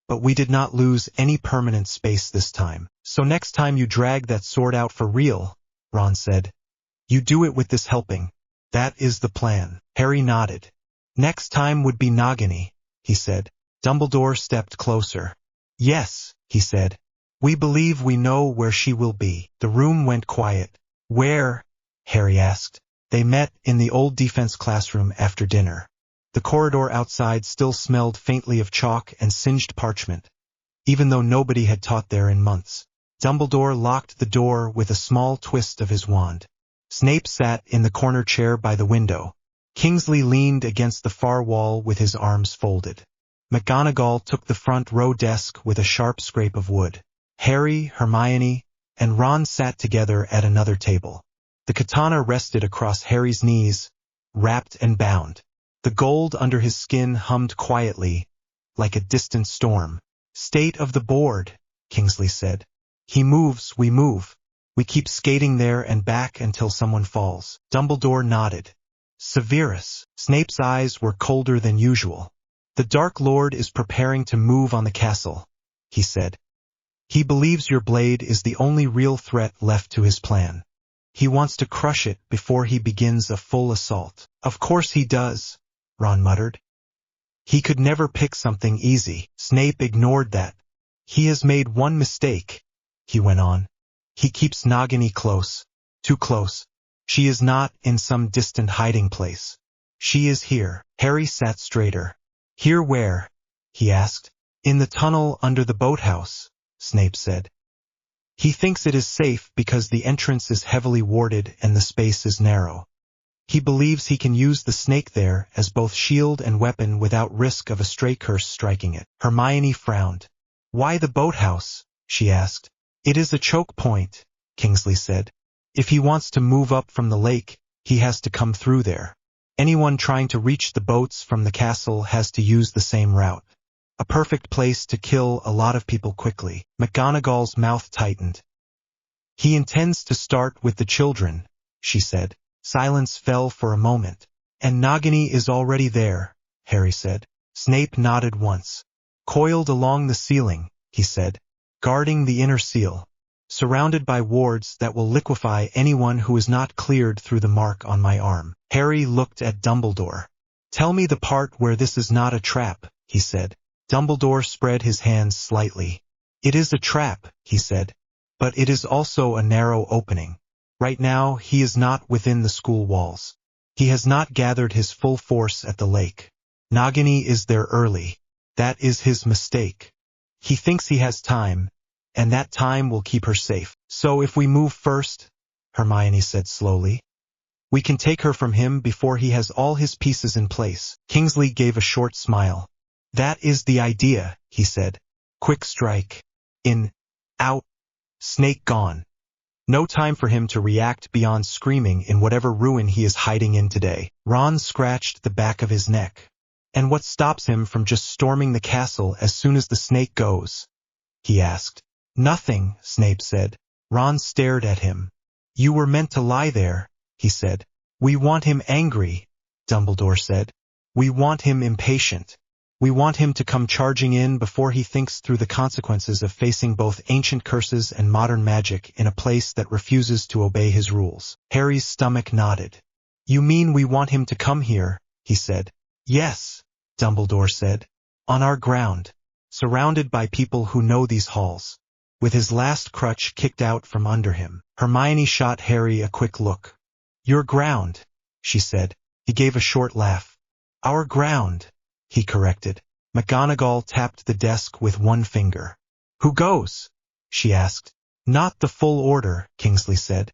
but we did not lose any permanent space this time. So next time you drag that sword out for real, Ron said, you do it with this helping. That is the plan. Harry nodded. Next time would be Nagini, he said. Dumbledore stepped closer. Yes, he said. We believe we know where she will be. The room went quiet. Where? Harry asked. They met in the old defense classroom after dinner. The corridor outside still smelled faintly of chalk and singed parchment, even though nobody had taught there in months. Dumbledore locked the door with a small twist of his wand. Snape sat in the corner chair by the window. Kingsley leaned against the far wall with his arms folded. McGonagall took the front row desk with a sharp scrape of wood. Harry, Hermione, and Ron sat together at another table. The katana rested across Harry's knees, wrapped and bound. The gold under his skin hummed quietly, like a distant storm. State of the board, Kingsley said. He moves, we move. We keep skating there and back until someone falls. Dumbledore nodded. Severus. Snape's eyes were colder than usual. The Dark Lord is preparing to move on the castle, he said. He believes your blade is the only real threat left to his plan. He wants to crush it before he begins a full assault. Of course he does, Ron muttered. He could never pick something easy. Snape ignored that. He has made one mistake, he went on. He keeps Nagini close, too close. She is not in some distant hiding place. She is here. Harry sat straighter. Here where? He asked. In the tunnel under the boathouse, Snape said. He thinks it is safe because the entrance is heavily warded and the space is narrow. He believes he can use the snake there as both shield and weapon without risk of a stray curse striking it. Hermione frowned. Why the boathouse? She asked. It is a choke point, Kingsley said. If he wants to move up from the lake, he has to come through there. Anyone trying to reach the boats from the castle has to use the same route. A perfect place to kill a lot of people quickly. McGonagall's mouth tightened. He intends to start with the children, she said. Silence fell for a moment. And Nagini is already there, Harry said. Snape nodded once. Coiled along the ceiling, he said, guarding the inner seal, surrounded by wards that will liquefy anyone who is not cleared through the mark on my arm. Harry looked at Dumbledore. Tell me the part where this is not a trap, he said. Dumbledore spread his hands slightly. It is a trap, he said, but it is also a narrow opening. Right now he is not within the school walls. He has not gathered his full force at the lake. Nagini is there early. That is his mistake. He thinks he has time, and that time will keep her safe. So if we move first, Hermione said slowly, we can take her from him before he has all his pieces in place. Kingsley gave a short smile. That is the idea, he said. Quick strike. In. Out. Snake gone. No time for him to react beyond screaming in whatever ruin he is hiding in today. Ron scratched the back of his neck. And what stops him from just storming the castle as soon as the snake goes? He asked. Nothing, Snape said. Ron stared at him. You were meant to lie there, he said. We want him angry, Dumbledore said. We want him impatient. We want him to come charging in before he thinks through the consequences of facing both ancient curses and modern magic in a place that refuses to obey his rules. Harry's stomach nodded. You mean we want him to come here, he said. Yes, Dumbledore said. On our ground, surrounded by people who know these halls. With his last crutch kicked out from under him, Hermione shot Harry a quick look. Your ground, she said. He gave a short laugh. Our ground, he corrected. McGonagall tapped the desk with one finger. Who goes? She asked. Not the full order, Kingsley said.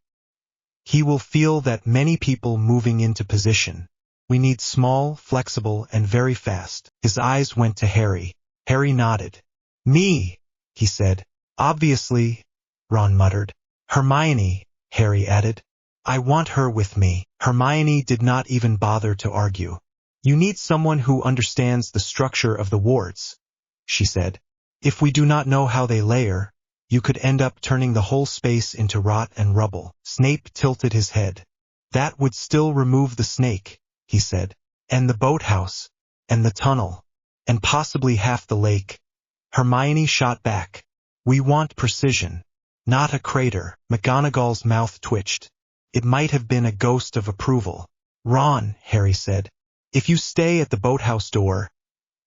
He will feel that many people moving into position. We need small, flexible, and very fast. His eyes went to Harry. Harry nodded. Me, he said. Obviously, Ron muttered. Hermione, Harry added. I want her with me. Hermione did not even bother to argue. You need someone who understands the structure of the wards, she said. If we do not know how they layer, you could end up turning the whole space into rot and rubble. Snape tilted his head. That would still remove the snake, he said, and the boathouse, and the tunnel, and possibly half the lake. Hermione shot back. We want precision, not a crater. McGonagall's mouth twitched. It might have been a ghost of approval. Ron, Harry said, if you stay at the boathouse door,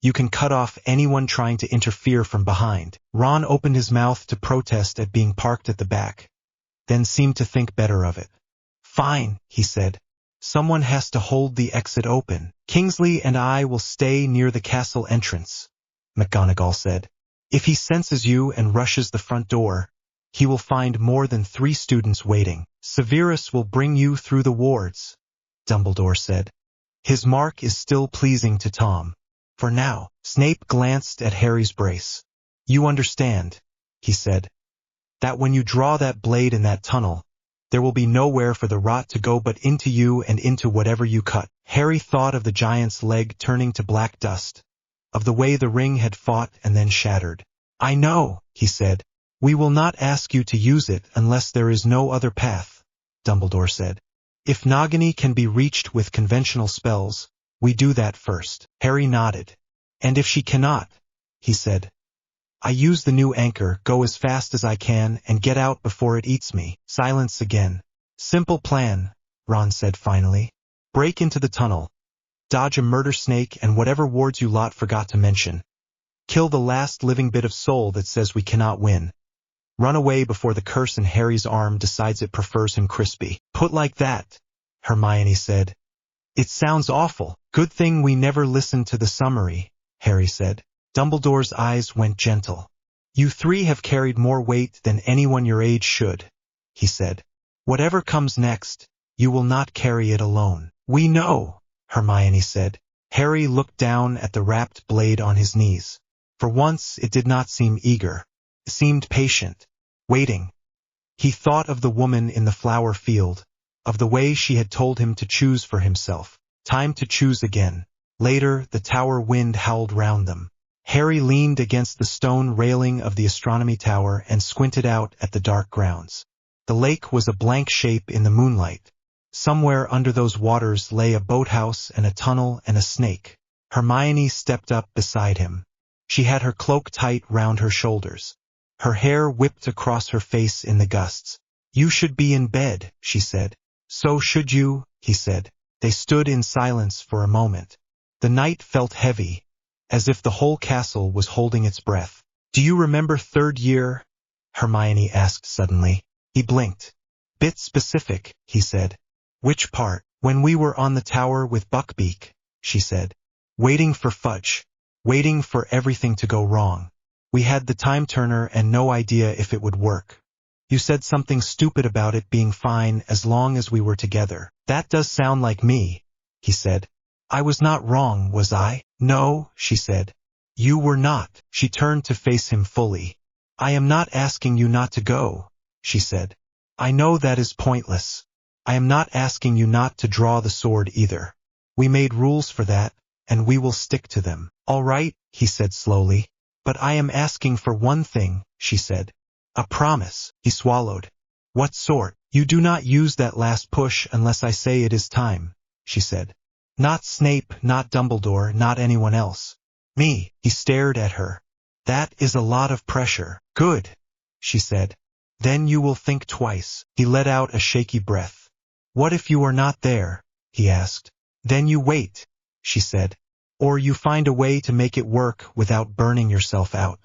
you can cut off anyone trying to interfere from behind. Ron opened his mouth to protest at being parked at the back, then seemed to think better of it. Fine, he said. Someone has to hold the exit open. Kingsley and I will stay near the castle entrance, McGonagall said. If he senses you and rushes the front door, he will find more than 3 students waiting. Severus will bring you through the wards, Dumbledore said. His mark is still pleasing to Tom. For now. Snape glanced at Harry's brace. You understand, he said, that when you draw that blade in that tunnel, there will be nowhere for the rot to go but into you and into whatever you cut. Harry thought of the giant's leg turning to black dust, of the way the ring had fought and then shattered. I know, he said. We will not ask you to use it unless there is no other path, Dumbledore said. If Nagini can be reached with conventional spells, we do that first. Harry nodded. And if she cannot, he said, I use the new anchor, go as fast as I can, and get out before it eats me. Silence again. Simple plan, Ron said finally. Break into the tunnel. Dodge a murder snake and whatever wards you lot forgot to mention. Kill the last living bit of soul that says we cannot win. Run away before the curse in Harry's arm decides it prefers him crispy. Put like that, Hermione said. It sounds awful. Good thing we never listened to the summary, Harry said. Dumbledore's eyes went gentle. You 3 have carried more weight than anyone your age should, he said. Whatever comes next, you will not carry it alone. We know, Hermione said. Harry looked down at the wrapped blade on his knees. For once it did not seem eager. It seemed patient, waiting. He thought of the woman in the flower field, of the way she had told him to choose for himself. Time to choose again. Later, the tower wind howled round them. Harry leaned against the stone railing of the astronomy tower and squinted out at the dark grounds. The lake was a blank shape in the moonlight. Somewhere under those waters lay a boathouse and a tunnel and a snake. Hermione stepped up beside him. She had her cloak tight round her shoulders. Her hair whipped across her face in the gusts. "You should be in bed," she said. "So should you," he said. They stood in silence for a moment. The night felt heavy, as if the whole castle was holding its breath. "Do you remember third year?" Hermione asked suddenly. He blinked. "Bit specific," he said. "Which part?" "When we were on the tower with Buckbeak," she said. "Waiting for Fudge. Waiting for everything to go wrong. We had the time turner and no idea if it would work. You said something stupid about it being fine as long as we were together." "That does sound like me," he said. "I was not wrong, was I?" "No," she said. "You were not." She turned to face him fully. "I am not asking you not to go," she said. "I know that is pointless. I am not asking you not to draw the sword either. We made rules for that, and we will stick to them." "All right," he said slowly. "But I am asking for one thing," she said. "A promise." He swallowed. "What sort?" "You do not use that last push unless I say it is time," she said. "Not Snape, not Dumbledore, not anyone else. Me." He stared at her. "That is a lot of pressure." "Good," she said. "Then you will think twice." He let out a shaky breath. "What if you are not there?" he asked. "Then you wait," she said. "Or you find a way to make it work without burning yourself out.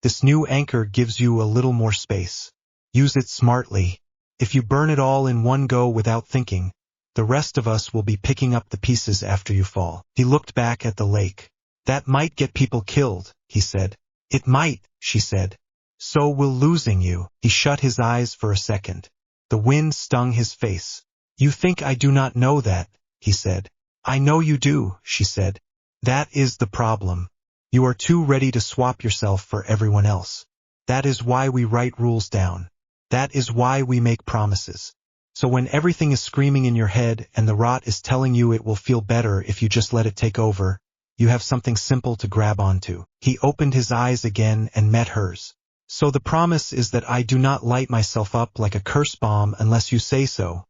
This new anchor gives you a little more space. Use it smartly. If you burn it all in one go without thinking, the rest of us will be picking up the pieces after you fall." He looked back at the lake. "That might get people killed," he said. "It might," she said. "So will losing you." He shut his eyes for a second. The wind stung his face. "You think I do not know that," he said. "I know you do," she said. "That is the problem. You are too ready to swap yourself for everyone else. That is why we write rules down. That is why we make promises. So when everything is screaming in your head and the rot is telling you it will feel better if you just let it take over, you have something simple to grab onto." He opened his eyes again and met hers. "So the promise is that I do not light myself up like a curse bomb unless you say so,"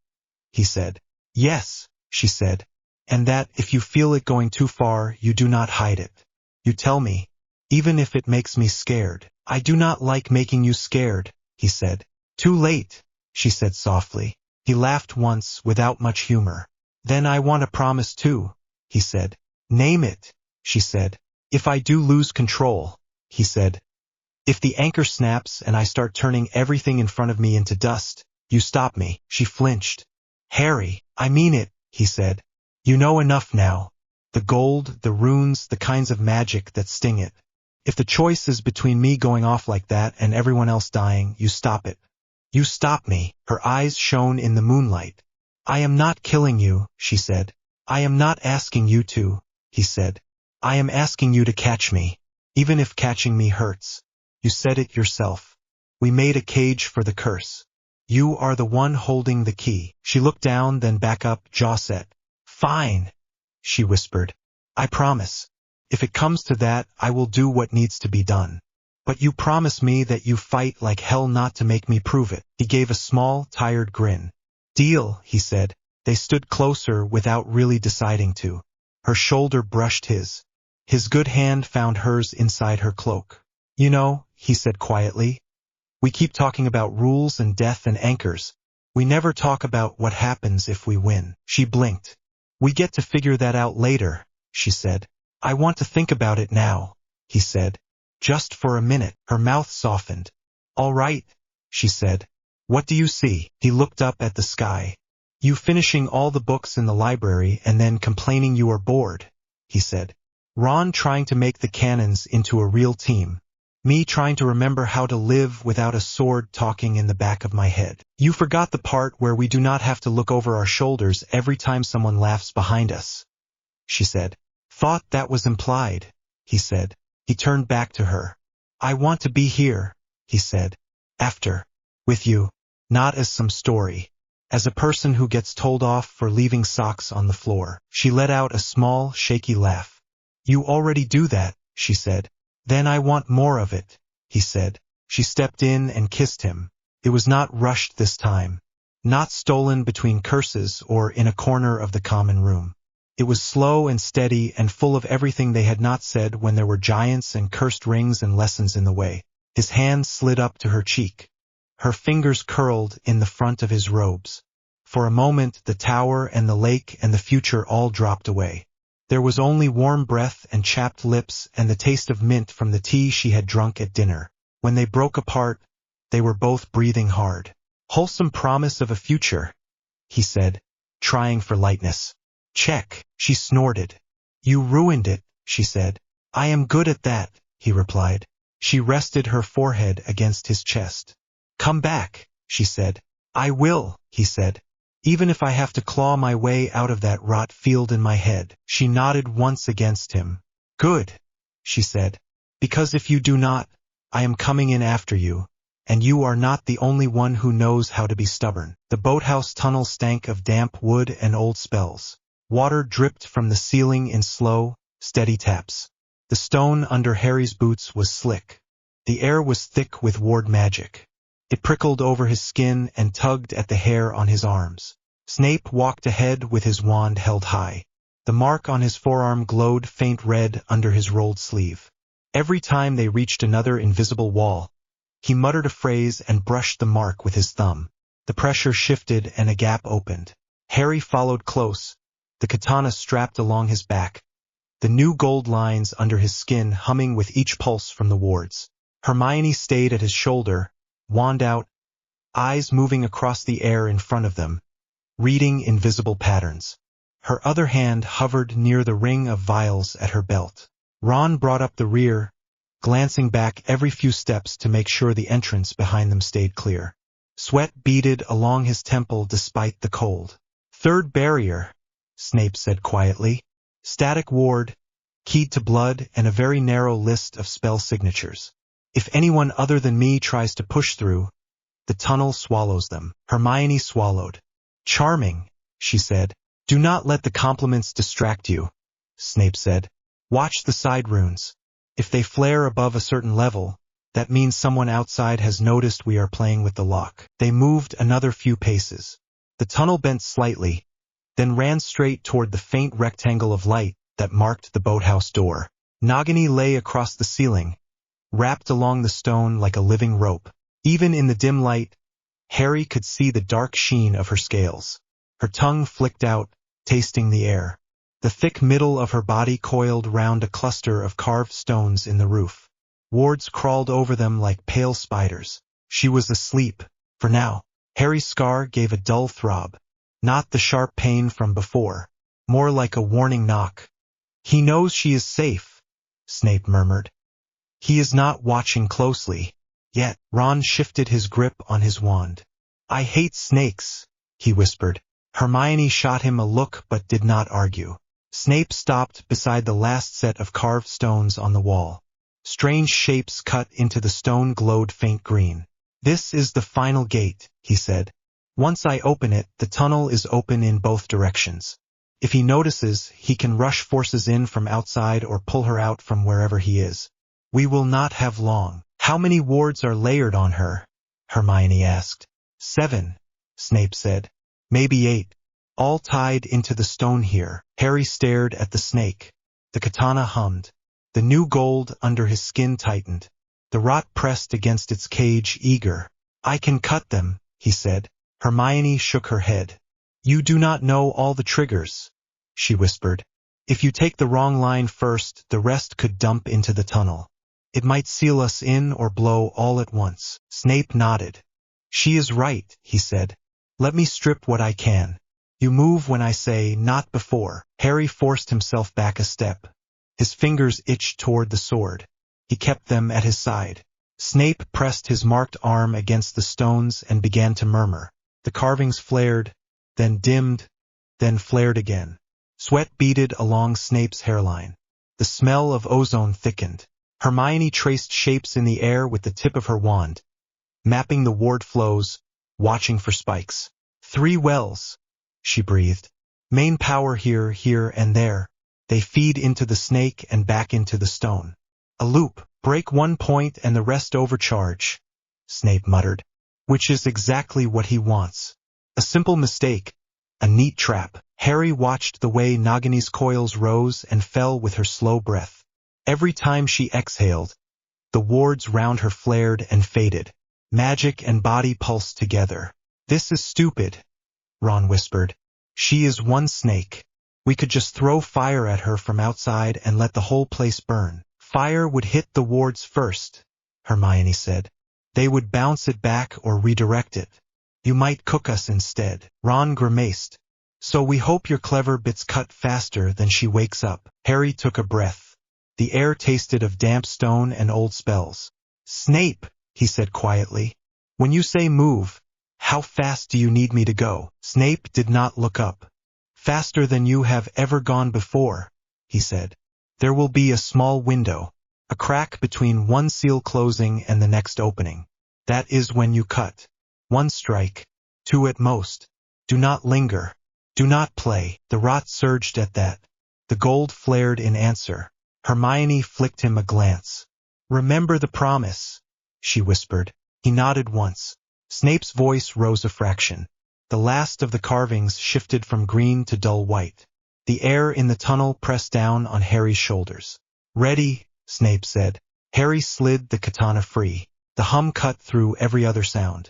he said. "Yes," she said. "And that if you feel it going too far, you do not hide it. You tell me, even if it makes me scared." "I do not like making you scared," he said. "Too late," she said softly. He laughed once, without much humor. "Then I want a promise too," he said. "Name it," she said. "If I do lose control," he said. "If the anchor snaps and I start turning everything in front of me into dust, you stop me." She flinched. "Harry, I mean it," he said. "You know enough now. The gold, the runes, the kinds of magic that sting it. If the choice is between me going off like that and everyone else dying, you stop it. You stop me." Her eyes shone in the moonlight. "I am not killing you," she said. "I am not asking you to," he said. "I am asking you to catch me, even if catching me hurts. You said it yourself. We made a cage for the curse. You are the one holding the key." She looked down, then back up, jaw set. "Fine," she whispered. "I promise. If it comes to that, I will do what needs to be done. But you promise me that you fight like hell not to make me prove it." He gave a small, tired grin. "Deal," he said. They stood closer without really deciding to. Her shoulder brushed his. His good hand found hers inside her cloak. "You know," he said quietly, "we keep talking about rules and death and anchors. We never talk about what happens if we win." She blinked. "We get to figure that out later," she said. "I want to think about it now," he said. "Just for a minute." Her mouth softened. "All right," she said. "What do you see?" He looked up at the sky. "You finishing all the books in the library and then complaining you are bored," he said. "Ron trying to make the cannons into a real team. Me trying to remember how to live without a sword talking in the back of my head. You forgot the part where we do not have to look over our shoulders every time someone laughs behind us," she said. "Thought that was implied," he said. He turned back to her. "I want to be here," he said. "After. With you. Not as some story. As a person who gets told off for leaving socks on the floor." She let out a small, shaky laugh. "You already do that," she said. Then I want more of it, he said. She stepped in and kissed him. It was not rushed this time. Not stolen between curses or in a corner of the common room. It was slow and steady and full of everything they had not said when there were giants and cursed rings and lessons in the way. His hand slid up to her cheek. Her fingers curled in the front of his robes. For a moment the tower and the lake and the future all dropped away. There was only warm breath and chapped lips and the taste of mint from the tea she had drunk at dinner. When they broke apart, they were both breathing hard. Wholesome promise of a future, he said, trying for lightness. Check, she snorted. You ruined it, she said. I am good at that, he replied. She rested her forehead against his chest. Come back, she said. I will, he said. Even if I have to claw my way out of that rot field in my head. She nodded once against him. Good, she said. Because if you do not, I am coming in after you. And you are not the only one who knows how to be stubborn. The boathouse tunnel stank of damp wood and old spells. Water dripped from the ceiling in slow, steady taps. The stone under Harry's boots was slick. The air was thick with ward magic. It prickled over his skin and tugged at the hair on his arms. Snape walked ahead with his wand held high. The mark on his forearm glowed faint red under his rolled sleeve. Every time they reached another invisible wall, he muttered a phrase and brushed the mark with his thumb. The pressure shifted and a gap opened. Harry followed close, the katana strapped along his back, the new gold lines under his skin humming with each pulse from the wards. Hermione stayed at his shoulder, wand out, eyes moving across the air in front of them, reading invisible patterns. Her other hand hovered near the ring of vials at her belt. Ron brought up the rear, glancing back every few steps to make sure the entrance behind them stayed clear. Sweat beaded along his temple despite the cold. Third barrier, Snape said quietly. Static ward, keyed to blood, and a very narrow list of spell signatures. If anyone other than me tries to push through, the tunnel swallows them. Hermione swallowed. Charming, she said. Do not let the compliments distract you, Snape said. Watch the side runes. If they flare above a certain level, that means someone outside has noticed we are playing with the lock. They moved another few paces. The tunnel bent slightly, then ran straight toward the faint rectangle of light that marked the boathouse door. Nagini lay across the ceiling, wrapped along the stone like a living rope. Even in the dim light, Harry could see the dark sheen of her scales. Her tongue flicked out, tasting the air. The thick middle of her body coiled round a cluster of carved stones in the roof. Wards crawled over them like pale spiders. She was asleep, for now. Harry's scar gave a dull throb. Not the sharp pain from before, more like a warning knock. He knows she is safe, Snape murmured. He is not watching closely. Yet, Ron shifted his grip on his wand. I hate snakes, he whispered. Hermione shot him a look but did not argue. Snape stopped beside the last set of carved stones on the wall. Strange shapes cut into the stone glowed faint green. This is the final gate, he said. Once I open it, the tunnel is open in both directions. If he notices, he can rush forces in from outside or pull her out from wherever he is. We will not have long. How many wards are layered on her? Hermione asked. 7, Snape said. Maybe 8. All tied into the stone here. Harry stared at the snake. The katana hummed. The new gold under his skin tightened. The rot pressed against its cage, eager. I can cut them, he said. Hermione shook her head. You do not know all the triggers, she whispered. If you take the wrong line first, the rest could dump into the tunnel. It might seal us in or blow all at once. Snape nodded. She is right, he said. Let me strip what I can. You move when I say, not before. Harry forced himself back a step. His fingers itched toward the sword. He kept them at his side. Snape pressed his marked arm against the stones and began to murmur. The carvings flared, then dimmed, then flared again. Sweat beaded along Snape's hairline. The smell of ozone thickened. Hermione traced shapes in the air with the tip of her wand, mapping the ward flows, watching for spikes. 3 wells, she breathed. Main power here, here, and there. They feed into the snake and back into the stone. A loop, Break 1 point and the rest overcharge, Snape muttered. Which is exactly what he wants. A simple mistake. A neat trap. Harry watched the way Nagini's coils rose and fell with her slow breath. Every time she exhaled, the wards round her flared and faded. Magic and body pulsed together. This is stupid, Ron whispered. She is one snake. We could just throw fire at her from outside and let the whole place burn. Fire would hit the wards first, Hermione said. They would bounce it back or redirect it. You might cook us instead. Ron grimaced. So we hope your clever bits cut faster than she wakes up. Harry took a breath. The air tasted of damp stone and old spells. Snape, he said quietly. When you say move, how fast do you need me to go? Snape did not look up. Faster than you have ever gone before, he said. There will be a small window, a crack between one seal closing and the next opening. That is when you cut. 1 strike, 2 at most. Do not linger. Do not play. The rot surged at that. The gold flared in answer. Hermione flicked him a glance. Remember the promise, she whispered. He nodded once. Snape's voice rose a fraction. The last of the carvings shifted from green to dull white. The air in the tunnel pressed down on Harry's shoulders. Ready, Snape said. Harry slid the katana free. The hum cut through every other sound.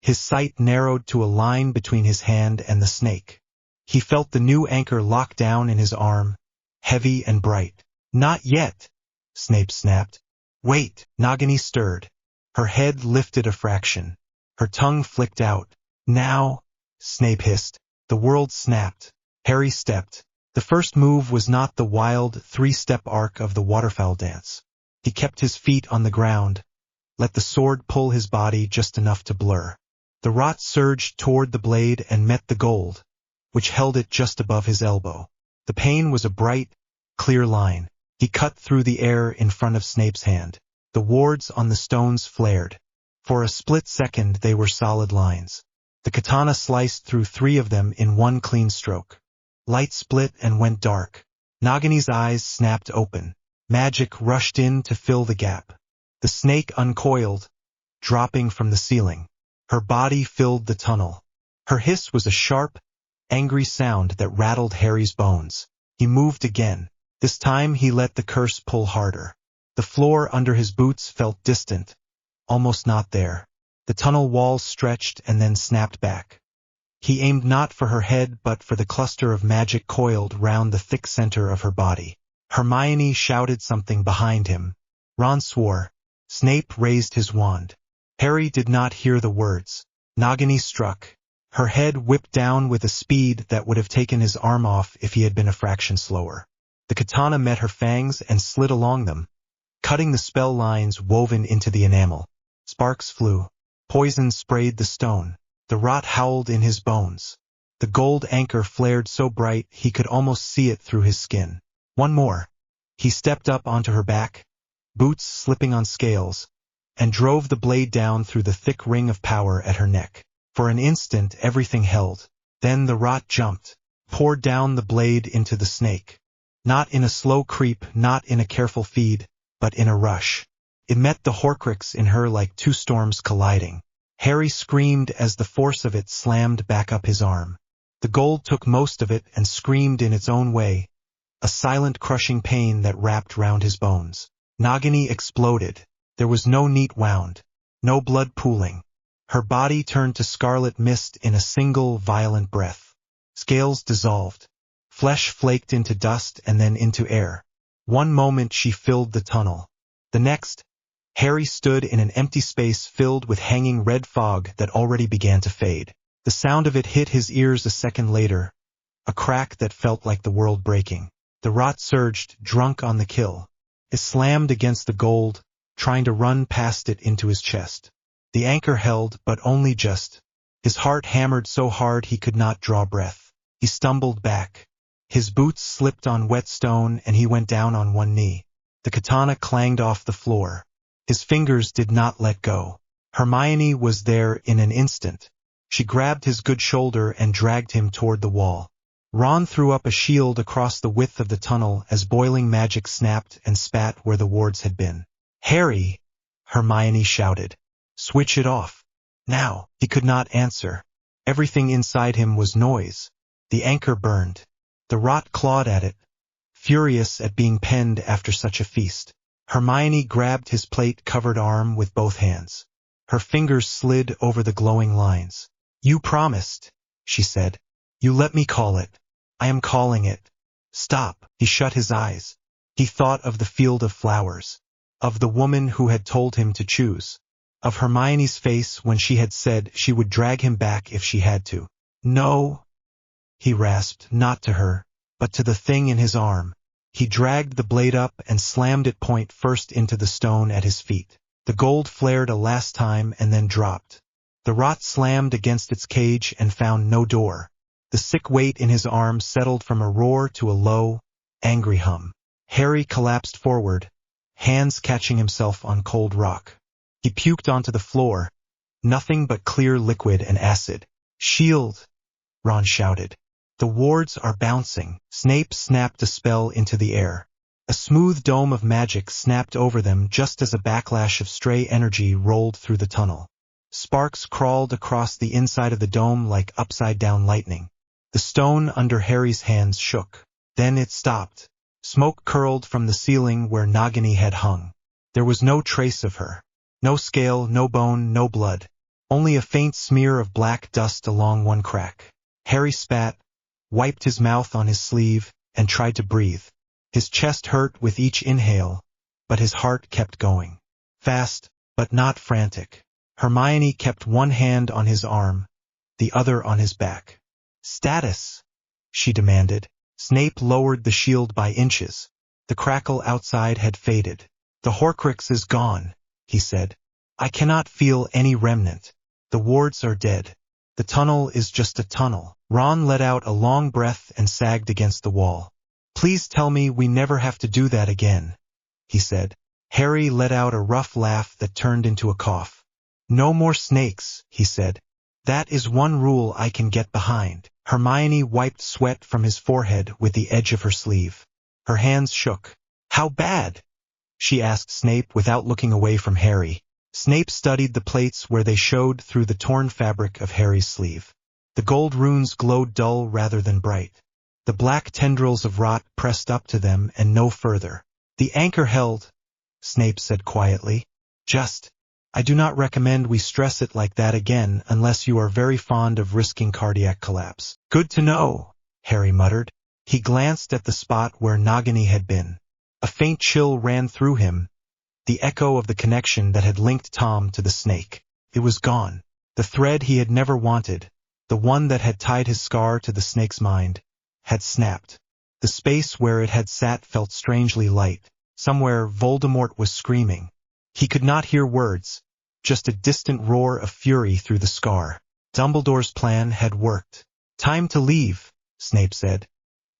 His sight narrowed to a line between his hand and the snake. He felt the new anchor lock down in his arm, heavy and bright. Not yet, Snape snapped. Wait. Nagini stirred. Her head lifted a fraction. Her tongue flicked out. Now, Snape hissed. The world snapped. Harry stepped. The first move was not the wild 3-step arc of the waterfowl dance. He kept his feet on the ground, let the sword pull his body just enough to blur. The rot surged toward the blade and met the gold, which held it just above his elbow. The pain was a bright, clear line. He cut through the air in front of Snape's hand. The wards on the stones flared. For a split second they were solid lines. The katana sliced through 3 of them in one clean stroke. Light split and went dark. Nagini's eyes snapped open. Magic rushed in to fill the gap. The snake uncoiled, dropping from the ceiling. Her body filled the tunnel. Her hiss was a sharp, angry sound that rattled Harry's bones. He moved again. This time he let the curse pull harder. The floor under his boots felt distant, almost not there. The tunnel walls stretched and then snapped back. He aimed not for her head but for the cluster of magic coiled round the thick center of her body. Hermione shouted something behind him. Ron swore. Snape raised his wand. Harry did not hear the words. Nagini struck. Her head whipped down with a speed that would have taken his arm off if he had been a fraction slower. The katana met her fangs and slid along them, cutting the spell lines woven into the enamel. Sparks flew. Poison sprayed the stone. The rot howled in his bones. The gold anchor flared so bright he could almost see it through his skin. One more. He stepped up onto her back, boots slipping on scales, and drove the blade down through the thick ring of power at her neck. For an instant everything held. Then the rot jumped, poured down the blade into the snake. Not in a slow creep, not in a careful feed, but in a rush. It met the Horcrux in her like 2 storms colliding. Harry screamed as the force of it slammed back up his arm. The gold took most of it and screamed in its own way, a silent crushing pain that wrapped round his bones. Nagini exploded. There was no neat wound, no blood pooling. Her body turned to scarlet mist in a single violent breath. Scales dissolved. Flesh flaked into dust and then into air. One moment she filled the tunnel. The next, Harry stood in an empty space filled with hanging red fog that already began to fade. The sound of it hit his ears a second later, a crack that felt like the world breaking. The rot surged, drunk on the kill. It slammed against the gold, trying to run past it into his chest. The anchor held, but only just. His heart hammered so hard he could not draw breath. He stumbled back. His boots slipped on wet stone and he went down on one knee. The katana clanged off the floor. His fingers did not let go. Hermione was there in an instant. She grabbed his good shoulder and dragged him toward the wall. Ron threw up a shield across the width of the tunnel as boiling magic snapped and spat where the wards had been. Harry, Hermione shouted. Switch it off. Now. He could not answer. Everything inside him was noise. The anchor burned. The rot clawed at it, furious at being penned after such a feast. Hermione grabbed his plate-covered arm with both hands. Her fingers slid over the glowing lines. You promised, she said. You let me call it. I am calling it. Stop. He shut his eyes. He thought of the field of flowers, of the woman who had told him to choose, of Hermione's face when she had said she would drag him back if she had to. No, he rasped, not to her, but to the thing in his arm. He dragged the blade up and slammed it point first into the stone at his feet. The gold flared a last time and then dropped. The rot slammed against its cage and found no door. The sick weight in his arm settled from a roar to a low, angry hum. Harry collapsed forward, hands catching himself on cold rock. He puked onto the floor, nothing but clear liquid and acid. Shield, Ron shouted. The wards are bouncing. Snape snapped a spell into the air. A smooth dome of magic snapped over them just as a backlash of stray energy rolled through the tunnel. Sparks crawled across the inside of the dome like upside-down lightning. The stone under Harry's hands shook. Then it stopped. Smoke curled from the ceiling where Nagini had hung. There was no trace of her. No scale, no bone, no blood. Only a faint smear of black dust along one crack. Harry spat, wiped his mouth on his sleeve, and tried to breathe. His chest hurt with each inhale, but his heart kept going. Fast, but not frantic. Hermione kept one hand on his arm, the other on his back. Status, she demanded. Snape lowered the shield by inches. The crackle outside had faded. The Horcrux is gone, he said. I cannot feel any remnant. The wards are dead. The tunnel is just a tunnel. Ron let out a long breath and sagged against the wall. Please tell me we never have to do that again, he said. Harry let out a rough laugh that turned into a cough. No more snakes, he said. That is one rule I can get behind. Hermione wiped sweat from his forehead with the edge of her sleeve. Her hands shook. How bad? She asked Snape without looking away from Harry. Snape studied the plates where they showed through the torn fabric of Harry's sleeve. The gold runes glowed dull rather than bright. The black tendrils of rot pressed up to them and no further. The anchor held, Snape said quietly. I do not recommend we stress it like that again unless you are very fond of risking cardiac collapse. Good to know, Harry muttered. He glanced at the spot where Nagini had been. A faint chill ran through him, the echo of the connection that had linked Tom to the snake. It was gone. The thread he had never wanted, the one that had tied his scar to the snake's mind, had snapped. The space where it had sat felt strangely light. Somewhere Voldemort was screaming. He could not hear words, just a distant roar of fury through the scar. Dumbledore's plan had worked. Time to leave, Snape said.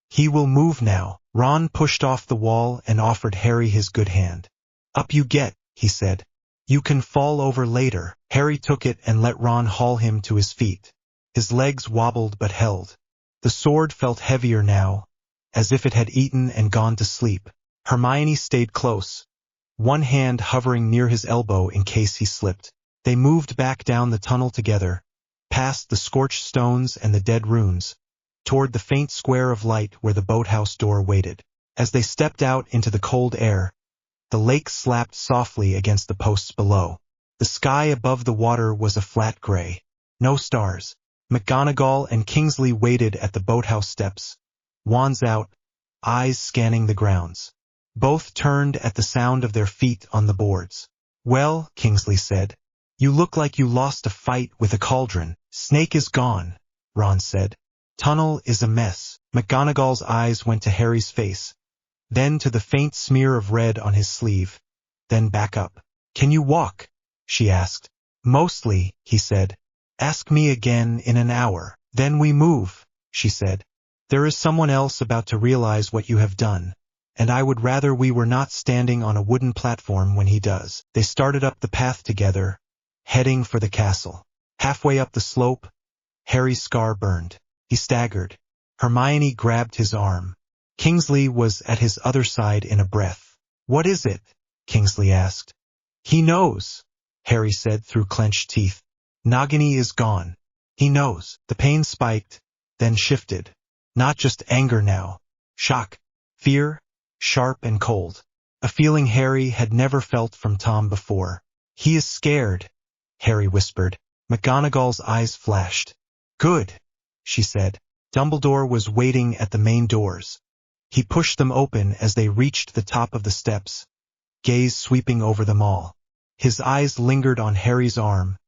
He will move now. Ron pushed off the wall and offered Harry his good hand. Up you get, he said. You can fall over later. Harry took it and let Ron haul him to his feet. His legs wobbled but held. The sword felt heavier now, as if it had eaten and gone to sleep. Hermione stayed close, one hand hovering near his elbow in case he slipped. They moved back down the tunnel together, past the scorched stones and the dead runes, toward the faint square of light where the boathouse door waited. As they stepped out into the cold air, the lake slapped softly against the posts below. The sky above the water was a flat gray. No stars. McGonagall and Kingsley waited at the boathouse steps, wands out, eyes scanning the grounds. Both turned at the sound of their feet on the boards. Well, Kingsley said, you look like you lost a fight with a cauldron. Snake is gone, Ron said. Tunnel is a mess. McGonagall's eyes went to Harry's face, then to the faint smear of red on his sleeve, then back up. Can you walk? She asked. Mostly, he said. Ask me again in an hour. Then we move, she said. There is someone else about to realize what you have done, and I would rather we were not standing on a wooden platform when he does. They started up the path together, heading for the castle. Halfway up the slope, Harry's scar burned. He staggered. Hermione grabbed his arm. Kingsley was at his other side in a breath. What is it? Kingsley asked. He knows, Harry said through clenched teeth. Nagini is gone. He knows. The pain spiked, then shifted. Not just anger now. Shock. Fear. Sharp and cold. A feeling Harry had never felt from Tom before. He is scared, Harry whispered. McGonagall's eyes flashed. Good, she said. Dumbledore was waiting at the main doors. He pushed them open as they reached the top of the steps, gaze sweeping over them all. His eyes lingered on Harry's arm,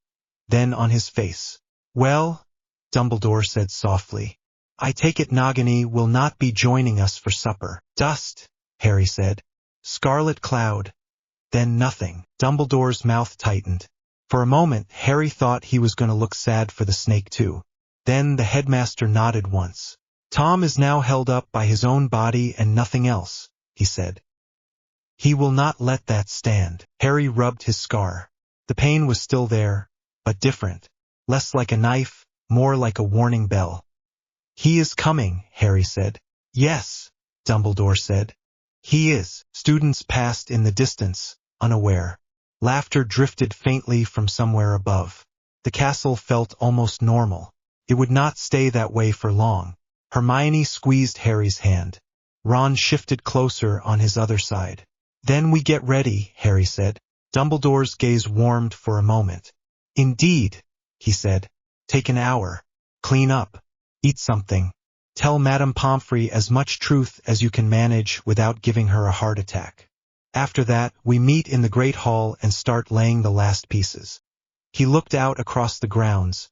then on his face. Well, Dumbledore said softly, I take it Nagini will not be joining us for supper. Dust, Harry said. Scarlet cloud. Then nothing. Dumbledore's mouth tightened. For a moment, Harry thought he was going to look sad for the snake too. Then the headmaster nodded once. Tom is now held up by his own body and nothing else, he said. He will not let that stand. Harry rubbed his scar. The pain was still there, but different. Less like a knife, more like a warning bell. He is coming, Harry said. Yes, Dumbledore said. He is. Students passed in the distance, unaware. Laughter drifted faintly from somewhere above. The castle felt almost normal. It would not stay that way for long. Hermione squeezed Harry's hand. Ron shifted closer on his other side. Then we get ready, Harry said. Dumbledore's gaze warmed for a moment. Indeed, he said. Take an hour. Clean up. Eat something. Tell Madame Pomfrey as much truth as you can manage without giving her a heart attack. After that, we meet in the Great Hall and start laying the last pieces. He looked out across the grounds,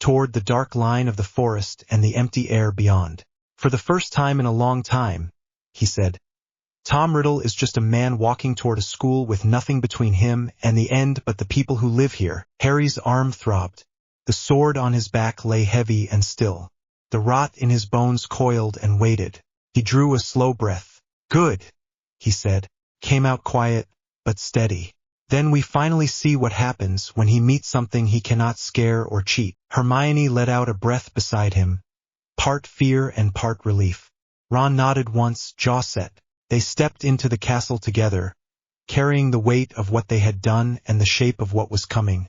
toward the dark line of the forest and the empty air beyond. For the first time in a long time, he said, Tom Riddle is just a man walking toward a school with nothing between him and the end but the people who live here. Harry's arm throbbed. The sword on his back lay heavy and still. The rot in his bones coiled and waited. He drew a slow breath. Good, he said. Came out quiet, but steady. Then we finally see what happens when he meets something he cannot scare or cheat. Hermione let out a breath beside him, part fear and part relief. Ron nodded once, jaw set. They stepped into the castle together, carrying the weight of what they had done and the shape of what was coming,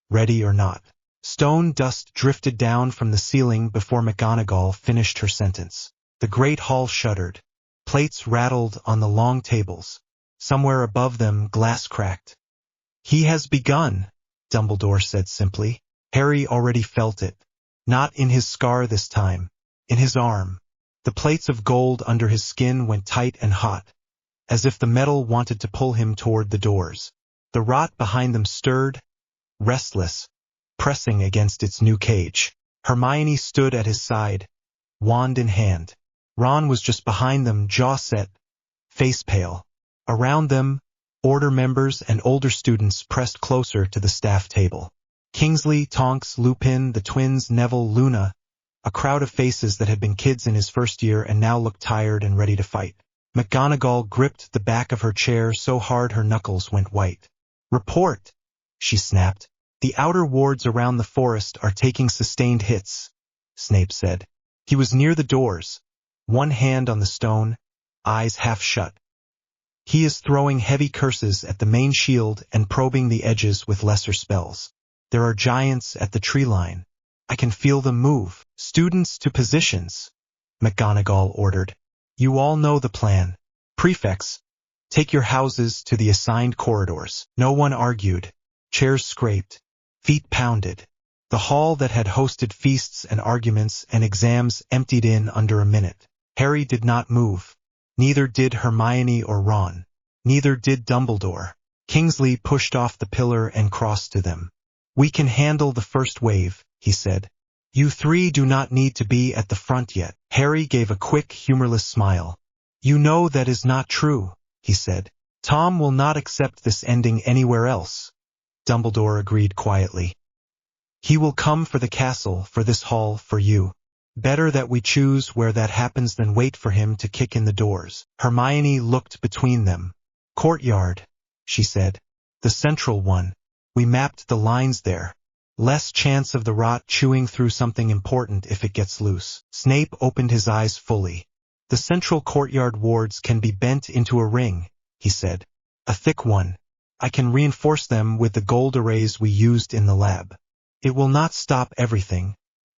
ready or not. Stone dust drifted down from the ceiling before McGonagall finished her sentence. The great hall shuddered. Plates rattled on the long tables. Somewhere above them, glass cracked. He has begun, Dumbledore said simply. Harry already felt it. Not in his scar this time. In his arm. The plates of gold under his skin went tight and hot, as if the metal wanted to pull him toward the doors. The rot behind them stirred, restless, pressing against its new cage. Hermione stood at his side, wand in hand. Ron was just behind them, jaw set, face pale. Around them, Order members and older students pressed closer to the staff table. Kingsley, Tonks, Lupin, the twins, Neville, Luna, a crowd of faces that had been kids in his first year and now looked tired and ready to fight. McGonagall gripped the back of her chair so hard her knuckles went white. "Report," she snapped. "The outer wards around the forest are taking sustained hits," Snape said. He was near the doors, one hand on the stone, eyes half shut. "He is throwing heavy curses at the main shield and probing the edges with lesser spells. There are giants at the tree line. I can feel them move. Students to positions," McGonagall ordered. "You all know the plan. Prefects, take your houses to the assigned corridors." No one argued. Chairs scraped. Feet pounded. The hall that had hosted feasts and arguments and exams emptied in under a minute. Harry did not move. Neither did Hermione or Ron. Neither did Dumbledore. Kingsley pushed off the pillar and crossed to them. "We can handle the first wave," he said. "You three do not need to be at the front yet." Harry gave a quick, humorless smile. "You know that is not true," he said. "Tom will not accept this ending anywhere else," Dumbledore agreed quietly. "He will come for the castle, for this hall, for you. Better that we choose where that happens than wait for him to kick in the doors." Hermione looked between them. "Courtyard," she said. "The central one. We mapped the lines there. Less chance of the rot chewing through something important if it gets loose." Snape opened his eyes fully. "The central courtyard wards can be bent into a ring," he said. A thick one. I can reinforce them with the gold arrays we used in the lab. It will not stop everything,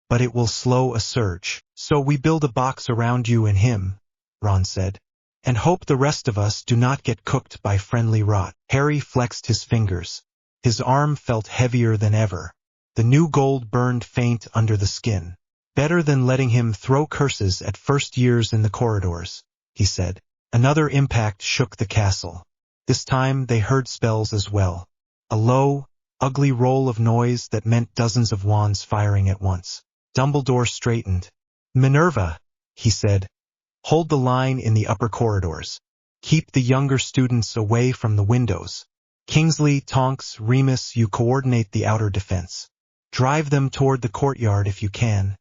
but it will slow a surge. So we build a box around you and him, Ron said, and hope the rest of us do not get cooked by friendly rot. Harry flexed his fingers. His arm felt heavier than ever. The new gold burned faint under the skin. Better than letting him throw curses at first years in the corridors, he said. Another impact shook the castle. This time they heard spells as well. A low, ugly roll of noise that meant dozens of wands firing at once. Dumbledore straightened. Minerva, he said. Hold the line in the upper corridors. Keep the younger students away from the windows. Kingsley, Tonks, Remus, you coordinate the outer defense. Drive them toward the courtyard if you can,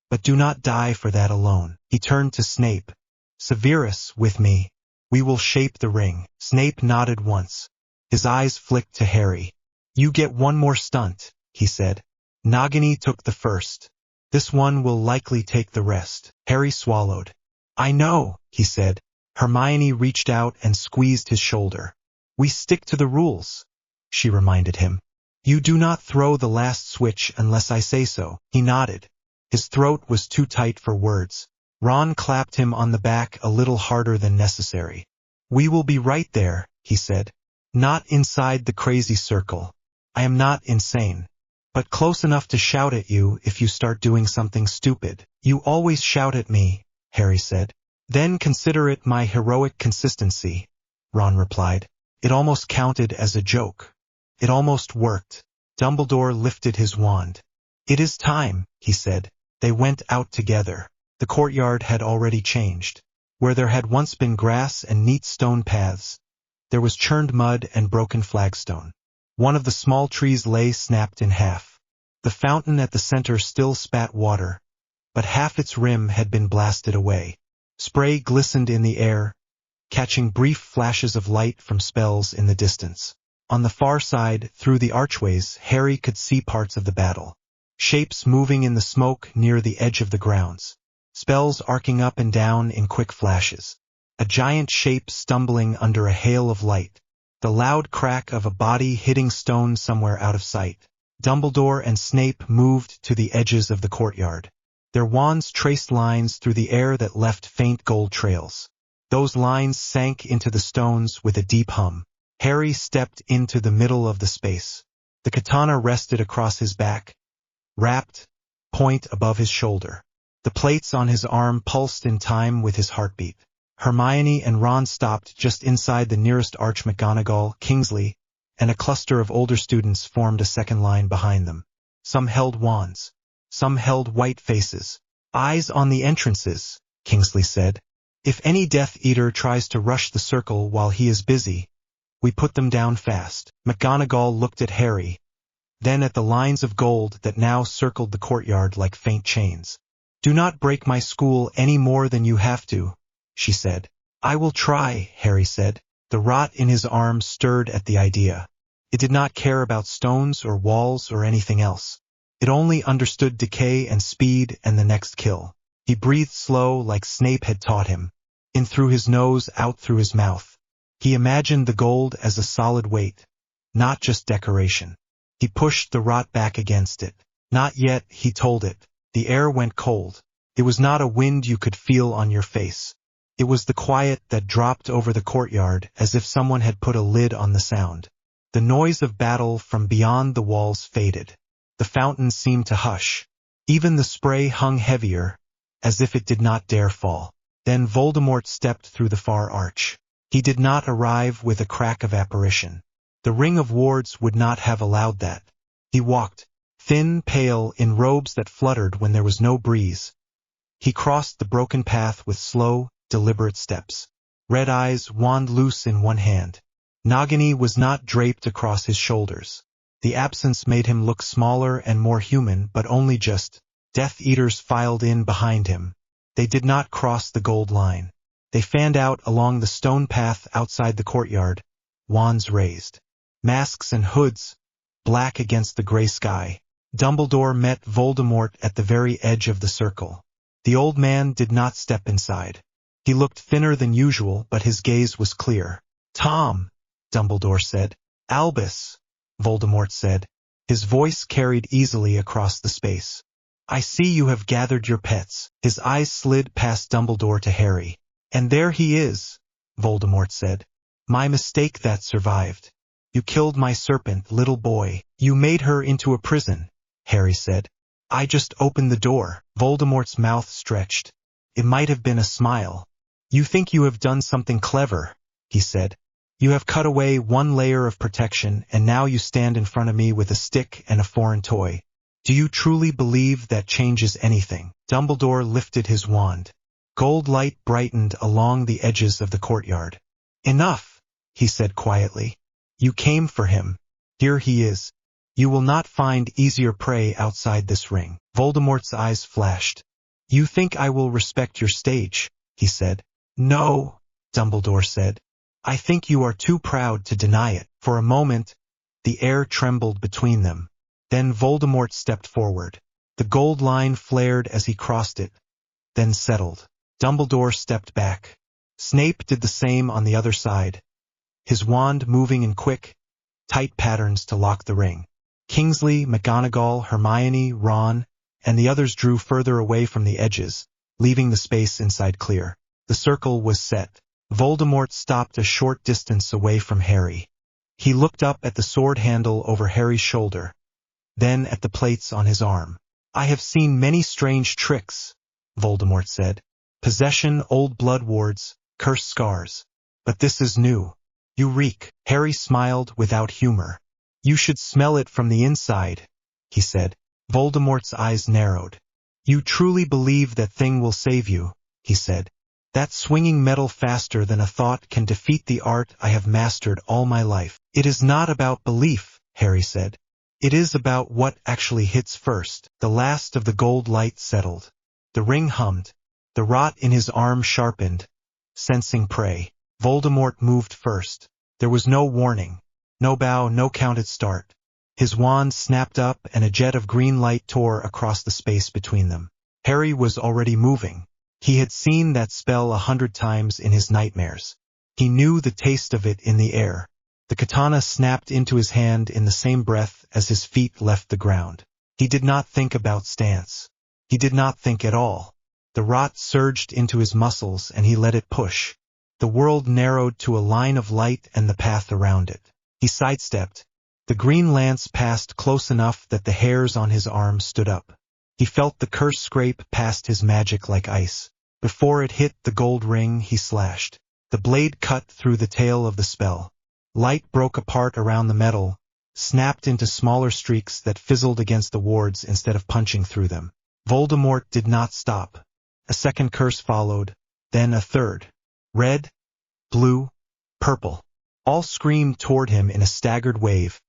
but do not die for that alone. He turned to Snape. Severus, with me. We will shape the ring. Snape nodded once. His eyes flicked to Harry. You get one more stunt, he said. Nagini took the first. This one will likely take the rest. Harry swallowed. I know, he said. Hermione reached out and squeezed his shoulder. We stick to the rules, she reminded him. You do not throw the last switch unless I say so. He nodded. His throat was too tight for words. Ron clapped him on the back a little harder than necessary. We will be right there, he said. Not inside the crazy circle. I am not insane. But close enough to shout at you if you start doing something stupid. You always shout at me, Harry said. Then consider it my heroic consistency, Ron replied. It almost counted as a joke. It almost worked. Dumbledore lifted his wand. It is time, he said. They went out together. The courtyard had already changed. Where there had once been grass and neat stone paths, there was churned mud and broken flagstone. One of the small trees lay snapped in half. The fountain at the center still spat water, but half its rim had been blasted away. Spray glistened in the air, catching brief flashes of light from spells in the distance. On the far side, through the archways, Harry could see parts of the battle. Shapes moving in the smoke near the edge of the grounds. Spells arcing up and down in quick flashes. A giant shape stumbling under a hail of light. The loud crack of a body hitting stone somewhere out of sight. Dumbledore and Snape moved to the edges of the courtyard. Their wands traced lines through the air that left faint gold trails. Those lines sank into the stones with a deep hum. Harry stepped into the middle of the space. The katana rested across his back, wrapped, point above his shoulder. The plates on his arm pulsed in time with his heartbeat. Hermione and Ron stopped just inside the nearest arch. McGonagall, Kingsley, and a cluster of older students formed a second line behind them. Some held wands. Some held white faces. Eyes on the entrances, Kingsley said. If any Death Eater tries to rush the circle while he is busy, we put them down fast. McGonagall looked at Harry, then at the lines of gold that now circled the courtyard like faint chains. Do not break my school any more than you have to, she said. I will try, Harry said. The rot in his arm stirred at the idea. It did not care about stones or walls or anything else. It only understood decay and speed and the next kill. He breathed slow like Snape had taught him. In through his nose, out through his mouth. He imagined the gold as a solid weight, not just decoration. He pushed the rot back against it. Not yet, he told it. The air went cold. It was not a wind you could feel on your face. It was the quiet that dropped over the courtyard as if someone had put a lid on the sound. The noise of battle from beyond the walls faded. The fountain seemed to hush. Even the spray hung heavier, as if it did not dare fall. Then Voldemort stepped through the far arch. He did not arrive with a crack of apparition. The ring of wards would not have allowed that. He walked, thin, pale, in robes that fluttered when there was no breeze. He crossed the broken path with slow, deliberate steps. Red eyes, wand loose in one hand. Nagini was not draped across his shoulders. The absence made him look smaller and more human, but only just. Death Eaters filed in behind him. They did not cross the gold line. They fanned out along the stone path outside the courtyard, wands raised. Masks and hoods, black against the gray sky. Dumbledore met Voldemort at the very edge of the circle. The old man did not step inside. He looked thinner than usual, but his gaze was clear. Tom, Dumbledore said. Albus, Voldemort said. His voice carried easily across the space. I see you have gathered your pets. His eyes slid past Dumbledore to Harry. And there he is, Voldemort said. My mistake that survived. You killed my serpent, little boy. You made her into a prison, Harry said. I just opened the door. Voldemort's mouth stretched. It might have been a smile. You think you have done something clever, he said. You have cut away one layer of protection, and now you stand in front of me with a stick and a foreign toy. Do you truly believe that changes anything? Dumbledore lifted his wand. Gold light brightened along the edges of the courtyard. Enough, he said quietly. You came for him. Here he is. You will not find easier prey outside this ring. Voldemort's eyes flashed. You think I will respect your stage, he said. No, Dumbledore said. I think you are too proud to deny it. For a moment, the air trembled between them. Then Voldemort stepped forward. The gold line flared as he crossed it, then settled. Dumbledore stepped back. Snape did the same on the other side, his wand moving in quick, tight patterns to lock the ring. Kingsley, McGonagall, Hermione, Ron, and the others drew further away from the edges, leaving the space inside clear. The circle was set. Voldemort stopped a short distance away from Harry. He looked up at the sword handle over Harry's shoulder, then at the plates on his arm. I have seen many strange tricks, Voldemort said. Possession, old blood wards, cursed scars. But this is new. You reek. Harry smiled without humor. You should smell it from the inside, he said. Voldemort's eyes narrowed. You truly believe that thing will save you, he said. That swinging metal faster than a thought can defeat the art I have mastered all my life. It is not about belief, Harry said. It is about what actually hits first. The last of the gold light settled. The ring hummed. The rot in his arm sharpened, sensing prey. Voldemort moved first. There was no warning, no bow, no counted start. His wand snapped up and a jet of green light tore across the space between them. Harry was already moving. He had seen that spell 100 times in his nightmares. He knew the taste of it in the air. The katana snapped into his hand in the same breath as his feet left the ground. He did not think about stance. He did not think at all. The rot surged into his muscles and he let it push. The world narrowed to a line of light and the path around it. He sidestepped. The green lance passed close enough that the hairs on his arm stood up. He felt the curse scrape past his magic like ice. Before it hit the gold ring, he slashed. The blade cut through the tail of the spell. Light broke apart around the metal, snapped into smaller streaks that fizzled against the wards instead of punching through them. Voldemort did not stop. A second curse followed, then a third. Red, blue, purple. All screamed toward him in a staggered wave,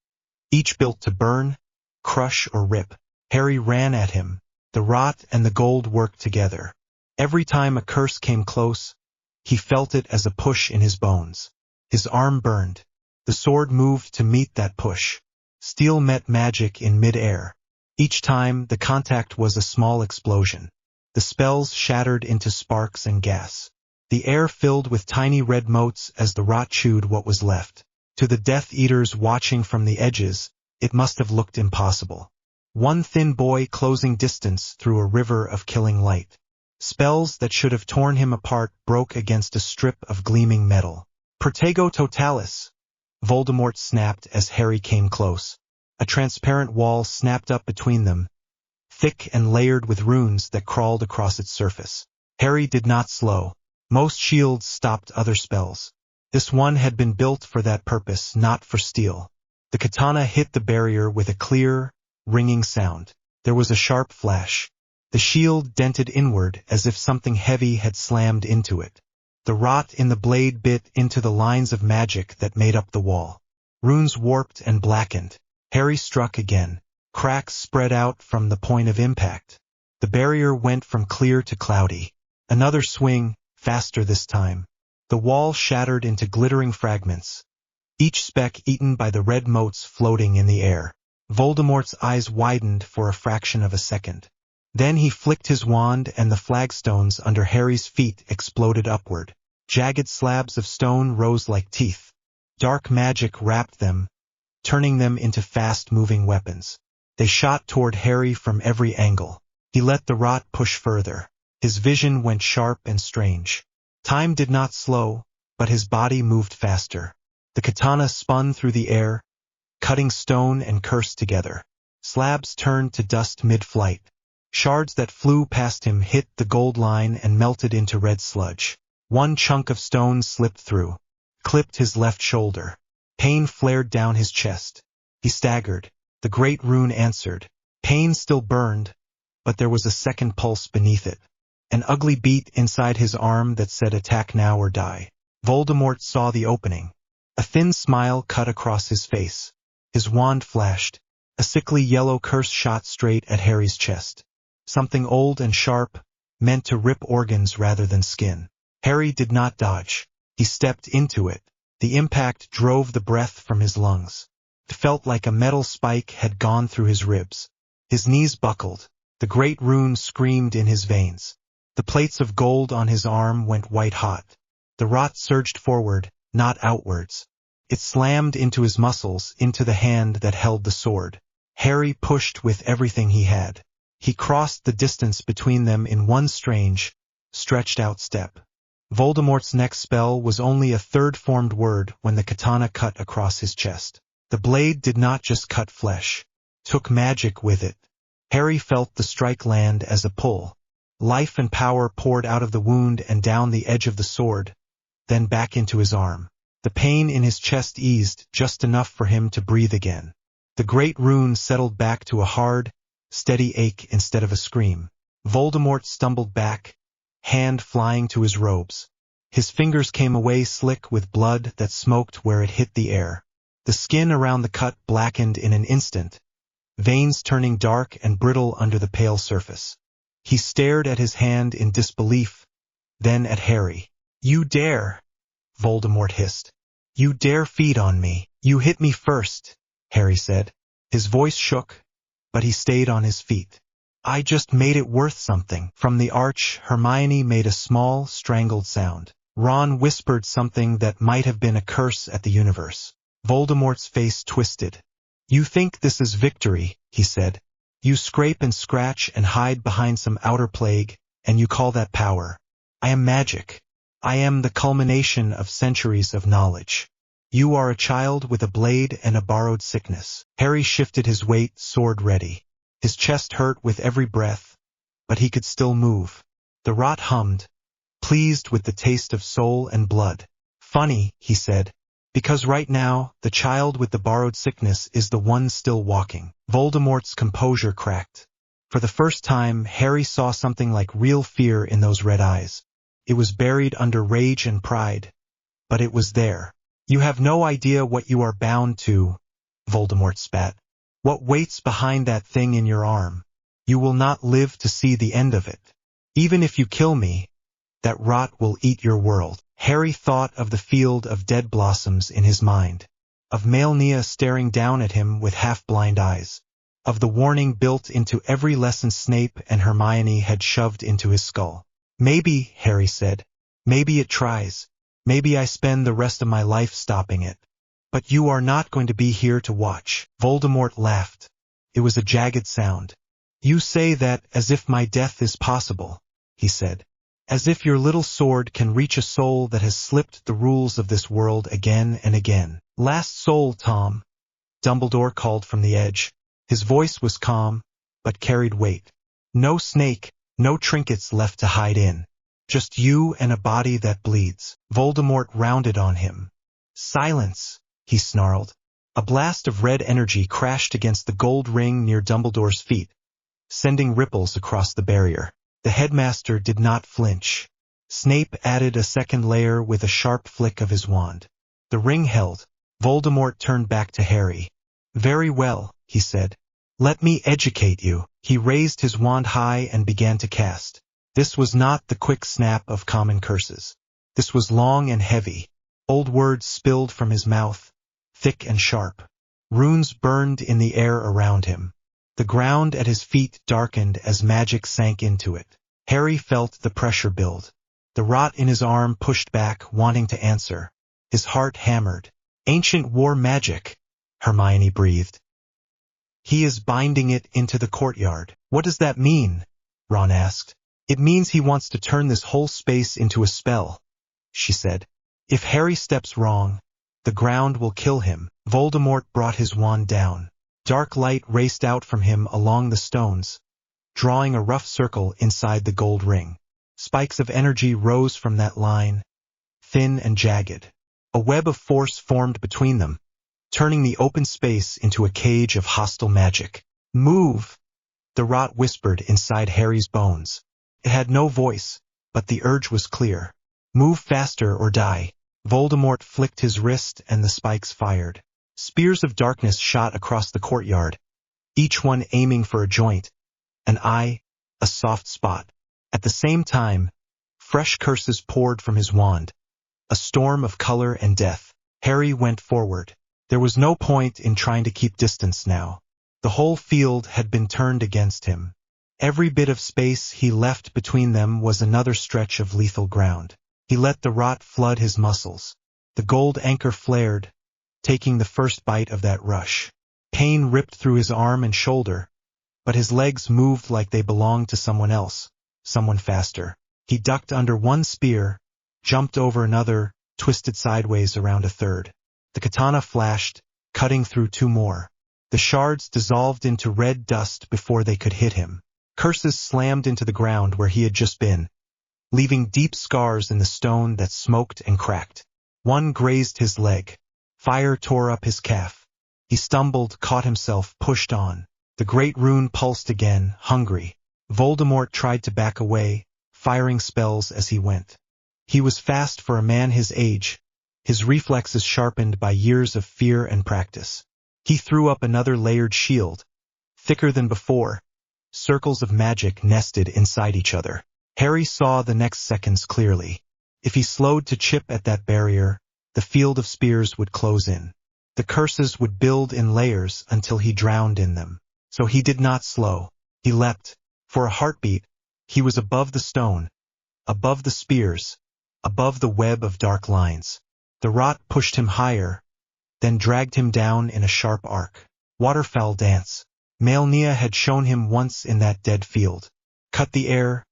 each built to burn, crush, or rip. Harry ran at him. The rot and the gold worked together. Every time a curse came close, he felt it as a push in his bones. His arm burned. The sword moved to meet that push. Steel met magic in mid-air. Each time, the contact was a small explosion. The spells shattered into sparks and gas. The air filled with tiny red motes as the rot chewed what was left. To the Death Eaters watching from the edges, it must have looked impossible. One thin boy closing distance through a river of killing light. Spells that should have torn him apart broke against a strip of gleaming metal. Protego totalis, Voldemort snapped as Harry came close. A transparent wall snapped up between them, thick and layered with runes that crawled across its surface. Harry did not slow. Most shields stopped other spells. This one had been built for that purpose, not for steel. The katana hit the barrier with a clear, ringing sound. There was a sharp flash. The shield dented inward as if something heavy had slammed into it. The rot in the blade bit into the lines of magic that made up the wall. Runes warped and blackened. Harry struck again. Cracks spread out from the point of impact. The barrier went from clear to cloudy. Another swing, faster this time. The wall shattered into glittering fragments, each speck eaten by the red motes floating in the air. Voldemort's eyes widened for a fraction of a second. Then he flicked his wand and the flagstones under Harry's feet exploded upward. Jagged slabs of stone rose like teeth. Dark magic wrapped them, turning them into fast-moving weapons. They shot toward Harry from every angle. He let the rot push further. His vision went sharp and strange. Time did not slow, but his body moved faster. The katana spun through the air, cutting stone and curse together. Slabs turned to dust mid-flight. Shards that flew past him hit the gold line and melted into red sludge. One chunk of stone slipped through, clipped his left shoulder. Pain flared down his chest. He staggered. The great rune answered. Pain still burned, but there was a second pulse beneath it. An ugly beat inside his arm that said attack now or die. Voldemort saw the opening. A thin smile cut across his face. His wand flashed. A sickly yellow curse shot straight at Harry's chest. Something old and sharp, meant to rip organs rather than skin. Harry did not dodge. He stepped into it. The impact drove the breath from his lungs. It felt like a metal spike had gone through his ribs. His knees buckled. The great rune screamed in his veins. The plates of gold on his arm went white-hot. The rot surged forward, not outwards. It slammed into his muscles, into the hand that held the sword. Harry pushed with everything he had. He crossed the distance between them in one strange, stretched-out step. Voldemort's next spell was only a third-formed word when the katana cut across his chest. The blade did not just cut flesh, took magic with it. Harry felt the strike land as a pull. Life and power poured out of the wound and down the edge of the sword, then back into his arm. The pain in his chest eased just enough for him to breathe again. The great rune settled back to a hard, steady ache instead of a scream. Voldemort stumbled back, hand flying to his robes. His fingers came away slick with blood that smoked where it hit the air. The skin around the cut blackened in an instant, veins turning dark and brittle under the pale surface. He stared at his hand in disbelief, then at Harry. "You dare!" Voldemort hissed. "You dare feed on me. You hit me first," Harry said. His voice shook, but he stayed on his feet. "I just made it worth something." From the arch, Hermione made a small, strangled sound. Ron whispered something that might have been a curse at the universe. Voldemort's face twisted. "You think this is victory," he said. "You scrape and scratch and hide behind some outer plague, and you call that power. I am magic. I am the culmination of centuries of knowledge. You are a child with a blade and a borrowed sickness." Harry shifted his weight, sword ready. His chest hurt with every breath, but he could still move. The rot hummed, pleased with the taste of soul and blood. "Funny," he said, "because right now, the child with the borrowed sickness is the one still walking." Voldemort's composure cracked. For the first time, Harry saw something like real fear in those red eyes. It was buried under rage and pride, but it was there. "You have no idea what you are bound to," Voldemort spat. "What waits behind that thing in your arm? You will not live to see the end of it. Even if you kill me, that rot will eat your world." Harry thought of the field of dead blossoms in his mind, of Melinia staring down at him with half-blind eyes, of the warning built into every lesson Snape and Hermione had shoved into his skull. "Maybe," Harry said, "maybe it tries. Maybe I spend the rest of my life stopping it. But you are not going to be here to watch." Voldemort laughed. It was a jagged sound. "You say that as if my death is possible," he said. "As if your little sword can reach a soul that has slipped the rules of this world again and again." "Last soul, Tom," Dumbledore called from the edge. His voice was calm, but carried weight. "No snake, no trinkets left to hide in. Just you and a body that bleeds." Voldemort rounded on him. "Silence," he snarled. A blast of red energy crashed against the gold ring near Dumbledore's feet, sending ripples across the barrier. The headmaster did not flinch. Snape added a second layer with a sharp flick of his wand. The ring held. Voldemort turned back to Harry. "Very well," he said. "Let me educate you." He raised his wand high and began to cast. This was not the quick snap of common curses. This was long and heavy. Old words spilled from his mouth, thick and sharp. Runes burned in the air around him. The ground at his feet darkened as magic sank into it. Harry felt the pressure build. The rot in his arm pushed back, wanting to answer. His heart hammered. Ancient war magic, Hermione breathed. He is binding it into the courtyard. What does that mean? Ron asked. It means he wants to turn this whole space into a spell, she said. If Harry steps wrong, the ground will kill him. Voldemort brought his wand down. Dark light raced out from him along the stones, drawing a rough circle inside the gold ring. Spikes of energy rose from that line, thin and jagged. A web of force formed between them, turning the open space into a cage of hostile magic. Move! The rot whispered inside Harry's bones. It had no voice, but the urge was clear. Move faster or die. Voldemort flicked his wrist and the spikes fired. Spears of darkness shot across the courtyard, each one aiming for a joint, an eye, a soft spot. At the same time, fresh curses poured from his wand, a storm of color and death. Harry went forward. There was no point in trying to keep distance now. The whole field had been turned against him. Every bit of space he left between them was another stretch of lethal ground. He let the rot flood his muscles. The gold anchor flared, taking the first bite of that rush. Pain ripped through his arm and shoulder, but his legs moved like they belonged to someone else, someone faster. He ducked under one spear, jumped over another, twisted sideways around a third. The katana flashed, cutting through two more. The shards dissolved into red dust before they could hit him. Curses slammed into the ground where he had just been, leaving deep scars in the stone that smoked and cracked. One grazed his leg. Fire tore up his calf. He stumbled, caught himself, pushed on. The great rune pulsed again, hungry. Voldemort tried to back away, firing spells as he went. He was fast for a man his age, his reflexes sharpened by years of fear and practice. He threw up another layered shield, thicker than before. Circles of magic nested inside each other. Harry saw the next seconds clearly. If he slowed to chip at that barrier, the field of spears would close in. The curses would build in layers until he drowned in them. So he did not slow. He leapt. For a heartbeat, he was above the stone, above the spears, above the web of dark lines. The rot pushed him higher, then dragged him down in a sharp arc. Waterfowl dance. Melinia had shown him once in that dead field. Cut the air,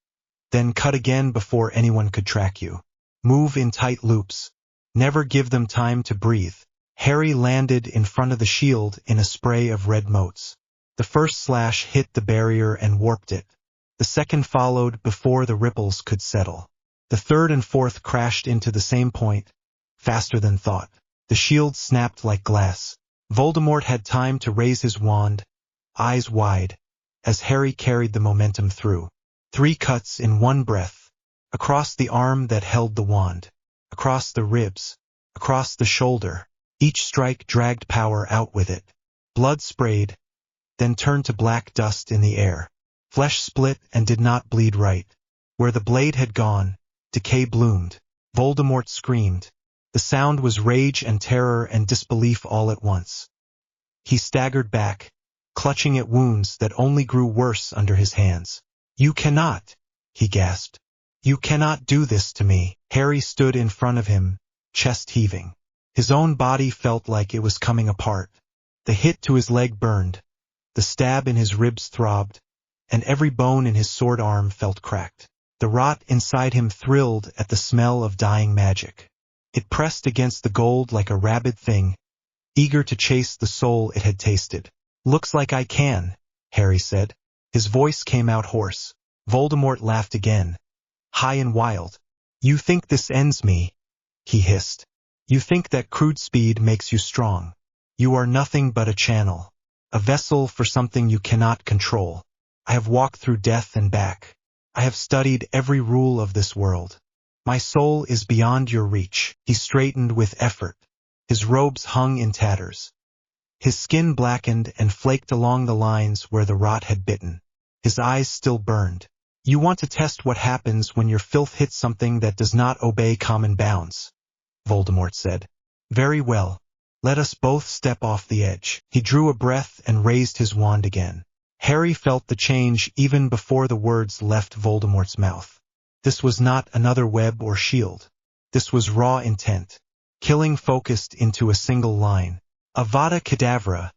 then cut again before anyone could track you. Move in tight loops. Never give them time to breathe. Harry landed in front of the shield in a spray of red motes. The first slash hit the barrier and warped it. The second followed before the ripples could settle. The third and fourth crashed into the same point, faster than thought. The shield snapped like glass. Voldemort had time to raise his wand, eyes wide, as Harry carried the momentum through. 3 cuts in one breath, across the arm that held the wand, across the ribs, across the shoulder. Each strike dragged power out with it. Blood sprayed, then turned to black dust in the air. Flesh split and did not bleed right. Where the blade had gone, decay bloomed. Voldemort screamed. The sound was rage and terror and disbelief all at once. He staggered back, clutching at wounds that only grew worse under his hands. "You cannot," he gasped. "You cannot do this to me." Harry stood in front of him, chest heaving. His own body felt like it was coming apart. The hit to his leg burned, the stab in his ribs throbbed, and every bone in his sword arm felt cracked. The rot inside him thrilled at the smell of dying magic. It pressed against the gold like a rabid thing, eager to chase the soul it had tasted. "Looks like I can," Harry said. His voice came out hoarse. Voldemort laughed again, high and wild. "You think this ends me?" he hissed. "You think that crude speed makes you strong. You are nothing but a channel, a vessel for something you cannot control. I have walked through death and back. I have studied every rule of this world. My soul is beyond your reach." He straightened with effort. His robes hung in tatters. His skin blackened and flaked along the lines where the rot had bitten. His eyes still burned. "You want to test what happens when your filth hits something that does not obey common bounds," Voldemort said. "Very well. Let us both step off the edge." He drew a breath and raised his wand again. Harry felt the change even before the words left Voldemort's mouth. This was not another web or shield. This was raw intent. killing focused into a single line. Avada Kedavra,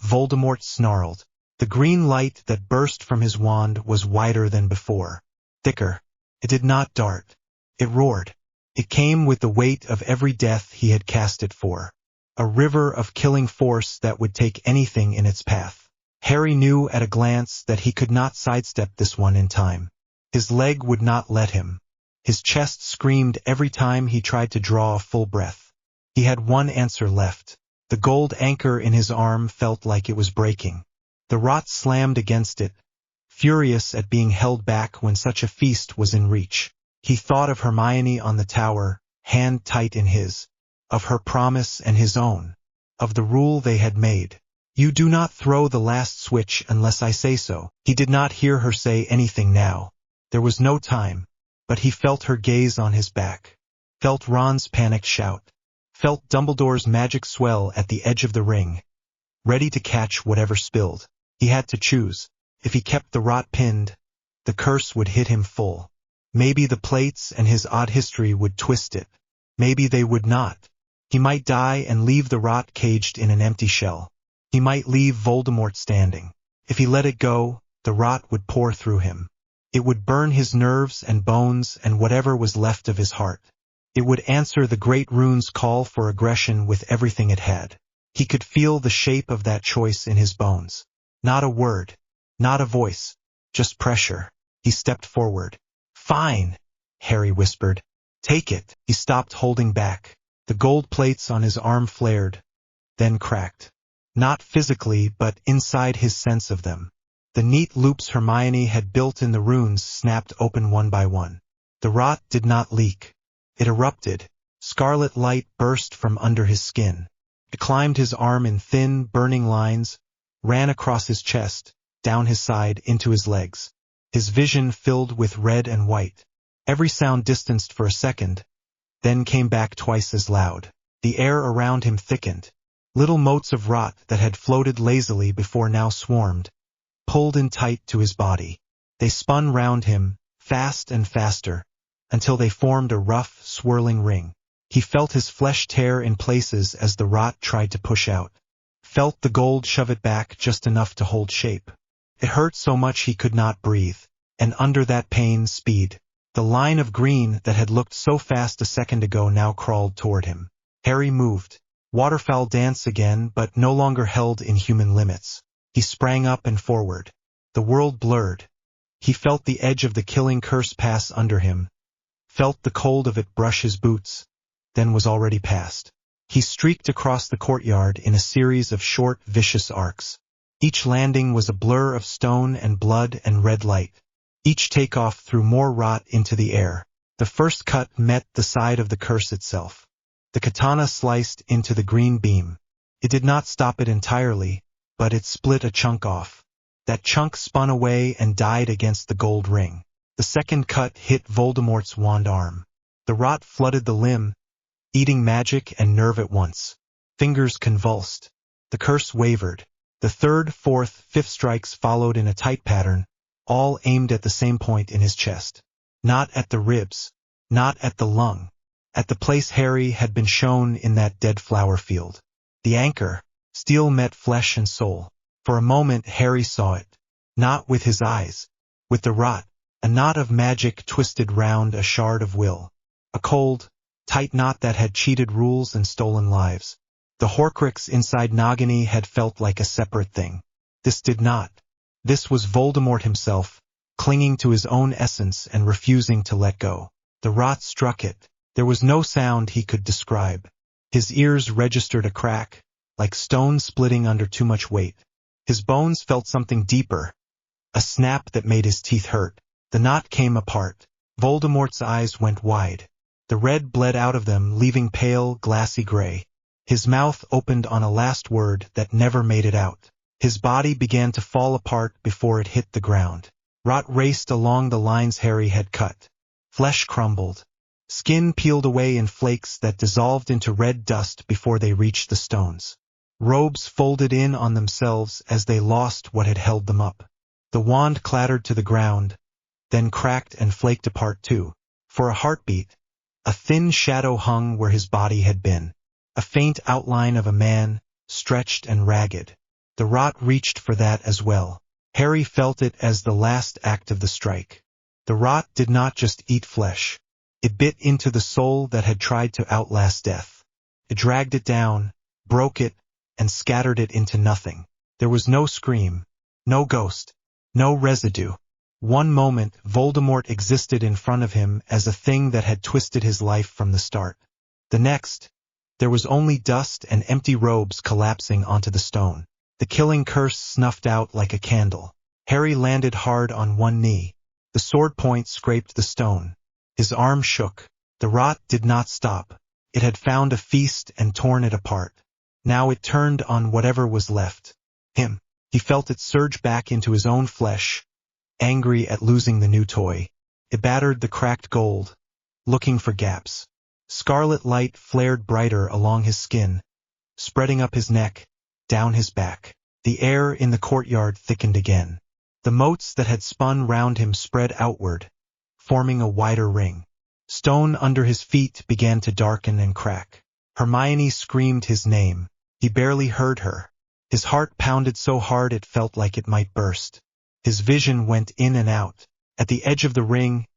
Voldemort snarled. The green light that burst from his wand was wider than before. Thicker. It did not dart. It roared. It came with the weight of every death he had cast it for. A river of killing force that would take anything in its path. Harry knew at a glance that he could not sidestep this one in time. His leg would not let him. His chest screamed every time he tried to draw a full breath. He had one answer left. The gold anchor in his arm felt like it was breaking. The rot slammed against it, furious at being held back when such a feast was in reach. He thought of Hermione on the tower, hand tight in his, of her promise and his own, of the rule they had made. You do not throw the last switch unless I say so. He did not hear her say anything now. There was no time, but he felt her gaze on his back, felt Ron's panicked shout, felt Dumbledore's magic swell at the edge of the ring, ready to catch whatever spilled. He had to choose. If he kept the rot pinned, the curse would hit him full. Maybe the plates and his odd history would twist it. Maybe they would not. He might die and leave the rot caged in an empty shell. He might leave Voldemort standing. If he let it go, the rot would pour through him. It would burn his nerves and bones and whatever was left of his heart. It would answer the great rune's call for aggression with everything it had. He could feel the shape of that choice in his bones. Not a word, not a voice, just pressure. He stepped forward. Fine, Harry whispered. Take it. He stopped holding back. The gold plates on his arm flared, then cracked. Not physically, but inside his sense of them. The neat loops Hermione had built in the runes snapped open one by one. The rot did not leak. It erupted. Scarlet light burst from under his skin. It climbed his arm in thin, burning lines, ran across his chest, down his side, into his legs. His vision filled with red and white. Every sound distanced for a second, then came back twice as loud. The air around him thickened. Little motes of rot that had floated lazily before now swarmed, pulled in tight to his body. They spun round him, fast and faster, until they formed a rough, swirling ring. He felt his flesh tear in places as the rot tried to push out. Felt the gold shove it back just enough to hold shape. It hurt so much he could not breathe, and under that pain, speed. The line of green that had looked so fast a second ago now crawled toward him. Harry moved. Waterfowl dance again, but no longer held in human limits. He sprang up and forward. The world blurred. He felt the edge of the killing curse pass under him, felt the cold of it brush his boots, then was already past. He streaked across the courtyard in a series of short, vicious arcs. Each landing was a blur of stone and blood and red light. Each takeoff threw more rot into the air. The first cut met the side of the curse itself. The katana sliced into the green beam. It did not stop it entirely, but it split a chunk off. That chunk spun away and died against the gold ring. The second cut hit Voldemort's wand arm. The rot flooded the limb, eating magic and nerve at once. Fingers convulsed. The curse wavered. The third, fourth, fifth strikes followed in a tight pattern, all aimed at the same point in his chest. Not at the ribs, not at the lung, at the place Harry had been shown in that dead flower field. The anchor. Steel met flesh and soul. For a moment Harry saw it, not with his eyes, with the rot, a knot of magic twisted round a shard of will. A cold, tight knot that had cheated rules and stolen lives. The Horcrux inside Nagini had felt like a separate thing. This did not. This was Voldemort himself, clinging to his own essence and refusing to let go. The rot struck it. There was no sound he could describe. His ears registered a crack, like stone splitting under too much weight. His bones felt something deeper, a snap that made his teeth hurt. The knot came apart. Voldemort's eyes went wide. The red bled out of them, leaving pale, glassy gray. His mouth opened on a last word that never made it out. His body began to fall apart before it hit the ground. Rot raced along the lines Harry had cut. Flesh crumbled. Skin peeled away in flakes that dissolved into red dust before they reached the stones. Robes folded in on themselves as they lost what had held them up. The wand clattered to the ground, then cracked and flaked apart too. For a heartbeat, A thin shadow hung where his body had been. A faint outline of a man, stretched and ragged. The rot reached for that as well. Harry felt it as the last act of the strike. The rot did not just eat flesh. It bit into the soul that had tried to outlast death. It dragged it down, broke it, and scattered it into nothing. There was no scream, no ghost, no residue. One moment, Voldemort existed in front of him as a thing that had twisted his life from the start. The next, there was only dust and empty robes collapsing onto the stone. The killing curse snuffed out like a candle. Harry landed hard on one knee. The sword point scraped the stone. His arm shook. The rot did not stop. It had found a feast and torn it apart. Now it turned on whatever was left. Him. He felt it surge back into his own flesh, angry at losing the new toy. It battered the cracked gold, looking for gaps. Scarlet light flared brighter along his skin, spreading up his neck, down his back. The air in the courtyard thickened again. The motes that had spun round him spread outward, forming a wider ring. Stone under his feet began to darken and crack. Hermione screamed his name. He barely heard her. His heart pounded so hard it felt like it might burst. His vision went in and out. At the edge of the ring,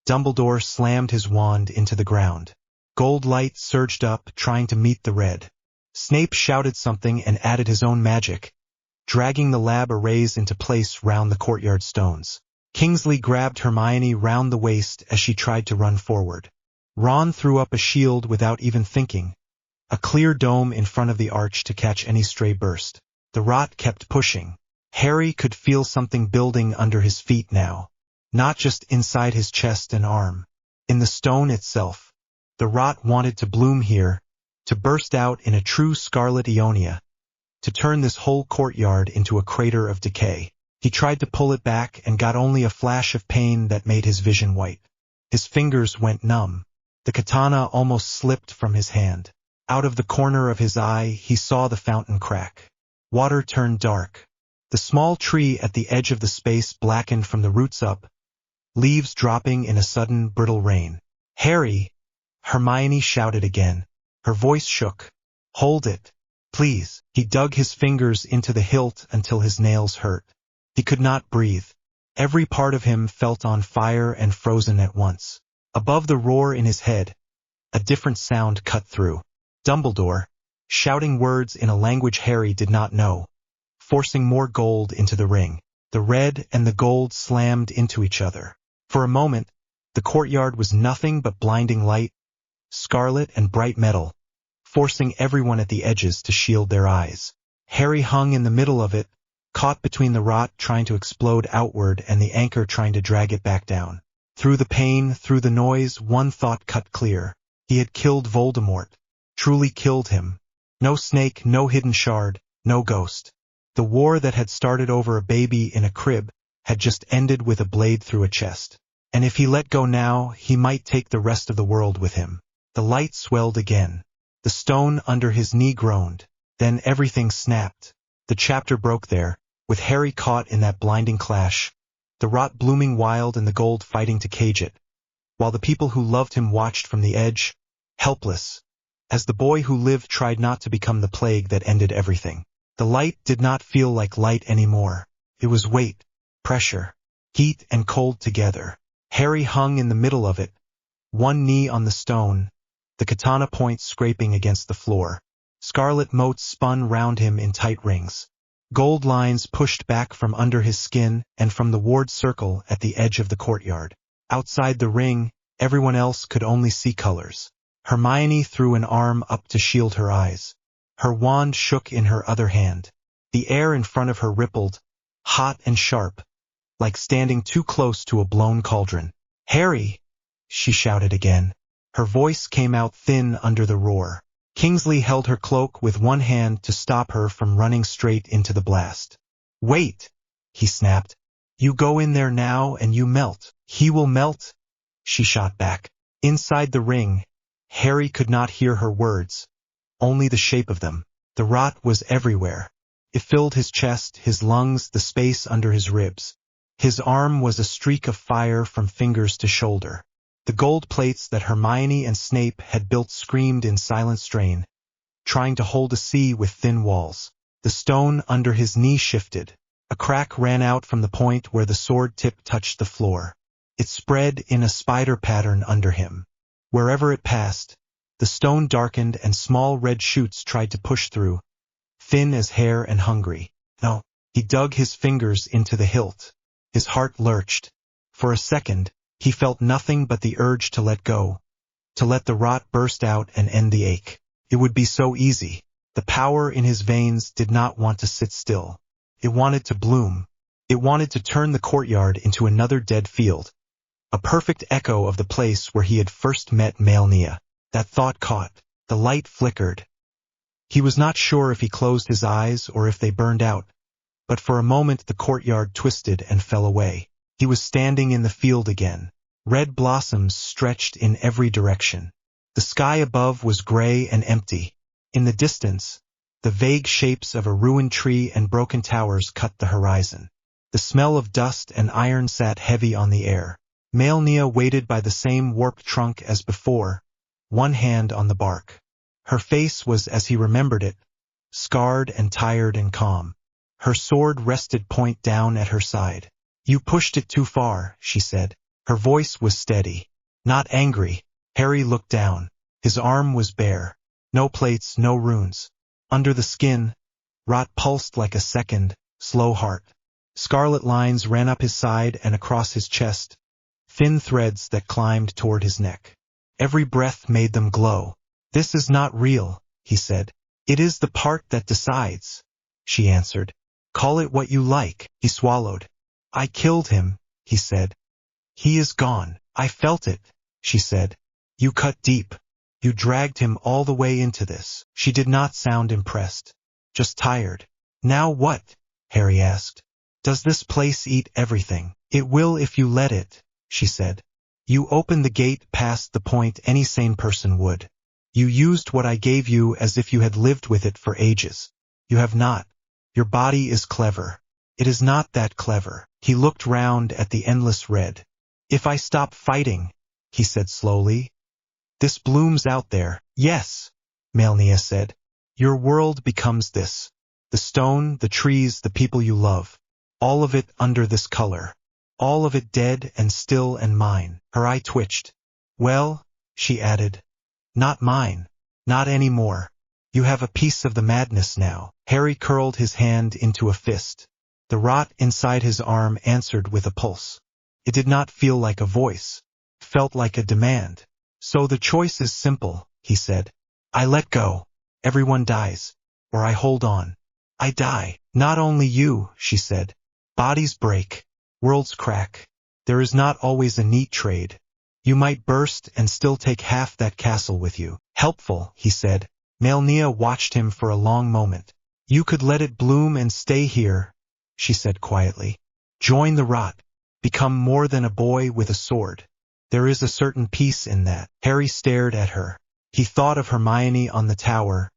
Dumbledore slammed his wand into the ground. Gold light surged up, trying to meet the red. Snape shouted something and added his own magic, dragging the lab arrays into place round the courtyard stones. Kingsley grabbed Hermione round the waist as she tried to run forward. Ron threw up a shield without even thinking, a clear dome in front of the arch to catch any stray burst. The rot kept pushing. Harry could feel something building under his feet now, not just inside his chest and arm. In the stone itself. The rot wanted to bloom here, to burst out in a true scarlet Ionia, to turn this whole courtyard into a crater of decay. He tried to pull it back and got only a flash of pain that made his vision white. His fingers went numb. The katana almost slipped from his hand. Out of the corner of his eye, he saw the fountain crack. Water turned dark. The small tree at the edge of the space blackened from the roots up, leaves dropping in a sudden, brittle rain. "Harry!" Hermione shouted again. Her voice shook. "Hold it, please." He dug his fingers into the hilt until his nails hurt. He could not breathe. Every part of him felt on fire and frozen at once. Above the roar in his head, a different sound cut through. Dumbledore, shouting words in a language Harry did not know, forcing more gold into the ring. The red and the gold slammed into each other. For a moment, the courtyard was nothing but blinding light, scarlet and bright metal, forcing everyone at the edges to shield their eyes. Harry hung in the middle of it, caught between the rot trying to explode outward and the anchor trying to drag it back down. Through the pain, through the noise, one thought cut clear. He had killed Voldemort. Truly killed him. No snake, no hidden shard, no ghost. The war that had started over a baby in a crib had just ended with a blade through a chest. And if he let go now, he might take the rest of the world with him. The light swelled again. The stone under his knee groaned. Then everything snapped. The chapter broke there, with Harry caught in that blinding clash, the rot blooming wild and the gold fighting to cage it, while the people who loved him watched from the edge, helpless, as the boy who lived tried not to become the plague that ended everything. The light did not feel like light anymore. It was weight, pressure, heat and cold together. Harry hung in the middle of it, one knee on the stone, the katana point scraping against the floor. Scarlet motes spun round him in tight rings. Gold lines pushed back from under his skin and from the ward circle at the edge of the courtyard. Outside the ring, everyone else could only see colors. Hermione threw an arm up to shield her eyes. Her wand shook in her other hand. The air in front of her rippled, hot and sharp, like standing too close to a blown cauldron. "Harry!" she shouted again. Her voice came out thin under the roar. Kingsley held her cloak with one hand to stop her from running straight into the blast. "Wait!" he snapped. "You go in there now and you melt." "He will melt," she shot back. Inside the ring, Harry could not hear her words, only the shape of them. The rot was everywhere. It filled his chest, his lungs, the space under his ribs. His arm was a streak of fire from fingers to shoulder. The gold plates that Hermione and Snape had built screamed in silent strain, trying to hold a sea with thin walls. The stone under his knee shifted. A crack ran out from the point where the sword tip touched the floor. It spread in a spider pattern under him. Wherever it passed, the stone darkened and small red shoots tried to push through, thin as hair and hungry. No, he dug his fingers into the hilt. His heart lurched. For a second, he felt nothing but the urge to let go, to let the rot burst out and end the ache. It would be so easy. The power in his veins did not want to sit still. It wanted to bloom. It wanted to turn the courtyard into another dead field, a perfect echo of the place where he had first met Melinia. That thought caught. The light flickered. He was not sure if he closed his eyes or if they burned out, but for a moment the courtyard twisted and fell away. He was standing in the field again. Red blossoms stretched in every direction. The sky above was gray and empty. In the distance, the vague shapes of a ruined tree and broken towers cut the horizon. The smell of dust and iron sat heavy on the air. Melinia waited by the same warped trunk as before, one hand on the bark. Her face was as he remembered it, scarred and tired and calm. Her sword rested point down at her side. "You pushed it too far," she said. Her voice was steady, not angry. Harry looked down. His arm was bare. No plates, no runes. Under the skin, rot pulsed like a second, slow heart. Scarlet lines ran up his side and across his chest, thin threads that climbed toward his neck. Every breath made them glow. "This is not real," he said. "It is the part that decides," she answered. "Call it what you like." He swallowed. "I killed him," he said. "He is gone." "I felt it," she said. "You cut deep. You dragged him all the way into this." She did not sound impressed, just tired. "Now what?" Harry asked. "Does this place eat everything?" "It will if you let it," she said. "You opened the gate past the point any sane person would. You used what I gave you as if you had lived with it for ages. You have not. Your body is clever. It is not that clever." He looked round at the endless red. "If I stop fighting," he said slowly, "this blooms out there." "Yes," Melinia said. "Your world becomes this. The stone, the trees, the people you love. All of it under this color. All of it dead and still and mine." Her eye twitched. "Well," she added, "not mine. Not anymore. You have a piece of the madness now." Harry curled his hand into a fist. The rot inside his arm answered with a pulse. It did not feel like a voice. It felt like a demand. "So the choice is simple," he said. "I let go. Everyone dies. Or I hold on. I die." "Not only you," she said. "Bodies break. Worlds crack. There is not always a neat trade. You might burst and still take half that castle with you." "Helpful," he said. Melinia watched him for a long moment. "You could let it bloom and stay here," she said quietly. "Join the rot. Become more than a boy with a sword. There is a certain peace in that." Harry stared at her. He thought of Hermione on the tower,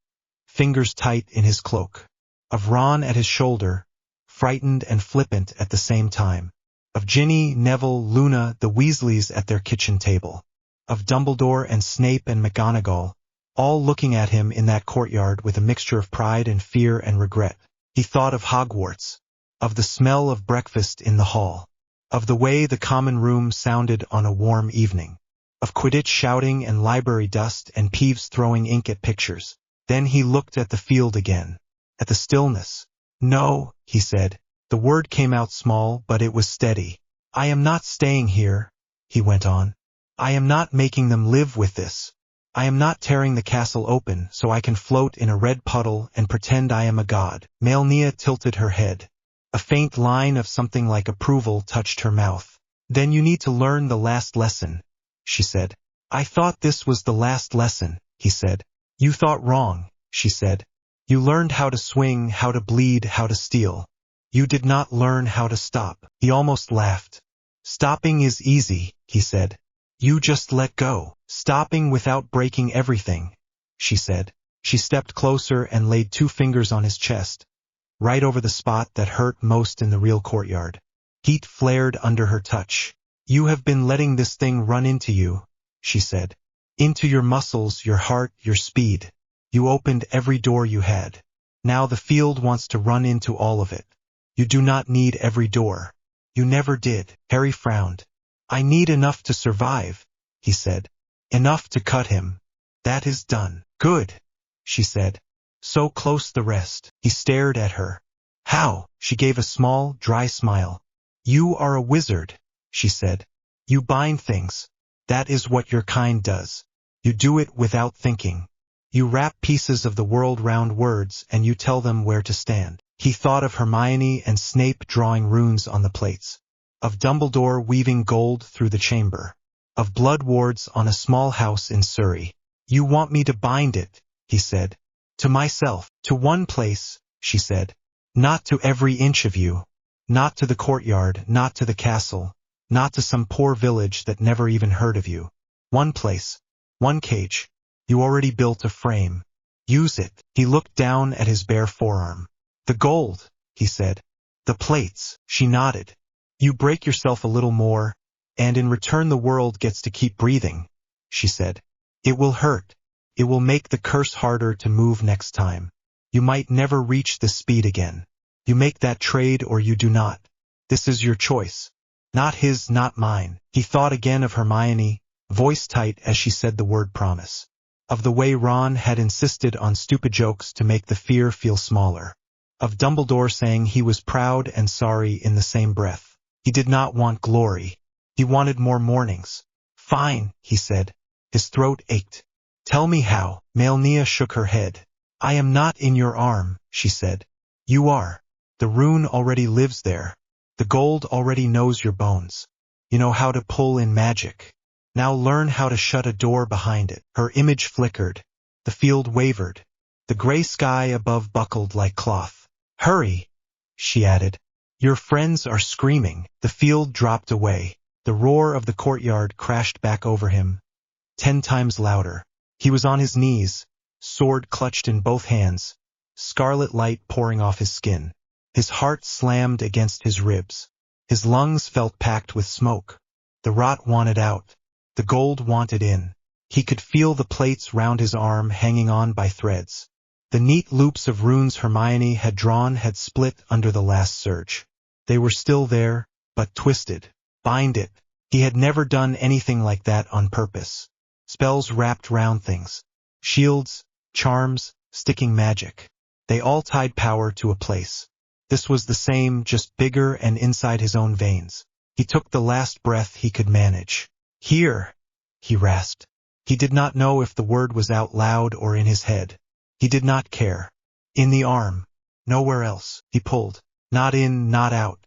fingers tight in his cloak. Of Ron at his shoulder, frightened and flippant at the same time. Of Ginny, Neville, Luna, the Weasleys at their kitchen table. Of Dumbledore and Snape and McGonagall, all looking at him in that courtyard with a mixture of pride and fear and regret. He thought of Hogwarts, of the smell of breakfast in the hall, of the way the common room sounded on a warm evening, of Quidditch shouting and library dust and Peeves throwing ink at pictures. Then he looked at the field again, at the stillness. "No," he said. The word came out small, but it was steady. "I am not staying here," he went on. "I am not making them live with this. I am not tearing the castle open so I can float in a red puddle and pretend I am a god." Melinia tilted her head. A faint line of something like approval touched her mouth. "Then you need to learn the last lesson," she said. "I thought this was the last lesson," he said. "You thought wrong," she said. "You learned how to swing, how to bleed, how to steal. You did not learn how to stop." He almost laughed. "Stopping is easy," he said. "You just let go." "Stopping without breaking everything," she said. She stepped closer and laid 2 fingers on his chest, right over the spot that hurt most in the real courtyard. Heat flared under her touch. You have been letting this thing run into you, she said. Into your muscles, your heart, your speed. You opened every door you had. Now the field wants to run into all of it. You do not need every door. You never did. Harry frowned. I need enough to survive, he said. Enough to cut him. That is done. Good, she said. So close the rest. He stared at her. How? She gave a small, dry smile. You are a wizard, she said. You bind things. That is what your kind does. You do it without thinking. You wrap pieces of the world round words and you tell them where to stand. He thought of Hermione and Snape drawing runes on the plates, of Dumbledore weaving gold through the chamber, of blood wards on a small house in Surrey. You want me to bind it, he said. To myself. To one place, she said. Not to every inch of you. Not to the courtyard, not to the castle, not to some poor village that never even heard of you. One place. One cage. You already built a frame. Use it. He looked down at his bare forearm. The gold, he said. The plates, she nodded. You break yourself a little more, and in return the world gets to keep breathing, she said. It will hurt. It will make the curse harder to move next time. You might never reach this speed again. You make that trade or you do not. This is your choice. Not his, not mine. He thought again of Hermione, voice tight as she said the word promise. Of the way Ron had insisted on stupid jokes to make the fear feel smaller. Of Dumbledore saying he was proud and sorry in the same breath. He did not want glory. He wanted more mornings. Fine, he said. His throat ached. Tell me how. Melinia shook her head. I am not in your arm, she said. You are. The rune already lives there. The gold already knows your bones. You know how to pull in magic. Now learn how to shut a door behind it. Her image flickered. The field wavered. The gray sky above buckled like cloth. Hurry, she added. Your friends are screaming. The field dropped away. The roar of the courtyard crashed back over him, 10 times louder. He was on his knees, sword clutched in both hands, scarlet light pouring off his skin. His heart slammed against his ribs. His lungs felt packed with smoke. The rot wanted out. The gold wanted in. He could feel the plates round his arm hanging on by threads. The neat loops of runes Hermione had drawn had split under the last surge. They were still there, but twisted. Bind it. He had never done anything like that on purpose. Spells wrapped round things. Shields, charms, sticking magic. They all tied power to a place. This was the same, just bigger and inside his own veins. He took the last breath he could manage. Here, he rasped. He did not know if the word was out loud or in his head. He did not care. In the arm. Nowhere else. He pulled. Not in, not out.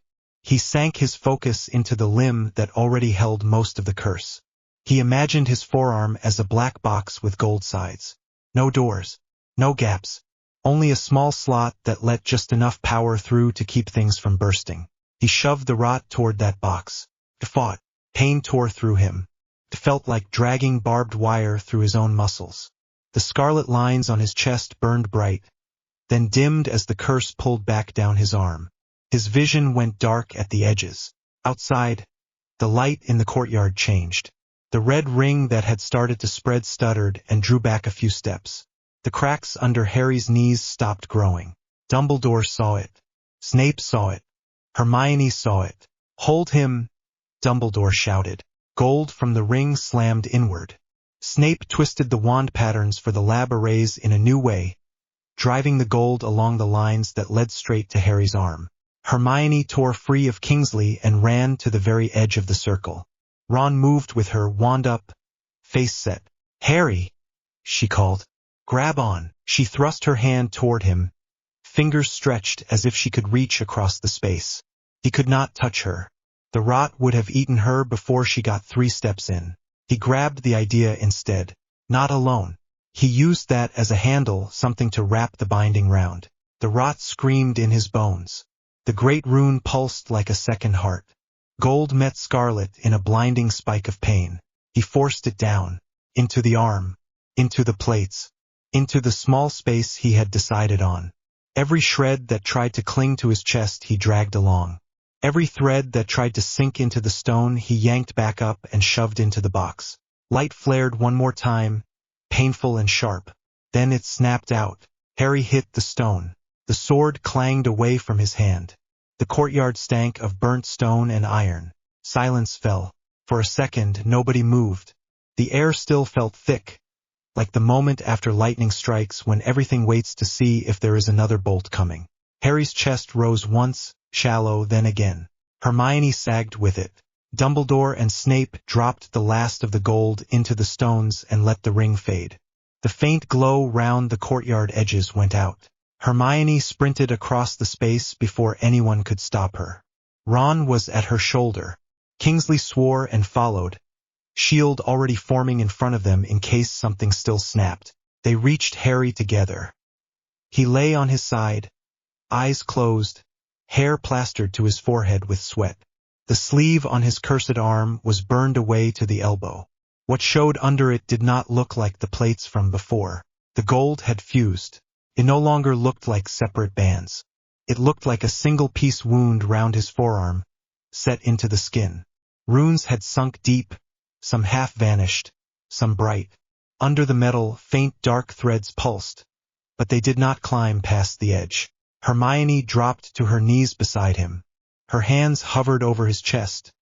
He sank his focus into the limb that already held most of the curse. He imagined his forearm as a black box with gold sides. No doors. No gaps. Only a small slot that let just enough power through to keep things from bursting. He shoved the rot toward that box. He fought. Pain tore through him. It felt like dragging barbed wire through his own muscles. The scarlet lines on his chest burned bright, then dimmed as the curse pulled back down his arm. His vision went dark at the edges. Outside, the light in the courtyard changed. The red ring that had started to spread stuttered and drew back a few steps. The cracks under Harry's knees stopped growing. Dumbledore saw it. Snape saw it. Hermione saw it. Hold him, Dumbledore shouted. Gold from the ring slammed inward. Snape twisted the wand patterns for the lab arrays in a new way, driving the gold along the lines that led straight to Harry's arm. Hermione tore free of Kingsley and ran to the very edge of the circle. Ron moved with her, wand up, face set. Harry, she called. Grab on. She thrust her hand toward him, fingers stretched as if she could reach across the space. He could not touch her. The rot would have eaten her before she got 3 steps in. He grabbed the idea instead. Not alone. He used that as a handle, something to wrap the binding round. The rot screamed in his bones. The great rune pulsed like a second heart. Gold met scarlet in a blinding spike of pain. He forced it down, into the arm, into the plates, into the small space he had decided on. Every shred that tried to cling to his chest he dragged along. Every thread that tried to sink into the stone he yanked back up and shoved into the box. Light flared one more time, painful and sharp. Then it snapped out. Harry hit the stone. The sword clanged away from his hand. The courtyard stank of burnt stone and iron. Silence fell. For a second, nobody moved. The air still felt thick, like the moment after lightning strikes when everything waits to see if there is another bolt coming. Harry's chest rose once, shallow, then again. Hermione sagged with it. Dumbledore and Snape dropped the last of the gold into the stones and let the ring fade. The faint glow round the courtyard edges went out. Hermione sprinted across the space before anyone could stop her. Ron was at her shoulder. Kingsley swore and followed, shield already forming in front of them in case something still snapped. They reached Harry together. He lay on his side, eyes closed, hair plastered to his forehead with sweat. The sleeve on his cursed arm was burned away to the elbow. What showed under it did not look like the plates from before. The gold had fused. It no longer looked like separate bands. It looked like a single-piece wound round his forearm, set into the skin. Runes had sunk deep, some half vanished, some bright. Under the metal, faint dark threads pulsed, but they did not climb past the edge. Hermione dropped to her knees beside him. Her hands hovered over his chest,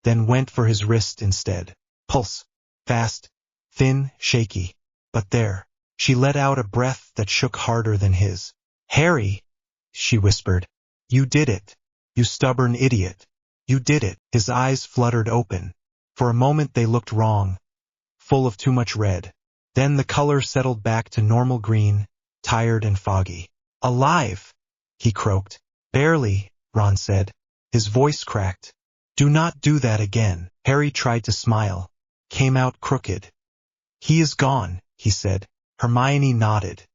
then went for his wrist instead. Pulse. Fast, thin, shaky. But there. She let out a breath that shook harder than his. "Harry," she whispered. "You did it. You stubborn idiot. You did it." His eyes fluttered open. For a moment they looked wrong, full of too much red. Then the color settled back to normal green, tired and foggy. "Alive," he croaked. "Barely," Ron said. His voice cracked. "Do not do that again." Harry tried to smile, came out crooked. "He is gone," he said. Hermione nodded.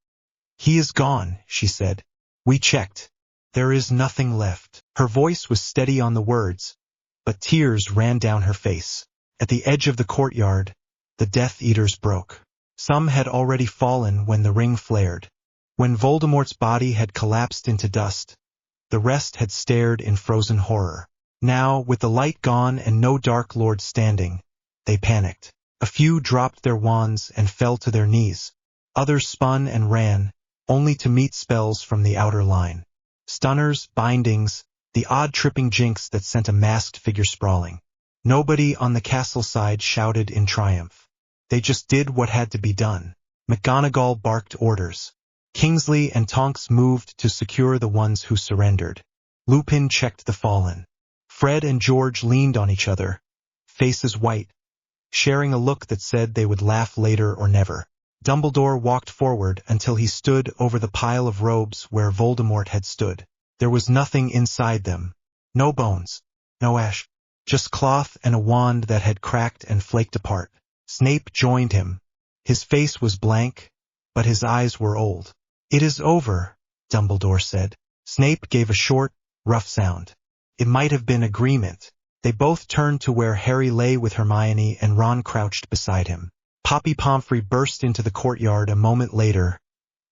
"He is gone," she said. "We checked. There is nothing left." Her voice was steady on the words, but tears ran down her face. At the edge of the courtyard, the Death Eaters broke. Some had already fallen when the ring flared. When Voldemort's body had collapsed into dust, the rest had stared in frozen horror. Now, with the light gone and no Dark Lord standing, they panicked. A few dropped their wands and fell to their knees. Others spun and ran, only to meet spells from the outer line. Stunners, bindings, the odd tripping jinx that sent a masked figure sprawling. Nobody on the castle side shouted in triumph. They just did what had to be done. McGonagall barked orders. Kingsley and Tonks moved to secure the ones who surrendered. Lupin checked the fallen. Fred and George leaned on each other, faces white, sharing a look that said they would laugh later or never. Dumbledore walked forward until he stood over the pile of robes where Voldemort had stood. There was nothing inside them. No bones. No ash. Just cloth and a wand that had cracked and flaked apart. Snape joined him. His face was blank, but his eyes were old. "It is over," Dumbledore said. Snape gave a short, rough sound. It might have been agreement. They both turned to where Harry lay with Hermione and Ron crouched beside him. Poppy Pomfrey burst into the courtyard a moment later,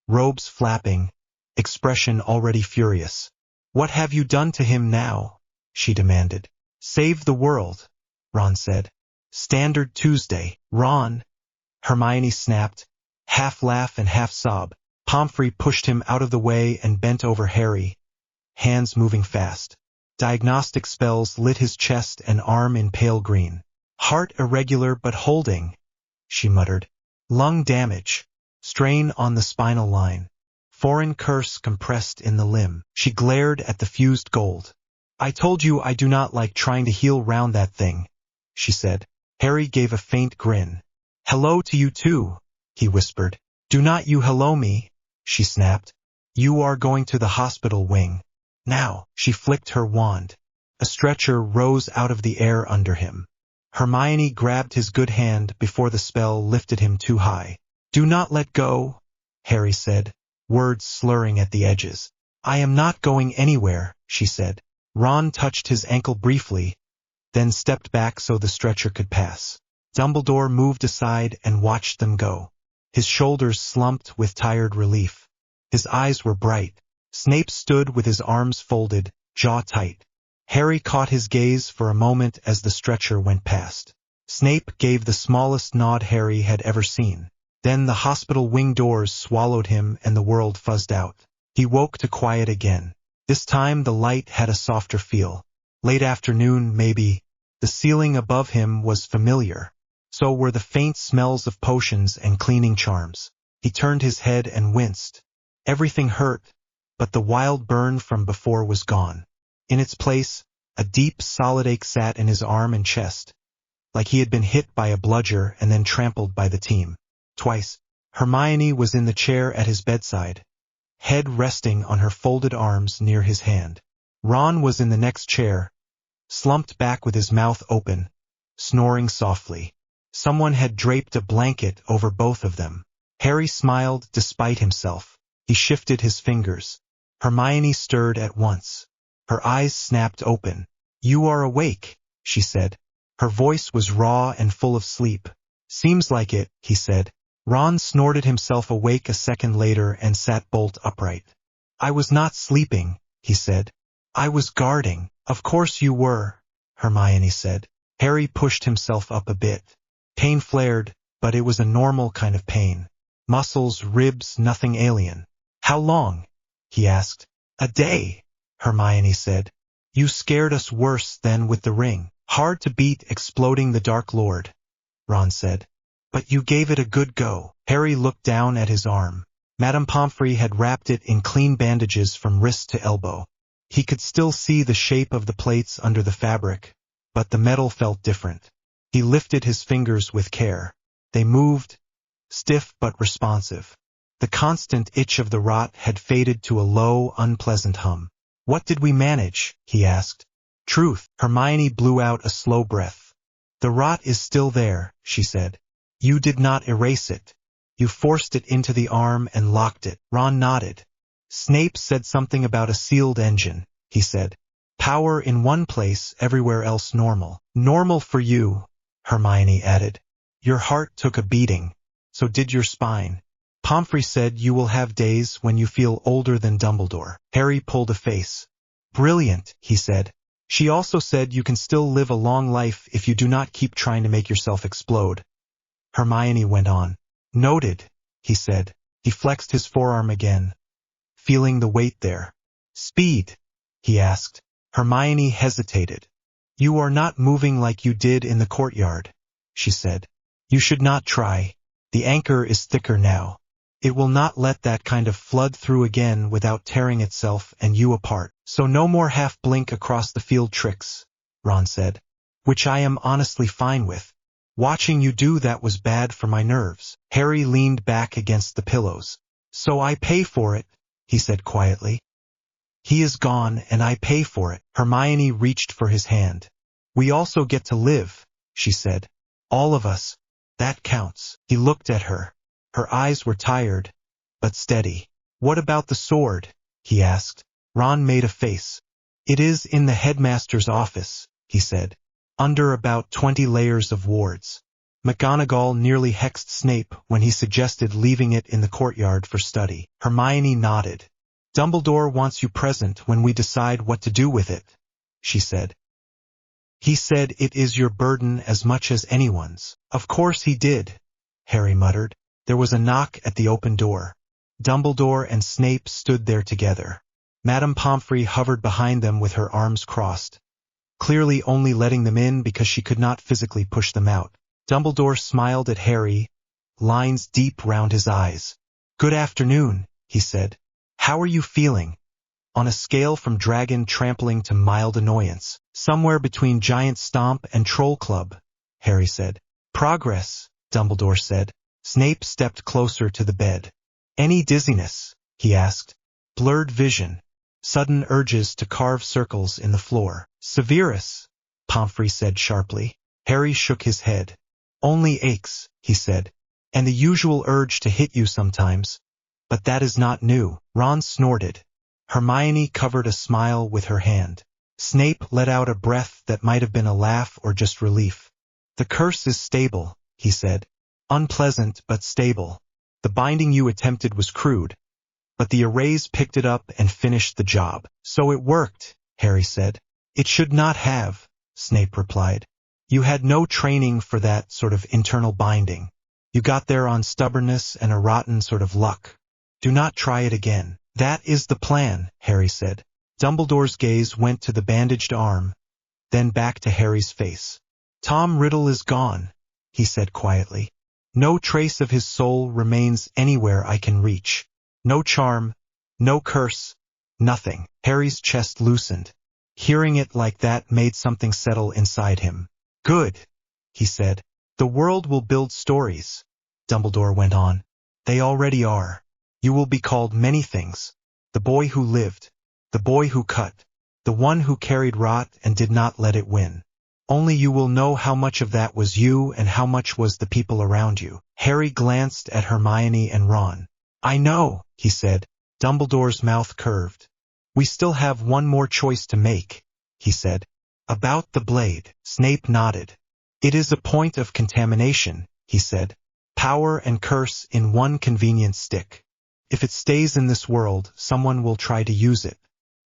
robes flapping, expression already furious. "What have you done to him now?" she demanded. "Save the world," Ron said. "Standard Tuesday." "Ron," Hermione snapped, half laugh and half sob. Pomfrey pushed him out of the way and bent over Harry, hands moving fast. Diagnostic spells lit his chest and arm in pale green. "Heart irregular but holding," she muttered. "Lung damage. Strain on the spinal line. Foreign curse compressed in the limb." She glared at the fused gold. "I told you I do not like trying to heal round that thing," she said. Harry gave a faint grin. "Hello to you too," he whispered. "Do not you hello me," she snapped. "You are going to the hospital wing. Now." She flicked her wand. A stretcher rose out of the air under him. Hermione grabbed his good hand before the spell lifted him too high. "Do not let go," Harry said, words slurring at the edges. "I am not going anywhere," she said. Ron touched his ankle briefly, then stepped back so the stretcher could pass. Dumbledore moved aside and watched them go. His shoulders slumped with tired relief. His eyes were bright. Snape stood with his arms folded, jaw tight. Harry caught his gaze for a moment as the stretcher went past. Snape gave the smallest nod Harry had ever seen. Then the hospital wing doors swallowed him and the world fuzzed out. He woke to quiet again. This time the light had a softer feel. Late afternoon, maybe. The ceiling above him was familiar. So were the faint smells of potions and cleaning charms. He turned his head and winced. Everything hurt, but the wild burn from before was gone. In its place, a deep, solid ache sat in his arm and chest, like he had been hit by a bludger and then trampled by the team. Twice. Hermione was in the chair at his bedside, head resting on her folded arms near his hand. Ron was in the next chair, slumped back with his mouth open, snoring softly. Someone had draped a blanket over both of them. Harry smiled despite himself. He shifted his fingers. Hermione stirred at once. Her eyes snapped open. "You are awake," she said. Her voice was raw and full of sleep. "Seems like it," he said. Ron snorted himself awake a second later and sat bolt upright. "I was not sleeping," he said. "I was guarding." "Of course you were," Hermione said. Harry pushed himself up a bit. Pain flared, but it was a normal kind of pain. Muscles, ribs, nothing alien. "How long?" he asked. "A day," Hermione said. "You scared us worse than with the ring." "Hard to beat exploding the Dark Lord," Ron said. "But you gave it a good go." Harry looked down at his arm. Madame Pomfrey had wrapped it in clean bandages from wrist to elbow. He could still see the shape of the plates under the fabric, but the metal felt different. He lifted his fingers with care. They moved, stiff but responsive. The constant itch of the rot had faded to a low, unpleasant hum. "What did we manage?" he asked. "Truth." Hermione blew out a slow breath. "The rot is still there," she said. "You did not erase it. You forced it into the arm and locked it." Ron nodded. "Snape said something about a sealed engine," he said. "Power in one place, everywhere else normal." "Normal for you," Hermione added. "Your heart took a beating. So did your spine. Pomfrey said you will have days when you feel older than Dumbledore." Harry pulled a face. "Brilliant," he said. "She also said you can still live a long life if you do not keep trying to make yourself explode." Hermione went on. "Noted," he said. He flexed his forearm again, feeling the weight there. "Speed?" he asked. Hermione hesitated. "You are not moving like you did in the courtyard," she said. "You should not try. The anchor is thicker now. It will not let that kind of flood through again without tearing itself and you apart. So no more half-blink across the field tricks," Ron said. "Which I am honestly fine with. Watching you do that was bad for my nerves." Harry leaned back against the pillows. "So I pay for it," he said quietly. "He is gone and I pay for it." Hermione reached for his hand. "We also get to live," she said. "All of us. That counts." He looked at her. Her eyes were tired, but steady. "What about the sword?" he asked. Ron made a face. "It is in the headmaster's office," he said, "under about 20 layers of wards." McGonagall nearly hexed Snape when he suggested leaving it in the courtyard for study. Hermione nodded. "Dumbledore wants you present when we decide what to do with it," she said. "He said it is your burden as much as anyone's." "Of course he did," Harry muttered. There was a knock at the open door. Dumbledore and Snape stood there together. Madame Pomfrey hovered behind them with her arms crossed, clearly only letting them in because she could not physically push them out. Dumbledore smiled at Harry, lines deep round his eyes. "Good afternoon," he said. "How are you feeling?" On a scale from dragon trampling to mild annoyance. "Somewhere between giant stomp and troll club," Harry said. "Progress," Dumbledore said. Snape stepped closer to the bed. "Any dizziness?" he asked. "Blurred vision. Sudden urges to carve circles in the floor." "Severus," Pomfrey said sharply. Harry shook his head. "Only aches," he said, "and the usual urge to hit you sometimes. But that is not new." Ron snorted. Hermione covered a smile with her hand. Snape let out a breath that might have been a laugh or just relief. "The curse is stable," he said. "Unpleasant but stable. The binding you attempted was crude, but the arrays picked it up and finished the job." "So it worked," Harry said. It should not have, Snape replied. You had no training for that sort of internal binding. You got there on stubbornness and a rotten sort of luck. Do not try it again. That is the plan, Harry said. Dumbledore's gaze went to the bandaged arm, then back to Harry's face. Tom Riddle is gone, he said quietly. No trace of his soul remains anywhere I can reach. No charm, no curse, nothing. Harry's chest loosened. Hearing it like that made something settle inside him. Good, he said. The world will build stories, Dumbledore went on. They already are. You will be called many things. The boy who lived, the boy who cut, the one who carried rot and did not let it win. Only you will know how much of that was you and how much was the people around you. Harry glanced at Hermione and Ron. I know, he said. Dumbledore's mouth curved. We still have one more choice to make, he said. About the blade. Snape nodded. It is a point of contamination, he said. Power and curse in one convenient stick. If it stays in this world, someone will try to use it.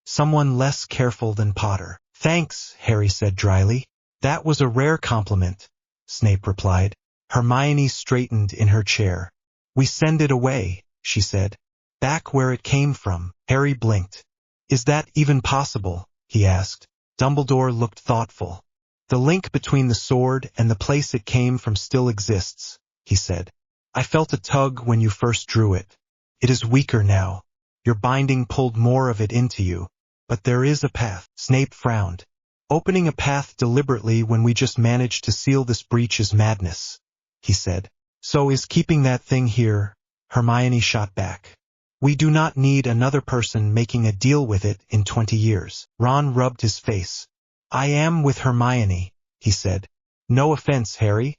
Someone less careful than Potter. Thanks, Harry said dryly. That was a rare compliment, Snape replied. Hermione straightened in her chair. We send it away, she said. Back where it came from. Harry blinked. Is that even possible? He asked. Dumbledore looked thoughtful. The link between the sword and the place it came from still exists, he said. I felt a tug when you first drew it. It is weaker now. Your binding pulled more of it into you. But there is a path. Snape frowned. Opening a path deliberately when we just managed to seal this breach is madness, he said. So is keeping that thing here, Hermione shot back. We do not need another person making a deal with it in 20 years. Ron rubbed his face. I am with Hermione, he said. No offense, Harry,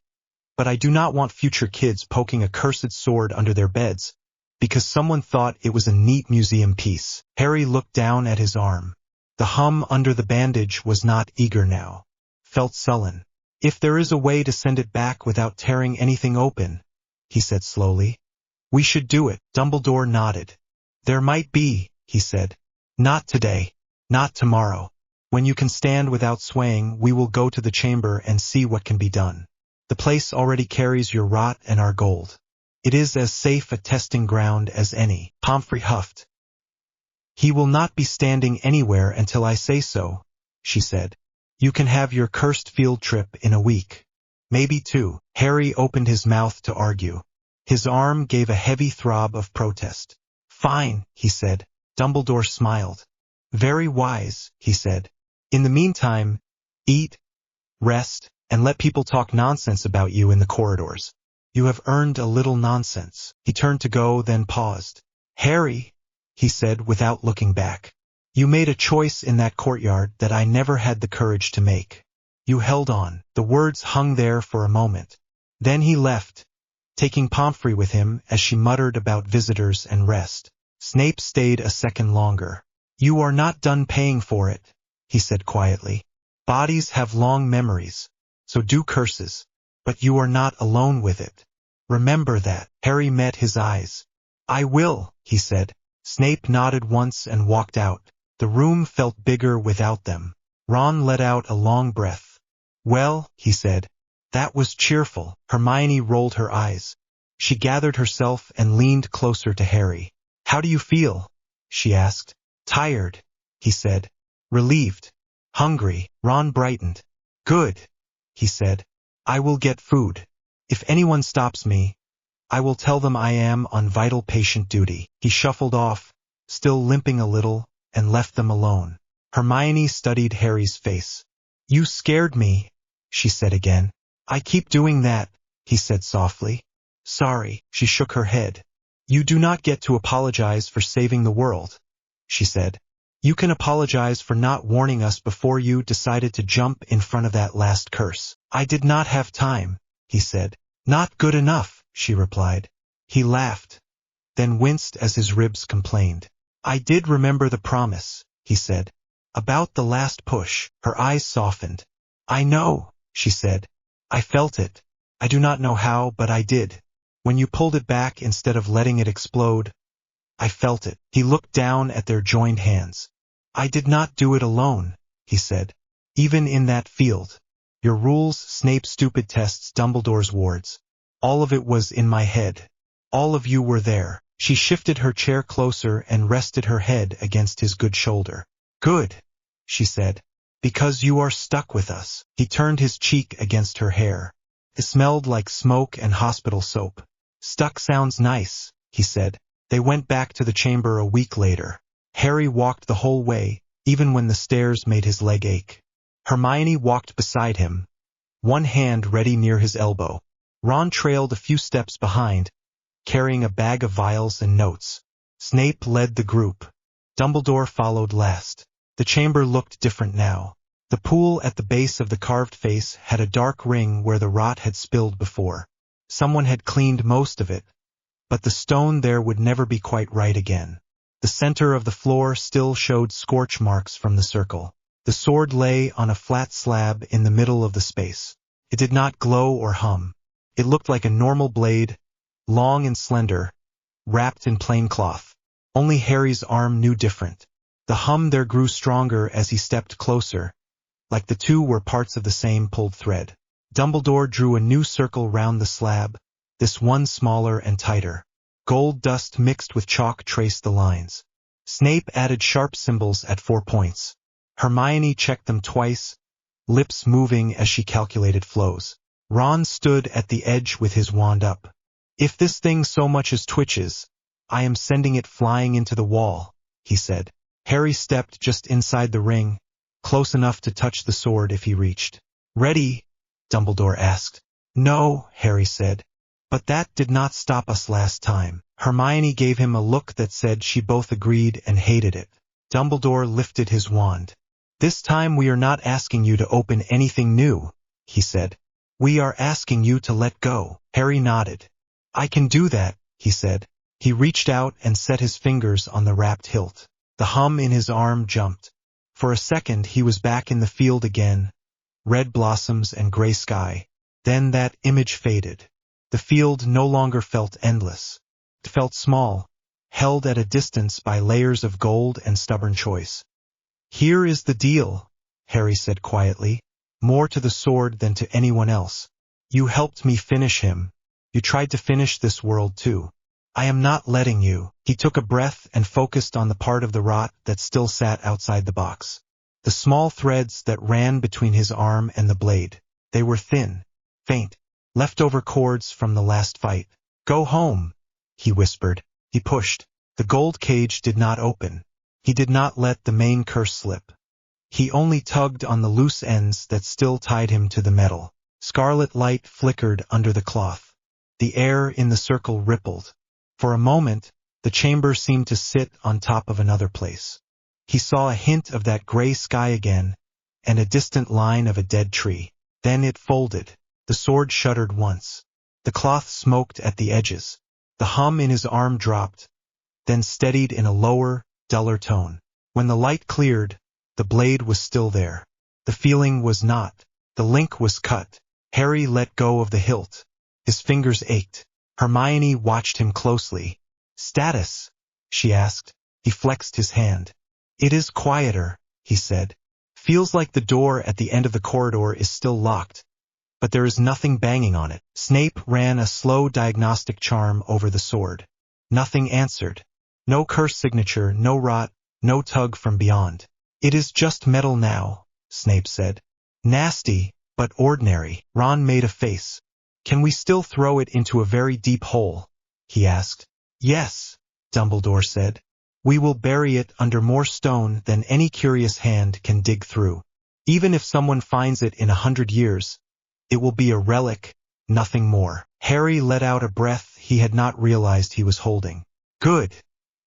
but I do not want future kids poking a cursed sword under their beds, because someone thought it was a neat museum piece. Harry looked down at his arm. The hum under the bandage was not eager now. Felt sullen. If there is a way to send it back without tearing anything open, he said slowly. We should do it. Dumbledore nodded. There might be, he said. Not today. Not tomorrow. When you can stand without swaying, we will go to the chamber and see what can be done. The place already carries your rot and our gold. It is as safe a testing ground as any. Pomfrey huffed. He will not be standing anywhere until I say so, she said. You can have your cursed field trip in a week. Maybe 2. Harry opened his mouth to argue. His arm gave a heavy throb of protest. Fine, he said. Dumbledore smiled. Very wise, he said. In the meantime, eat, rest, and let people talk nonsense about you in the corridors. You have earned a little nonsense. He turned to go, then paused. Harry, he said without looking back. You made a choice in that courtyard that I never had the courage to make. You held on. The words hung there for a moment. Then he left, taking Pomfrey with him as she muttered about visitors and rest. Snape stayed a second longer. You are not done paying for it, he said quietly. Bodies have long memories, so do curses. But you are not alone with it. Remember that. Harry met his eyes. I will, he said. Snape nodded once and walked out. The room felt bigger without them. Ron let out a long breath. Well, he said. That was cheerful. Hermione rolled her eyes. She gathered herself and leaned closer to Harry. How do you feel? She asked. Tired, he said. Relieved. Hungry. Ron brightened. Good, he said. I will get food. If anyone stops me, I will tell them I am on vital patient duty. He shuffled off, still limping a little, and left them alone. Hermione studied Harry's face. You scared me, she said again. I keep doing that, he said softly. Sorry, she shook her head. You do not get to apologize for saving the world, she said. You can apologize for not warning us before you decided to jump in front of that last curse. I did not have time, he said. Not good enough, she replied. He laughed, then winced as his ribs complained. I did remember the promise, he said. About the last push. Her eyes softened. I know, she said. I felt it. I do not know how, but I did. When you pulled it back instead of letting it explode, I felt it. He looked down at their joined hands. I did not do it alone, he said. Even in that field. Your rules, Snape's stupid tests, Dumbledore's wards. All of it was in my head. All of you were there. She shifted her chair closer and rested her head against his good shoulder. Good, she said. Because you are stuck with us. He turned his cheek against her hair. It smelled like smoke and hospital soap. Stuck sounds nice, he said. They went back to the chamber a week later. Harry walked the whole way, even when the stairs made his leg ache. Hermione walked beside him, one hand ready near his elbow. Ron trailed a few steps behind, carrying a bag of vials and notes. Snape led the group. Dumbledore followed last. The chamber looked different now. The pool at the base of the carved face had a dark ring where the rot had spilled before. Someone had cleaned most of it, but the stone there would never be quite right again. The center of the floor still showed scorch marks from the circle. The sword lay on a flat slab in the middle of the space. It did not glow or hum. It looked like a normal blade, long and slender, wrapped in plain cloth. Only Harry's arm knew different. The hum there grew stronger as he stepped closer, like the two were parts of the same pulled thread. Dumbledore drew a new circle round the slab, this one smaller and tighter. Gold dust mixed with chalk traced the lines. Snape added sharp symbols at 4 points. Hermione checked them twice, lips moving as she calculated flows. Ron stood at the edge with his wand up. If this thing so much as twitches, I am sending it flying into the wall, he said. Harry stepped just inside the ring, close enough to touch the sword if he reached. Ready? Dumbledore asked. No, Harry said. But that did not stop us last time. Hermione gave him a look that said she both agreed and hated it. Dumbledore lifted his wand. This time we are not asking you to open anything new, he said. We are asking you to let go. Harry nodded. I can do that, he said. He reached out and set his fingers on the wrapped hilt. The hum in his arm jumped. For a second he was back in the field again, red blossoms and gray sky. Then that image faded. The field no longer felt endless. It felt small, held at a distance by layers of gold and stubborn choice. Here is the deal, Harry said quietly, more to the sword than to anyone else. You helped me finish him. You tried to finish this world too. I am not letting you. He took a breath and focused on the part of the rot that still sat outside the box. The small threads that ran between his arm and the blade. They were thin, faint, leftover cords from the last fight. Go home, he whispered. He pushed. The gold cage did not open. He did not let the main curse slip. He only tugged on the loose ends that still tied him to the metal. Scarlet light flickered under the cloth. The air in the circle rippled. For a moment, the chamber seemed to sit on top of another place. He saw a hint of that gray sky again, and a distant line of a dead tree. Then it folded. The sword shuddered once. The cloth smoked at the edges. The hum in his arm dropped, then steadied in a lower, duller tone. When the light cleared, the blade was still there. The feeling was not. The link was cut. Harry let go of the hilt. His fingers ached. Hermione watched him closely. Status? She asked. He flexed his hand. It is quieter, he said. Feels like the door at the end of the corridor is still locked, but there is nothing banging on it. Snape ran a slow diagnostic charm over the sword. Nothing answered. No curse signature, no rot, no tug from beyond. It is just metal now, Snape said. Nasty, but ordinary. Ron made a face. Can we still throw it into a very deep hole? He asked. Yes, Dumbledore said. We will bury it under more stone than any curious hand can dig through. Even if someone finds it in 100 years, it will be a relic, nothing more. Harry let out a breath he had not realized he was holding. Good,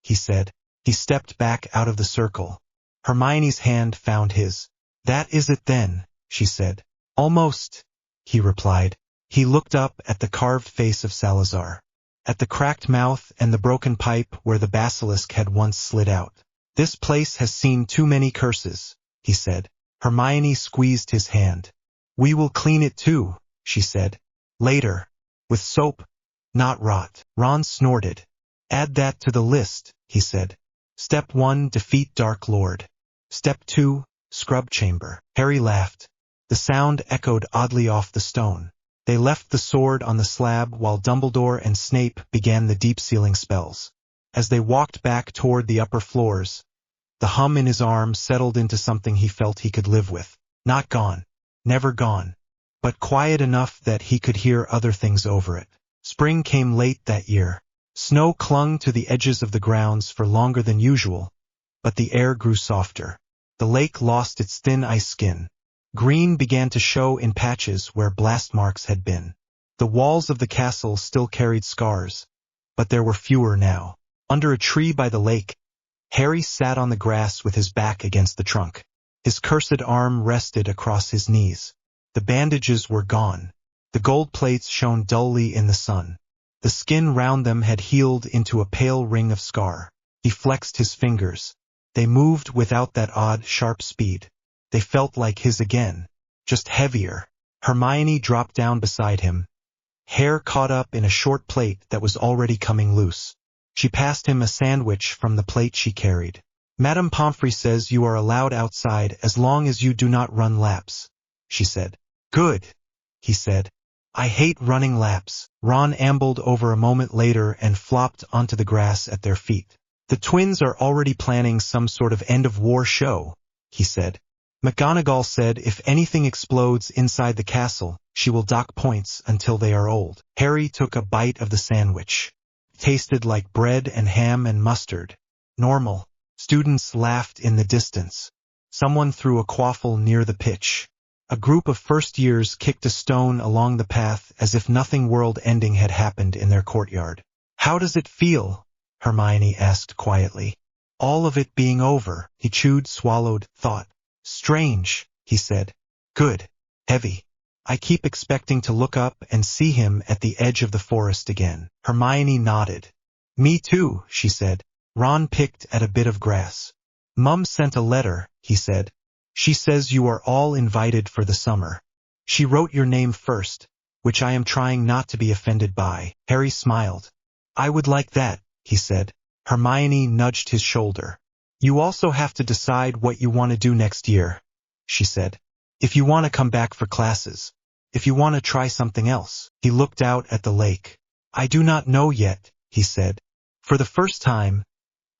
he said. He stepped back out of the circle. Hermione's hand found his. That is it then, she said. Almost, he replied. He looked up at the carved face of Salazar, at the cracked mouth and the broken pipe where the basilisk had once slid out. This place has seen too many curses, he said. Hermione squeezed his hand. We will clean it too, she said. Later. With soap, not rot. Ron snorted. Add that to the list, he said. Step 1, defeat Dark Lord. Step 2, Scrub chamber. Harry laughed. The sound echoed oddly off the stone. They left the sword on the slab while Dumbledore and Snape began the deep sealing spells. As they walked back toward the upper floors, the hum in his arm settled into something he felt he could live with. Not gone. Never gone. But quiet enough that he could hear other things over it. Spring came late that year. Snow clung to the edges of the grounds for longer than usual, but the air grew softer. The lake lost its thin ice skin. Green began to show in patches where blast marks had been. The walls of the castle still carried scars, but there were fewer now. Under a tree by the lake, Harry sat on the grass with his back against the trunk. His cursed arm rested across his knees. The bandages were gone. The gold plates shone dully in the sun. The skin round them had healed into a pale ring of scar. He flexed his fingers. They moved without that odd, sharp speed. They felt like his again, just heavier. Hermione dropped down beside him, hair caught up in a short plait that was already coming loose. She passed him a sandwich from the plate she carried. Madame Pomfrey says you are allowed outside as long as you do not run laps, she said. Good, he said. I hate running laps. Ron ambled over a moment later and flopped onto the grass at their feet. The twins are already planning some sort of end-of-war show, he said. McGonagall said if anything explodes inside the castle, she will dock points until they are old. Harry took a bite of the sandwich. It tasted like bread and ham and mustard. Normal. Students laughed in the distance. Someone threw a quaffle near the pitch. A group of first years kicked a stone along the path as if nothing world-ending had happened in their courtyard. How does it feel? Hermione asked quietly. All of it being over, he chewed, swallowed, thought. Strange, he said. Good. Heavy. I keep expecting to look up and see him at the edge of the forest again. Hermione nodded. Me too, she said. Ron picked at a bit of grass. Mum sent a letter, he said. She says you are all invited for the summer. She wrote your name first, which I am trying not to be offended by. Harry smiled. I would like that, he said. Hermione nudged his shoulder. You also have to decide what you want to do next year, she said. If you want to come back for classes. If you want to try something else. He looked out at the lake. I do not know yet, he said. For the first time,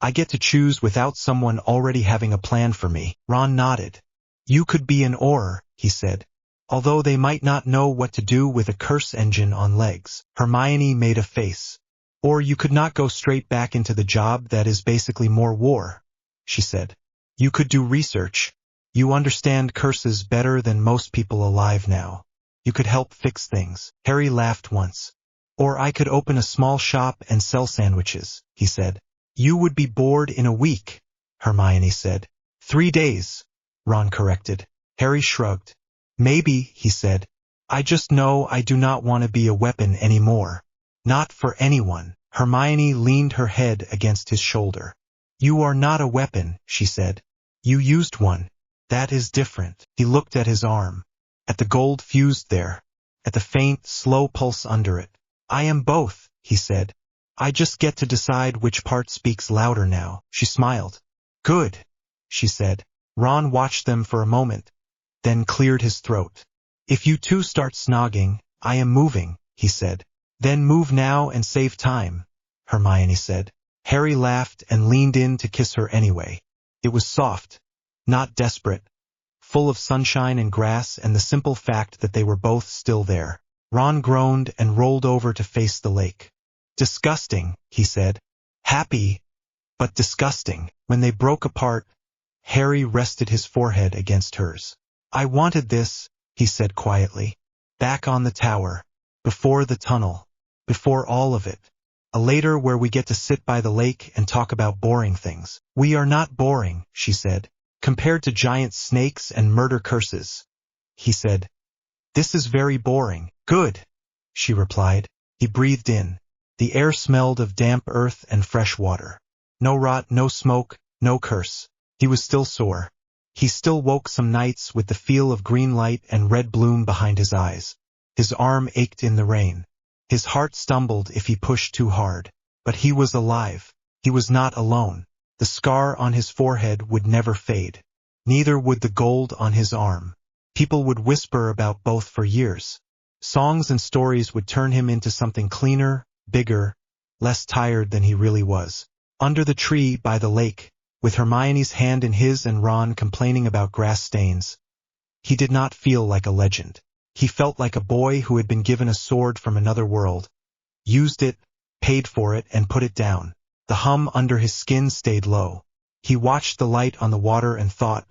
I get to choose without someone already having a plan for me. Ron nodded. You could be an Auror, he said. Although they might not know what to do with a curse engine on legs. Hermione made a face. Or you could not go straight back into the job that is basically more war, she said. You could do research. You understand curses better than most people alive now. You could help fix things. Harry laughed once. Or I could open a small shop and sell sandwiches, he said. You would be bored in a week, Hermione said. 3 days, Ron corrected. Harry shrugged. Maybe, he said. I just know I do not want to be a weapon anymore. Not for anyone. Hermione leaned her head against his shoulder. You are not a weapon, she said. You used one. That is different. He looked at his arm. At the gold fused there. At the faint, slow pulse under it. I am both, he said. I just get to decide which part speaks louder now. She smiled. Good, she said. Ron watched them for a moment, then cleared his throat. If you two start snogging, I am moving, he said. Then move now and save time, Hermione said. Harry laughed and leaned in to kiss her anyway. It was soft, not desperate, full of sunshine and grass and the simple fact that they were both still there. Ron groaned and rolled over to face the lake. Disgusting, he said. Happy, but disgusting. When they broke apart, Harry rested his forehead against hers. I wanted this, he said quietly. Back on the tower. Before the tunnel. Before all of it. A later where we get to sit by the lake and talk about boring things. We are not boring, she said. Compared to giant snakes and murder curses. He said. This is very boring. Good, she replied. He breathed in. The air smelled of damp earth and fresh water. No rot, no smoke, no curse. He was still sore. He still woke some nights with the feel of green light and red bloom behind his eyes. His arm ached in the rain. His heart stumbled if he pushed too hard. But he was alive. He was not alone. The scar on his forehead would never fade. Neither would the gold on his arm. People would whisper about both for years. Songs and stories would turn him into something cleaner, bigger, less tired than he really was. Under the tree by the lake, with Hermione's hand in his and Ron complaining about grass stains, he did not feel like a legend. He felt like a boy who had been given a sword from another world, used it, paid for it, and put it down. The hum under his skin stayed low. He watched the light on the water and thought,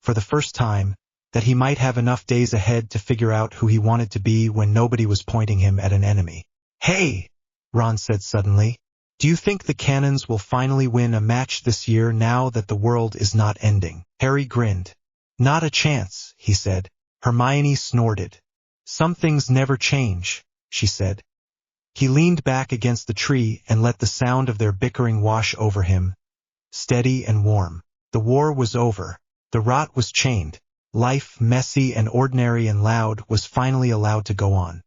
for the first time, that he might have enough days ahead to figure out who he wanted to be when nobody was pointing him at an enemy. "Hey," Ron said suddenly, "do you think the Cannons will finally win a match this year now that the world is not ending?" Harry grinned. "Not a chance," he said. Hermione snorted. "Some things never change," she said. He leaned back against the tree and let the sound of their bickering wash over him, steady and warm. The war was over. The rot was chained. Life, messy and ordinary and loud, was finally allowed to go on.